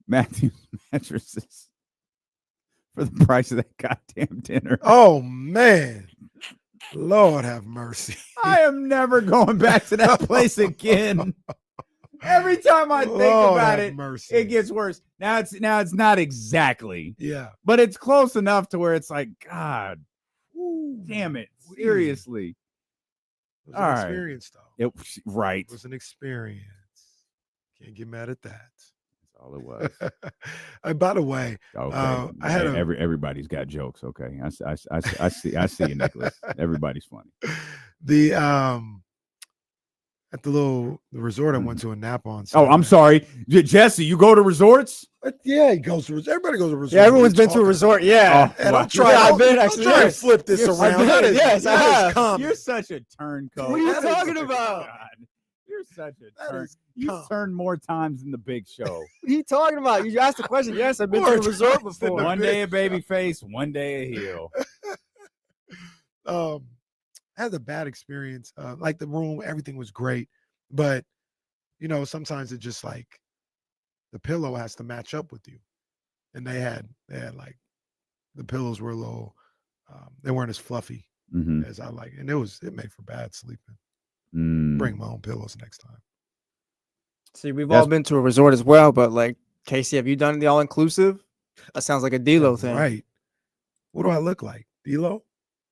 Matthews mattresses for the price of that goddamn dinner. Oh man, Lord have mercy. I am never going back to that place again. Every time I think Lord about have it, mercy. it gets worse. Now it's not exactly, Yeah. but it's close enough to where it's like, God, damn it, seriously. It was All an right. experience, though. Right. It was an experience. Can't get mad at that. That's all it was. By the way, Okay. I had everybody's got jokes. Okay. I see you, Nicholas. Everybody's funny. The at the resort I went to a nap on. Oh, I'm sorry. Jesse, you go to resorts? Yeah, he goes to. Everybody goes to resort. Yeah, everyone's been to a resort. Yeah, and wow. I'm trying. Yeah, I've been I'm actually. trying to Yes. flip this Yes, around. I've been. Yes, I have. Common. You're such a turncoat. What are you talking about? God. You're such a turn. You turned more times than the Big Show. What are you talking about? You asked the question. Yes, I've been to a resort before. One day a baby face, one day a heel. I had a bad experience. Like the room, everything was great, but you know, sometimes it just like the pillow has to match up with you. And they had like the pillows were a little, they weren't as fluffy as I like, and it made for bad sleeping. Bring my own pillows next time. See, we've all been to a resort as well, but like Casey, have you done the all inclusive? That sounds like a D-Lo thing, right? What do I look like, D-Lo?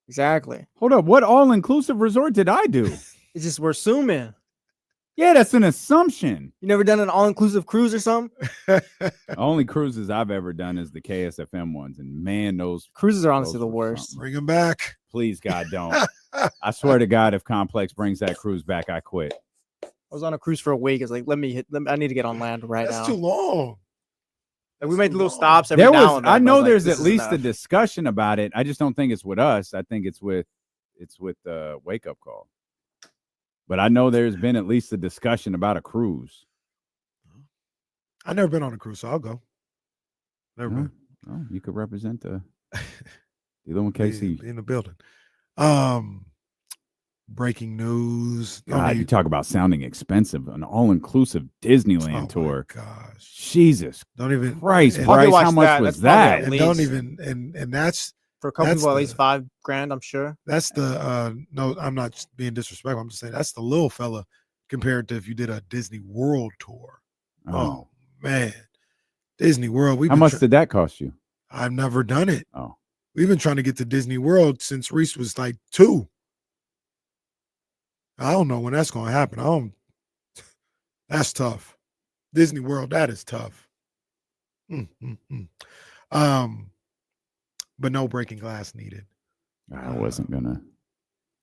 Exactly. Hold up, what all inclusive resort did I do? It's just we're assuming. Yeah, that's an assumption. You never done an all inclusive cruise or something? The only cruises I've ever done is the KSFM ones, and man, those cruises are honestly the worst. Bring them back, please, God, don't. I swear to God, if Complex brings that cruise back, I quit. I was on a cruise for a week. It's like, I need to get on land right now. That's too long. Like, we made little stops every There now was, and then. I know like, there's this at is least a enough. discussion about it. I just don't think it's with us. I think it's with Wake Up Call. But I know there's been at least a discussion about a cruise. I've never been on a cruise, so I'll go. Never been. Oh, you could represent the D-Lo and KC. Be in the building. Breaking news. God, you talk about sounding expensive. An all-inclusive Disneyland tour. Gosh. Jesus. Don't even Christ, and- Bryce, how much was that? And don't even and that's for a couple that's people, at the- least $5,000, I'm sure. That's the no, I'm not being disrespectful. I'm just saying that's the little fella compared to if you did a Disney World tour. Oh man. Disney World. How much did that cost you? I've never done it. Oh. We've been trying to get to Disney World since Reese was like 2. I don't know when that's gonna happen. That's tough. Disney World, that is tough. But no breaking glass needed. I wasn't gonna.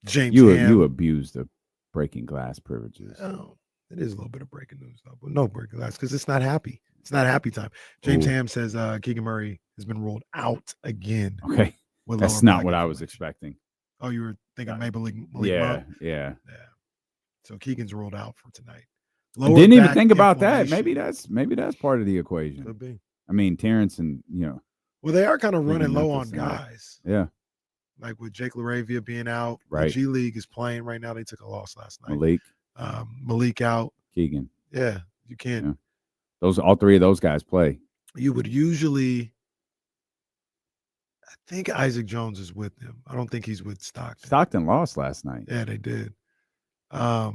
James you Ham. you abused the breaking glass privileges. Oh, it is a little bit of breaking news though, but no breaking glass because it's not happy. It's not happy time. James Ooh. Ham says Keegan Murray has been ruled out again. Okay, with that's lower not back what I was inflammation. expecting. Oh, you were thinking Malik Yeah, Monk? yeah. So Keegan's ruled out for tonight. I didn't even back think about that. inflammation. Maybe that's part of the equation. Could be. I mean, Terrence and Well, they are kind of running Keegan low on Memphis and guys. Yeah, Like with Jake LaRavia being out. Right. The G League is playing right now. They took a loss last night. Malik, Malik out. Keegan. Yeah, you can't. Yeah. All three of those guys play. You would usually. I think Isaac Jones is with them. I don't think he's with Stockton. Stockton lost last night. Yeah, they did. I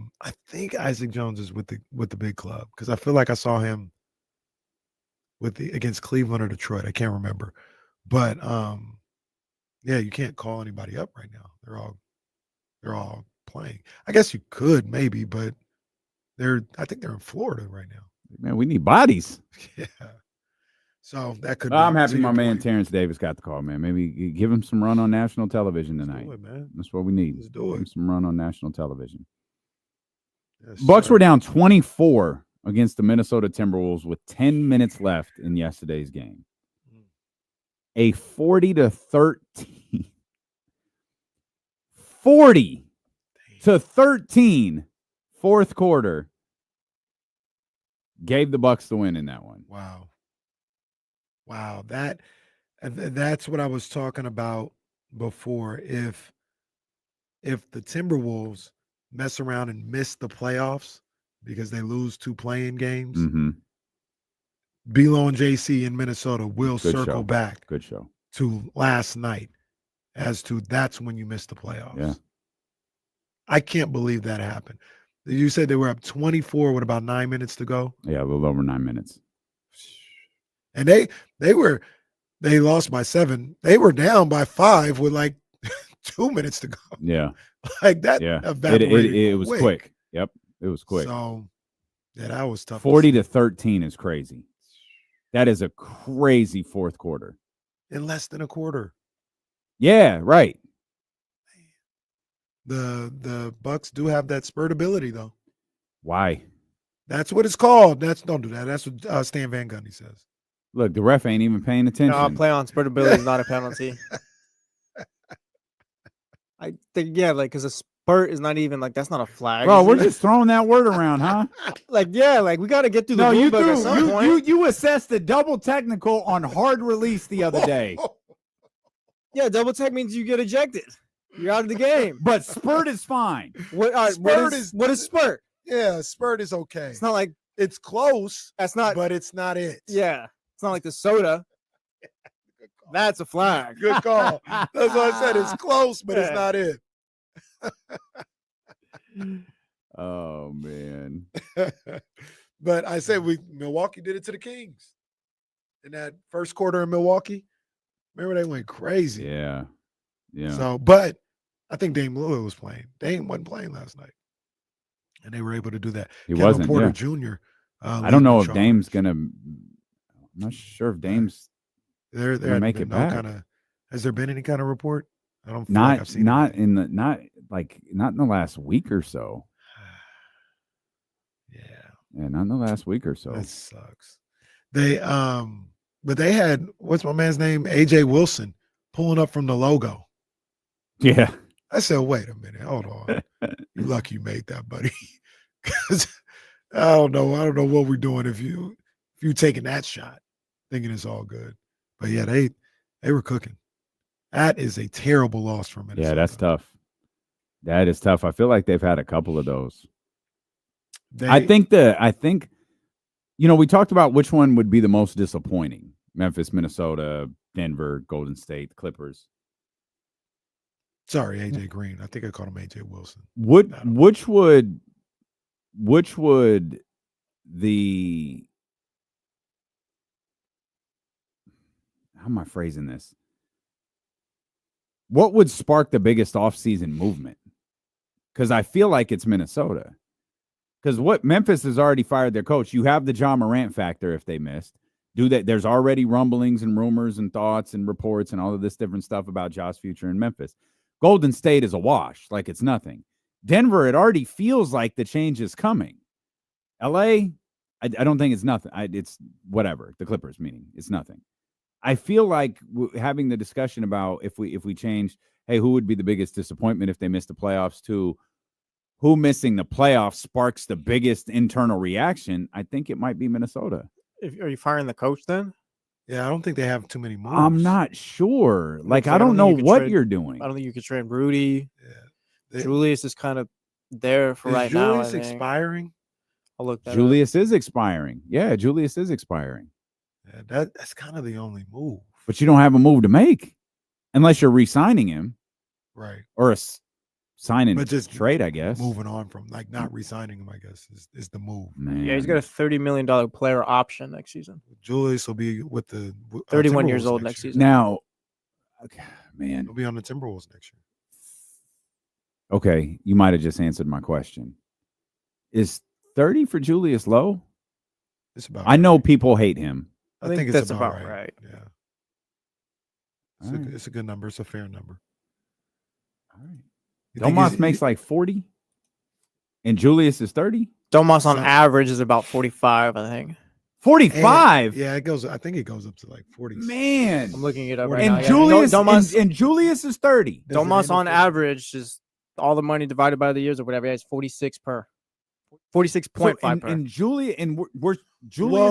think Isaac Jones is with the big club because I feel like I saw him against Cleveland or Detroit. I can't remember, but yeah, you can't call anybody up right now. They're all playing. I guess you could maybe, but I think they're in Florida right now. Man, we need bodies. Yeah. So that could. I'm be, happy to my your man point. Terrence Davis got the call, man. Maybe give him some run on national television tonight. do it, man. That's what we need. Let's do Give him it. some run on national television. Yes, Bucks sir. were down 24 against the Minnesota Timberwolves with 10 minutes left in yesterday's game. A 40-13 fourth quarter gave the Bucks the win in that one. Wow. That's what I was talking about before. If the Timberwolves mess around and miss the playoffs because they lose 2 playing games, Mm-hmm. Belo and JC in Minnesota will Good circle show. back Good show. to last night as to that's when you miss the playoffs. Yeah. I can't believe that happened. You said they were up 24 with about 9 minutes to go. Yeah, a little over 9 minutes. And they lost by 7. They were down by 5 with like 2 minutes to go. Yeah. Like that. Yeah. Evaporated It was quick. Yep. It was quick. So yeah, that was tough. 40-13 is crazy. That is a crazy fourth quarter. In less than a quarter. Yeah, right. The Bucks do have that spurt ability though. Why? That's what it's called. Don't do that. That's what Stan Van Gundy says. Look, the ref ain't even paying attention. No, play on spurt ability is not a penalty. I think because a spurt is not even that's not a flag. Bro, we're just throwing that word around, huh? we got to get through the rule book at some point. You assessed the double technical on hard release the other day. Yeah, double tech means you get ejected. You're out of the game. But spurt is fine. What is spurt? Yeah, spurt is okay. It's not like it's close. That's not, but it's not it. Yeah, it's not like the soda. That's a flag. Good call. That's what I said. It's close, but it's not it. Oh man. But I said Milwaukee did it to the Kings in that first quarter in Milwaukee. Remember they went crazy. Yeah. Yeah. So, but I think Dame Lillard was playing. Dame wasn't playing last night, and they were able to do that. He Kevin wasn't. Porter Yeah. Jr. I don't know if Dame's gonna. I'm not sure if Dame's. They're gonna make it back. Has there been any kind of report? I don't. Feel Not like I've seen not anything. in the not in the last week or so. Yeah, not in the last week or so. That sucks. They but they had what's my man's name? AJ Wilson pulling up from the logo. Yeah. I said, wait a minute, hold on. You lucky you made that, buddy. Because I don't know what we're doing if you taking that shot, thinking it's all good. But yeah, they were cooking. That is a terrible loss for Minnesota. Yeah, that's tough. That is tough. I feel like they've had a couple of those. I think we talked about which one would be the most disappointing. Memphis, Minnesota, Denver, Golden State, Clippers. Sorry, AJ Green. I think I called him AJ Wilson. Which would the how am I phrasing this? What would spark the biggest offseason movement? Because I feel like it's Minnesota. Because what Memphis has already fired their coach. You have the John Morant factor if they missed. Do that. There's already rumblings and rumors and thoughts and reports and all of this different stuff about Josh's future in Memphis. Golden State is a wash, like it's nothing. Denver, it already feels like the change is coming. LA, I don't think it's nothing. It's whatever. The Clippers, meaning it's nothing. I feel like having the discussion about if we change, hey, who would be the biggest disappointment if they missed the playoffs to who missing the playoffs sparks the biggest internal reaction, I think it might be Minnesota. Are you firing the coach then? Yeah, I don't think they have too many moves. I'm not sure. Like, I don't know what you're doing. I don't think you could trade Rudy. Yeah. Julius is kind of there for right now. Julius expiring? I'll look that Julius is expiring. Yeah, Julius is expiring. Yeah, that's kind of the only move. But you don't have a move to make unless you're re-signing him. Right. Or signing but just trade, I guess. Moving on from not re-signing him, I guess, is the move. Man. Yeah, he's got a $30 million player option next season. Julius will be with the 31 years old next season. Now, okay, man. He'll be on the Timberwolves next year. Okay, you might have just answered my question. Is 30 for Julius low? It's about I know people hate him. I think that's it's about right. Yeah. It's a good number. It's a fair number. All right. Domas makes like 40 and Julius is 30. Domas on average is about 45, I think. 45. Yeah, it goes. I think it goes up to like 40. Man, I'm looking it up right and now. Julius Domas, and Julius is 30. Domas on average is all the money divided by the years or whatever. Yeah, it's 46 per. 46.5 per. And Julius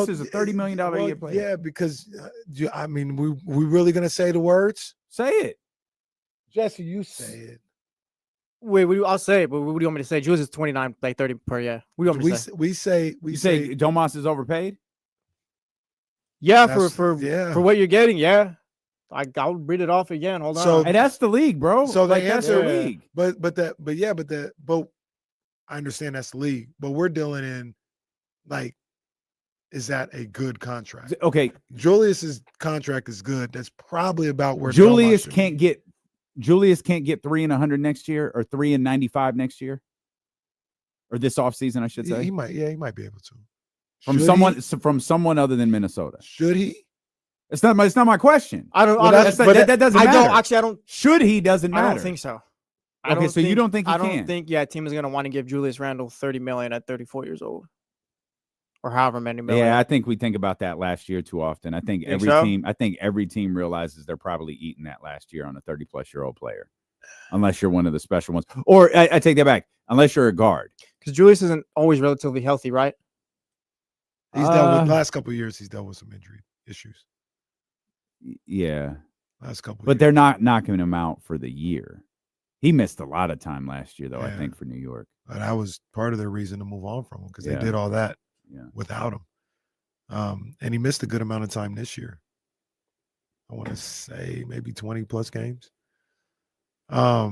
is a $30 million a year player. Yeah, because I mean, we really gonna say the words? Say it, Jesse. You say it. Wait, I'll say it, but what do you want me to say? Julius is 29, like 30 per year. What do you want me to say? We say Domas is overpaid. Yeah, for what you're getting, yeah. I'll read it off again. Hold on. And that's the league, bro. So that's the league. But I understand that's the league. But we're dealing in like, is that a good contract? Okay. Julius's contract is good. That's probably about where Julius Domas can't get Julius can't get 3 and 100 next year, or 3 and 95 next year, or this offseason, I should say. He might. Yeah, he might be able to. From someone other than Minnesota. Should he? It's not my question. I don't. That doesn't matter. I don't. Should he? Doesn't matter. I don't think so. You don't think he I can? don't think a team is going to want to give Julius Randle $30 million at 34 years old, or however many million. Yeah, I think we think about that last year too often. I think every team realizes they're probably eating that last year on a 30-plus-year-old player, unless you're one of the special ones. Or I take that back, unless you're a guard, because Julius isn't always relatively healthy, right? He's dealt with last couple of years. He's dealt with some injury issues. Yeah, last couple. But they're not knocking him out for the year. He missed a lot of time last year, though. I think for New York, but that was part of their reason to move on from him, because they did all that without him. And he missed a good amount of time this year. I want to say maybe 20 plus games. Yeah,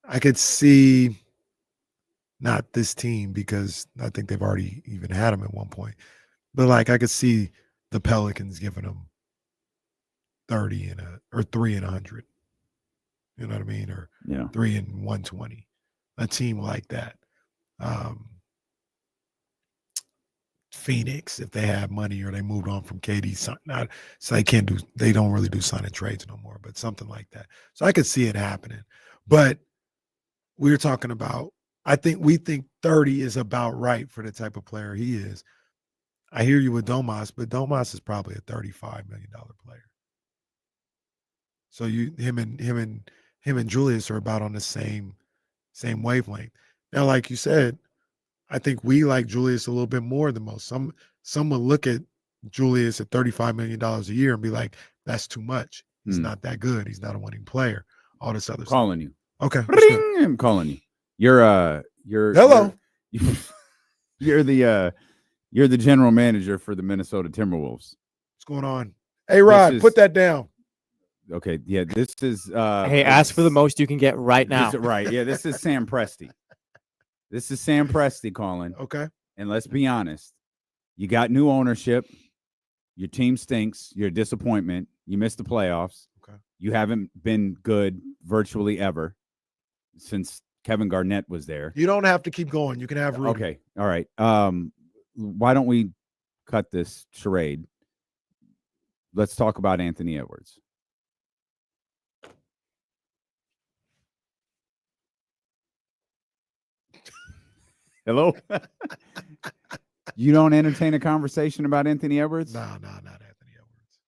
I could see not this team, because I think they've already even had him at one point, but like I could see the Pelicans giving him 30 or 3 and 100. You know what I mean? Or 3 and 120. A team like that. Phoenix, if they have money, or they moved on from KD, so they don't really do sign and trades no more, but something like that. So I could see it happening. But we're talking about, we think 30 is about right for the type of player he is. I hear you with Domas, but Domas is probably a $35 million player. So him and Julius are about on the same wavelength. Now, like you said, I think we like Julius a little bit more than most. Some will look at Julius at $35 million a year and be like, that's too much. He's not that good. He's not a winning player. All this other calling stuff. You. Okay. Ring, I'm calling you. You're hello. You're the general manager for the Minnesota Timberwolves. What's going on? Hey, Rod, put that down. Okay, yeah, this is hey, ask for the most you can get right now. Right. Yeah, this is Sam Presti. This is Sam Presti calling. Okay. And let's be honest. You got new ownership. Your team stinks. You're a disappointment. You missed the playoffs. Okay. You haven't been good virtually ever since Kevin Garnett was there. You don't have to keep going. You can have room. Okay. All right. Why don't we cut this charade? Let's talk about Anthony Edwards. Hello? You don't entertain a conversation about Anthony Edwards? No, not Anthony Edwards.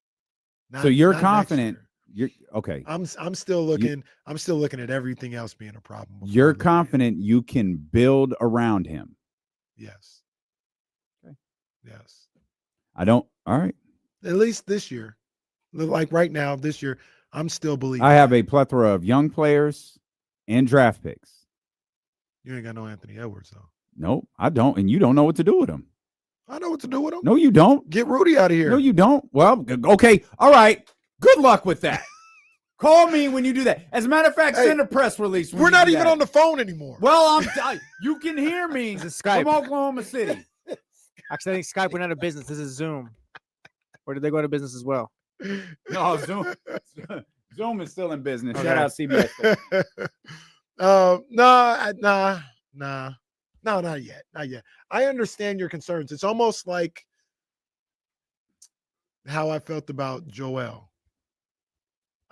So you're confident. You're okay. I'm still looking. I'm still looking at everything else being a problem. You're confident you can build around him. Yes. Okay. Yes. I don't. All right. At least this year, like right now, this year, I'm still believing. I have a plethora of young players and draft picks. You ain't got no Anthony Edwards though. Nope, I don't, and you don't know what to do with him. I know what to do with him. No, you don't. Get Rudy out of here. No, you don't. Well, okay. All right. Good luck with that. Call me when you do that. As a matter of fact, send a press release. We're not even on the phone anymore. Well, you can hear me Skype. from Oklahoma City. Actually, I think Skype went out of business. This is Zoom. Or did they go out of business as well? No, Zoom is still in business. Okay. Shout out CBS. No, not yet. Not yet. I understand your concerns. It's almost like how I felt about Joel.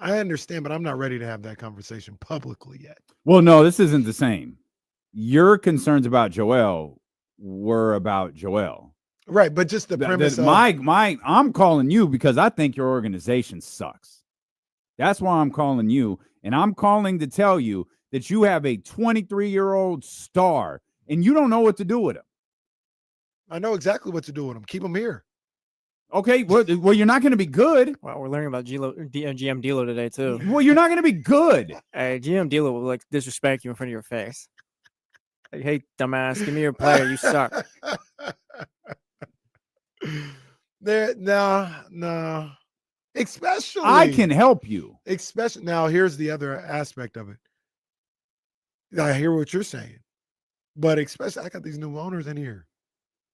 I understand, but I'm not ready to have that conversation publicly yet. Well, no, this isn't the same. Your concerns about Joel were about Joel. Right, but just the premise of I'm calling you because I think your organization sucks. That's why I'm calling you, and I'm calling to tell you that you have a 23-year-old star, and you don't know what to do with him. I know exactly what to do with him. Keep him here. Okay, well, you're not going to be good. Well, we're learning about GM D'Lo today too. Well, you're not going to be good. Hey, GM D'Lo will like disrespect you in front of your face. Like, hey, dumbass, give me your player. You suck. No. Especially, I can help you. Especially now. Here's the other aspect of it. I hear what you're saying, but especially I got these new owners in here.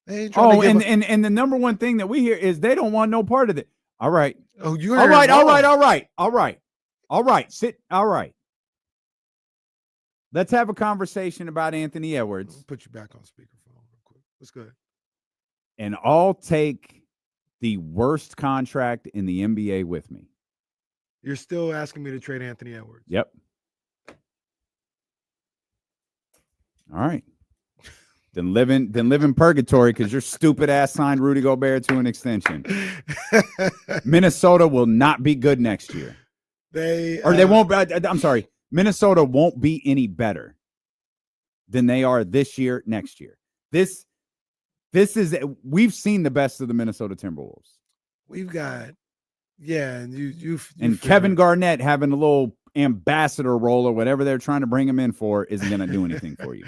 They ain't trying to and the number one thing that we hear is they don't want no part of it. All right. Oh, you all right. Sit. All right. Let's have a conversation about Anthony Edwards. I'll put you back on speakerphone real quick. Let's go ahead. And I'll take the worst contract in the NBA with me. You're still asking me to trade Anthony Edwards. Yep. All right. Then live in purgatory because your stupid ass signed Rudy Gobert to an extension. Minnesota will not be good next year. They won't. I'm sorry. Minnesota won't be any better than they are this year, next year. This is, we've seen the best of the Minnesota Timberwolves. We've got, yeah, and you and Kevin Garnett having a little ambassador role or whatever they're trying to bring him in for isn't going to do anything for you.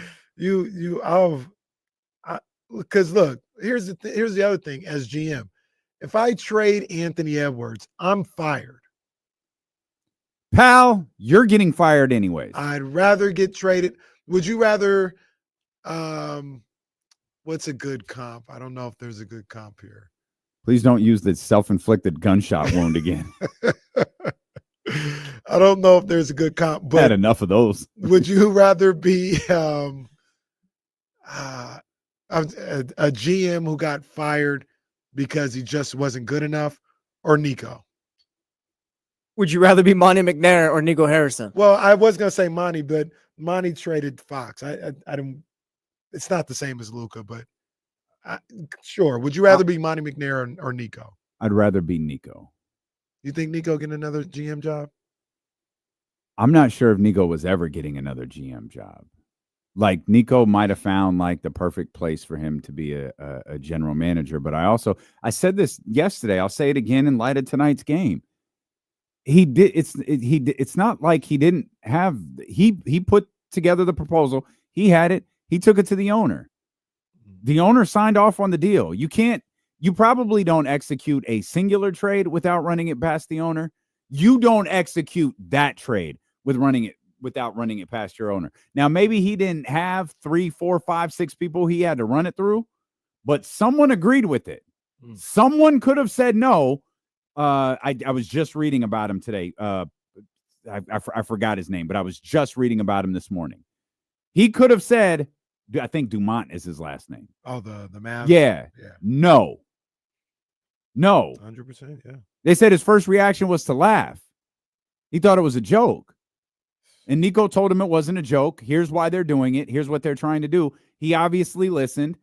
Because look, here's the other thing. As GM, if I trade Anthony Edwards, I'm fired. Pal, you're getting fired anyways. I'd rather get traded. Would you rather? What's a good comp? I don't know if there's a good comp here. Please don't use the self-inflicted gunshot wound again. I don't know if there's a good comp, but had enough of those. Would you rather be a GM who got fired because he just wasn't good enough, or Nico? Would you rather be Monty McNair or Nico Harrison? Well, I was gonna say Monty, but Monty traded Fox. I don't. It's not the same as Luka, but sure. Would you rather be Monty McNair or Nico? I'd rather be Nico. You think Nico get another GM job? I'm not sure if Nico was ever getting another GM job. Like Nico might have found like the perfect place for him to be a general manager. But I said this yesterday. I'll say it again in light of tonight's game. It's not like he didn't have, he put together the proposal. He had it. He took it to the owner. The owner signed off on the deal. You probably don't execute a singular trade without running it past the owner. You don't execute that trade without running it past your owner. Now, maybe he didn't have 3, 4, 5, 6 people he had to run it through, but someone agreed with it. Someone could have said no. I was just reading about him today. I forgot his name, but I was just reading about him this morning. He could have said, I think Dumont is his last name. Oh, the Mavs? Yeah. No. 100%, yeah. They said his first reaction was to laugh. He thought it was a joke. And Nico told him it wasn't a joke. Here's why they're doing it. Here's what they're trying to do. He obviously listened.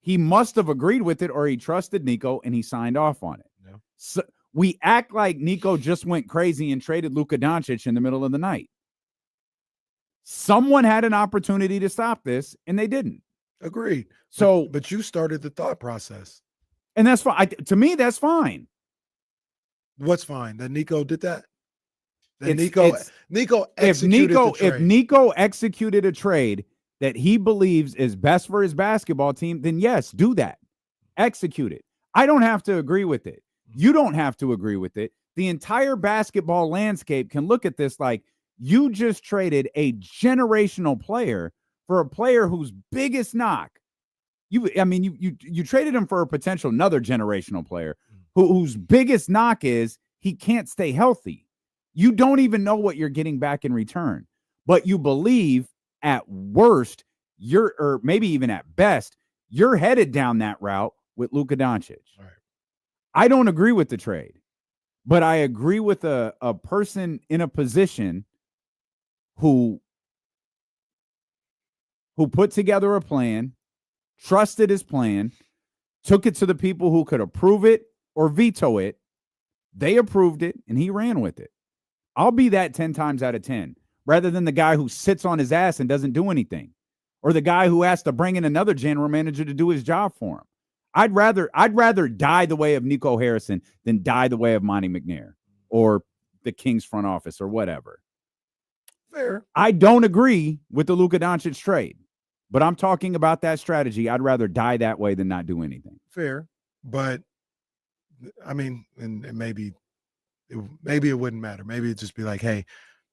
He must have agreed with it, or he trusted Nico and he signed off on it. Yeah. So we act like Nico just went crazy and traded Luka Doncic in the middle of the night. Someone had an opportunity to stop this, and they didn't. Agreed. So, but you started the thought process. And that's fine. To me, that's fine. What's fine? That Nico did that? If Nico executed a trade that he believes is best for his basketball team, then yes, do that. Execute it. I don't have to agree with it. You don't have to agree with it. The entire basketball landscape can look at this like you just traded a generational player for a player whose biggest knock, you traded him for a potential another generational player whose biggest knock is he can't stay healthy. You don't even know what you're getting back in return, but you believe at worst, or maybe even at best, you're headed down that route with Luka Doncic. Right. I don't agree with the trade, but I agree with a person in a position who put together a plan, trusted his plan, took it to the people who could approve it or veto it. They approved it, and he ran with it. I'll be that 10 times out of 10, rather than the guy who sits on his ass and doesn't do anything, or the guy who has to bring in another general manager to do his job for him. I'd rather die the way of Nico Harrison than die the way of Monty McNair or the Kings front office or whatever. Fair. I don't agree with the Luka Doncic trade, but I'm talking about that strategy. I'd rather die that way than not do anything. Fair, but I mean, and maybe it wouldn't matter. Maybe it'd just be like, hey,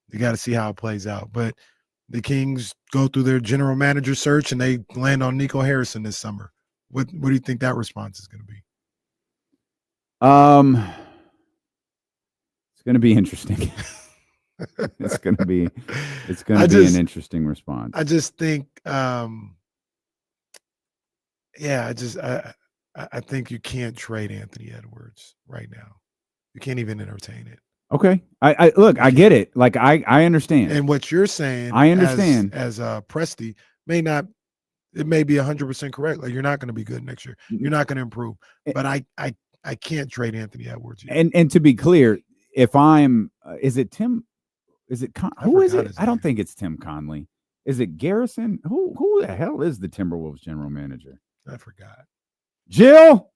you got to see how it plays out. But the Kings go through their general manager search and they land on Nico Harrison this summer. What do you think that response is going to be? It's going to be interesting. It's going to be an interesting response. I just think, I think you can't trade Anthony Edwards right now. You can't even entertain it. Okay. I look, I get it. Like I understand. And what you're saying, I understand. as Presti it may be 100% correct. Like, you're not going to be good next year. You're not going to improve. But I can't trade Anthony Edwards yet. And to be clear, if I'm is it Tim? Is it who is it? I don't think it's Tim Conley. Is it Garrison? Who the hell is the Timberwolves general manager? I forgot. Jill.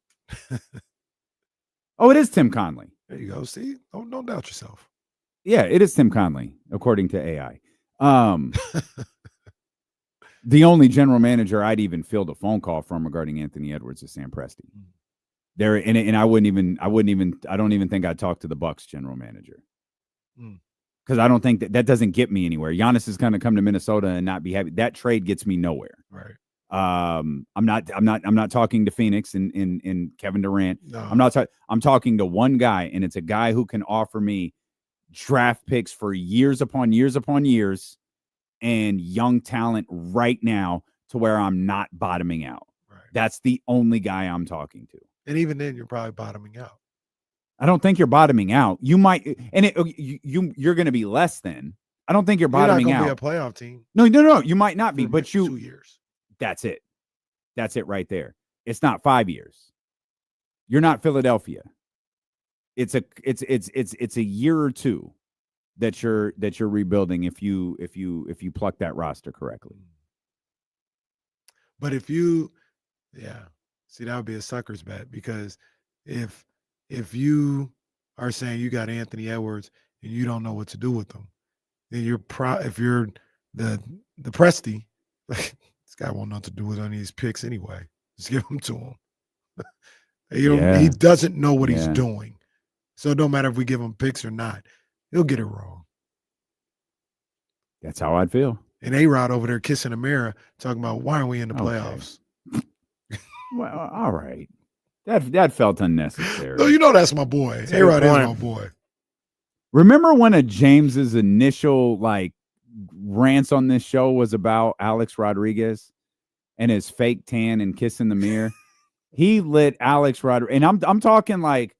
Oh, it is Tim Conley. There you go. See, don't doubt yourself. Yeah, it is Tim Conley, according to AI. The only general manager I'd even field a phone call from regarding Anthony Edwards is Sam Presti. There, and I don't even think I'd talk to the Bucks general manager. Because I don't think that doesn't get me anywhere. Giannis is going to come to Minnesota and not be happy. That trade gets me nowhere. Right. I'm not talking to Phoenix and Kevin Durant. No. I'm talking to one guy, and it's a guy who can offer me draft picks for years upon years upon years and young talent right now to where I'm not bottoming out. Right. That's the only guy I'm talking to. And even then, you're probably bottoming out. I don't think you're bottoming out. You might, and you're going to be less than. I don't think you're bottoming out. You're not going to be a playoff team. No. You might not be, but 2 years. That's it. That's it right there. It's not 5 years. You're not Philadelphia. It's a year or two that you're rebuilding if you pluck that roster correctly. But see, that would be a sucker's bet, because if you are saying you got Anthony Edwards and you don't know what to do with them, then if you're the Presti, like, this guy won't know what to do with any of these picks anyway. Just give them to him. He doesn't know what he's doing. So it don't matter if we give him picks or not. He'll get it wrong. That's how I'd feel. And A-Rod over there kissing a mirror, talking about, why aren't we in the playoffs? Well, all right. That felt unnecessary. No, you know that's my boy. A-Rod is my boy. Remember when a James's initial rants on this show was about Alex Rodriguez and his fake tan and kissing the mirror? He lit Alex Rodriguez, and I'm talking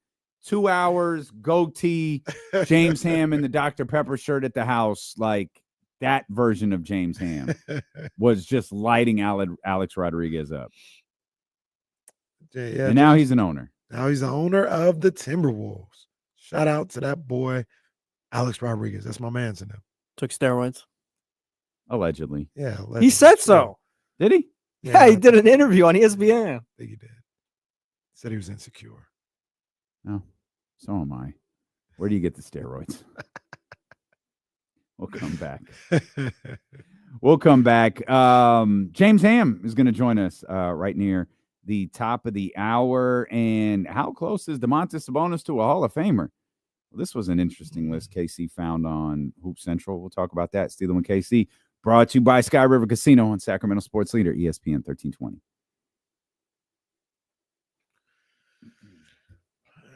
2 hours, goatee, James Ham in the Dr. Pepper shirt at the house. That version of James Ham was just lighting Alex Rodriguez up. Yeah, and now he's an owner. Now he's the owner of the Timberwolves. Shout out to that boy, Alex Rodriguez. That's my man's in him. Took steroids. Allegedly. Yeah. Allegedly. He said so. Did he? Yeah, he did an interview on ESPN. I think he did. Said he was insecure. Oh, so am I. Where do you get the steroids? We'll come back. James Ham is going to join us right near the top of the hour. And how close is Domantas Sabonis to a Hall of Famer? Well, this was an interesting list KC found on Hoop Central. We'll talk about that. Steeler and KC, brought to you by Sky River Casino on Sacramento Sports Leader, ESPN 1320.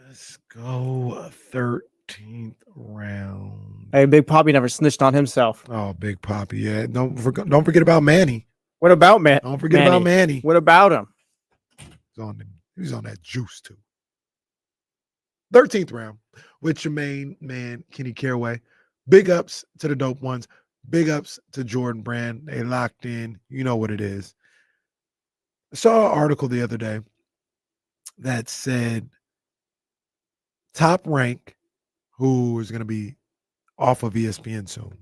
Let's go 13th round. Hey, Big Poppy never snitched on himself. Oh, Big Poppy. Yeah. Don't forget about Manny. What about Manny? Don't forget about Manny. What about him? He was on that juice too. 13th round with your main man, Kenny Caraway. Big ups to the dope ones. Big ups to Jordan Brand. They locked in. You know what it is. I saw an article the other day that said Top Rank, who is going to be off of ESPN soon,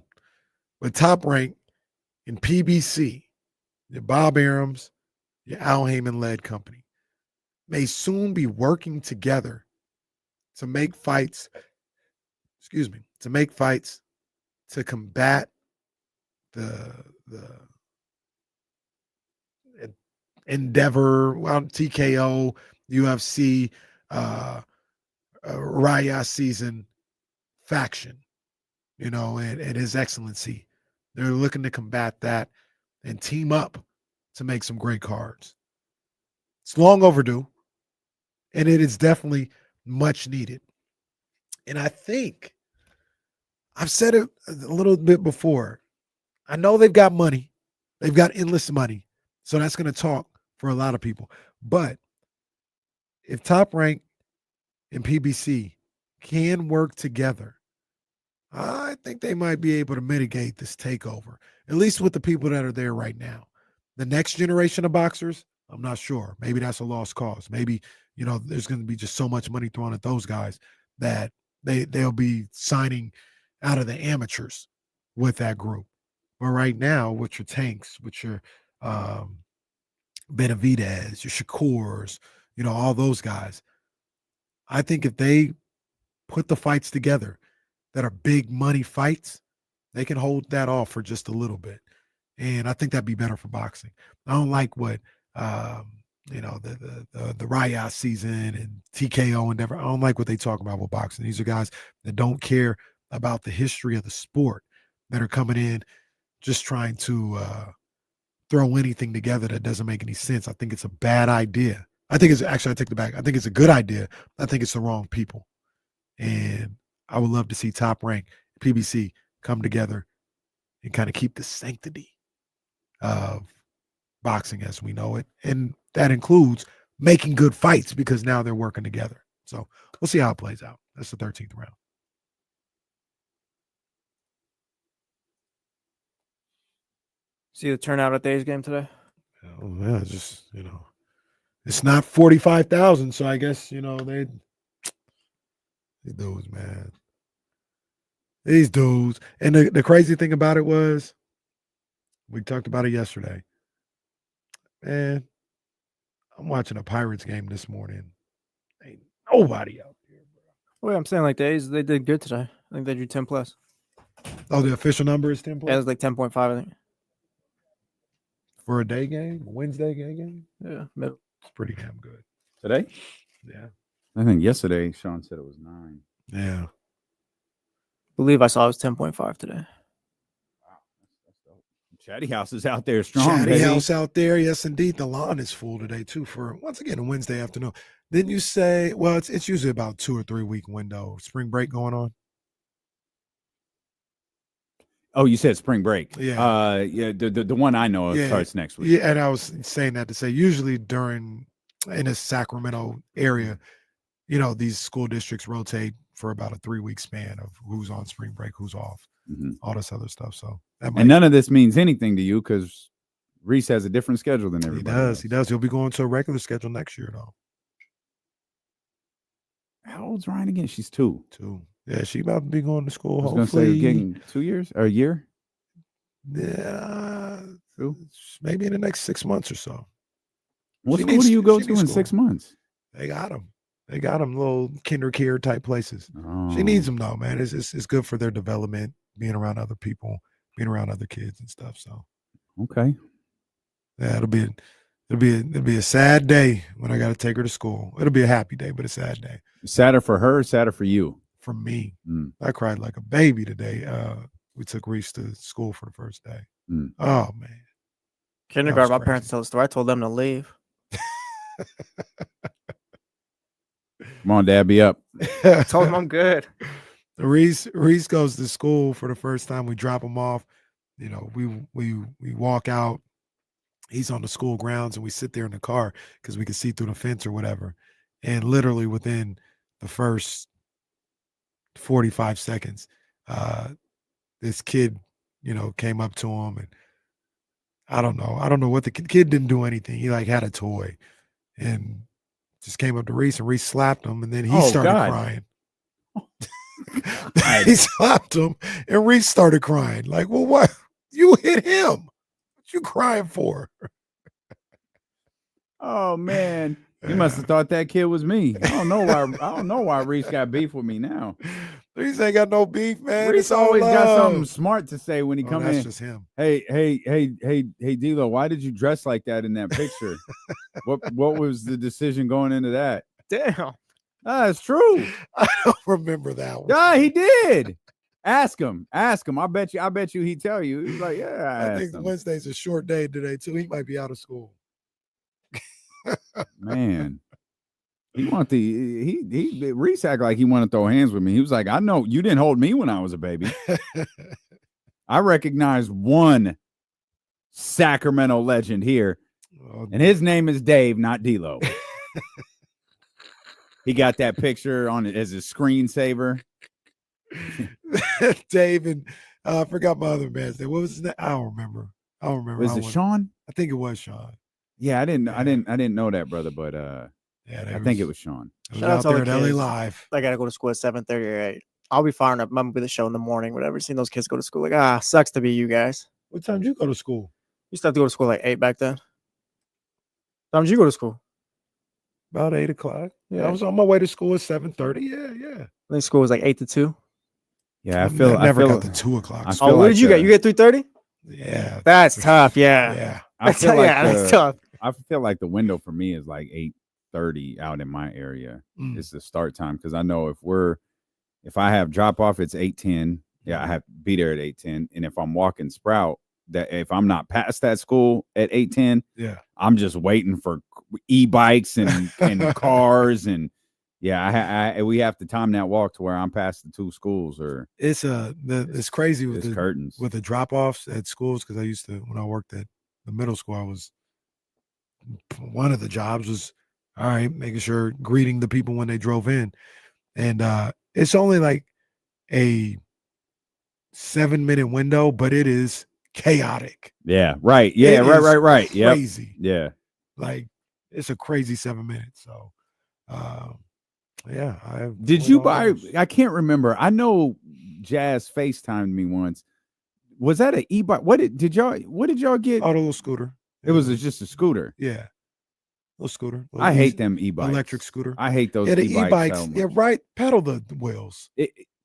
but Top Rank in PBC, your Bob Arams, your Al Heyman-led company, may soon be working together to make fights, to combat the Endeavor, TKO, UFC, Raya season faction, and His Excellency. They're looking to combat that and team up to make some great cards. It's long overdue, and it is definitely much needed. And I think I've said it a little bit before. I know they've got money. They've got endless money. So that's going to talk for a lot of people. But if Top Rank and PBC can work together, I think they might be able to mitigate this takeover, at least with the people that are there right now. The next generation of boxers, I'm not sure. Maybe that's a lost cause. Maybe, there's going to be just so much money thrown at those guys that they'll be signing out of the amateurs with that group. But right now, with your Tanks, with your Benavidez, your Shakurs, all those guys, I think if they put the fights together that are big money fights, they can hold that off for just a little bit. And I think that'd be better for boxing. I don't like what, the Riot season and TKO and I don't like what they talk about with boxing. These are guys that don't care about the history of the sport, that are coming in just trying to throw anything together that doesn't make any sense. I think it's a bad idea. I take it back. I think it's a good idea. I think it's the wrong people. And I would love to see Top Rank, PBC come together and kind of keep the sanctity of boxing as we know it. And that includes making good fights because now they're working together. So we'll see how it plays out. That's the 13th round. See the turnout at Days game today? Oh, yeah, just, it's not 45,000. So I guess, these dudes, man. These dudes. And the crazy thing about it was, we talked about it yesterday. Man, I'm watching a Pirates game this morning. Ain't nobody out there, bro. Well, I'm saying they did good today. I think they drew 10 plus. Oh, the official number is 10 plus? Yeah, it was like 10.5, I think. For a day game? A Wednesday game? Yeah. It's pretty damn good. Today? Yeah. I think yesterday Sean said it was 9. Yeah. I believe I saw it was 10.5 today. Chatty House is out there strong. Chatty baby. House out there. Yes, indeed. The lawn is full today, too, for, once again, a Wednesday afternoon. Didn't you say, well, it's usually about 2 or 3 week window. Spring break going on? Oh, you said spring break. Yeah. The one I know of starts next week. Yeah, and I was saying that to say usually in the Sacramento area, these school districts rotate for about a 3-week span of who's on spring break, who's off, all this other stuff. So and none of this means anything to you because Reese has a different schedule than everybody. He does. He'll be going to a regular schedule next year, though. How old's Ryan again? She's 2. 2. Yeah, she about to be going to school. I was going to say getting 2 years or a year. Yeah, 2. Maybe in the next 6 months or so. What school do you go to in 6 months? They got them. Little kindergarten type places. Oh. She needs them though, man. It's good for their development, being around other people, being around other kids and stuff. So, okay. Yeah, it'll be a sad day when I got to take her to school. It'll be a happy day, but a sad day. Sadder for her, sadder for you. For me, I cried like a baby today. We took Reese to school for the first day. Oh man, kindergarten. My parents told the story. I told them to leave. Come on, Dad, be up. I told him I'm good. Reese goes to school for the first time. We drop him off. We walk out. He's on the school grounds, and we sit there in the car because we can see through the fence or whatever. And literally within the first 45 seconds, this kid, came up to him, and I don't know what the kid didn't do anything. He had a toy, and just came up to Reese, and Reese slapped him, and then he started crying. He slapped him, and Reese started crying. Like, well, what? You hit him. What you crying for? Oh man, you must have thought that kid was me. I don't know why Reese got beef with me now. Reese ain't got no beef, man. Reese always got something smart to say when he come in. That's just him. Hey, D-Lo, why did you dress like that in that picture? What was the decision going into that? Damn. That's true. I don't remember that one. Yeah, he did. Ask him. I bet you he'd tell you. He's like, yeah. I think Wednesday's a short day today, too. He might be out of school. Man. Reese acted like he wanted to throw hands with me. He was like, I know you didn't hold me when I was a baby. I recognize one Sacramento legend here, and his name is Dave, not D-Lo. He got that picture on it as his screensaver. Dave and I forgot my other man's name. What was his name? I don't remember. Was it Sean? I think it was Sean. Yeah, I didn't know that, brother, but I think it was Sean. Shout out to all the LA kids. Live. I gotta go to school at 7:30 or 8. I'll be firing up. I'm gonna be the show in the morning, whatever. Seeing those kids go to school, like, sucks to be you guys. What time did you go to school? Used to have to go to school like 8 back then. What time did you go to school? About 8 o'clock. Yeah. I was on my way to school at 7:30. Yeah. I think school was like 8 to 2. Yeah, I never got to 2 o'clock. What did you get? You get 3:30? Yeah. That's tough. Yeah. Yeah. That's tough. I feel like the window for me is like 8:30 out in my area. It's the start time because I know if I have drop off, it's 8:10. Yeah, I have to be there at 8:10. And if I'm walking Sprout, that if I'm not past that school at 8:10, I'm just waiting for e-bikes and cars and we have to time that walk to where I'm past the 2 schools. Or it's crazy with the curtains with the drop offs at schools because I used to when I worked at the middle school. One of the jobs was making sure greeting the people when they drove in, and it's only like a 7-minute window, but it is chaotic. Yeah, right. Yeah, right. Yep. Crazy. Yeah, like it's a crazy 7 minutes. So, Did you buy? I can't remember. I know Jazz FaceTimed me once. Was that an e-bike? What did y'all get? Oh, the little scooter. It was just a scooter. Yeah. Little scooter. I hate them e-bikes. Electric scooter. I hate those the e-bikes. So right. Pedal the wheels.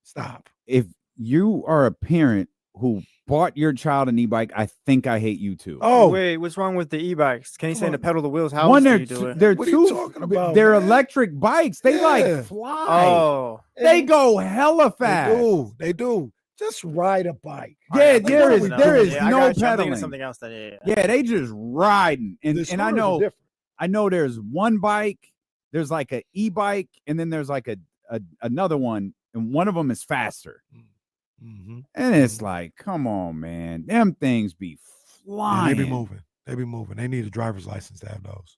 Stop. If you are a parent who bought your child an e-bike, I think I hate you too. Oh, wait. What's wrong with the e-bikes? Can you say to pedal the wheels? How One, do you do it? they're What two. are you talking about, they're man? electric bikes. They like fly. Oh. They go hella fast. They do. Just ride a bike. Yeah, there is no I'm pedaling. thinking something else. Yeah, they just riding. And I know there's one bike, there's like an e-bike, and then there's like another one, and one of them is faster. Mm-hmm. And it's like, come on, man. Them things be flying. Yeah, they be moving. They need a driver's license to have those.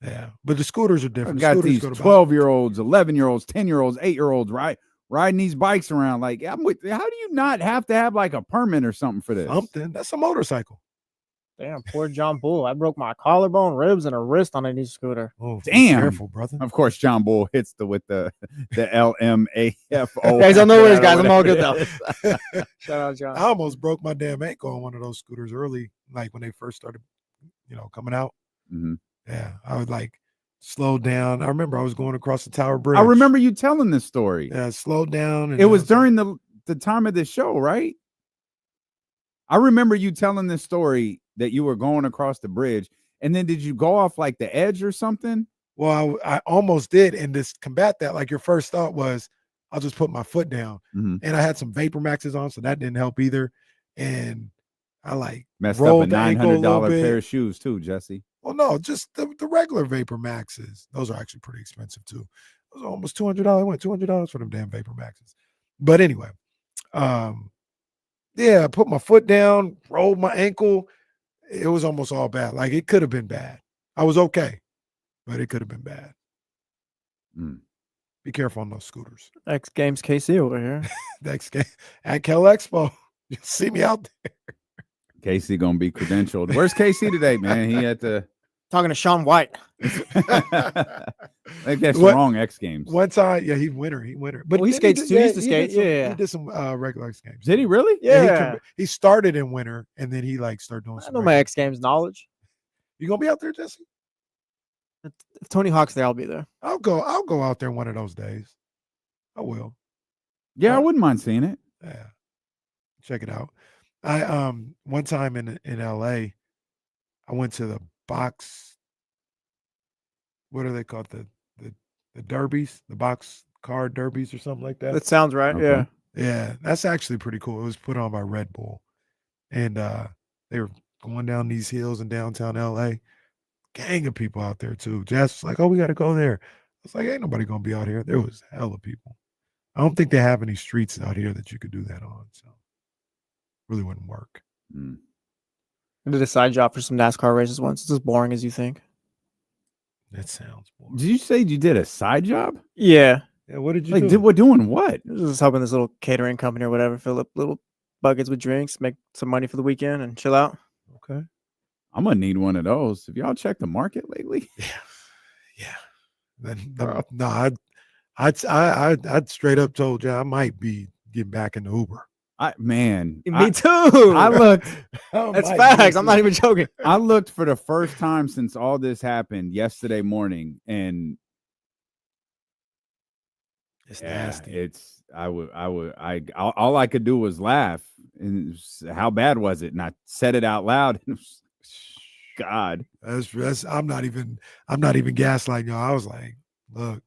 Yeah. But the scooters are different. Got these 12-year-olds, 11-year-olds, 10-year-olds, 8-year-olds, riding these bikes around. Like, how do you not have to have like a permit or something for this? That's a motorcycle. Damn, poor John Bull. I broke my collarbone, ribs, and a wrist on a new scooter. Oh, damn. Careful, brother. Of course, John Bull hits with the LMAFO. Guys, I'm no worries, guys. I'm all good though. Shout out, John. I almost broke my damn ankle on one of those scooters early, like when they first started, coming out. Mm-hmm. Yeah, I would like slow down. I remember I was going across the Tower Bridge. I remember you telling this story. Yeah, slowed down. And it was during the time of the show, right? I remember you telling this story that you were going across the bridge, and then did you go off like the edge or something? Well, I almost did, and to combat that, like your first thought was, I'll just put my foot down, and I had some Vapor Maxes on, so that didn't help either, and I like messed up a $900 pair of shoes too, Jesse. Well, no, just the regular Vapor Maxes. Those are actually pretty expensive too. It was almost $200. I went $200 for them damn Vapor Maxes. But anyway, I put my foot down, rolled my ankle. It was almost all bad. Like it could have been bad. I was okay, but it could have been bad. Be careful on those scooters. X Games KC over here. X game at Kel Expo. You'll see me out there. KC gonna be credentialed. Where's KC today, man? He had to talking to Sean White. I think that's wrong. X Games. One time, yeah, he winner. But he skates too. He used to skate. He did some regular X Games. Did he really? Yeah. He started in winter, and then he started doing. I know my X Games knowledge. You gonna be out there, Jesse? If Tony Hawk's there, I'll be there. I'll go out there one of those days. I will. Yeah, I wouldn't mind seeing it. Yeah, check it out. I one time in LA, I went to the box. What are they called? The derbies, the box car derbies or something like that. That sounds right. Okay. Yeah. Yeah, that's actually pretty cool. It was put on by Red Bull, and they were going down these hills in downtown LA. gang of people out there too. Jess was like, "Oh, we got to go there." I was like, "Ain't nobody gonna be out here." There was hella people. I don't think they have any streets out here that you could do that on. So really wouldn't work. I did a side job for some NASCAR races once. It's as boring as you think. That sounds boring. Did you say you did a side job? Yeah. Yeah. What did you Like, do? did what? Doing what? Just helping this little catering company or whatever fill up little buckets with drinks, make some money for the weekend, and chill out. Okay. I'm gonna need one of those. Have y'all checked the market lately? Yeah. No, I'd straight up told you I might be getting back into Uber. Me too. I looked. That's facts. I'm not even joking. I looked for the first time since all this happened yesterday morning, and it's nasty. All I could do was laugh. And how bad was it? And I said it out loud. God, I'm not even gaslighting y'all. I was like, look,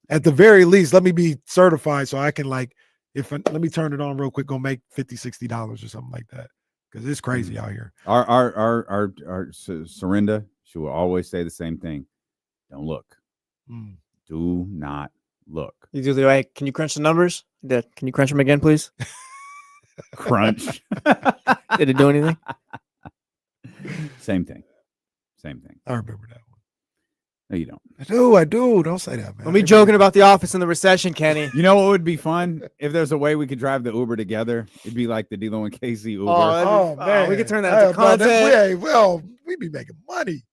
at the very least, let me be certified so I can let me turn it on real quick, go make $50-$60 or something like that. Because it's crazy out here. Our Serinda, she will always say the same thing. Don't look. Do not look. You do the right. Can you crunch the numbers? Can you crunch them again, please? Crunch. Did it do anything? Same thing. I remember that one. No, you don't. I do. Don't say that, man. Don't be joking about the office and the recession, Kenny. You know what would be fun? If there's a way we could drive the Uber together, it'd be like the D'Lo and Casey Uber. Oh, man. We could turn that into content. We'd be making money.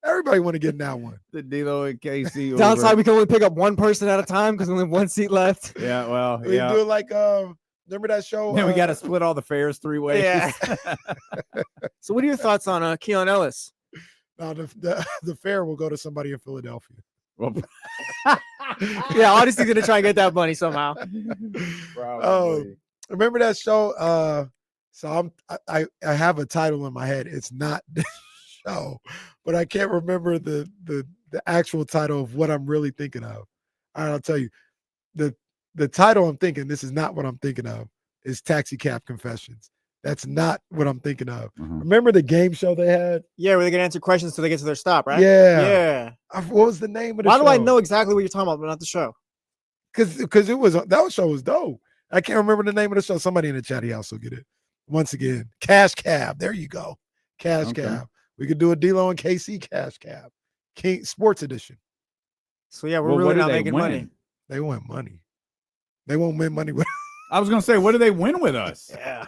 Everybody want to get in that one. The D'Lo and Casey Uber. Downside, we can only pick up one person at a time because we only have one seat left. Yeah, well, we yeah. do it like remember that show? Yeah, we got to split all the fares 3 ways. Yeah. So what are your thoughts on Keon Ellis? No, the fare will go to somebody in Philadelphia. Well, yeah, Odyssey's gonna try and get that money somehow. Remember that show? So I have a title in my head. It's not this show, but I can't remember the actual title of what I'm really thinking of. All right, I'll tell you. The title I'm thinking, this is not what I'm thinking of, is Taxi Cab Confessions. That's not what I'm thinking of. Remember the game show they had? Yeah, where they can answer questions till they get to their stop, right? Yeah. What was the name of the show? Why do I know exactly what you're talking about, but not the show? Because that show was dope. I can't remember the name of the show. Somebody in the chat also get it. Once again, Cash Cab. There you go. Cash Cab. We could do a D'Lo and KC Cash Cab. King Sports Edition. So yeah, we're really not making money. They want money. They won't win money with. I was gonna say, what do they win with us? Yeah.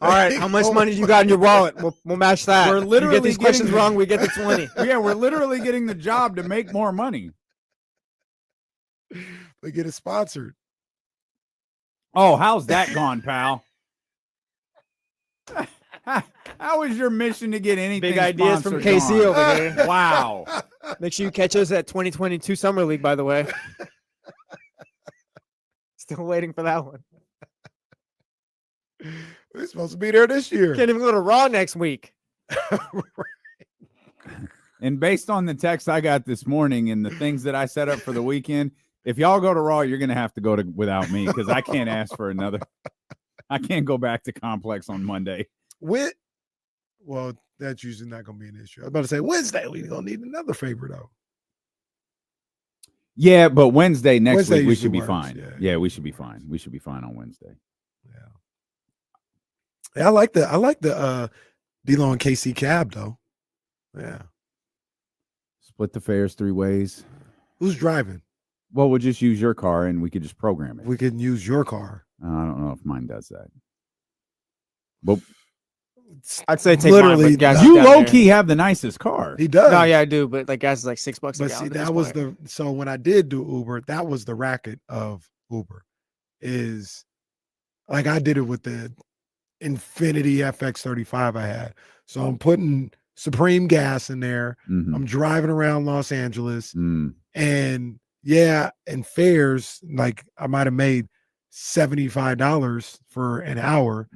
All right, how much money do you got in your wallet? We'll match that. We're literally you get these questions wrong. We get the 20. Yeah, we're literally getting the job to make more money. We get it sponsored. Oh, how's that gone, pal? How is your mission to get anything? Big ideas from KC over here. Wow. Make sure you catch us at 2022 Summer League, by the way. Still waiting for that one. We're supposed to be there this year. Can't even go to Raw next week. And based on the text I got this morning and the things that I set up for the weekend, if y'all go to Raw, you're going to have to go to without me because I can't ask for another. I can't go back to Complex on Monday. Well, that's usually not going to be an issue. I was about to say Wednesday, we're going to need another favor, though. Yeah, but Wednesday next week, we should be works, fine. Yeah, we should be fine. We should be fine on Wednesday. Yeah, I like the D'Lo and KC Cab, though. Yeah. Split the fares 3 ways. Who's driving? Well, we'll just use your car and we could just program it. We can use your car. I don't know if mine does that. But I'd say take literally. Mine, you low key have the nicest car. He does. No, yeah, I do, but like gas is like $6 a But gallon. see, that was so when I did do Uber, that was the racket of Uber. Is like I did it with the Infinity FX35 I had. So I'm putting Supreme gas in there. Mm-hmm. I'm driving around Los Angeles, and and fares like I might have made $75 for an hour,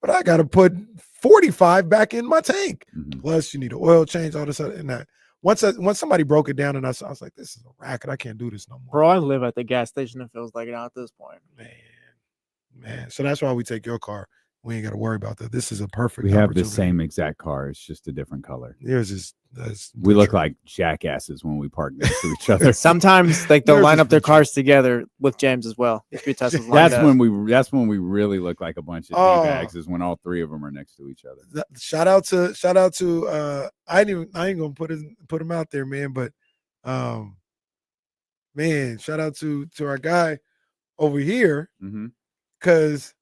but I got to put 45 back in my tank. Plus, you need an oil change, all this other and that. Once somebody broke it down, and I was like, "This is a racket. I can't do this no more." Bro, I live at the gas station. It feels like it at this point, man. So that's why we take your car. we ain't got to worry about that. This is a perfect. We have the opportunity. same exact car. It's just a different color. Yours is. We look like jackasses when we park next to each other. Sometimes like they'll line up their cars together with James as well. That's when we really look like a bunch of D-bags is when all three of them are next to each other. Shout out to I ain't gonna put him out there, man, but man, shout out to our guy over here because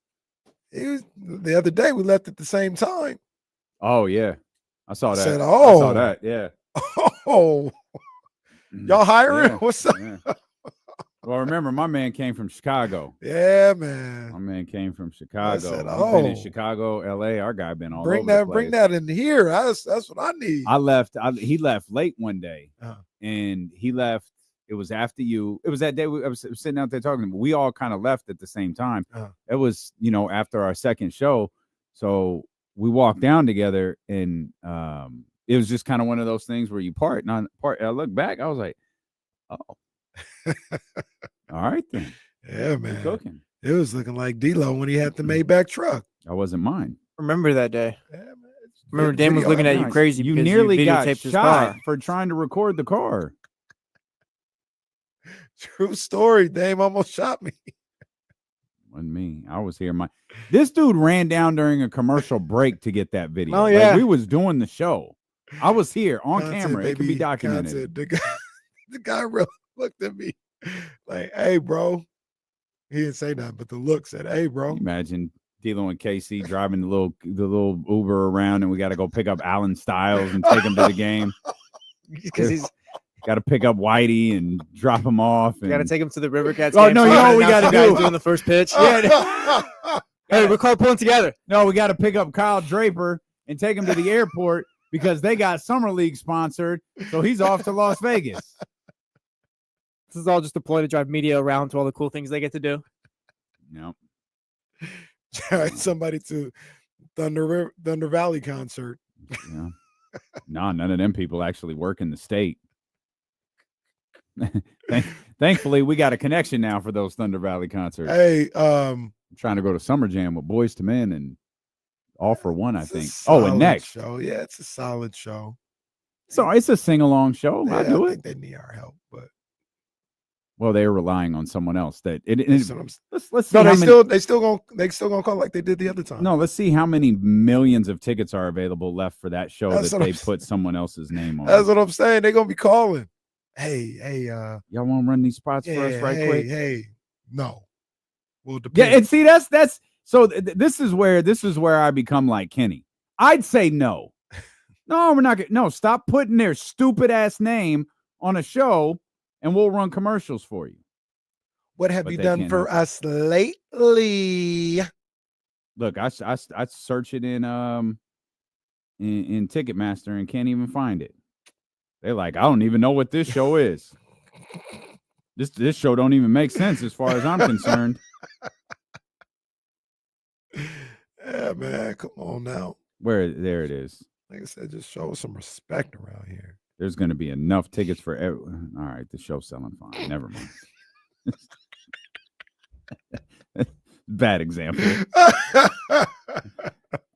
the other day we left at the same time. Oh yeah. I saw that. Said, I saw that. Yeah. Oh, y'all hiring? Yeah. What's up? Yeah. Well, remember, my man came from Chicago. Yeah, man. My man came from Chicago. Said, He's been in Chicago, LA. Our guy been all over the place. Bring that in here. That's what I need. He left late one day, and he left. It was after you. It was that day. I was sitting out there talking to him. We all kind of left at the same time. It was, after our second show. So we walked down together, and it was just kind of one of those things where you part. And I look back, I was like, oh, all right then. Yeah, man. Cooking. It was looking like D-Lo when he had the Maybach truck. That wasn't mine. Remember that day? Yeah, man. Remember Dan was looking at you crazy. You because nearly got videotaped his shot car. for trying to record the car. True story. Dame almost shot me. Wasn't me. I was here. This dude ran down during a commercial break to get that video. Oh, yeah. We was doing the show. I was here on Content, camera. It can be baby. documented. Content. The guy really looked at me like, hey, bro. He didn't say nothing, but the look said, hey, bro. Imagine D'Lo and KC driving the little Uber around, and we got to go pick up Alan Stiles and take him to the game. Because he's got to pick up Whitey and drop him off. And got to take him to the River Cats. Oh, game. no, So you know what we announce gotta the guys do? doing the first pitch. Yeah. Hey, we're carpooling together. No, we got to pick up Kyle Draper and take him to the airport because they got Summer League sponsored. So he's off to Las Vegas. This is all just a ploy to drive media around to all the cool things they get to do. Yep. Somebody to Thunder Valley concert. Yeah. No, none of them people actually work in the state. Thankfully, we got a connection now for those Thunder Valley concerts. Hey, I'm trying to go to Summer Jam with Boys to Men and All for One, I it's a think. Oh, and solid next. show. Yeah, it's a solid show. So it's a sing-along show. Yeah, I do I it. think they need our help, but Well, they're relying on someone else. Let's see. no, how many, they still gonna call like they did the other time. No, let's see how many millions of tickets are available left for that show That's that what they I'm put someone else's name on. That's what I'm saying. They're gonna be calling. Hey, y'all want to run these spots for us right quick? Hey, no. Well, Yeah, depends. and see that's so this is where I become like Kenny. I'd say no. No, we're not gonna stop putting their stupid ass name on a show and we'll run commercials for you. What have But you they done can't for help us lately? Look, I search it in Ticketmaster and can't even find it. They're like, I don't even know what this show is. This show don't even make sense as far as I'm concerned. Yeah, man, come on now. There it is. Like I said, just show us some respect around here. There's going to be enough tickets for everyone. All right, the show's selling fine. Never mind. Bad example.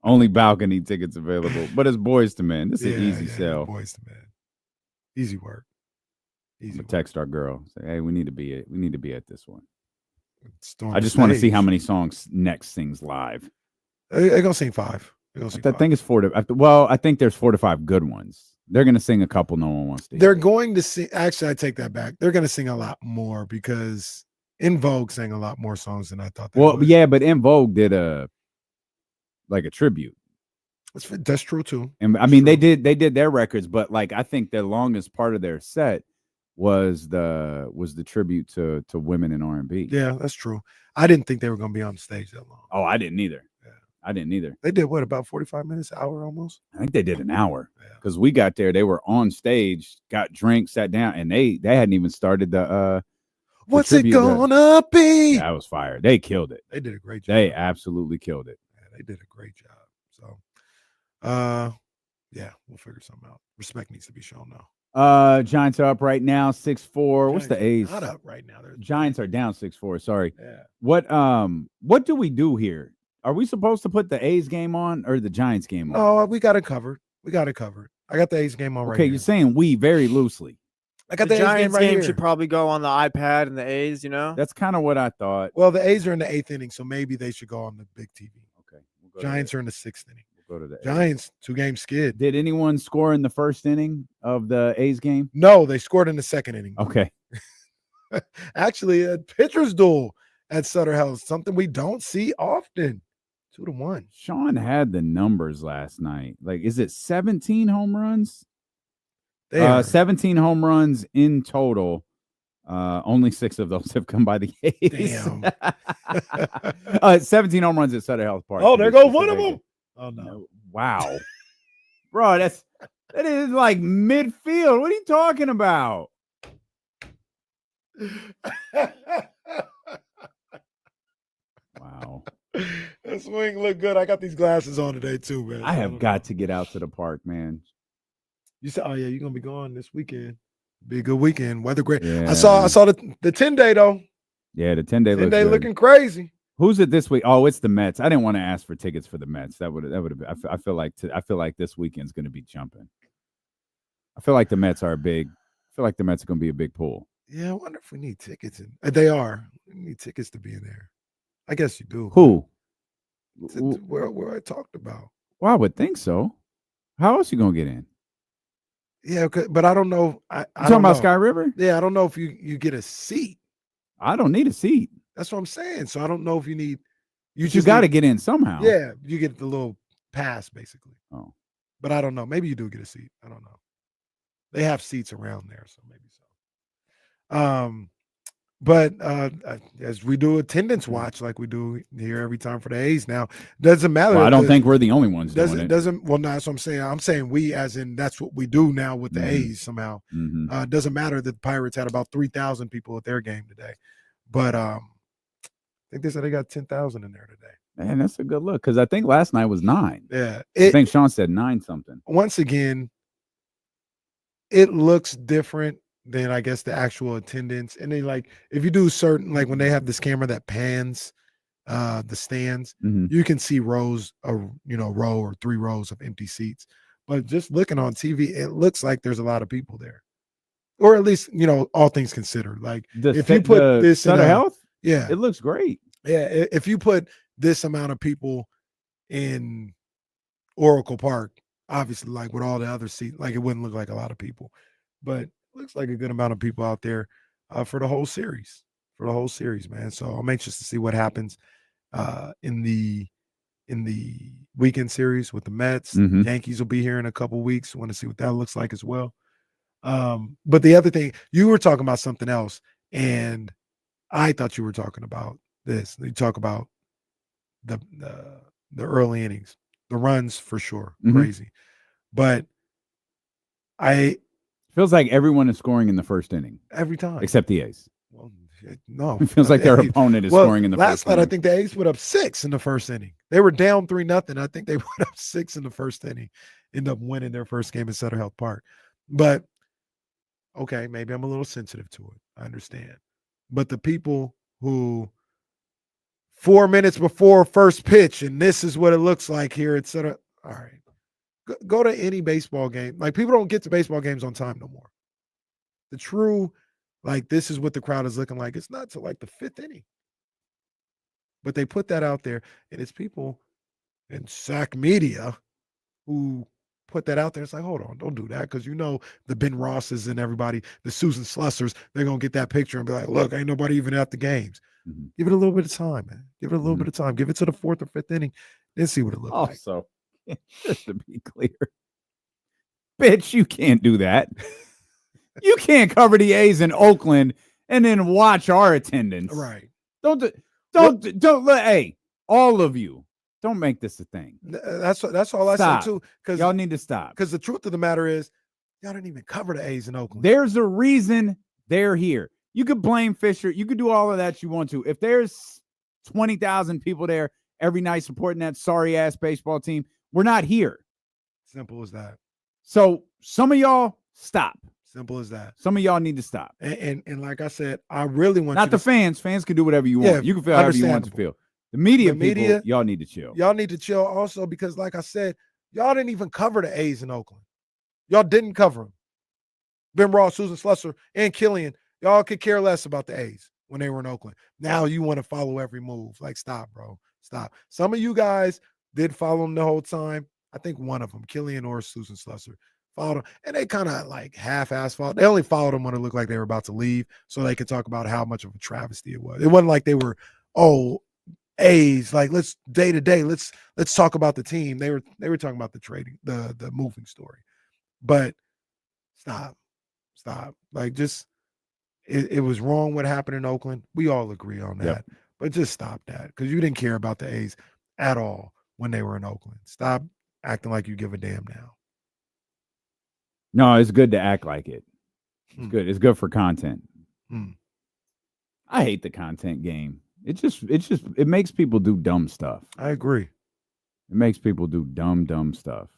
Only balcony tickets available, but it's Boys to Men. This is an easy sell. Boys to Men. Easy work. Text our girl. Say, hey, we need to be at this one. Storm I just the want to see stage. how many songs Next sings live. They're gonna sing 5. I think it's 4 to. Well, I think there's 4 to 5 good ones. They're gonna sing a couple no one wants to hear. They're going to sing. Actually, I take that back. They're going to sing a lot more because In Vogue sang a lot more songs than I thought. Well, yeah, but In Vogue did a tribute. That's true too. And I mean, they did their records, but like I think the longest part of their set was the tribute to women in R&B. Yeah, that's true. I didn't think they were going to be on stage that long. Oh, I didn't either. Yeah. I didn't either. They did what, about 45 minutes, an hour almost? I think they did an hour because we got there. They were on stage, got drinks, sat down, and they hadn't even started the What's it gonna be? That was fire. They killed it. They did a great job. They absolutely killed it. Yeah, they did a great job. So, yeah, we'll figure something out. Respect needs to be shown now. Giants are up right now, 6-4. What's the A's? Not up right now. Giants are down 6-4. Sorry. Yeah. What do we do here? Are we supposed to put the A's game on or the Giants game on? Oh, we got it covered. We got it covered. I got the A's game on right Okay, here. you're saying we very loosely. I got the the A's game Giants right game here. should probably go on the iPad and the A's, you know? That's kind of what I thought. Well, the A's are in the 8th inning, so maybe they should go on the big TV. Okay. Giants are in the 6th inning. We'll go to the A's. Giants, 2-game skid. Did anyone score in the first inning of the A's game? No, they scored in the 2nd inning. Okay. Actually, a pitcher's duel at Sutter House, something we don't see often. 2-1. Sean had the numbers last night. Like, is it 17 home runs? 17 home runs in total. Only 6 of those have come by the A's. Damn. 17 home runs at Sutter Health Park. Oh, there goes one of them. Oh, no. Wow. Bro, that is like midfield. What are you talking about? Wow. That swing looked good. I got these glasses on today, too, man. I have got to get out to the park, man. You said, oh, yeah, you're going to be going this weekend. Be a good weekend. Weather great. Yeah. I saw the 10-day, though. Yeah, the 10-day 10-day looking crazy. Who's it this week? Oh, it's the Mets. I didn't want to ask for tickets for the Mets. That would have been. I feel like this weekend's going to be jumping. I feel like the Mets are big. I feel like the Mets are going to be a big pool. Yeah, I wonder if we need tickets. They are. We need tickets to be in there. I guess you do. Who? Where I talked about. Well, I would think so. How else you going to get in? Yeah, but I don't know. I talking about Sky River? Yeah, I don't know if you get a seat. I don't need a seat. That's what I'm saying. So I don't know if you need. You got to get in somehow. Yeah, you get the little pass basically. Oh, but I don't know. Maybe you do get a seat. I don't know. They have seats around there, so maybe so. But as we do attendance watch, like we do here every time for the A's now, doesn't matter. Well, I don't think we're the only ones doing it. Well, no, that's what I'm saying. I'm saying we, as in that's what we do now with the A's somehow. Doesn't matter that the Pirates had about 3,000 people at their game today, but I think they said they got 10,000 in there today. Man, that's a good look because I think last night was 9. Yeah, I think Sean said 9 something. Once again, it looks different than I guess the actual attendance. And then like if you do certain, like when they have this camera that pans the stands, you can see rows of, row or 3 rows of empty seats. But just looking on TV, it looks like there's a lot of people there. Or at least, all things considered. Like if you put this Sutter Health, yeah, it looks great. Yeah, if you put this amount of people in Oracle Park, obviously, like with all the other seats, like it wouldn't look like a lot of people, but looks like a good amount of people out there for the whole series. Man. So I'm anxious to see what happens in the weekend series with the Mets. Yankees will be here in a couple weeks. Want to see what that looks like as well. But the other thing, you were talking about something else, and I thought you were talking about this. You talk about the early innings, the runs for sure, crazy. But feels like everyone is scoring in the first inning every time, except the A's. Well, no, it feels like their opponent is scoring in the first inning. Last night, I think the A's put up 6 in the first inning. They were down 3-0. I think they put up 6 in the first inning. End up winning their first game at Sutter Health Park. But okay, maybe I'm a little sensitive to it. I understand. But the people who 4 minutes before first pitch, and this is what it looks like here at Sutter. All right. Go to any baseball game. Like, people don't get to baseball games on time no more. The true, like, this is what the crowd is looking like. It's not till like the 5th inning. But they put that out there, and it's people in SAC media who put that out there. It's like, hold on, don't do that, because the Ben Rosses and everybody, the Susan Slussers, they're going to get that picture and be like, look, ain't nobody even at the games. Give it a little bit of time, man. Give it a little bit of time. Give it to the 4th or 5th inning, then see what it looks like. Also, just to be clear, bitch, you can't do that. You can't cover the A's in Oakland and then watch our attendance. Right. Don't hey, all of you, don't make this a thing. That's all I say too. Because y'all need to stop. Because the truth of the matter is, y'all didn't even cover the A's in Oakland. There's a reason they're here. You could blame Fisher. You could do all of that you want to. If there's 20,000 people there every night supporting that sorry ass baseball team, we're not here. Simple as that. So some of y'all stop. Simple as that. Some of y'all need to stop. And like I said, I really want not the fans. Fans can do whatever you want. You can feel however you want to feel. The media people, y'all need to chill. Y'all need to chill also because, like I said, y'all didn't even cover the A's in Oakland. Y'all didn't cover them. Ben Ross, Susan Slusser, and Killian, y'all could care less about the A's when they were in Oakland. Now you want to follow every move. Like, stop, bro. Stop. Some of you guys did follow them the whole time. I think one of them, Killian or Susan Slusser, followed them. And they kind of like half-ass followed. They only followed them when it looked like they were about to leave so they could talk about how much of a travesty it was. It wasn't like they were, A's, like let's day to day, let's talk about the team. They were talking about the trading, the moving story. But stop. Like just it was wrong what happened in Oakland. We all agree on that. Yep. But just stop that because you didn't care about the A's at all when they were in Oakland. Stop acting like you give a damn now. No, it's good to act like it. It's good. It's good for content. I hate the content game. It makes people do dumb stuff. I agree. It makes people do dumb stuff.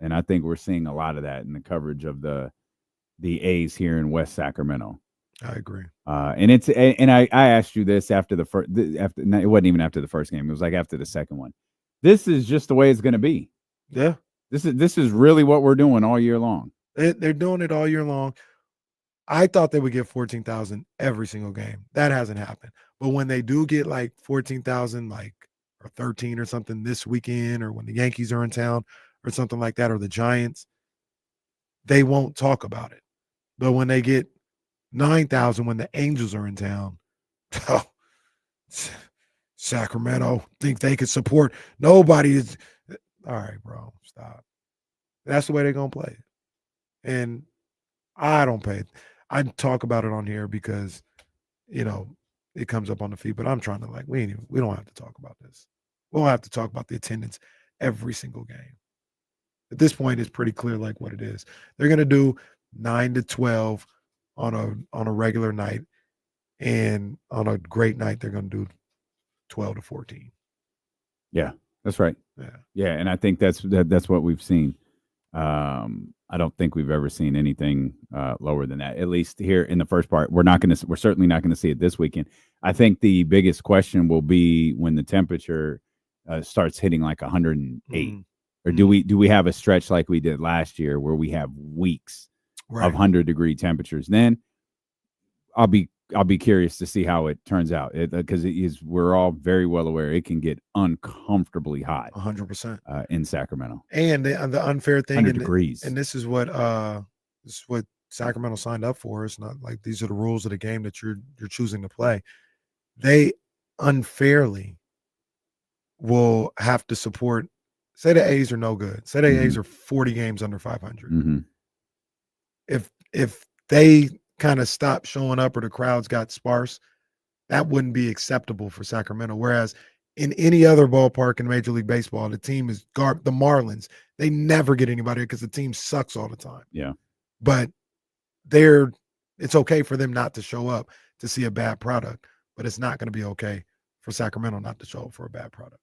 And I think we're seeing a lot of that in the coverage of the A's here in West Sacramento. I agree. And I asked you this after the first, it wasn't even after the first game. It was like after the second one. This is just the way it's going to be. Yeah. This is really what we're doing all year long. They're doing it all year long. I thought they would get 14,000 every single game. That hasn't happened. But when they do get like 14,000, like or 13 or something this weekend, or when the Yankees are in town or something like that, or the Giants, they won't talk about it. But when they get 9,000 when the Angels are in town, Sacramento think they could support. Nobody is. All right, bro, stop. That's the way they're going to play it. And I don't pay. I talk about it on here because, it comes up on the feed, but I'm trying to we don't have to talk about this. We don't have to talk about the attendance every single game. At this point, it's pretty clear what it is. They're going to do 9 to 12 on a regular night, and on a great night, they're going to do 12 to 14. Yeah, that's right. Yeah, and I think that's what we've seen. I don't think we've ever seen anything lower than that. At least here in the first part, we're certainly not going to see it this weekend. I think the biggest question will be when the temperature starts hitting like 108. Or do we have a stretch like we did last year where we have weeks of 100-degree temperatures? Then I'll be curious to see how it turns out, because we're all very well aware it can get uncomfortably hot. 100% in Sacramento. And the unfair thing, 100 degrees. And this is what Sacramento signed up for. It's not like these are the rules of the game that you're choosing to play. They unfairly will have to support. Say the A's are no good. Say the A's are 40 games under 500. If they kind of stopped showing up or the crowds got sparse, that wouldn't be acceptable for Sacramento. Whereas in any other ballpark in Major League Baseball, the team is the Marlins. They never get anybody because the team sucks all the time. Yeah. But it's okay for them not to show up to see a bad product, but it's not going to be okay for Sacramento not to show up for a bad product.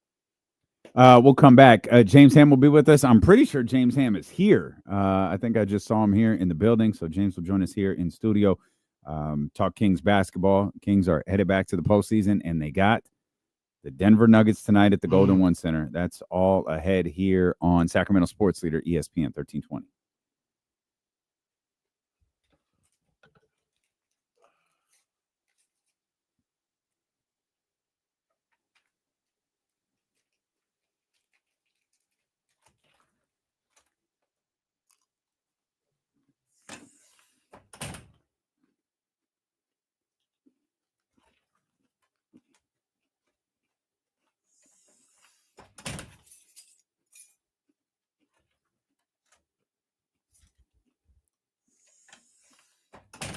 We'll come back. James Ham will be with us. I'm pretty sure James Ham is here. I think I just saw him here in the building. So James will join us here in studio. Talk Kings basketball. Kings are headed back to the postseason, and they got the Denver Nuggets tonight at the Golden One Center. That's all ahead here on Sacramento Sports Leader, ESPN 1320.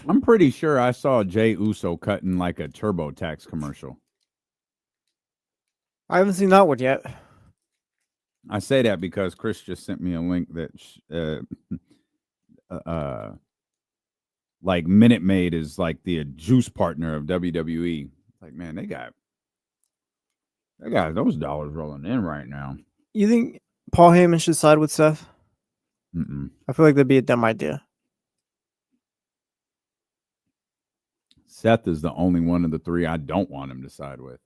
I'm pretty sure I saw Jay Uso cutting like a TurboTax commercial. I haven't seen that one yet. I say that because Chris just sent me a link that like Minute Maid is like the juice partner of WWE. Like, man, they got those dollars rolling in right now. You think Paul Heyman should side with Seth? I feel like that'd be a dumb idea. Seth is the only one of the three I don't want him to side with.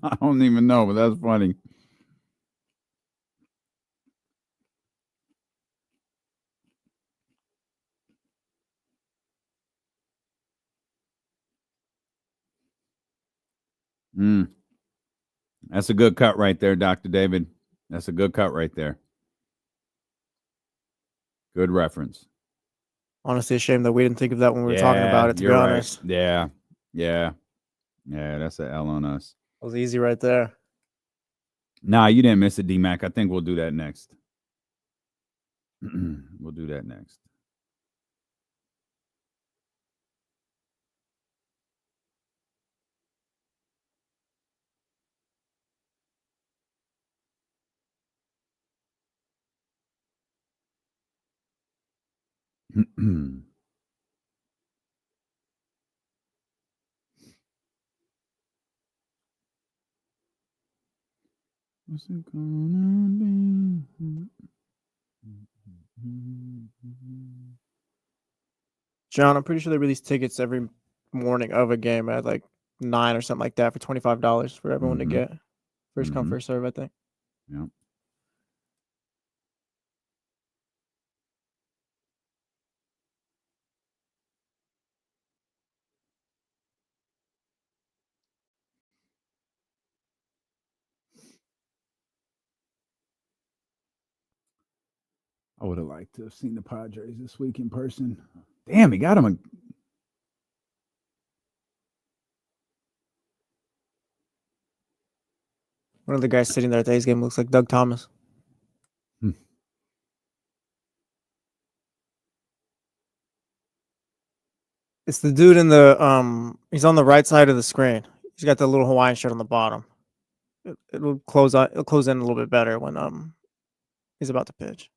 I don't even know, but that's funny. That's a good cut right there, Dr. David. That's a good cut right there. Good reference. Honestly, a shame that we didn't think of that when we were talking about it, to be honest. Right. Yeah, that's an L on us. It was easy right there. Nah, you didn't miss it, D-Mac. I think we'll do that next. We'll do that next. What's it gonna be? John, I'm pretty sure they release tickets every morning of a game at like 9 or something like that for $25 for everyone to get. First come, first serve, I think. Yeah. I would have liked to have seen the Padres this week in person. Damn, he got him. One of the guys sitting there at today's game looks like Doug Thomas. It's the dude in the he's on the right side of the screen. He's got the little Hawaiian shirt on the bottom. It'll close out. It'll close in a little bit better when he's about to pitch.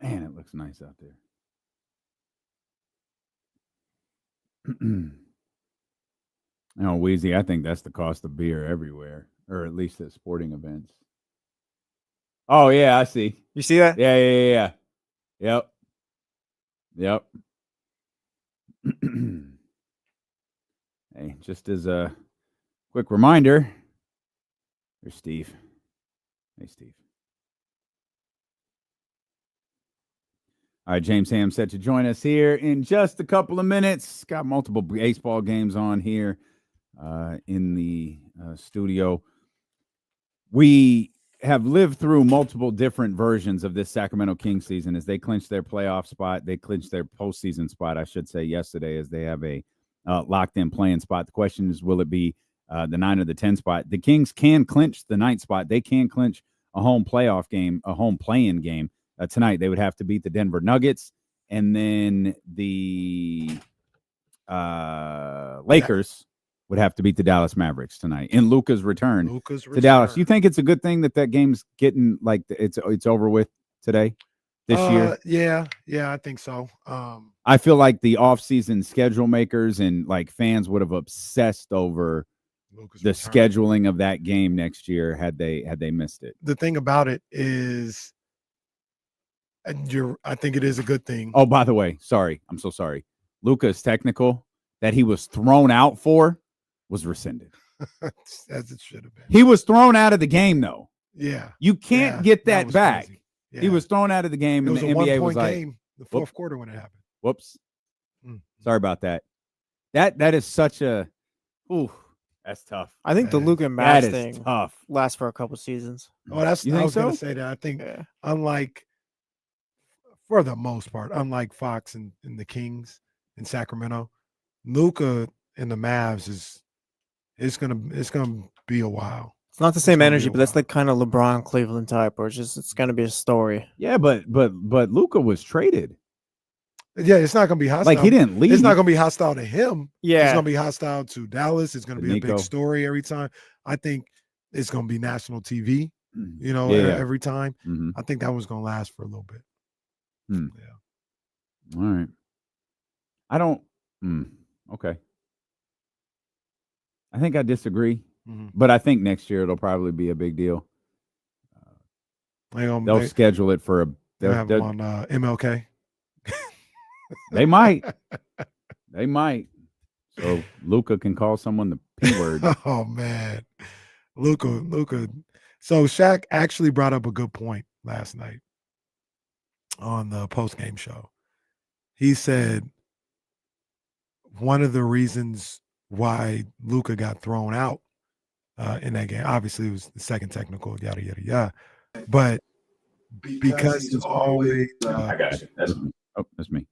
Man, it looks nice out there. Wheezy, I think that's the cost of beer everywhere, or at least at sporting events. Oh, yeah, I see. You see that? Yeah. Yep. Hey, just as a quick reminder, here's Steve. Hey, Steve. All right, James Ham set to join us here in just a couple of minutes. Got multiple baseball games on here in the studio. We have lived through multiple different versions of this Sacramento Kings season as they clinched their playoff spot. They clinched their postseason spot, I should say, yesterday, as they have a locked-in playing spot. The question is, will it be the 9 or the 10 spot? The Kings can clinch the 9th spot. They can clinch a home playoff game, a home play-in game. Tonight, they would have to beat the Denver Nuggets, and then the Lakers would have to beat the Dallas Mavericks tonight in Luka's return to Dallas. You think it's a good thing that game's getting like it's over with today, this year? Yeah, I think so. I feel like the offseason schedule makers and like fans would have obsessed over the scheduling of that game next year had they missed it. The thing about it is, I think it is a good thing. Oh, by the way, sorry. I'm so sorry. Luka's technical that he was thrown out for was rescinded. As it should have been. He was thrown out of the game, though. Yeah. You can't get that back. Yeah. He was thrown out of the game, and the NBA was like, game, the fourth quarter when it happened. Whoops. Sorry about that. That is such a that's tough. I think the Luka and Mavs thing tough. Lasts for a couple seasons. Oh, I was going to say that. I think unlike, for the most part, unlike Fox and the Kings in Sacramento, Luka and the Mavs it's gonna be a while. It's not the same energy, but that's like kind of LeBron Cleveland type, or it's gonna be a story. Yeah, but Luka was traded. Yeah, it's not gonna be hostile. Like he didn't leave. It's not gonna be hostile to him. Yeah, it's gonna be hostile to Dallas. It's gonna be a big story every time. I think it's gonna be national TV. Every time. Mm-hmm. I think that one's gonna last for a little bit. Yeah. All right. I don't. Okay. I think I disagree, but I think next year it'll probably be a big deal. They'll schedule it for they'll have them on MLK. They might. They might. So Luka can call someone the P word. Oh man, Luka. So Shaq actually brought up a good point last night on the post-game show. He said one of the reasons why Luka got thrown out in that game, obviously it was the second technical, yada yada yada, but because he's always I got you. That's me.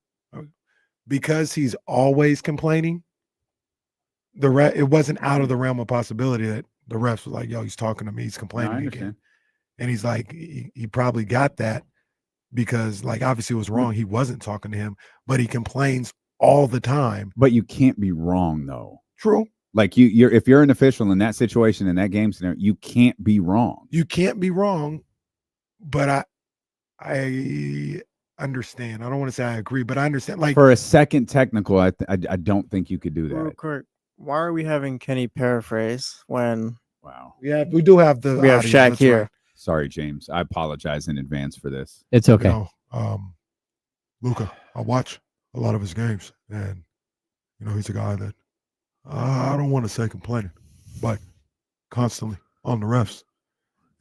Because he's always complaining, it wasn't out of the realm of possibility that the refs was like, yo, he's talking to me, he's complaining again. And he's like, he probably got that because, like, obviously it was wrong. He wasn't talking to him, but he complains all the time. But you can't be wrong, though. True. Like if you're an official in that situation, in that game scenario, you can't be wrong. You can't be wrong, but I understand. I don't want to say I agree, but I understand. Like for a second technical, I don't think you could do that. Real quick, why are we having Kenny paraphrase when? Wow. Yeah, we do have we have Shaq here. Right. Sorry, James. I apologize in advance for this. It's okay. You know, Luka, I watch a lot of his games, and you know he's a guy that I don't want to say complaining, but constantly on the refs,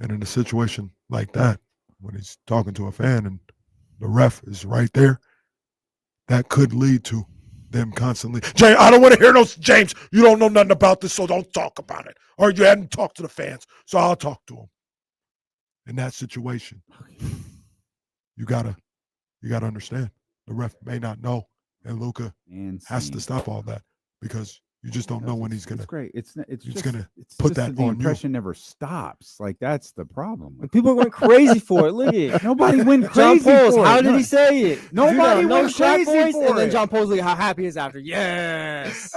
and in a situation like that, when he's talking to a fan and the ref is right there, that could lead to them constantly. James, I don't want to hear those. James, you don't know nothing about this, so don't talk about it. Or you hadn't talked to the fans, so I'll talk to them. In that situation, you gotta understand the ref may not know, and Luka has to stop all that because you just don't know when he's gonna. It's great. It's gonna put that the on impression you. never stops. Like that's the problem. People went crazy for it. Look at it. Nobody went John crazy Poles, for it. how did he say it? Nobody no went Shaq crazy voice, for and then it. John Poles, look how happy he is after. Yes.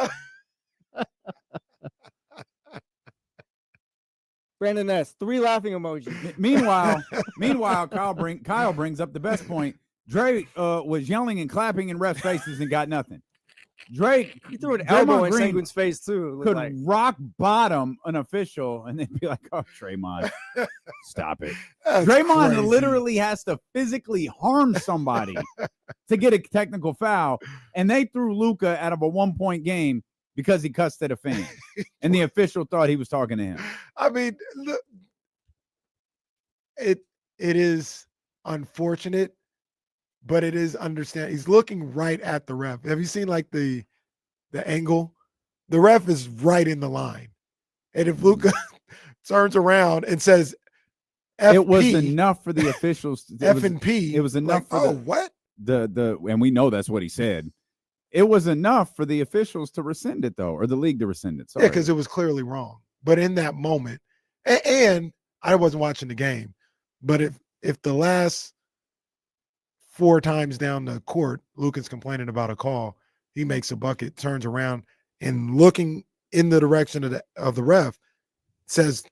Brandon S. 3 laughing emojis. Meanwhile, Kyle brings up the best point. Drake was yelling and clapping in refs' faces and got nothing. Drake, he threw an elbow in Green Sengun's face too. Could like. rock bottom an official, and they'd be like, "Oh, Draymond, stop it." That's Draymond crazy. literally has to physically harm somebody to get a technical foul, and they threw Luka out of a 1-point game because he cussed at a fan, and the official thought he was talking to him. I mean, look, it is unfortunate, but it is understand. He's looking right at the ref. Have you seen like the angle? The ref is right in the line, and if Luka turns around and says, FP, it was enough for the officials. F and P. It was enough like, for what? And we know that's what he said. It was enough for the officials to rescind it, though, or the league to rescind it. Sorry. Yeah, because it was clearly wrong. But in that moment, and I wasn't watching the game, but if the last 4 times down the court, Luka's complaining about a call, he makes a bucket, turns around, and looking in the direction of the ref, says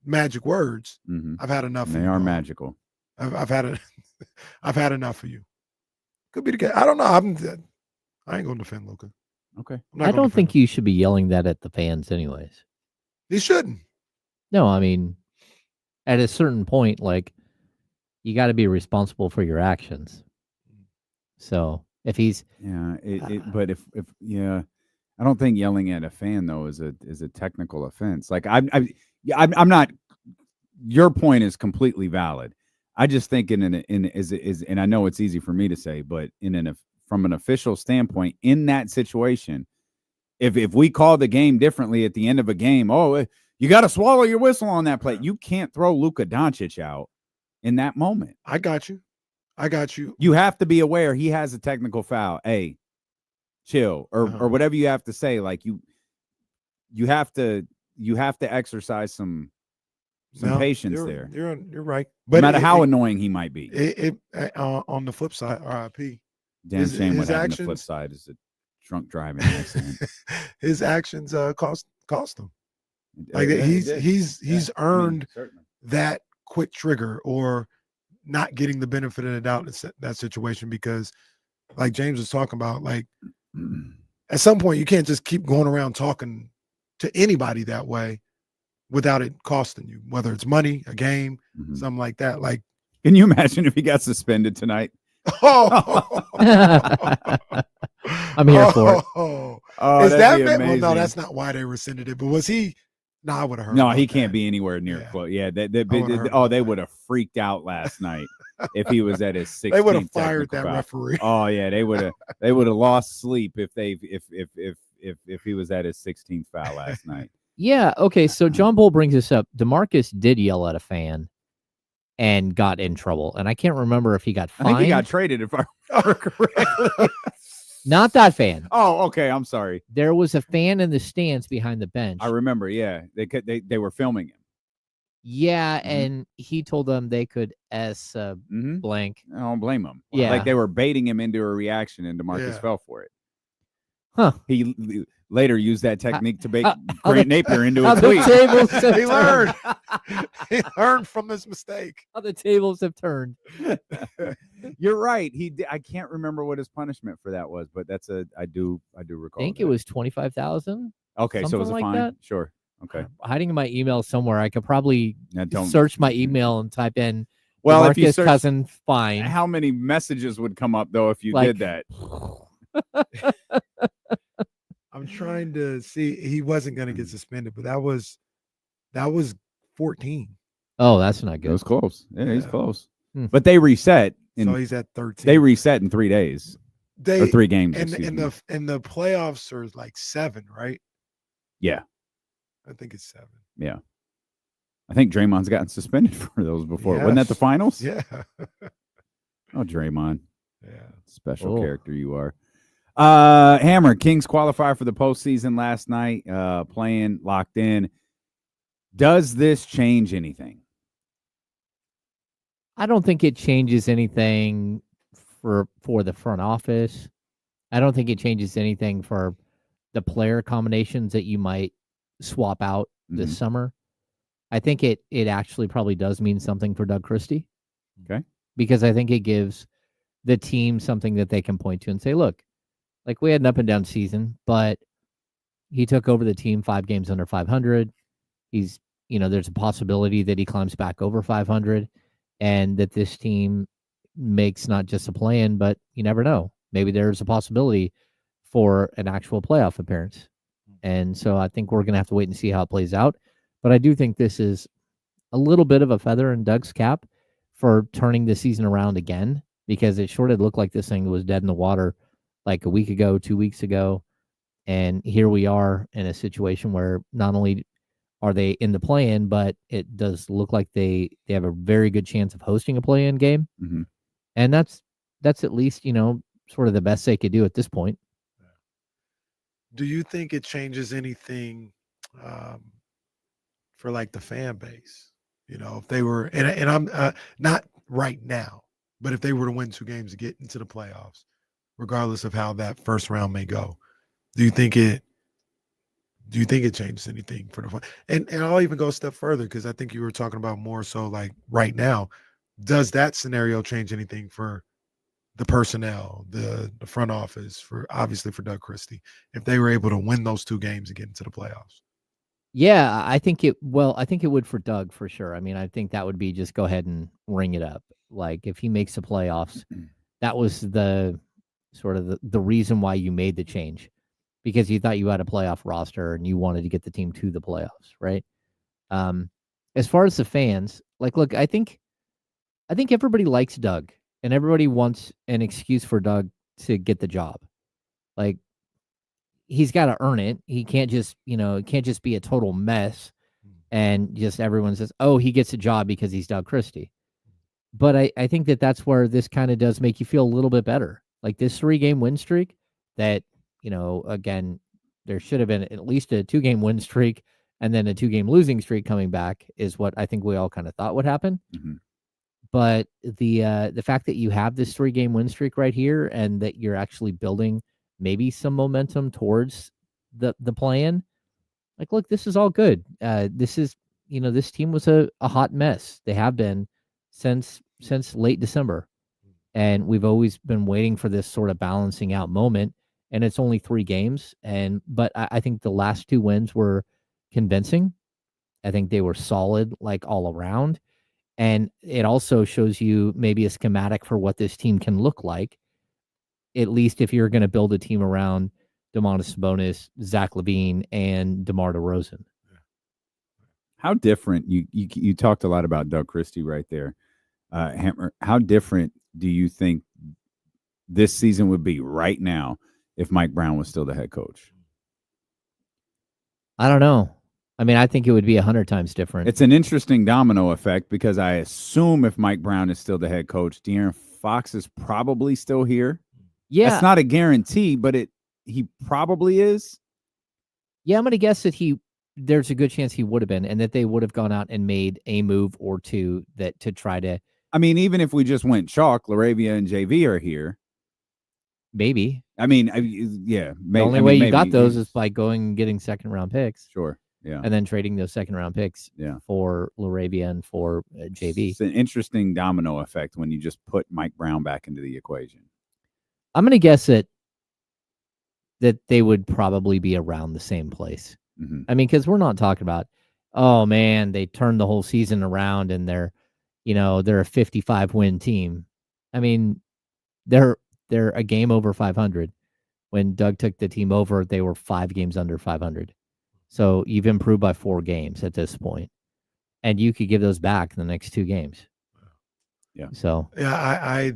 magic words. Mm-hmm. I've had enough. They are magical. I've had enough of you. Could be the case. I don't know. I ain't gonna defend Luka. Okay. I don't think you should be yelling that at the fans, anyways. He shouldn't. No, I mean, at a certain point, like, you got to be responsible for your actions. So if he's but if I don't think yelling at a fan though is a technical offense. Like I'm not. Your point is completely valid. I just think and I know it's easy for me to say, but from an official standpoint, in that situation, if we call the game differently at the end of a game, you got to swallow your whistle on that play. You can't throw Luka Doncic out in that moment. I got you. You have to be aware he has a technical foul. Hey, chill, or whatever you have to say. Like you have to exercise some patience there. You're right. But no matter how annoying he might be. On the flip side, RIP. Damn shame what happened on the flip side is a drunk driving accident. His actions cost him. Like he's earned that quick trigger or not getting the benefit of the doubt in that situation, because like James was talking about, like at some point you can't just keep going around talking to anybody that way without it costing you, whether it's money, a game, something like that. Like, can you imagine if he got suspended tonight? Oh, I'm here for it. Oh, Is that that'd be well? No, amazing. that's not why they rescinded it. But was he? No, I would have heard. No, about he can't that. be anywhere near close. Yeah, I would've heard about they would have freaked out last night if he was at his 16th. They would have fired technical that foul. referee. Oh yeah, they would have lost sleep if he was at his 16th foul last night. Yeah. Okay. So John Bull brings this up. DeMarcus did yell at a fan and got in trouble, and I can't remember if he got fined. I think he got traded, if I remember correctly. Not that fan. Oh, okay. I'm sorry. There was a fan in the stands behind the bench. I remember. Yeah, they were filming him. Yeah, and he told them they could blank. I don't blame him. Yeah, like they were baiting him into a reaction, and DeMarcus fell for it. Huh? He later used that technique to bait Grant Napier into a the tweet. tables have He learned. turned. He learned from this mistake. How the tables have turned. You're right. I can't remember what his punishment for that was, but I do recall. I think that. it was 25,000. Okay, so it was a like fine. that. Sure. Okay. Hiding in my email somewhere. I could probably don't search my email and type in. Well, DeMarcus if you search, Cousin fine. How many messages would come up though if you did that? I'm trying to see. He wasn't going to get suspended, but that was 14. Oh, that's not good. It was close. Yeah, he's close. Hmm. But they reset. So he's at 13. They reset in 3 days. Or 3 games. And the playoffs are like 7, right? Yeah. I think it's 7. Yeah. I think Draymond's gotten suspended for those before. Wasn't that the finals? Yeah. Oh, Draymond. Yeah. Special character you are. Hammer, Kings qualify for the postseason last night, playing locked in. Does this change anything? I don't think it changes anything for the front office. I don't think it changes anything for the player combinations that you might swap out this summer. I think it actually probably does mean something for Doug Christie. Okay. Because I think it gives the team something that they can point to and say, look, like we had an up and down season, but he took over the team 5 games under 500. He's, there's a possibility that he climbs back over 500 and that this team makes not just a play-in, but you never know. Maybe there's a possibility for an actual playoff appearance. And so I think we're going to have to wait and see how it plays out. But I do think this is a little bit of a feather in Doug's cap for turning the season around again, because it sure did look like this thing was dead in the water like a week ago, 2 weeks ago. And here we are in a situation where not only are they in the play-in, but it does look like they have a very good chance of hosting a play-in game. Mm-hmm. And that's at least, sort of the best they could do at this point. Do you think it changes anything for like the fan base? If they were, and I'm not right now, but if they were to win 2 games to get into the playoffs, regardless of how that first round may go, do you think it changes anything for the fun? And I'll even go a step further, because I think you were talking about more so like right now. Does that scenario change anything for the personnel, the front office, obviously for Doug Christie, if they were able to win those 2 games and get into the playoffs? Yeah, I think it would for Doug for sure. I mean, I think that would be just go ahead and ring it up. Like if he makes the playoffs, that was the sort of the reason why you made the change, because you thought you had a playoff roster and you wanted to get the team to the playoffs, right? As far as the fans, like, look, I think everybody likes Doug and everybody wants an excuse for Doug to get the job. Like, he's got to earn it. He can't just, it can't just be a total mess and just everyone says, oh, he gets a job because he's Doug Christie. But I think that's where this kind of does make you feel a little bit better. Like this 3-game win streak that, again, there should have been at least a 2-game win streak and then a 2-game losing streak coming back is what I think we all kind of thought would happen. Mm-hmm. But the fact that you have this 3-game win streak right here and that you're actually building maybe some momentum towards the play-in, like, look, this is all good. This is, this team was a hot mess. They have been since late December. And we've always been waiting for this sort of balancing out moment. And it's only 3 games. But I think the last 2 wins were convincing. I think they were solid, like all around. And it also shows you maybe a schematic for what this team can look like at least if you're going to build a team around Domantas Sabonis, Zach LaVine, and DeMar DeRozan. How different you talked a lot about Doug Christie right there, Hammer. How different do you think this season would be right now if Mike Brown was still the head coach? I don't know. I mean, I think it would be 100 times different. It's an interesting domino effect because I assume if Mike Brown is still the head coach, De'Aaron Fox is probably still here. Yeah, it's not a guarantee, but he probably is. Yeah, I'm going to guess that there's a good chance he would have been, and that they would have gone out and made a move or two to try to. I mean, even if we just went chalk, Laravia and JV are here. Maybe. I mean, yeah. The only way you got those is by going and getting second-round picks. Sure. Yeah. And then trading those second-round picks for Laravia and for JV. It's an interesting domino effect when you just put Mike Brown back into the equation. I'm going to guess that they would probably be around the same place. Mm-hmm. I mean, because we're not talking about, oh man, they turned the whole season around and they're a 55-win team. I mean, they're a game over 500. When Doug took the team over, they were 5 games under 500. So you've improved by 4 games at this point, and you could give those back in the next 2 games. Yeah. So yeah,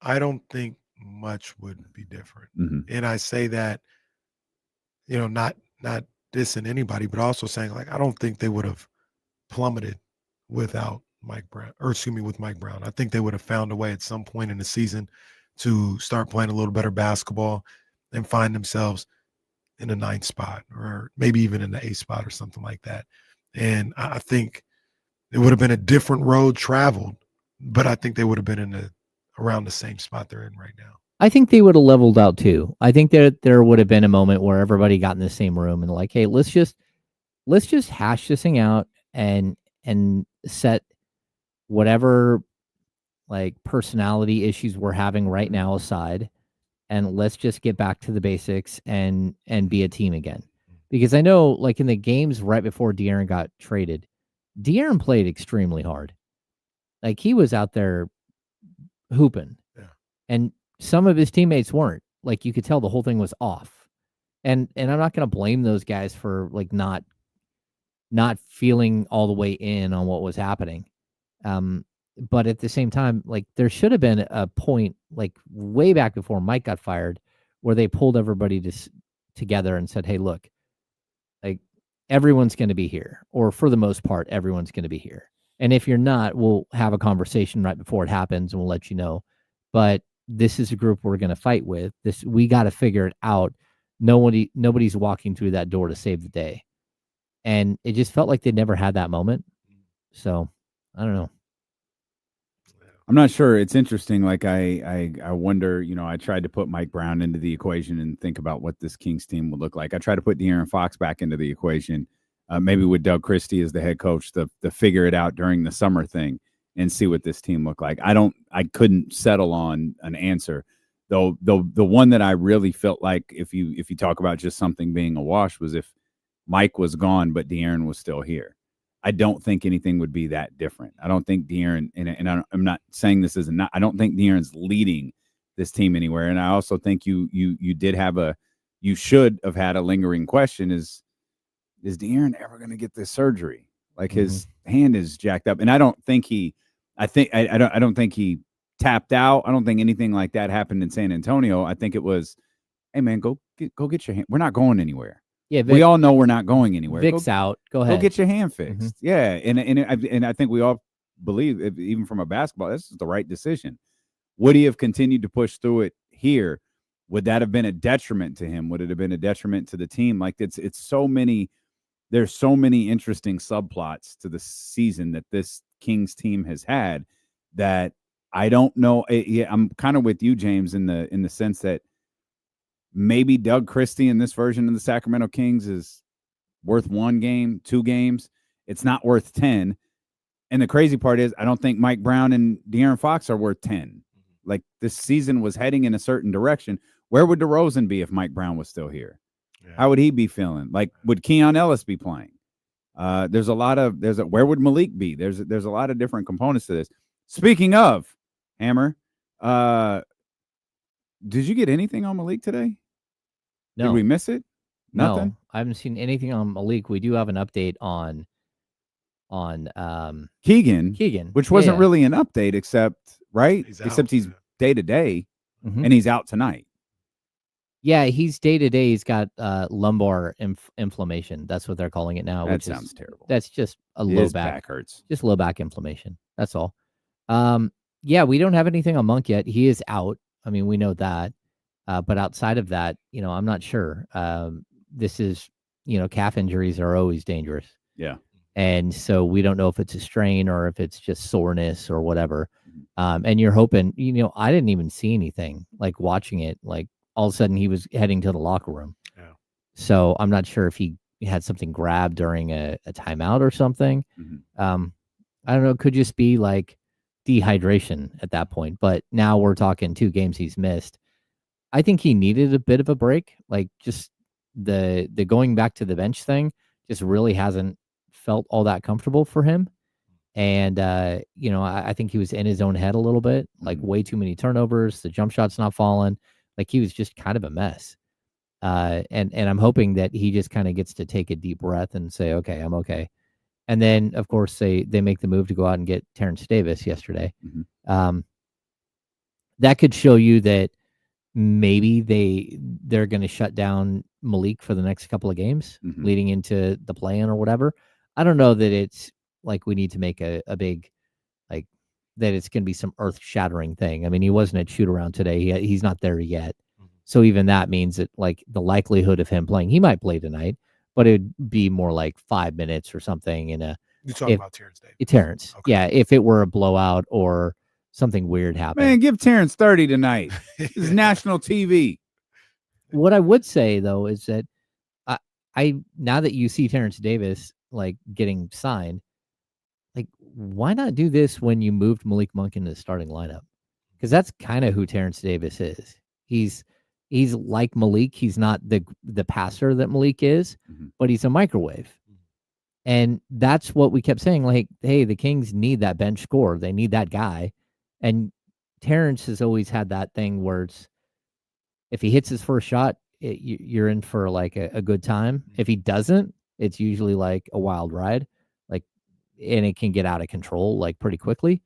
I don't think much would be different, and I say that, not dissing anybody, but also saying like I don't think they would have plummeted without Mike Brown, with Mike Brown. I think they would have found a way at some point in the season to start playing a little better basketball and find themselves in the 9th spot or maybe even in the 8th spot or something like that. And I think it would have been a different road traveled, but I think they would have been around the same spot they're in right now. I think they would have leveled out too. I think that there would have been a moment where everybody got in the same room and like, hey, let's just hash this thing out and set whatever like personality issues we're having right now aside, and let's just get back to the basics and be a team again. Because I know like in the games right before De'Aaron got traded, De'Aaron played extremely hard. Like he was out there hooping. Yeah. And some of his teammates weren't. Like you could tell the whole thing was off. And I'm not going to blame those guys for like not feeling all the way in on what was happening. But at the same time, like there should have been a point like way back before Mike got fired where they pulled everybody together and said, hey, look, like everyone's going to be here, or for the most part, everyone's going to be here. And if you're not, we'll have a conversation right before it happens and we'll let you know. But this is a group we're going to fight with. We got to figure it out. Nobody's walking through that door to save the day. And it just felt like they never had that moment. So I don't know. I'm not sure. It's interesting. Like I wonder, I tried to put Mike Brown into the equation and think about what this Kings team would look like. I tried to put De'Aaron Fox back into the equation, maybe with Doug Christie as the head coach to figure it out during the summer thing and see what this team looked like. I couldn't settle on an answer. Though the one that I really felt like if you talk about just something being a wash was if Mike was gone, but De'Aaron was still here. I don't think anything would be that different. I don't think De'Aaron, and I'm not saying this is I don't think De'Aaron's leading this team anywhere. And I also think you should have had a lingering question: is De'Aaron ever going to get this surgery? Like his hand is jacked up, and I don't think he tapped out. I don't think anything like that happened in San Antonio. I think it was, hey man, go get your hand. We're not going anywhere. Yeah, we all know we're not going anywhere. Vic's out. Go ahead. Go get your hand fixed. Yeah, and I think we all believe, even from a basketball, this is the right decision. Would he have continued to push through it here? Would that have been a detriment to him? Would it have been a detriment to the team? Like it's so many. There's so many interesting subplots to the season that this Kings team has had that I don't know. Yeah, I'm kind of with you, James, in the sense that maybe Doug Christie in this version of the Sacramento Kings is worth 1 game, 2 games. It's not worth 10. And the crazy part is I don't think Mike Brown and De'Aaron Fox are worth 10. Like this season was heading in a certain direction. Where would DeRozan be if Mike Brown was still here? Yeah. How would he be feeling? Like, would Keon Ellis be playing? Where would Malik be? There's a lot of different components to this. Speaking of, Hammer, Did you get anything on Malik today? No. Did we miss it? Nothing. No, I haven't seen anything on Malik. We do have an update on Keegan, which wasn't Yeah. really an update, except He's except out. he's day to day, Mhm. and he's out tonight. Yeah, he's day to day. He's got lumbar inflammation. That's what they're calling it now. That which sounds is, terrible. That's just a His low back. back hurts. Just low back inflammation. That's all. Yeah, we don't have anything on Monk yet. He is out. I mean, we know that. But outside of that, I'm not sure. This is, calf injuries are always dangerous. Yeah. And so we don't know if it's a strain or if it's just soreness or whatever. And you're hoping, I didn't even see anything like watching it. Like all of a sudden he was heading to the locker room. Yeah. So I'm not sure if he had something grabbed during a timeout or something. I don't know. It could just be like dehydration at that point. But now we're talking 2 games he's missed. I think he needed a bit of a break. Like just the going back to the bench thing just really hasn't felt all that comfortable for him. And, I think he was in his own head a little bit, like way too many turnovers. The jump shot's not falling. Like he was just kind of a mess. And I'm hoping that he just kind of gets to take a deep breath and say, okay, I'm okay. And then, of course, they make the move to go out and get Terrence Davis yesterday. That could show you that maybe they're going to shut down Malik for the next couple of games leading into the play-in or whatever. I don't know that it's like we need to make a big, like, that it's going to be some earth-shattering thing. I mean, he wasn't at shoot-around today. He's not there yet. So even that means that, like, the likelihood of him playing, he might play tonight, but it'd be more like 5 minutes or something. You're talking about Terrence Davis. Terrence. Okay. Yeah, if it were a blowout or something weird happened. Man, give Terrence 30 tonight. This is national TV. What I would say, though, is that I now that you see Terrence Davis, like, getting signed, like, why not do this when you moved Malik Monk into the starting lineup? Because that's kind of who Terrence Davis is. He's like Malik. He's not the passer that Malik is, but he's a microwave. And that's what we kept saying, like, hey, the Kings need that bench scorer. They need that guy. And Terrence has always had that thing where it's, if he hits his first shot, you're in for like a good time. If he doesn't, it's usually like a wild ride, like, and it can get out of control like pretty quickly.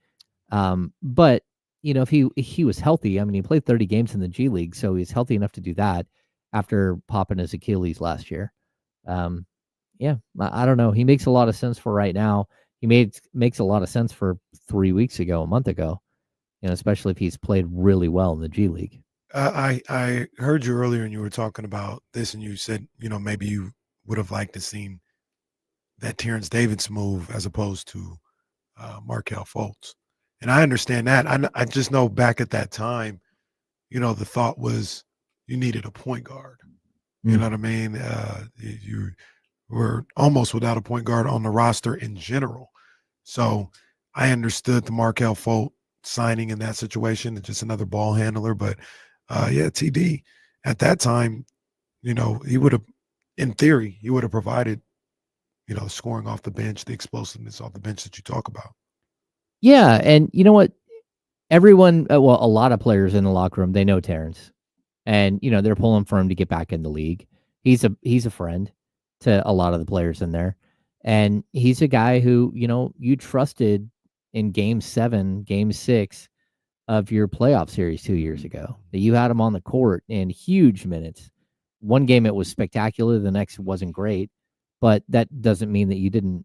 But if he was healthy, I mean, he played 30 games in the G League, so he's healthy enough to do that after popping his Achilles last year. Yeah, I don't know. He makes a lot of sense for right now. He makes a lot of sense for 3 weeks ago, a month ago, especially if he's played really well in the G League. I heard you earlier and you were talking about this and you said, maybe you would have liked to seen that Terrence Davis move as opposed to Markelle Fultz. And I understand that. I just know back at that time, the thought was you needed a point guard. You know what I mean? You were almost without a point guard on the roster in general. So I understood the Markelle Fultz signing in that situation. It's just another ball handler. But TD at that time, he would have, in theory, he would have provided, scoring off the bench, the explosiveness off the bench that you talk about. Yeah, and you know what? Everyone, a lot of players in the locker room, they know Terrence, and they're pulling for him to get back in the league. He's a friend to a lot of the players in there, and he's a guy who you trusted in Game 7, Game 6 of your playoff series 2 years ago. That you had him on the court in huge minutes. One game it was spectacular, the next wasn't great, but that doesn't mean that you didn't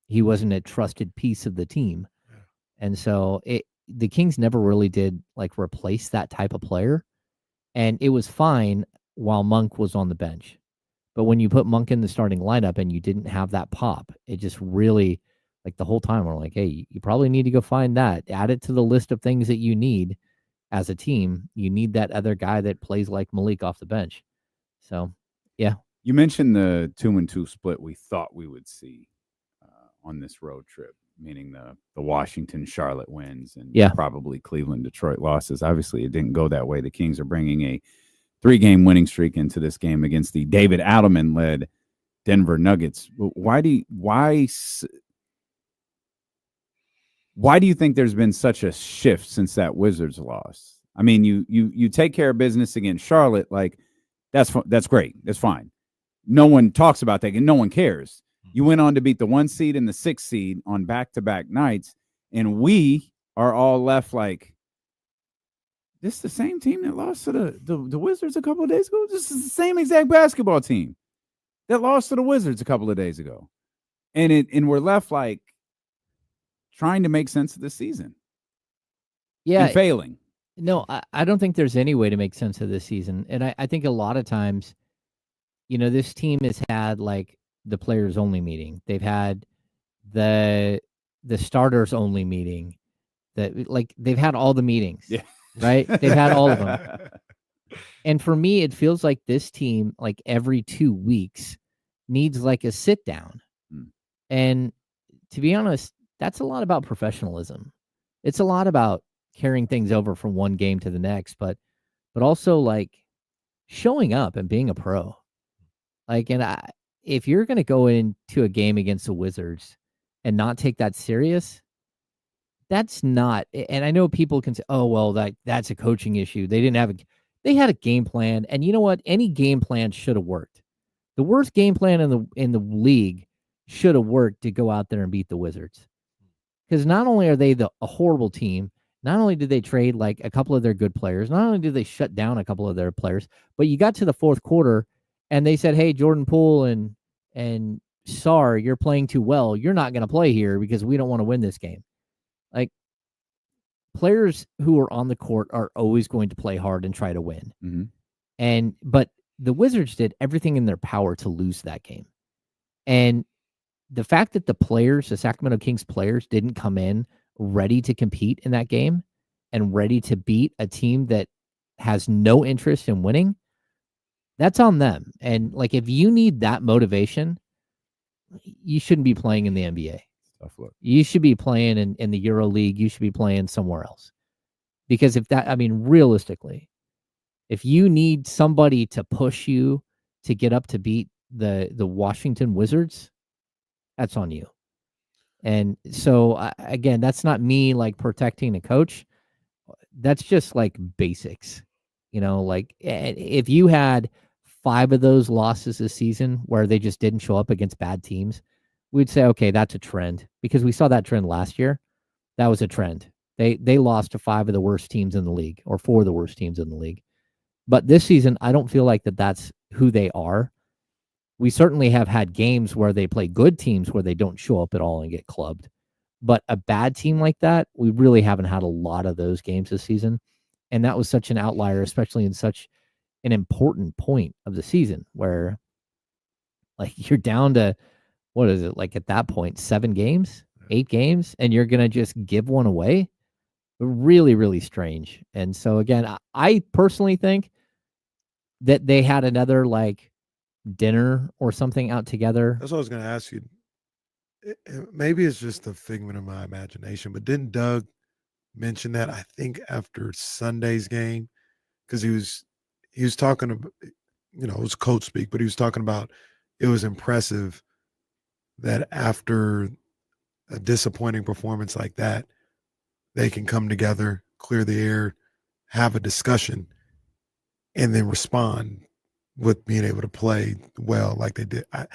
he wasn't a trusted piece of the team. And so the Kings never really did replace that type of player. And it was fine while Monk was on the bench. But when you put Monk in the starting lineup and you didn't have that pop, it just really, the whole time we're like, hey, you probably need to go find that. Add it to the list of things that you need as a team. You need that other guy that plays like Malik off the bench. So, yeah. You mentioned the 2-2 split we thought we would see on this road trip, meaning the Washington Charlotte wins and probably Cleveland Detroit losses. Obviously, it didn't go that way. The Kings are bringing a 3-game winning streak into this game against the David Adelman led Denver Nuggets. Why do you think there's been such a shift since that Wizards loss? I mean, you take care of business against Charlotte, like that's great. That's fine. No one talks about that, and no one cares. You went on to beat the 1 seed and the 6 seed on back-to-back nights, and we are all left like, this is the same team that lost to the Wizards a couple of days ago. This is the same exact basketball team that lost to the Wizards a couple of days ago, and we're left like trying to make sense of this season. Yeah, and failing. No, I don't think there's any way to make sense of this season, and I think a lot of times, this team has had like the players only meeting. They've had the starters only meeting. They've had all the meetings. Yeah. Right? They've had all of them. And for me, it feels like this team, like every 2 weeks, needs like a sit down. And to be honest, that's a lot about professionalism. It's a lot about carrying things over from one game to the next, but also like showing up and being a pro. Like, if you're going to go into a game against the Wizards and not take that serious, that's not. And I know people can say, "Oh, well, that's a coaching issue. They had a game plan, and you know what? Any game plan should have worked. The worst game plan in the league should have worked to go out there and beat the Wizards, because not only are they a horrible team, not only did they trade like a couple of their good players, not only did they shut down a couple of their players, but you got to the fourth quarter and they said, "Hey, Jordan Poole and Sarr, you're playing too well. You're not going to play here because we don't want to win this game." Like, players who are on the court are always going to play hard and try to win. Mm-hmm. But the Wizards did everything in their power to lose that game. And the fact that the Sacramento Kings players didn't come in ready to compete in that game and ready to beat a team that has no interest in winning, that's on them. And like, if you need that motivation, you shouldn't be playing in the NBA. Tough look. You should be playing in the Euro League. You should be playing somewhere else. Because realistically, if you need somebody to push you to get up to beat the Washington Wizards, that's on you. And so, again, that's not me like protecting a coach. That's just like basics. Like if you had 5 of those losses this season where they just didn't show up against bad teams, we'd say, okay, that's a trend, because we saw that trend last year. That was a trend. They lost to 5 of the worst teams in the league, or 4 of the worst teams in the league. But this season, I don't feel like that's who they are. We certainly have had games where they play good teams where they don't show up at all and get clubbed. But a bad team like that, we really haven't had a lot of those games this season. And that was such an outlier, especially in such an important point of the season where, like, you're down to, what is it, like at that point, 7 games, 8 games, and you're going to just give one away? Really, really strange. And so, again, I personally think that they had another, like, dinner or something out together. That's what I was going to ask you. Maybe it's just a figment of my imagination, but didn't Doug mention that, I think, after Sunday's game? Because he was talking about, it was coach speak, but he was talking about it was impressive that after a disappointing performance like that, they can come together, clear the air, have a discussion, and then respond with being able to play well like they did. I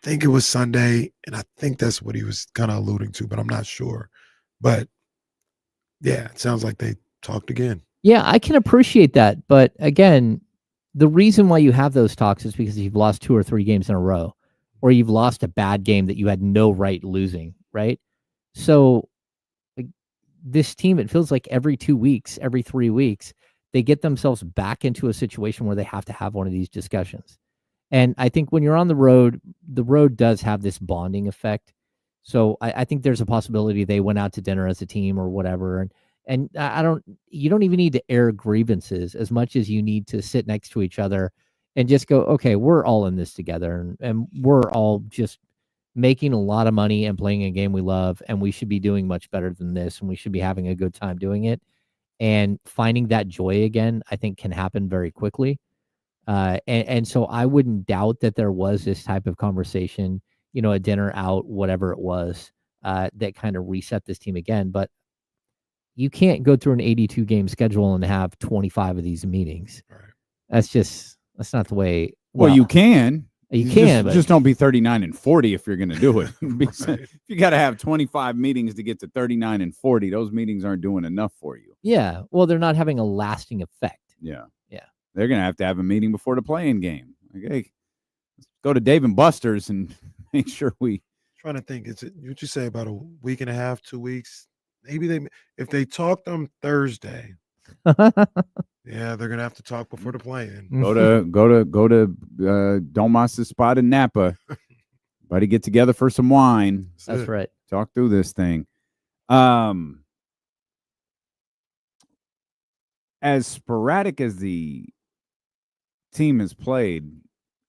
think it was Sunday, and I think that's what he was kind of alluding to, but I'm not sure. But yeah, it sounds like they talked again. Yeah, I can appreciate that. But again, the reason why you have those talks is because you've lost 2 or 3 games in a row, or you've lost a bad game that you had no right losing, right? So this team, it feels like every 2 weeks, every 3 weeks, they get themselves back into a situation where they have to have one of these discussions. And I think when you're on the road does have this bonding effect. So I think there's a possibility they went out to dinner as a team or whatever. And you don't even need to air grievances as much as you need to sit next to each other and just go, okay, we're all in this together, and we're all just making a lot of money and playing a game we love, and we should be doing much better than this, and we should be having a good time doing it. And finding that joy again, I think, can happen very quickly. And so I wouldn't doubt that there was this type of conversation, a dinner out, whatever it was, that kind of reset this team again. But you can't go through an 82 game schedule and have 25 of these meetings. Right. That's not the way. Well, you can. You can, just don't be 39 and 40 if you're going to do it. If you got to have 25 meetings to get to 39 and 40, those meetings aren't doing enough for you. Yeah. Well, they're not having a lasting effect. Yeah. Yeah. They're going to have a meeting before the play-in game. Like, hey, let's go to Dave and Buster's and make sure we. Trying to think, is it what you say about a week and a half, 2 weeks? Maybe if they talk them Thursday. Yeah, they're gonna have to talk before the play-in. Go to Domas' spot in Napa. Buddy, get together for some wine. That's right. Talk through this thing. As sporadic as the team has played,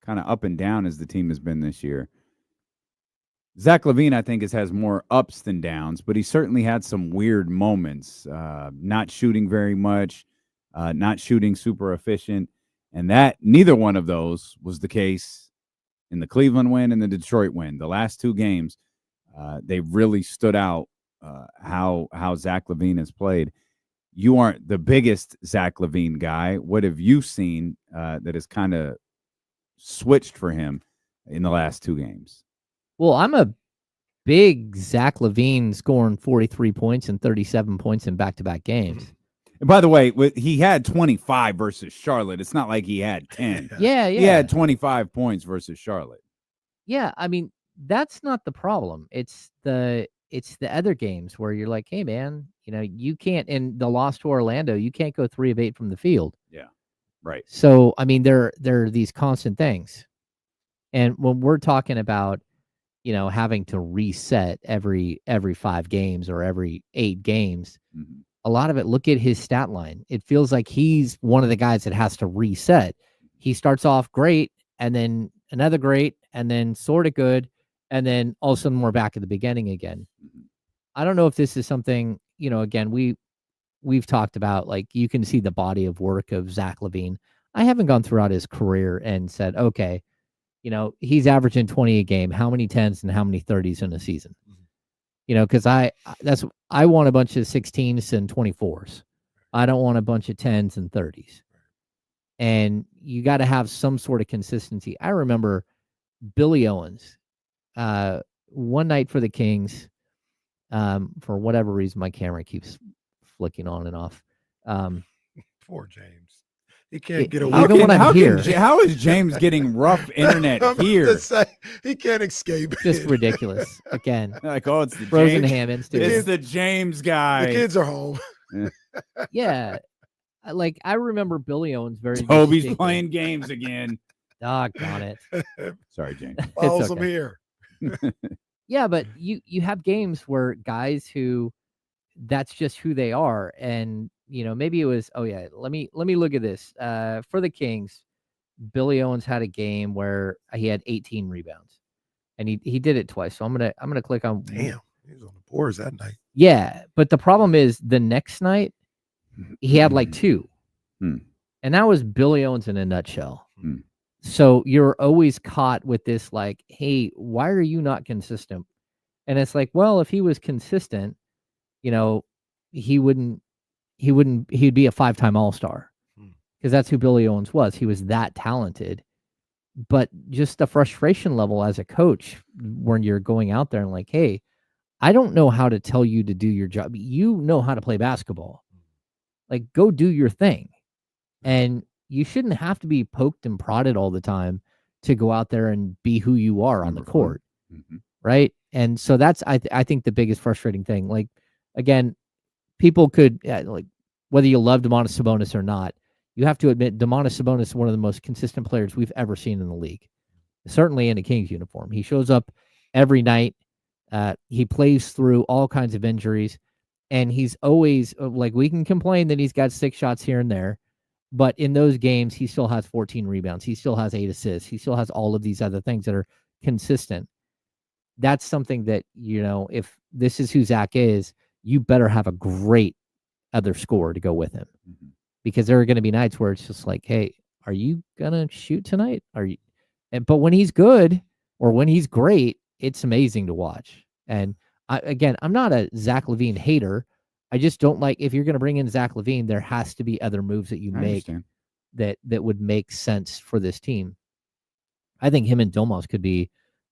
kind of up and down as the team has been this year, Zach LaVine, I think, has more ups than downs, but he certainly had some weird moments, not shooting very much, not shooting super efficient, and that neither one of those was the case in the Cleveland win and the Detroit win. The last two games, they really stood out how Zach LaVine has played. You aren't the biggest Zach LaVine guy. What have you seen that has kind of switched for him in the last two games? Well, I'm a big Zach LaVine scoring 43 points and 37 points in back-to-back games. And by the way, he had 25 versus Charlotte. It's not like he had 10. Yeah. He had 25 points versus Charlotte. Yeah, I mean, that's not the problem. It's the other games where you're like, hey, man, you can't, in the loss to Orlando, you can't go 3 of 8 from the field. Yeah, right. So, I mean, there are these constant things. And when we're talking about, having to reset every 5 games or every 8 games, a lot of it, look at his stat line. It feels like he's one of the guys that has to reset. He starts off great, and then another great, and then sort of good, and then all of a sudden we're back at the beginning again. I don't know if this is something, again, we've talked about, like, you can see the body of work of Zach LaVine. I haven't gone throughout his career and said, okay, he's averaging 20 a game. How many 10s and how many 30s in a season? Because I want a bunch of 16s and 24s. I don't want a bunch of 10s and 30s. And you got to have some sort of consistency. I remember Billy Owens, one night for the Kings, for whatever reason, my camera keeps flicking on and off. Poor James. He can't get away. Even when I'm here. How is James getting rough internet here? He can't escape. Just ridiculous. Again. Like, oh, it's the Frozen James. Ham Institute. It's the James guy. The kids are home. Yeah. Like, I remember Billy Owens very much. Toby's playing games again. Doggone it. Sorry, James. Follows him here. Yeah, but you have games where guys who that's just who they are. And, maybe it was, let me look at this. For the Kings, Billy Owens had a game where he had 18 rebounds. And he did it twice. So I'm gonna click on. Damn, he was on the boards that night. Yeah, but the problem is the next night he had like 2. And that was Billy Owens in a nutshell. So you're always caught with this, like, hey, why are you not consistent? And it's like, well, if he was consistent, he'd be a 5-time All-Star, because that's who Billy Owens was. He was that talented. But just the frustration level as a coach when you're going out there and like, hey, I don't know how to tell you to do your job. You know how to play basketball. Like, go do your thing. And you shouldn't have to be poked and prodded all the time to go out there and be who you are on the court. Right. And so that's, I think, the biggest frustrating thing. Like, again, people could, like, whether you love Domantas Sabonis or not, you have to admit Domantas Sabonis is one of the most consistent players we've ever seen in the league. Certainly in a Kings uniform. He shows up every night. He plays through all kinds of injuries. And he's always, like, we can complain that he's got 6 shots here and there. But in those games, he still has 14 rebounds. He still has 8 assists. He still has all of these other things that are consistent. That's something that, if this is who Zach is, you better have a great other scorer to go with him. Because there are going to be nights where it's just like, hey, are you going to shoot tonight? But when he's good or when he's great, it's amazing to watch. And I'm not a Zach LaVine hater. I just don't like, if you're going to bring in Zach LaVine, there has to be other moves that you make that would make sense for this team. I think him and Domas could be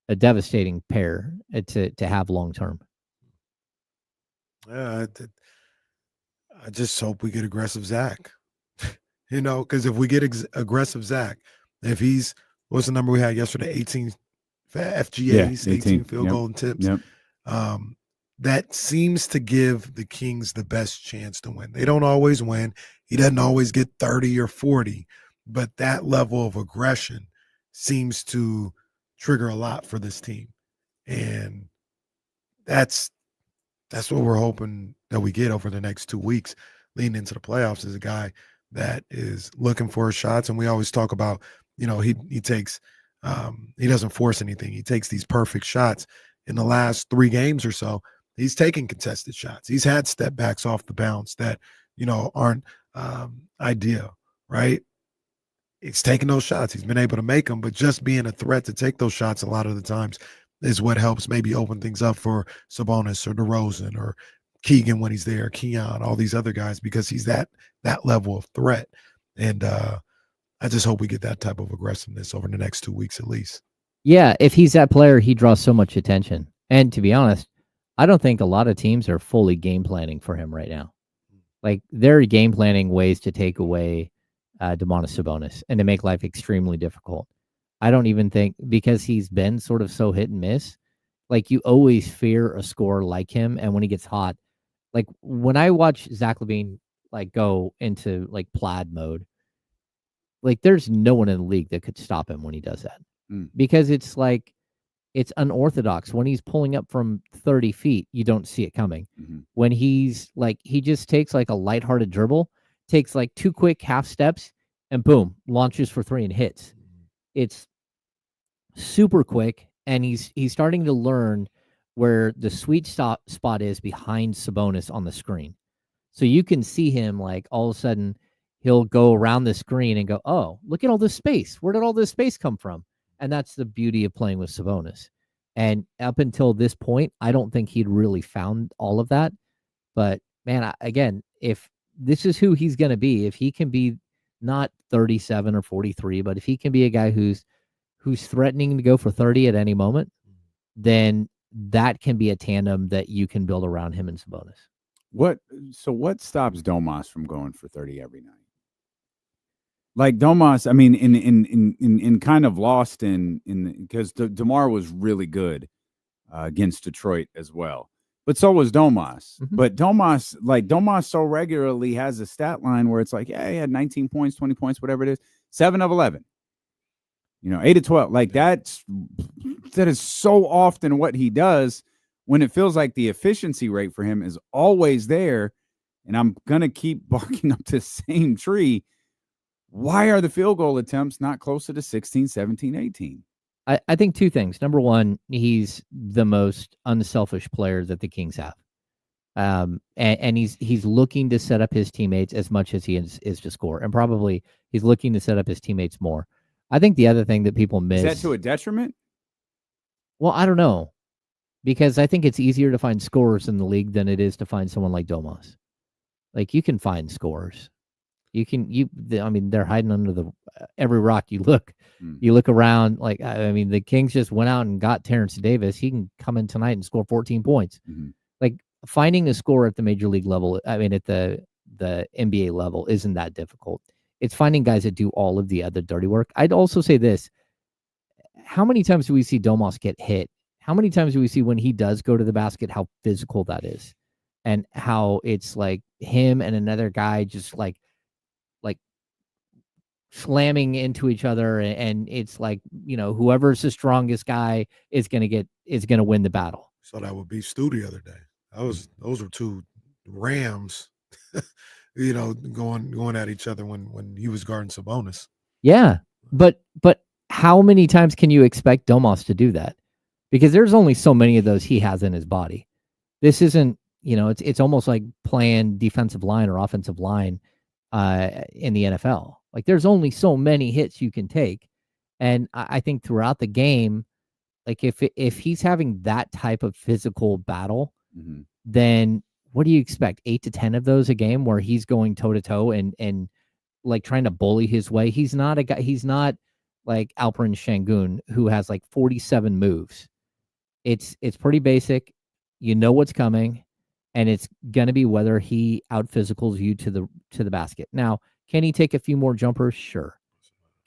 a devastating pair to have long term. Yeah, I just hope we get aggressive Zach. Because if we get aggressive Zach, if he's, what's the number we had yesterday? 18 FGAs, 18 field goal attempts. That seems to give the Kings the best chance to win. They don't always win. He doesn't always get 30 or 40, but that level of aggression seems to trigger a lot for this team. And that's what we're hoping that we get over the next 2 weeks leading into the playoffs, is a guy that is looking for his shots. And we always talk about, he takes he doesn't force anything. He takes these perfect shots. In the last 3 games or so, he's taken contested shots. He's had step backs off the bounce that, aren't ideal, right? He's taking those shots. He's been able to make them, but just being a threat to take those shots a lot of the times is what helps maybe open things up for Sabonis or DeRozan or Keegan when he's there, Keon, all these other guys, because he's that level of threat. And I just hope we get that type of aggressiveness over the next 2 weeks at least. Yeah, if he's that player, he draws so much attention. And to be honest, I don't think a lot of teams are fully game planning for him right now. Like, they're game planning ways to take away Domantas Sabonis and to make life extremely difficult. I don't even think, because he's been sort of so hit and miss, like, you always fear a scorer like him. And when he gets hot, like when I watch Zach LaVine like go into like plaid mode, like there's no one in the league that could stop him when he does that. Because it's like, it's unorthodox. When he's pulling up from 30 feet, you don't see it coming. When he's like, he just takes like a lighthearted dribble, takes like 2 quick half steps, and boom, launches for 3 and hits. It's super quick, and he's starting to learn where the sweet spot is behind Sabonis on the screen. So you can see him like all of a sudden he'll go around the screen and go, oh, look at all this space. Where did all this space come from? And that's the beauty of playing with Sabonis. And up until this point, I don't think he'd really found all of that. But man, again, if this is who he's going to be, if he can be not 37 or 43, but if he can be a guy who's threatening to go for 30 at any moment, then that can be a tandem that you can build around him and Sabonis. What stops Domas from going for 30 every night? Like Domas, I mean, in kind of lost in because DeMar was really good against Detroit as well, but so was Domas. But Domas so regularly has a stat line where it's like, yeah, he had 19 points, 20 points, whatever it is, 7 of 11. 8 of 12. Like that is so often what he does, when it feels like the efficiency rate for him is always there. And I'm gonna keep barking up the same tree. Why are the field goal attempts not closer to 16, 17, 18? I think 2 things. Number one, he's the most unselfish player that the Kings have. And he's looking to set up his teammates as much as he is to score. And probably he's looking to set up his teammates more. I think the other thing that people miss... Is that to a detriment? Well, I don't know. Because I think it's easier to find scorers in the league than it is to find someone like Domas. Like, you can find scorers. I mean, they're hiding under every rock you look. You look around, like, I mean, the Kings just went out and got Terrence Davis. He can come in tonight and score 14 points. Like, finding a scorer at the major league level, I mean, at the NBA level, isn't that difficult. It's finding guys that do all of the other dirty work. I'd also say this. How many times do we see Domas get hit? How many times do we see when he does go to the basket, how physical that is? And how it's like him and another guy just like slamming into each other, and it's like, whoever's the strongest guy is gonna win the battle. So that would be Stu the other day. Those were 2 Rams, going at each other when he was guarding Sabonis. Yeah, but how many times can you expect Domas to do that? Because there's only so many of those he has in his body. This isn't, it's almost like playing defensive line or offensive line in the NFL. Like, there's only so many hits you can take. And I think throughout the game, like if he's having that type of physical battle, then what do you expect? 8 to 10 of those a game where he's going toe to toe and like trying to bully his way. He's not a guy. He's not like Alperen Şengün, who has like 47 moves. It's pretty basic. You know what's coming, and it's gonna be whether he out physicals you to the basket. Now, can he take a few more jumpers? Sure.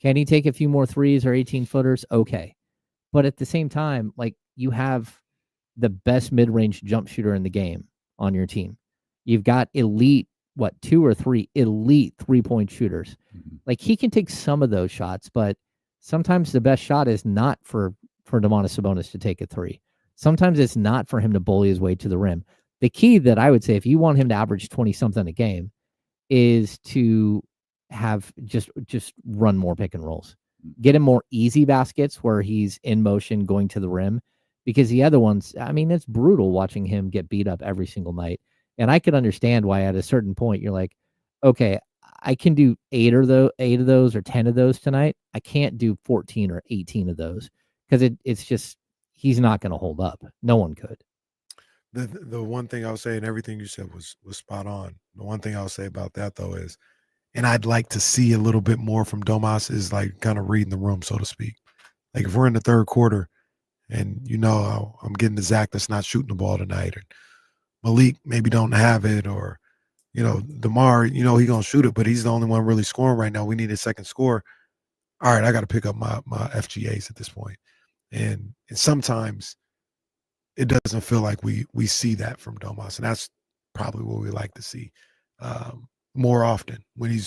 Can he take a few more threes or 18-footers? Okay. But at the same time, like, you have the best mid-range jump shooter in the game on your team. You've got elite, 2 or 3 elite three-point shooters. Like, he can take some of those shots, but sometimes the best shot is not for Domantas Sabonis to take a three. Sometimes it's not for him to bully his way to the rim. The key that I would say, if you want him to average 20-something a game, is to have just run more pick and rolls. Get him more easy baskets where he's in motion going to the rim, because the other ones, I mean, it's brutal watching him get beat up every single night. And I could understand why at a certain point you're like, okay, I can do 8 of those or 10 of those tonight. I can't do 14 or 18 of those, because it's just, he's not going to hold up. No one could. The one thing I'll say, and everything you said was spot on. The one thing I'll say about that, though, is, and I'd like to see a little bit more from Domas, is like kind of reading the room, so to speak. Like, if we're in the third quarter and, I'm getting to Zach that's not shooting the ball tonight, or Malik maybe don't have it, or, DeMar, he going to shoot it, but he's the only one really scoring right now. We need a second score. All right, I got to pick up my FGAs at this point. And sometimes it doesn't feel like we see that from Domas, and that's probably what we like to see more often when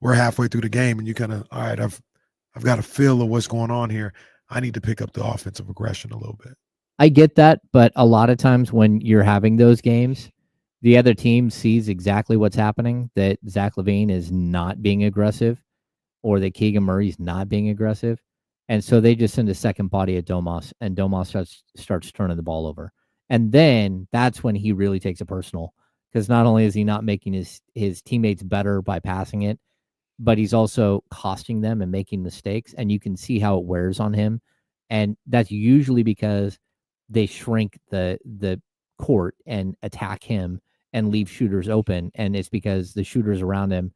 we're halfway through the game and you kind of, all right, I've got a feel of what's going on here. I need to pick up the offensive aggression a little bit. I get that, but a lot of times when you're having those games, the other team sees exactly what's happening, that Zach LaVine is not being aggressive or that Keegan Murray's not being aggressive. And so they just send a second body at Domas, and Domas starts turning the ball over. And then that's when he really takes it personal, because not only is he not making his teammates better by passing it, but he's also costing them and making mistakes. And you can see how it wears on him. And that's usually because they shrink the court and attack him and leave shooters open. And it's because the shooters around him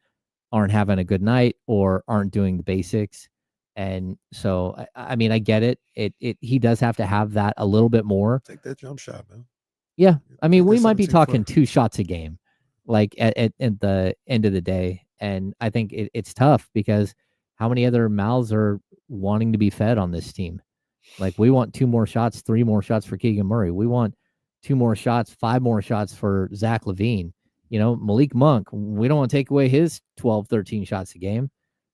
aren't having a good night or aren't doing the basics. And so, I mean, I get it. He does have to have that a little bit more. Take that jump shot, man. Yeah. I mean, we that might be 17 talking footer. 2 shots a game, like at the end of the day. And I think it's tough, because how many other mouths are wanting to be fed on this team? Like, we want 2 more shots, 3 more shots for Keegan Murray. We want 2 more shots, 5 more shots for Zach LaVine. Malik Monk, we don't want to take away his 12, 13 shots a game.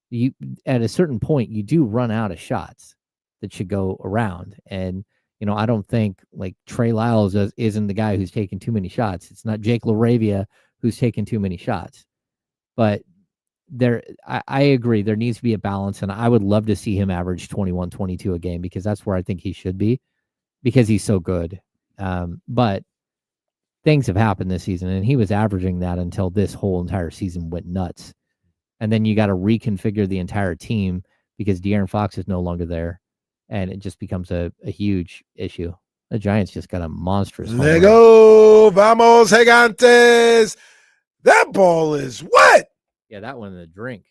You, at a certain point, you do run out of shots that should go around. And, I don't think like Trey Lyles isn't the guy who's taking too many shots. It's not Jake LaRavia who's taking too many shots. But I agree, there needs to be a balance, and I would love to see him average 21, 22 a game, because that's where I think he should be, because he's so good. But things have happened this season, and he was averaging that until this whole entire season went nuts. And then you got to reconfigure the entire team because De'Aaron Fox is no longer there, and it just becomes a huge issue. The Giants just got a monstrous home run. Lego, vamos, gigantes. That ball is wet. Yeah, that one in the drink.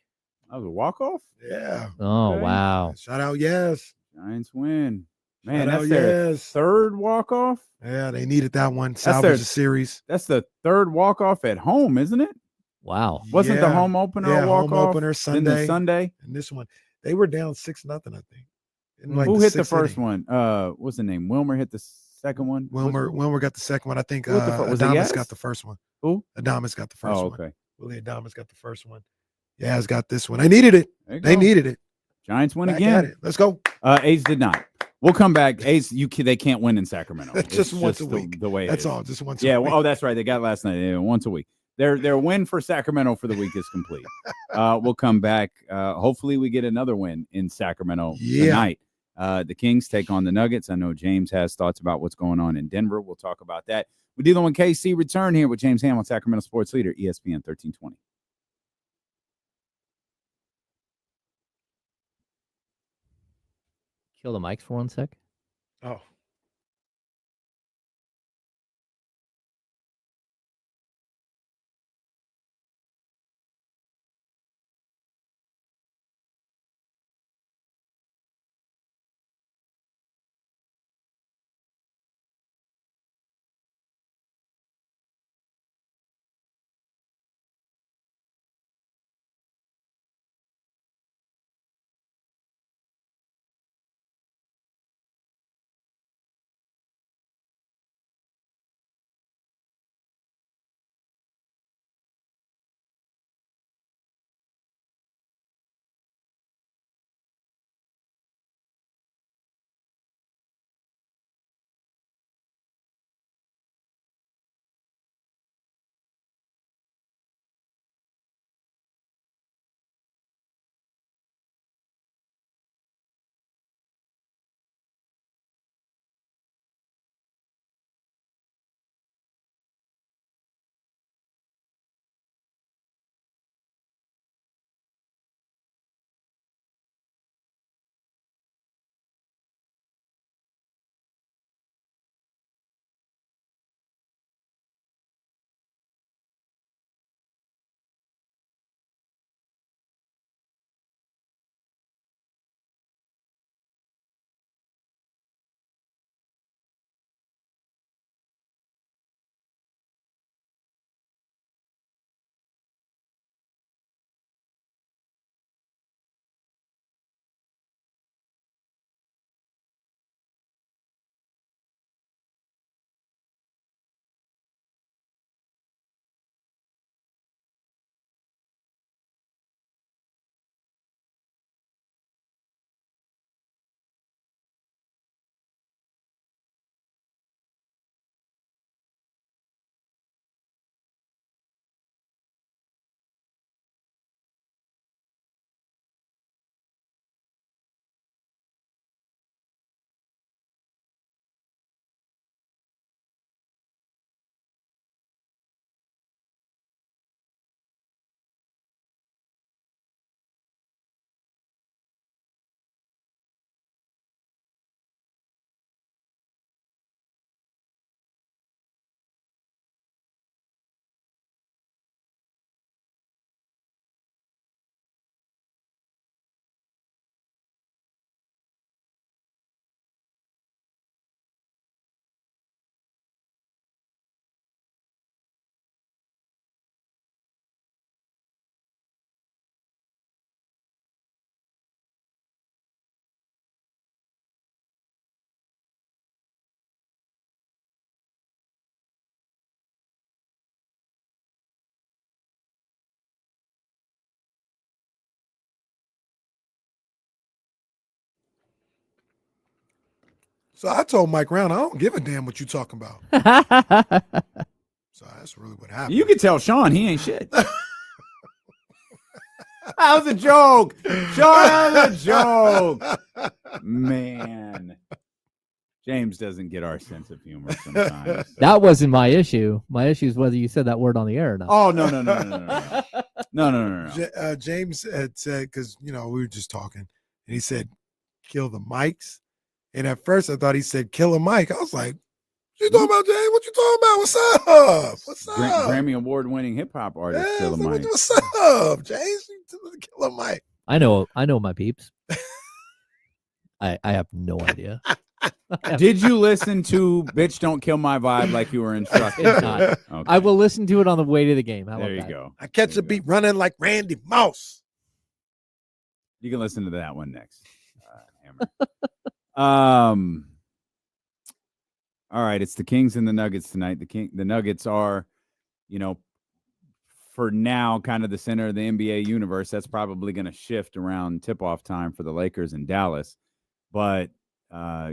That was a walk-off? Yeah. Oh, Okay. wow. Shout out, yes. Giants win. Man, Shout that's out, their yes. third walk-off? Yeah, they needed that one. That's Salvage the series. That's the third walk-off at home, isn't it? Wow. Wasn't the Yeah. home opener Yeah, a walk-off? home opener, Then Sunday. the Sunday? And this one, they were down 6-0, I think. In like Who hit the sixth first inning. one? What's the name? Wilmer hit the second one? Wilmer got the second one. I think Who hit the was it Adamas Yaz? got the first one. Who? Adamas got the first Oh, one. okay. Willie Adamas got the first one. Yaz got this one. They needed it. There you They go. needed it. Giants win Back again. at it. Let's go. A's did not. We'll come back. A's, they can't win in Sacramento. It's Just once a week. The way it That's is. all. Just once Yeah. a week. Oh, that's right. They got last night. Yeah, once a week. Their win for Sacramento for the week is complete. We'll come back. Hopefully, we get another win in Sacramento tonight. The Kings take on the Nuggets. I know James has thoughts about what's going on in Denver. We'll talk about that. We're dealing with KC return here with James Ham on Sacramento Sports Leader, ESPN 1320. Kill the mics for 1 sec. Oh. So I told Mike Brown, I don't give a damn what you talking about. So that's really what happened. You can tell Sean he ain't shit. That was a joke. Sean, that was a joke. Man. James doesn't get our sense of humor sometimes. That wasn't my issue. My issue is whether you said that word on the air or not. Oh, no. No. James had said, because, we were just talking, and he said, kill the mics. And at first I thought he said, kill a mic. I was like, what you talking about, James? What you talking about? What's up? Grammy Award-winning hip-hop artist, Kill a Mic. What's up, James? Kill a mic. I know my peeps. I have no idea. Did you listen to Bitch Don't Kill My Vibe like you were instructed? It's not. Okay. I will listen to it on the way to the game. How There about you that? go. I catch a beat running like Randy Mouse. You can listen to that one next. Hammer. All right, it's the Kings and the Nuggets tonight. The Nuggets are, for now, kind of the center of the NBA universe. That's probably going to shift around tip-off time for the Lakers in Dallas. But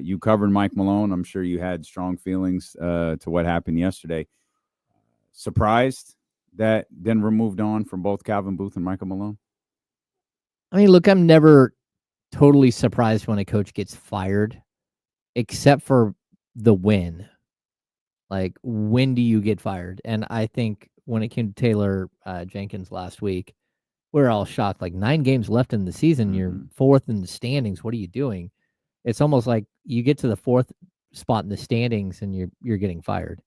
you covered Mike Malone. I'm sure you had strong feelings to what happened yesterday. Surprised that Denver moved on from both Calvin Booth and Michael Malone? I mean, look, I'm never totally surprised when a coach gets fired, except for the win. Like, when do you get fired? And I think when it came to Taylor Jenkins last week, we're all shocked. Like, 9 games left in the season. You're 4th in the standings. What are you doing? It's almost like you get to the 4th spot in the standings and you're getting fired.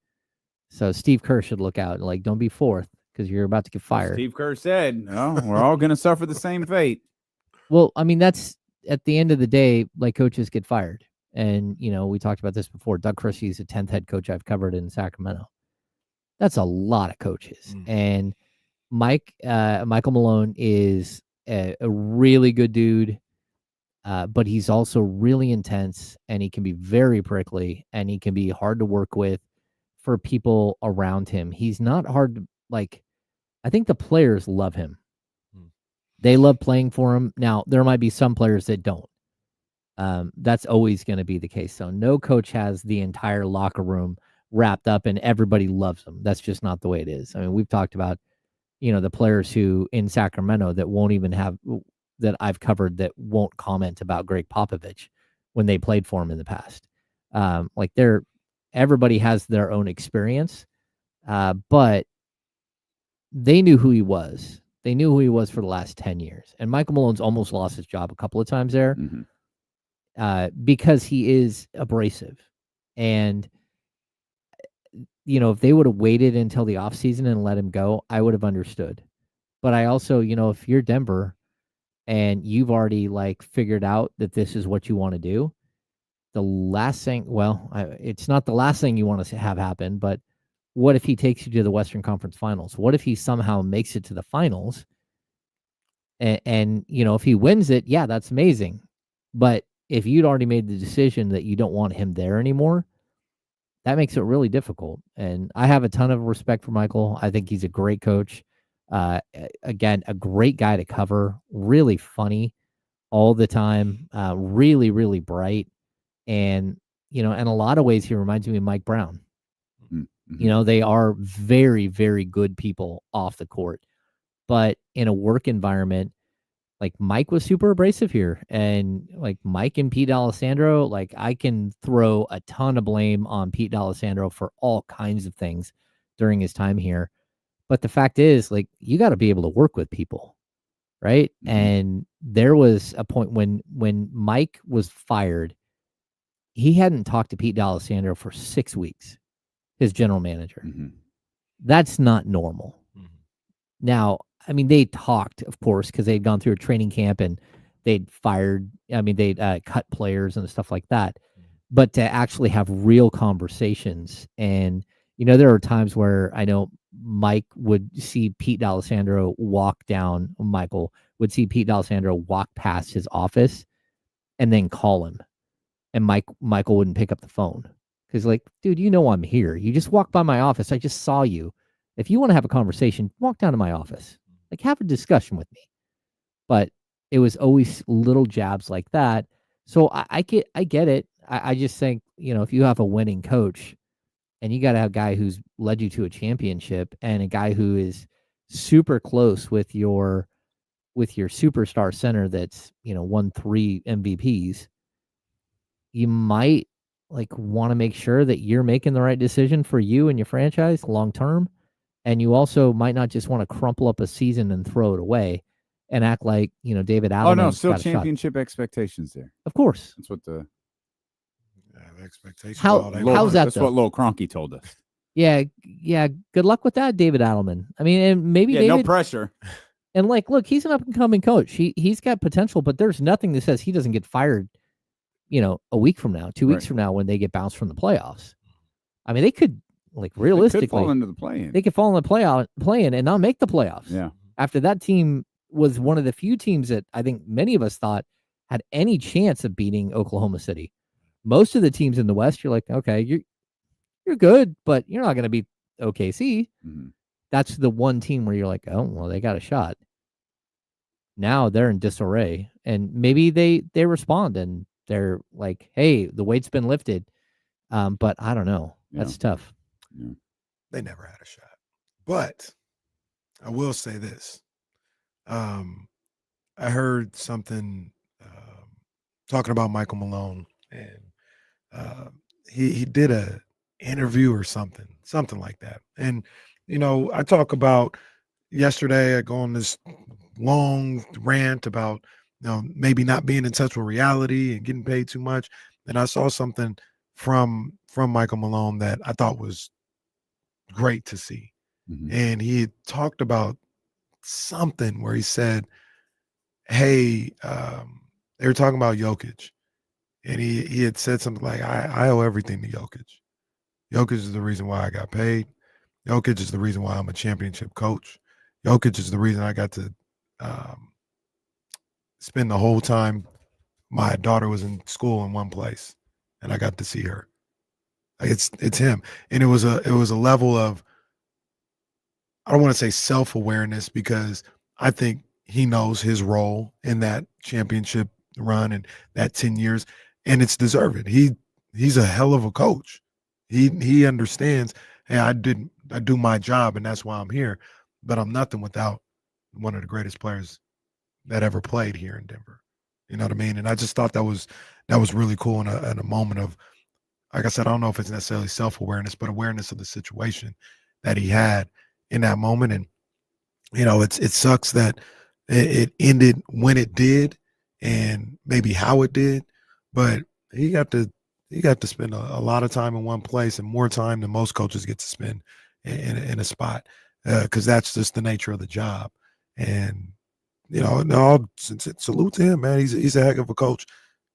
So Steve Kerr should look out. Like, don't be 4th because you're about to get fired. Steve Kerr said, no, we're all going to suffer the same fate. Well, I mean, that's at the end of the day, like, coaches get fired. And, we talked about this before. Doug Christie is the 10th head coach I've covered in Sacramento. That's a lot of coaches. And Michael Malone is a really good dude, but he's also really intense, and he can be very prickly, and he can be hard to work with for people around him. He's not hard to, like, I think the players love him. They love playing for him. Now, there might be some players that don't. That's always going to be the case. So no coach has the entire locker room wrapped up and everybody loves them. That's just not the way it is. I mean, we've talked about, the players who in Sacramento that won't even have, that I've covered, that won't comment about Greg Popovich when they played for him in the past. Like, everybody has their own experience, but they knew who he was. They knew who he was for the last 10 years. And Michael Malone's almost lost his job a couple of times there because he is abrasive. And, if they would have waited until the offseason and let him go, I would have understood. But I also, if you're Denver and you've already, like, figured out that this is what you want to do, the last thing, it's not the last thing you want to have happen, but what if he takes you to the Western Conference Finals? What if he somehow makes it to the finals? And if he wins it, yeah, that's amazing. But if you'd already made the decision that you don't want him there anymore, that makes it really difficult. And I have a ton of respect for Michael. I think he's a great coach. Again, a great guy to cover, really funny all the time, really, really bright. And, in a lot of ways, he reminds me of Mike Brown. They are very, very good people off the court. But in a work environment, like, Mike was super abrasive here. And, like, Mike and Pete D'Alessandro, like, I can throw a ton of blame on Pete D'Alessandro for all kinds of things during his time here. But the fact is, like, you got to be able to work with people, right? And there was a point when Mike was fired, he hadn't talked to Pete D'Alessandro for 6 weeks. His general manager. That's not normal. Now, I mean, they talked, of course, because they'd gone through a training camp and they'd cut players and stuff like that. But to actually have real conversations, and, there are times where I know Mike would see Pete D'Alessandro Michael would see Pete D'Alessandro walk past his office and then call him. And Michael wouldn't pick up the phone. Because, like, dude, I'm here. You just walked by my office. I just saw you. If you want to have a conversation, walk down to my office. Like, have a discussion with me. But it was always little jabs like that. So I get it. I just think if you have a winning coach and you got to have a guy who's led you to a championship and a guy who is super close with your superstar center that's, won 3 MVPs, you might want to make sure that you're making the right decision for you and your franchise long term. And you also might not just want to crumple up a season and throw it away and act like, David Allen. Oh, no, still championship expectations there. Of course. That's what the expectations. How's that? That's what Lil Cronky told us. Yeah. Good luck with that, David Allen. I mean, and maybe David, no pressure. And look, he's an up and coming coach. He's got potential, but there's nothing that says he doesn't get fired, a week from now, 2 weeks from now when they get bounced from the playoffs. I mean, they could realistically they could fall into the play-in. They could fall in the play-in and not make the playoffs. Yeah. After that team was one of the few teams that I think many of us thought had any chance of beating Oklahoma City. Most of the teams in the West, you're like, okay, you're good, but you're not going to beat OKC. Mm-hmm. That's the one team where you're like, oh, well, they got a shot. Now they're in disarray, and maybe they respond and they're like, hey, the weight's been lifted. But I don't know. That's tough. Yeah. They never had a shot. But I will say this. I heard something talking about Michael Malone, and he did a interview or something like that. And, I talk about yesterday, I go on this long rant about, maybe not being in touch with reality and getting paid too much. And I saw something from Michael Malone that I thought was great to see. Mm-hmm. And he had talked about something where he said, hey, they were talking about Jokic. And he had said something like, I owe everything to Jokic. Jokic is the reason why I got paid. Jokic is the reason why I'm a championship coach. Jokic is the reason I got to spend the whole time my daughter was in school in one place and I got to see her. It's him. And it was a level of, I don't want to say self-awareness, because I think he knows his role in that championship run and that 10 years, and it's deserved. He's a hell of a coach. He understands, hey, I do my job and that's why I'm here, but I'm nothing without one of the greatest players that ever played here in Denver. You know what I mean? And I just thought that was really cool in a moment of, like I said, I don't know if it's necessarily self-awareness, but awareness of the situation that he had in that moment. And, it sucks that it ended when it did and maybe how it did, but he got to spend a lot of time in one place, and more time than most coaches get to spend in a spot, because that's just the nature of the job. And, salute to him, man. He's a heck of a coach.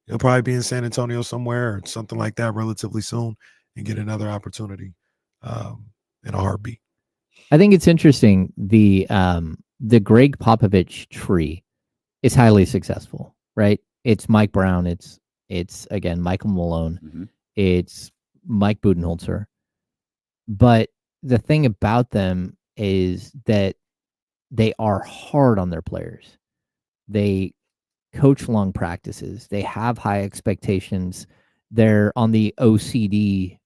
He'll probably be in San Antonio somewhere or something like that relatively soon and get another opportunity in a heartbeat. I think it's interesting. The Greg Popovich tree is highly successful, right? It's Mike Brown. It's again, Michael Malone. Mm-hmm. It's Mike Budenholzer. But the thing about them is that they are hard on their players. They coach long practices. They have high expectations. They're on the OCD,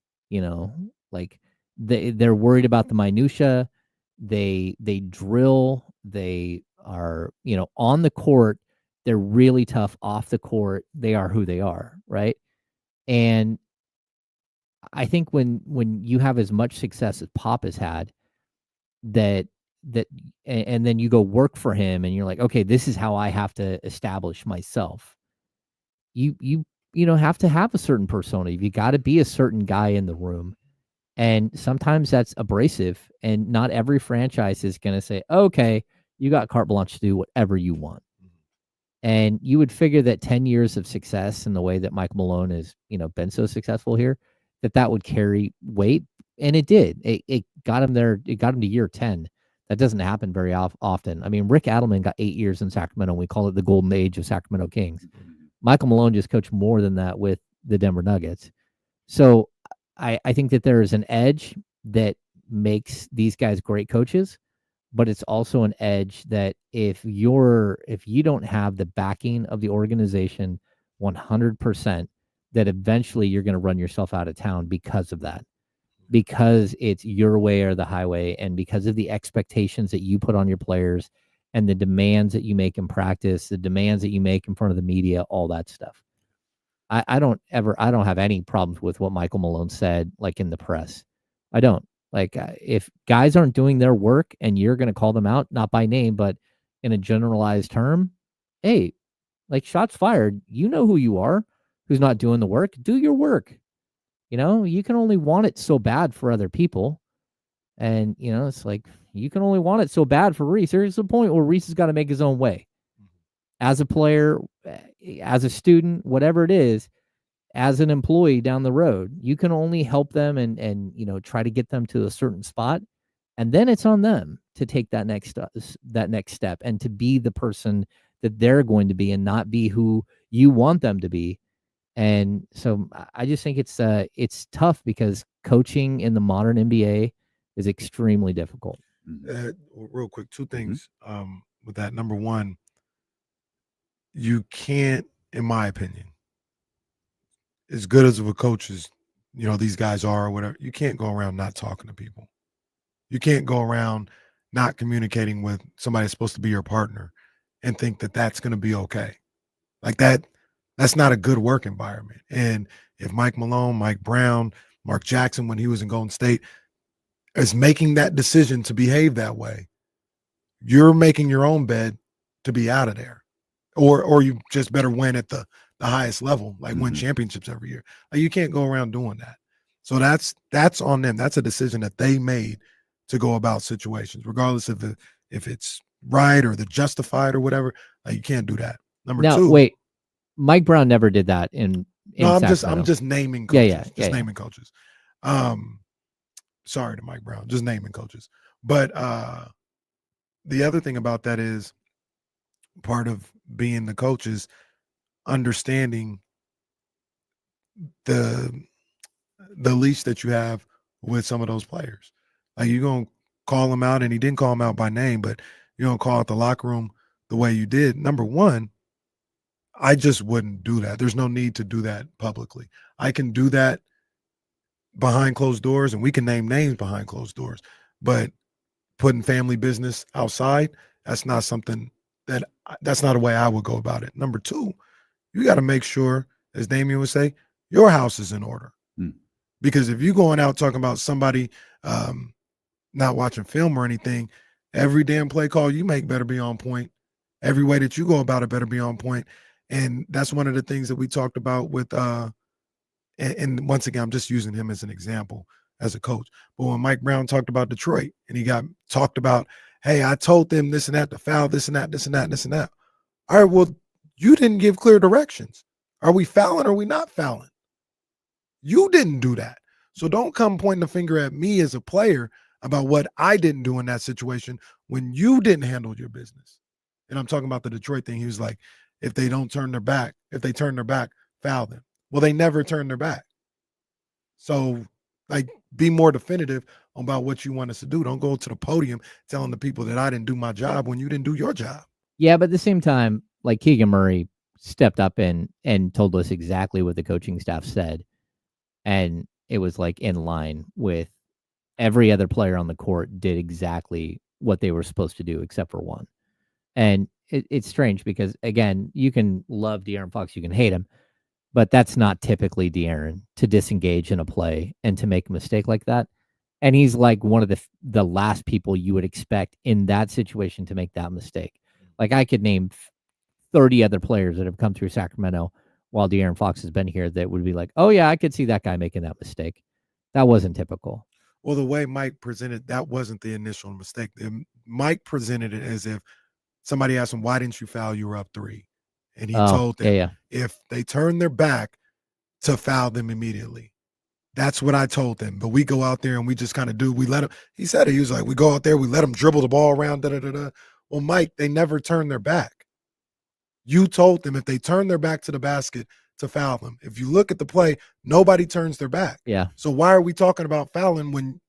they're worried about the minutia. They drill. They are, on the court. They're really tough off the court. They are who they are, right? And I think when you have as much success as Pop has had, and then you go work for him and you're like, okay, this is how I have to establish myself. You have to have a certain persona. You got to be a certain guy in the room. And sometimes that's abrasive, and not every franchise is going to say, okay, you got carte blanche to do whatever you want. And you would figure that 10 years of success in the way that Mike Malone has, been so successful here, that would carry weight. And it did. It got him there. It got him to year 10. That doesn't happen very often. I mean, Rick Adelman got 8 years in Sacramento. We call it the golden age of Sacramento Kings. Michael Malone just coached more than that with the Denver Nuggets. So I think that there is an edge that makes these guys great coaches, but it's also an edge that if you don't have the backing of the organization 100%, that eventually you're going to run yourself out of town because of that, because it's your way or the highway, and because of the expectations that you put on your players and the demands that you make in practice, the demands that you make in front of the media, all that stuff. I don't have any problems with what Michael Malone said, like in the press. I don't. Like, if guys aren't doing their work and you're going to call them out, not by name, but in a generalized term, hey, like, shots fired. You know who you are, who's not doing the work. Do your work. You can only want it so bad for other people. And, it's like, you can only want it so bad for Reese. There's a point where Reese has got to make his own way. As a player, as a student, whatever it is, as an employee down the road, you can only help them and try to get them to a certain spot. And then it's on them to take that next step and to be the person that they're going to be and not be who you want them to be. And so I just think it's tough because coaching in the modern NBA is extremely difficult. Real quick, two things with that. Number one, you can't, in my opinion, as good as of a coach as these guys are or whatever, you can't go around not talking to people. You can't go around not communicating with somebody that's supposed to be your partner and think that that's going to be okay. Like that's not a good work environment. And if Mike Malone, Mike Brown, Mark Jackson, when he was in Golden State, is making that decision to behave that way, you're making your own bed to be out of there. Or you just better win at the highest level, like win championships every year. Like, you can't go around doing that. So that's on them. That's a decision that they made to go about situations, regardless of if it's right or the justified or whatever. Like, you can't do that. Number two. Wait, Mike Brown never did that in No, I'm Sacramento. just naming coaches. Yeah, naming coaches. Sorry to Mike Brown, just naming coaches. But the other thing about that is part of being the coach is understanding the leash that you have with some of those players. Like, you're going to call him out, and he didn't call him out by name, but you don't call out the locker room the way you did. Number one, I just wouldn't do that. There's no need to do that publicly. I can do that behind closed doors, and we can name names behind closed doors, but putting family business outside, that's not a way I would go about it. Number two, you got to make sure, as Damian would say, your house is in order. Because if you're going out talking about somebody not watching film or anything, every damn play call you make better be on point. Every way that you go about it better be on point. And that's one of the things that we talked about with and once again, I'm just using him as an example as a coach. But when Mike Brown talked about Detroit and he got talked about, hey, I told them this and that to foul, this and that, this and that, this and that. All right, well, you didn't give clear directions. Are we fouling or are we not fouling? You didn't do that. So don't come pointing the finger at me as a player about what I didn't do in that situation when you didn't handle your business. And I'm talking about the Detroit thing. He was like, if they turn their back, foul them. Well, they never turned their back. So, like, be more definitive about what you want us to do. Don't go to the podium telling the people that I didn't do my job when you didn't do your job. Yeah, but at the same time, like, Keegan Murray stepped up and told us exactly what the coaching staff said. And it was like in line with every other player on the court did exactly what they were supposed to do except for one. And it's strange because, again, you can love De'Aaron Fox, you can hate him, but that's not typically De'Aaron to disengage in a play and to make a mistake like that. And he's like one of the last people you would expect in that situation to make that mistake. Like, I could name 30 other players that have come through Sacramento while De'Aaron Fox has been here that would be like, oh, yeah, I could see that guy making that mistake. That wasn't typical. Well, the way Mike presented, that wasn't the initial mistake. Mike presented it as if somebody asked him, why didn't you foul? You were up 3. And he told them, if they turn their back, to foul them immediately. That's what I told them. But we go out there and we just kind of do. We let them. He said it. He was like, we go out there, we let them dribble the ball around. Well, Mike, they never turn their back. You told them if they turn their back to the basket to foul them. If you look at the play, nobody turns their back. Yeah. So why are we talking about fouling when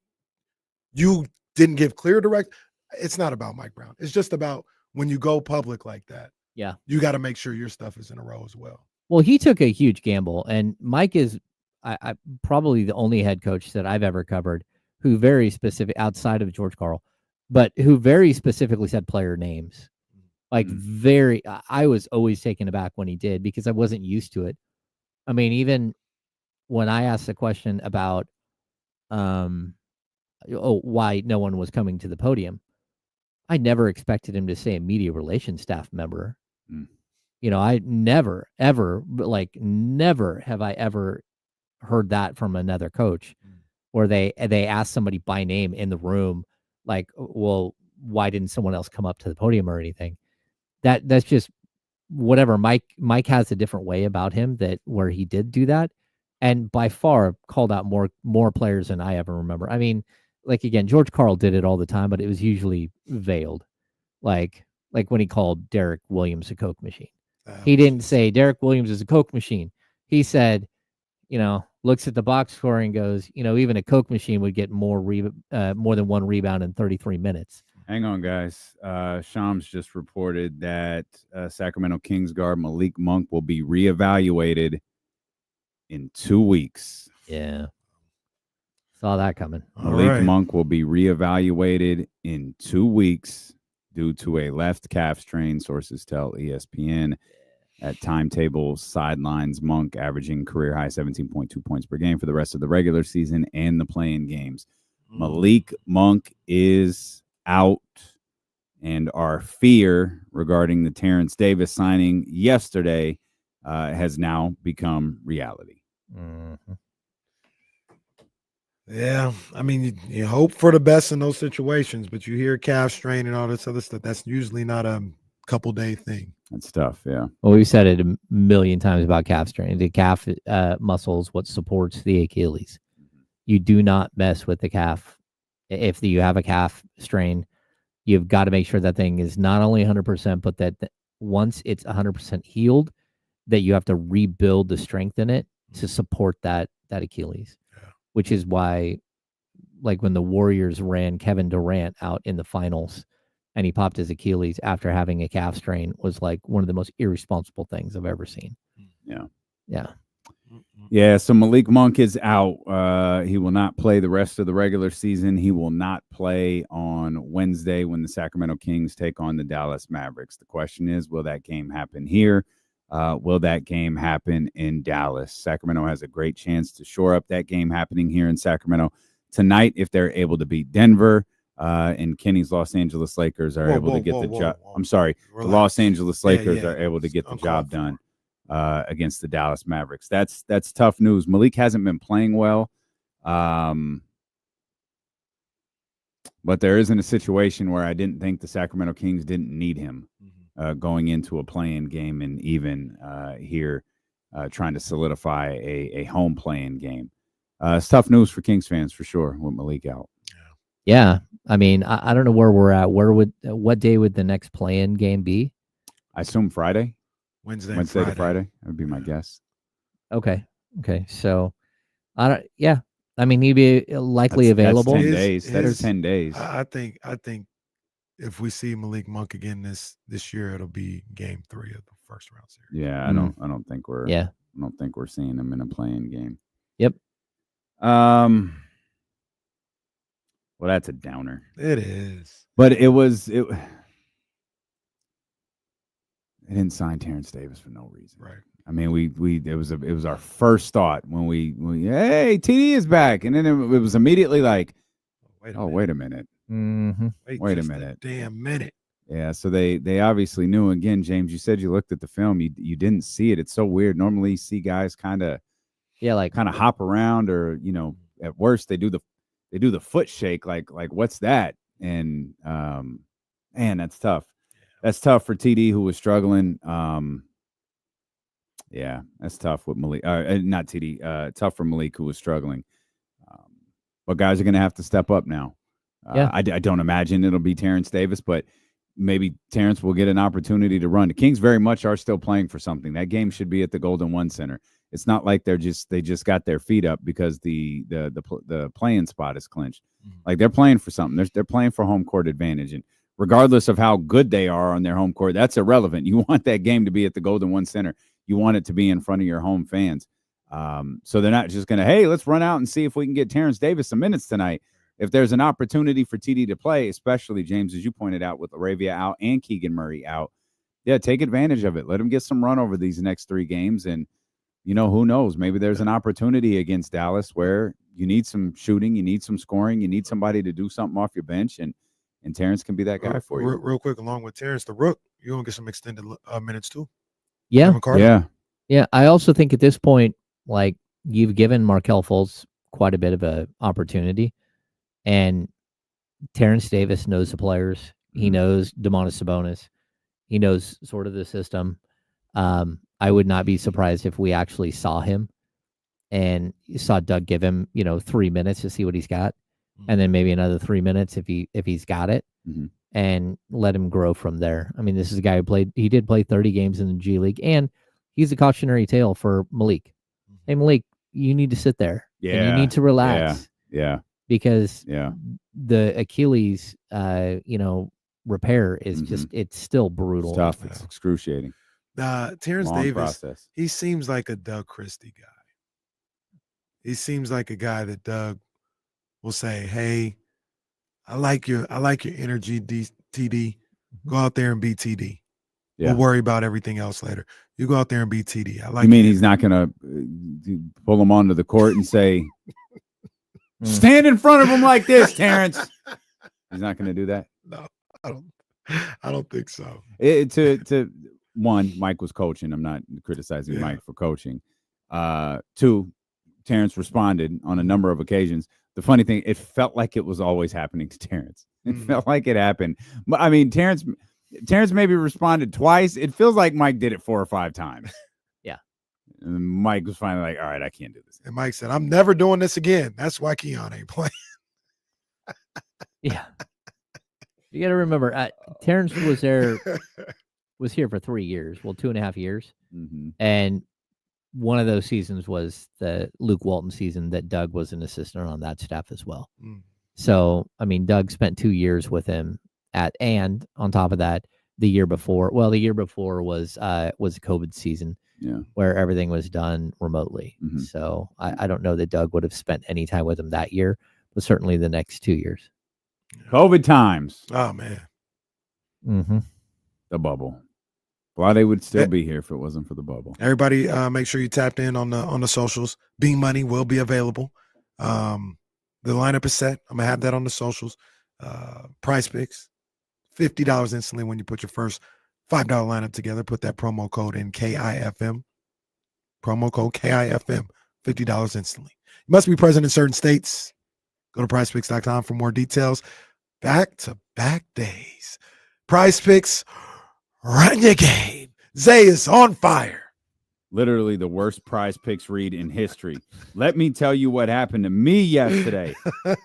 you didn't give clear direct? It's not about Mike Brown. It's just about when you go public like that. Yeah. You got to make sure your stuff is in a row as well. Well, he took a huge gamble, and Mike is I probably the only head coach that I've ever covered who very specific outside of George Karl, but who very specifically said player names. Like I was always taken aback when he did because I wasn't used to it. I mean, even when I asked the question about why no one was coming to the podium, I never expected him to say a media relations staff member. You know, I never, ever, never have I ever heard that from another coach where they asked somebody by name in the room, like, well, why didn't someone else come up to the podium or anything? That's just whatever. Mike has a different way about him that where he did do that. And by far called out more players than I ever remember. I mean, like, again, George Karl did it all the time, but it was usually veiled. Like when he called Derek Williams a Coke machine. He didn't say Derek Williams is a Coke machine. He said, looks at the box score and goes, even a Coke machine would get more than one rebound in 33 minutes. Hang on, guys. Shams just reported that Sacramento Kings guard Malik Monk will be reevaluated in 2 weeks. Yeah. Saw that coming. Malik Monk will be reevaluated in 2 weeks due to a left calf strain, sources tell ESPN. At timetable sidelines, Monk averaging career high 17.2 points per game for the rest of the regular season and the play-in games. Malik Monk is out, and our fear regarding the Terrence Davis signing yesterday has now become reality. Yeah, I mean, you hope for the best in those situations, but you hear calf strain and all this other stuff. That's usually not a couple-day thing. That's tough, yeah. Well, we've said it a million times about calf strain. The calf muscle is what supports the Achilles. You do not mess with the calf. If you have a calf strain, you've got to make sure that thing is not only 100%, but that once it's 100% healed, that you have to rebuild the strength in it to support that Achilles. Which is why, like when the Warriors ran Kevin Durant out in the finals and he popped his Achilles after having a calf strain, was like one of the most irresponsible things I've ever seen. Yeah. Yeah. Yeah, so Malik Monk is out. He will not play the rest of the regular season. He will not play on Wednesday when the Sacramento Kings take on the Dallas Mavericks. The question is, will that game happen here? Will that game happen in Dallas? Sacramento has a great chance to shore up that game happening here in Sacramento tonight if they're able to beat Denver. And Kenny's Los Angeles Lakers are able to get the job. I'm sorry, the Los Angeles Lakers are able to get the job done against the Dallas Mavericks. That's tough news. Malik hasn't been playing well, but there isn't a situation where I didn't think the Sacramento Kings didn't need him. Going into a play-in game and even here trying to solidify a home play-in game. It's tough news for Kings fans for sure with Malik out. Yeah. I mean, I don't know where we're at. What day would the next play-in game be? I assume Friday. Wednesday to Friday. That would be my guess. Okay. So, I mean, he'd be likely available. That's 10 days. That's 10 days. I think if we see Malik Monk again this year, it'll be game 3 of the first round series. Yeah, I don't think we're seeing him in a play-in game. Yep. Well, that's a downer. It is. But it didn't sign Terrence Davis for no reason. Right. I mean, it was our first thought when we hey, TD is back, and then it was immediately like, wait a minute. Mm-hmm. Wait a minute. Damn minute. Yeah, so they obviously knew. Again, James, you said you looked at the film. You didn't see it. It's so weird. Normally you see guys kind of hop around, or at worst they do the foot shake like what's that? And man, that's tough. That's tough for TD, who was struggling. Yeah, that's tough with Malik. Not TD. Tough for Malik, who was struggling. But guys are going to have to step up now. I don't imagine it'll be Terrence Davis, but maybe Terrence will get an opportunity to run. The Kings very much are still playing for something. That game should be at the Golden One Center. It's not like they just got their feet up because the playing spot is clinched. Like, they're playing for something. They're playing for home court advantage, and regardless of how good they are on their home court, that's irrelevant. You want that game to be at the Golden One Center. you want it to be in front of your home fans. So they're not just going to, hey, let's run out and see if we can get Terrence Davis some minutes tonight. If there's an opportunity for TD to play, especially, James, as you pointed out, with Arabia out and Keegan Murray out, yeah, take advantage of it. Let him get some run over these next 3 games. And, who knows? Maybe there's an opportunity against Dallas where you need some shooting, you need some scoring, you need somebody to do something off your bench, and Terrence can be that guy for you. Real quick, along with Terrence, the Rook, you're going to get some extended minutes too. Yeah. Yeah. I also think at this point, like, you've given Markelle Fultz quite a bit of a opportunity, and Terrence Davis knows the players. He knows Domantas Sabonis. He knows sort of the system. I would not be surprised if we actually saw him and saw Doug give him, 3 minutes to see what he's got, and then maybe another 3 minutes if he's got it, and let him grow from there. I mean, this is a guy who did play 30 games in the G League, and he's a cautionary tale for Malik. Hey, Malik, you need to sit there. Yeah. And you need to relax. Yeah. Because the Achilles, repair is just, it's still brutal. It's tough. It's excruciating. Terrence Long Davis, process. he seems like a Doug Christie guy. He seems like a guy that Doug will say, hey, I like your energy, TD. Go out there and be TD. Yeah. We'll worry about everything else later. You go out there and be TD. I like. You mean he's not going to pull him onto the court and say, stand in front of him like this, Terrence? He's not going to do that. No, I don't think so. To one, Mike was coaching. I'm not criticizing Mike for coaching. 2, Terrence responded on a number of occasions. The funny thing, it felt like it was always happening to Terrence. It felt like it happened. But I mean, Terrence maybe responded twice. It feels like Mike did it 4 or 5 times. Yeah. And Mike was finally like, all right, I can't do this. And Mike said, I'm never doing this again. That's why Keon ain't playing. Yeah. You got to remember, Terrence was here for 3 years. Well, 2.5 years. And one of those seasons was the Luke Walton season that Doug was an assistant on that staff as well. So, I mean, Doug spent 2 years with him and on top of that, the year before was a COVID season where everything was done remotely. So I don't know that Doug would have spent any time with him that year, but certainly the next 2 years. COVID times. Oh, man. The bubble. Vlade would still be here if it wasn't for the bubble. Everybody, make sure you tapped in on the socials. Beam Money will be available. The lineup is set. I'm gonna have that on the socials. Price Picks, $50 instantly when you put your first $5 lineup together. Put that promo code in KIFM. Promo code KIFM, $50 instantly. You must be present in certain states. Go to PricePicks.com for more details. Back-to-back days. Price Picks. Run your game. Zay is on fire. Literally the worst Prize Picks read in history. Let me tell you what happened to me yesterday.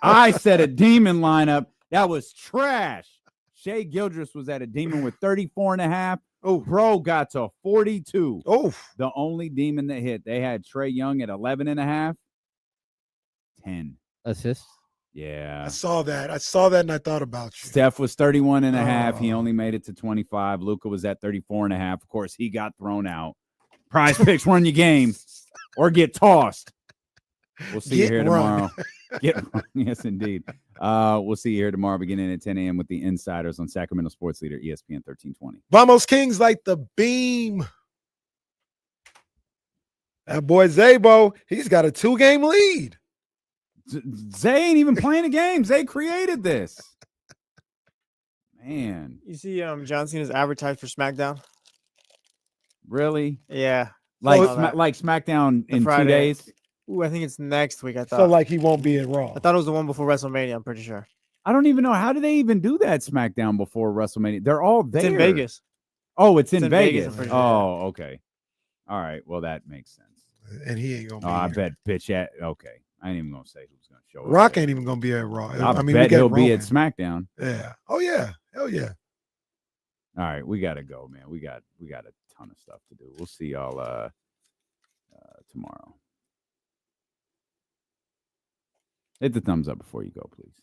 I set a demon lineup that was trash. Shea Gildress was at a demon with 34.5. Oh, Bro got to 42. Oh, the only demon that hit. They had Trey Young at 11.5. 10 assists. Yeah. I saw that and I thought about you. Steph was 31.5. He only made it to 25. Luka was at 34.5. Of course, he got thrown out. Prize Picks, run your game or get tossed. We'll see you here tomorrow. Yes, indeed. We'll see you here tomorrow beginning at 10 a.m. with the Insiders on Sacramento Sports Leader, ESPN 1320. Vamos Kings like the beam. That boy Zabo, he's got a 2-game lead. Zay ain't even playing a game. Zay created this. Man. You see John Cena's advertised for SmackDown? Really? Yeah. Like SmackDown in Friday. 2 days? Ooh, I think it's next week, I thought. So like he won't be in Raw. I thought it was the one before WrestleMania, I'm pretty sure. I don't even know. How do they even do that SmackDown before WrestleMania? They're all there. It's in Vegas. Oh, it's in Vegas. I'm pretty sure. Oh, okay. All right. Well, that makes sense. And he ain't gonna be I here. bet bitch at okay. I ain't even gonna say who's gonna show up. Rock ain't even gonna be at Raw. I mean, bet he'll be at SmackDown. Yeah. Oh yeah. Hell yeah. All right, we gotta go, man. We got a ton of stuff to do. We'll see y'all tomorrow. Hit the thumbs up before you go, please.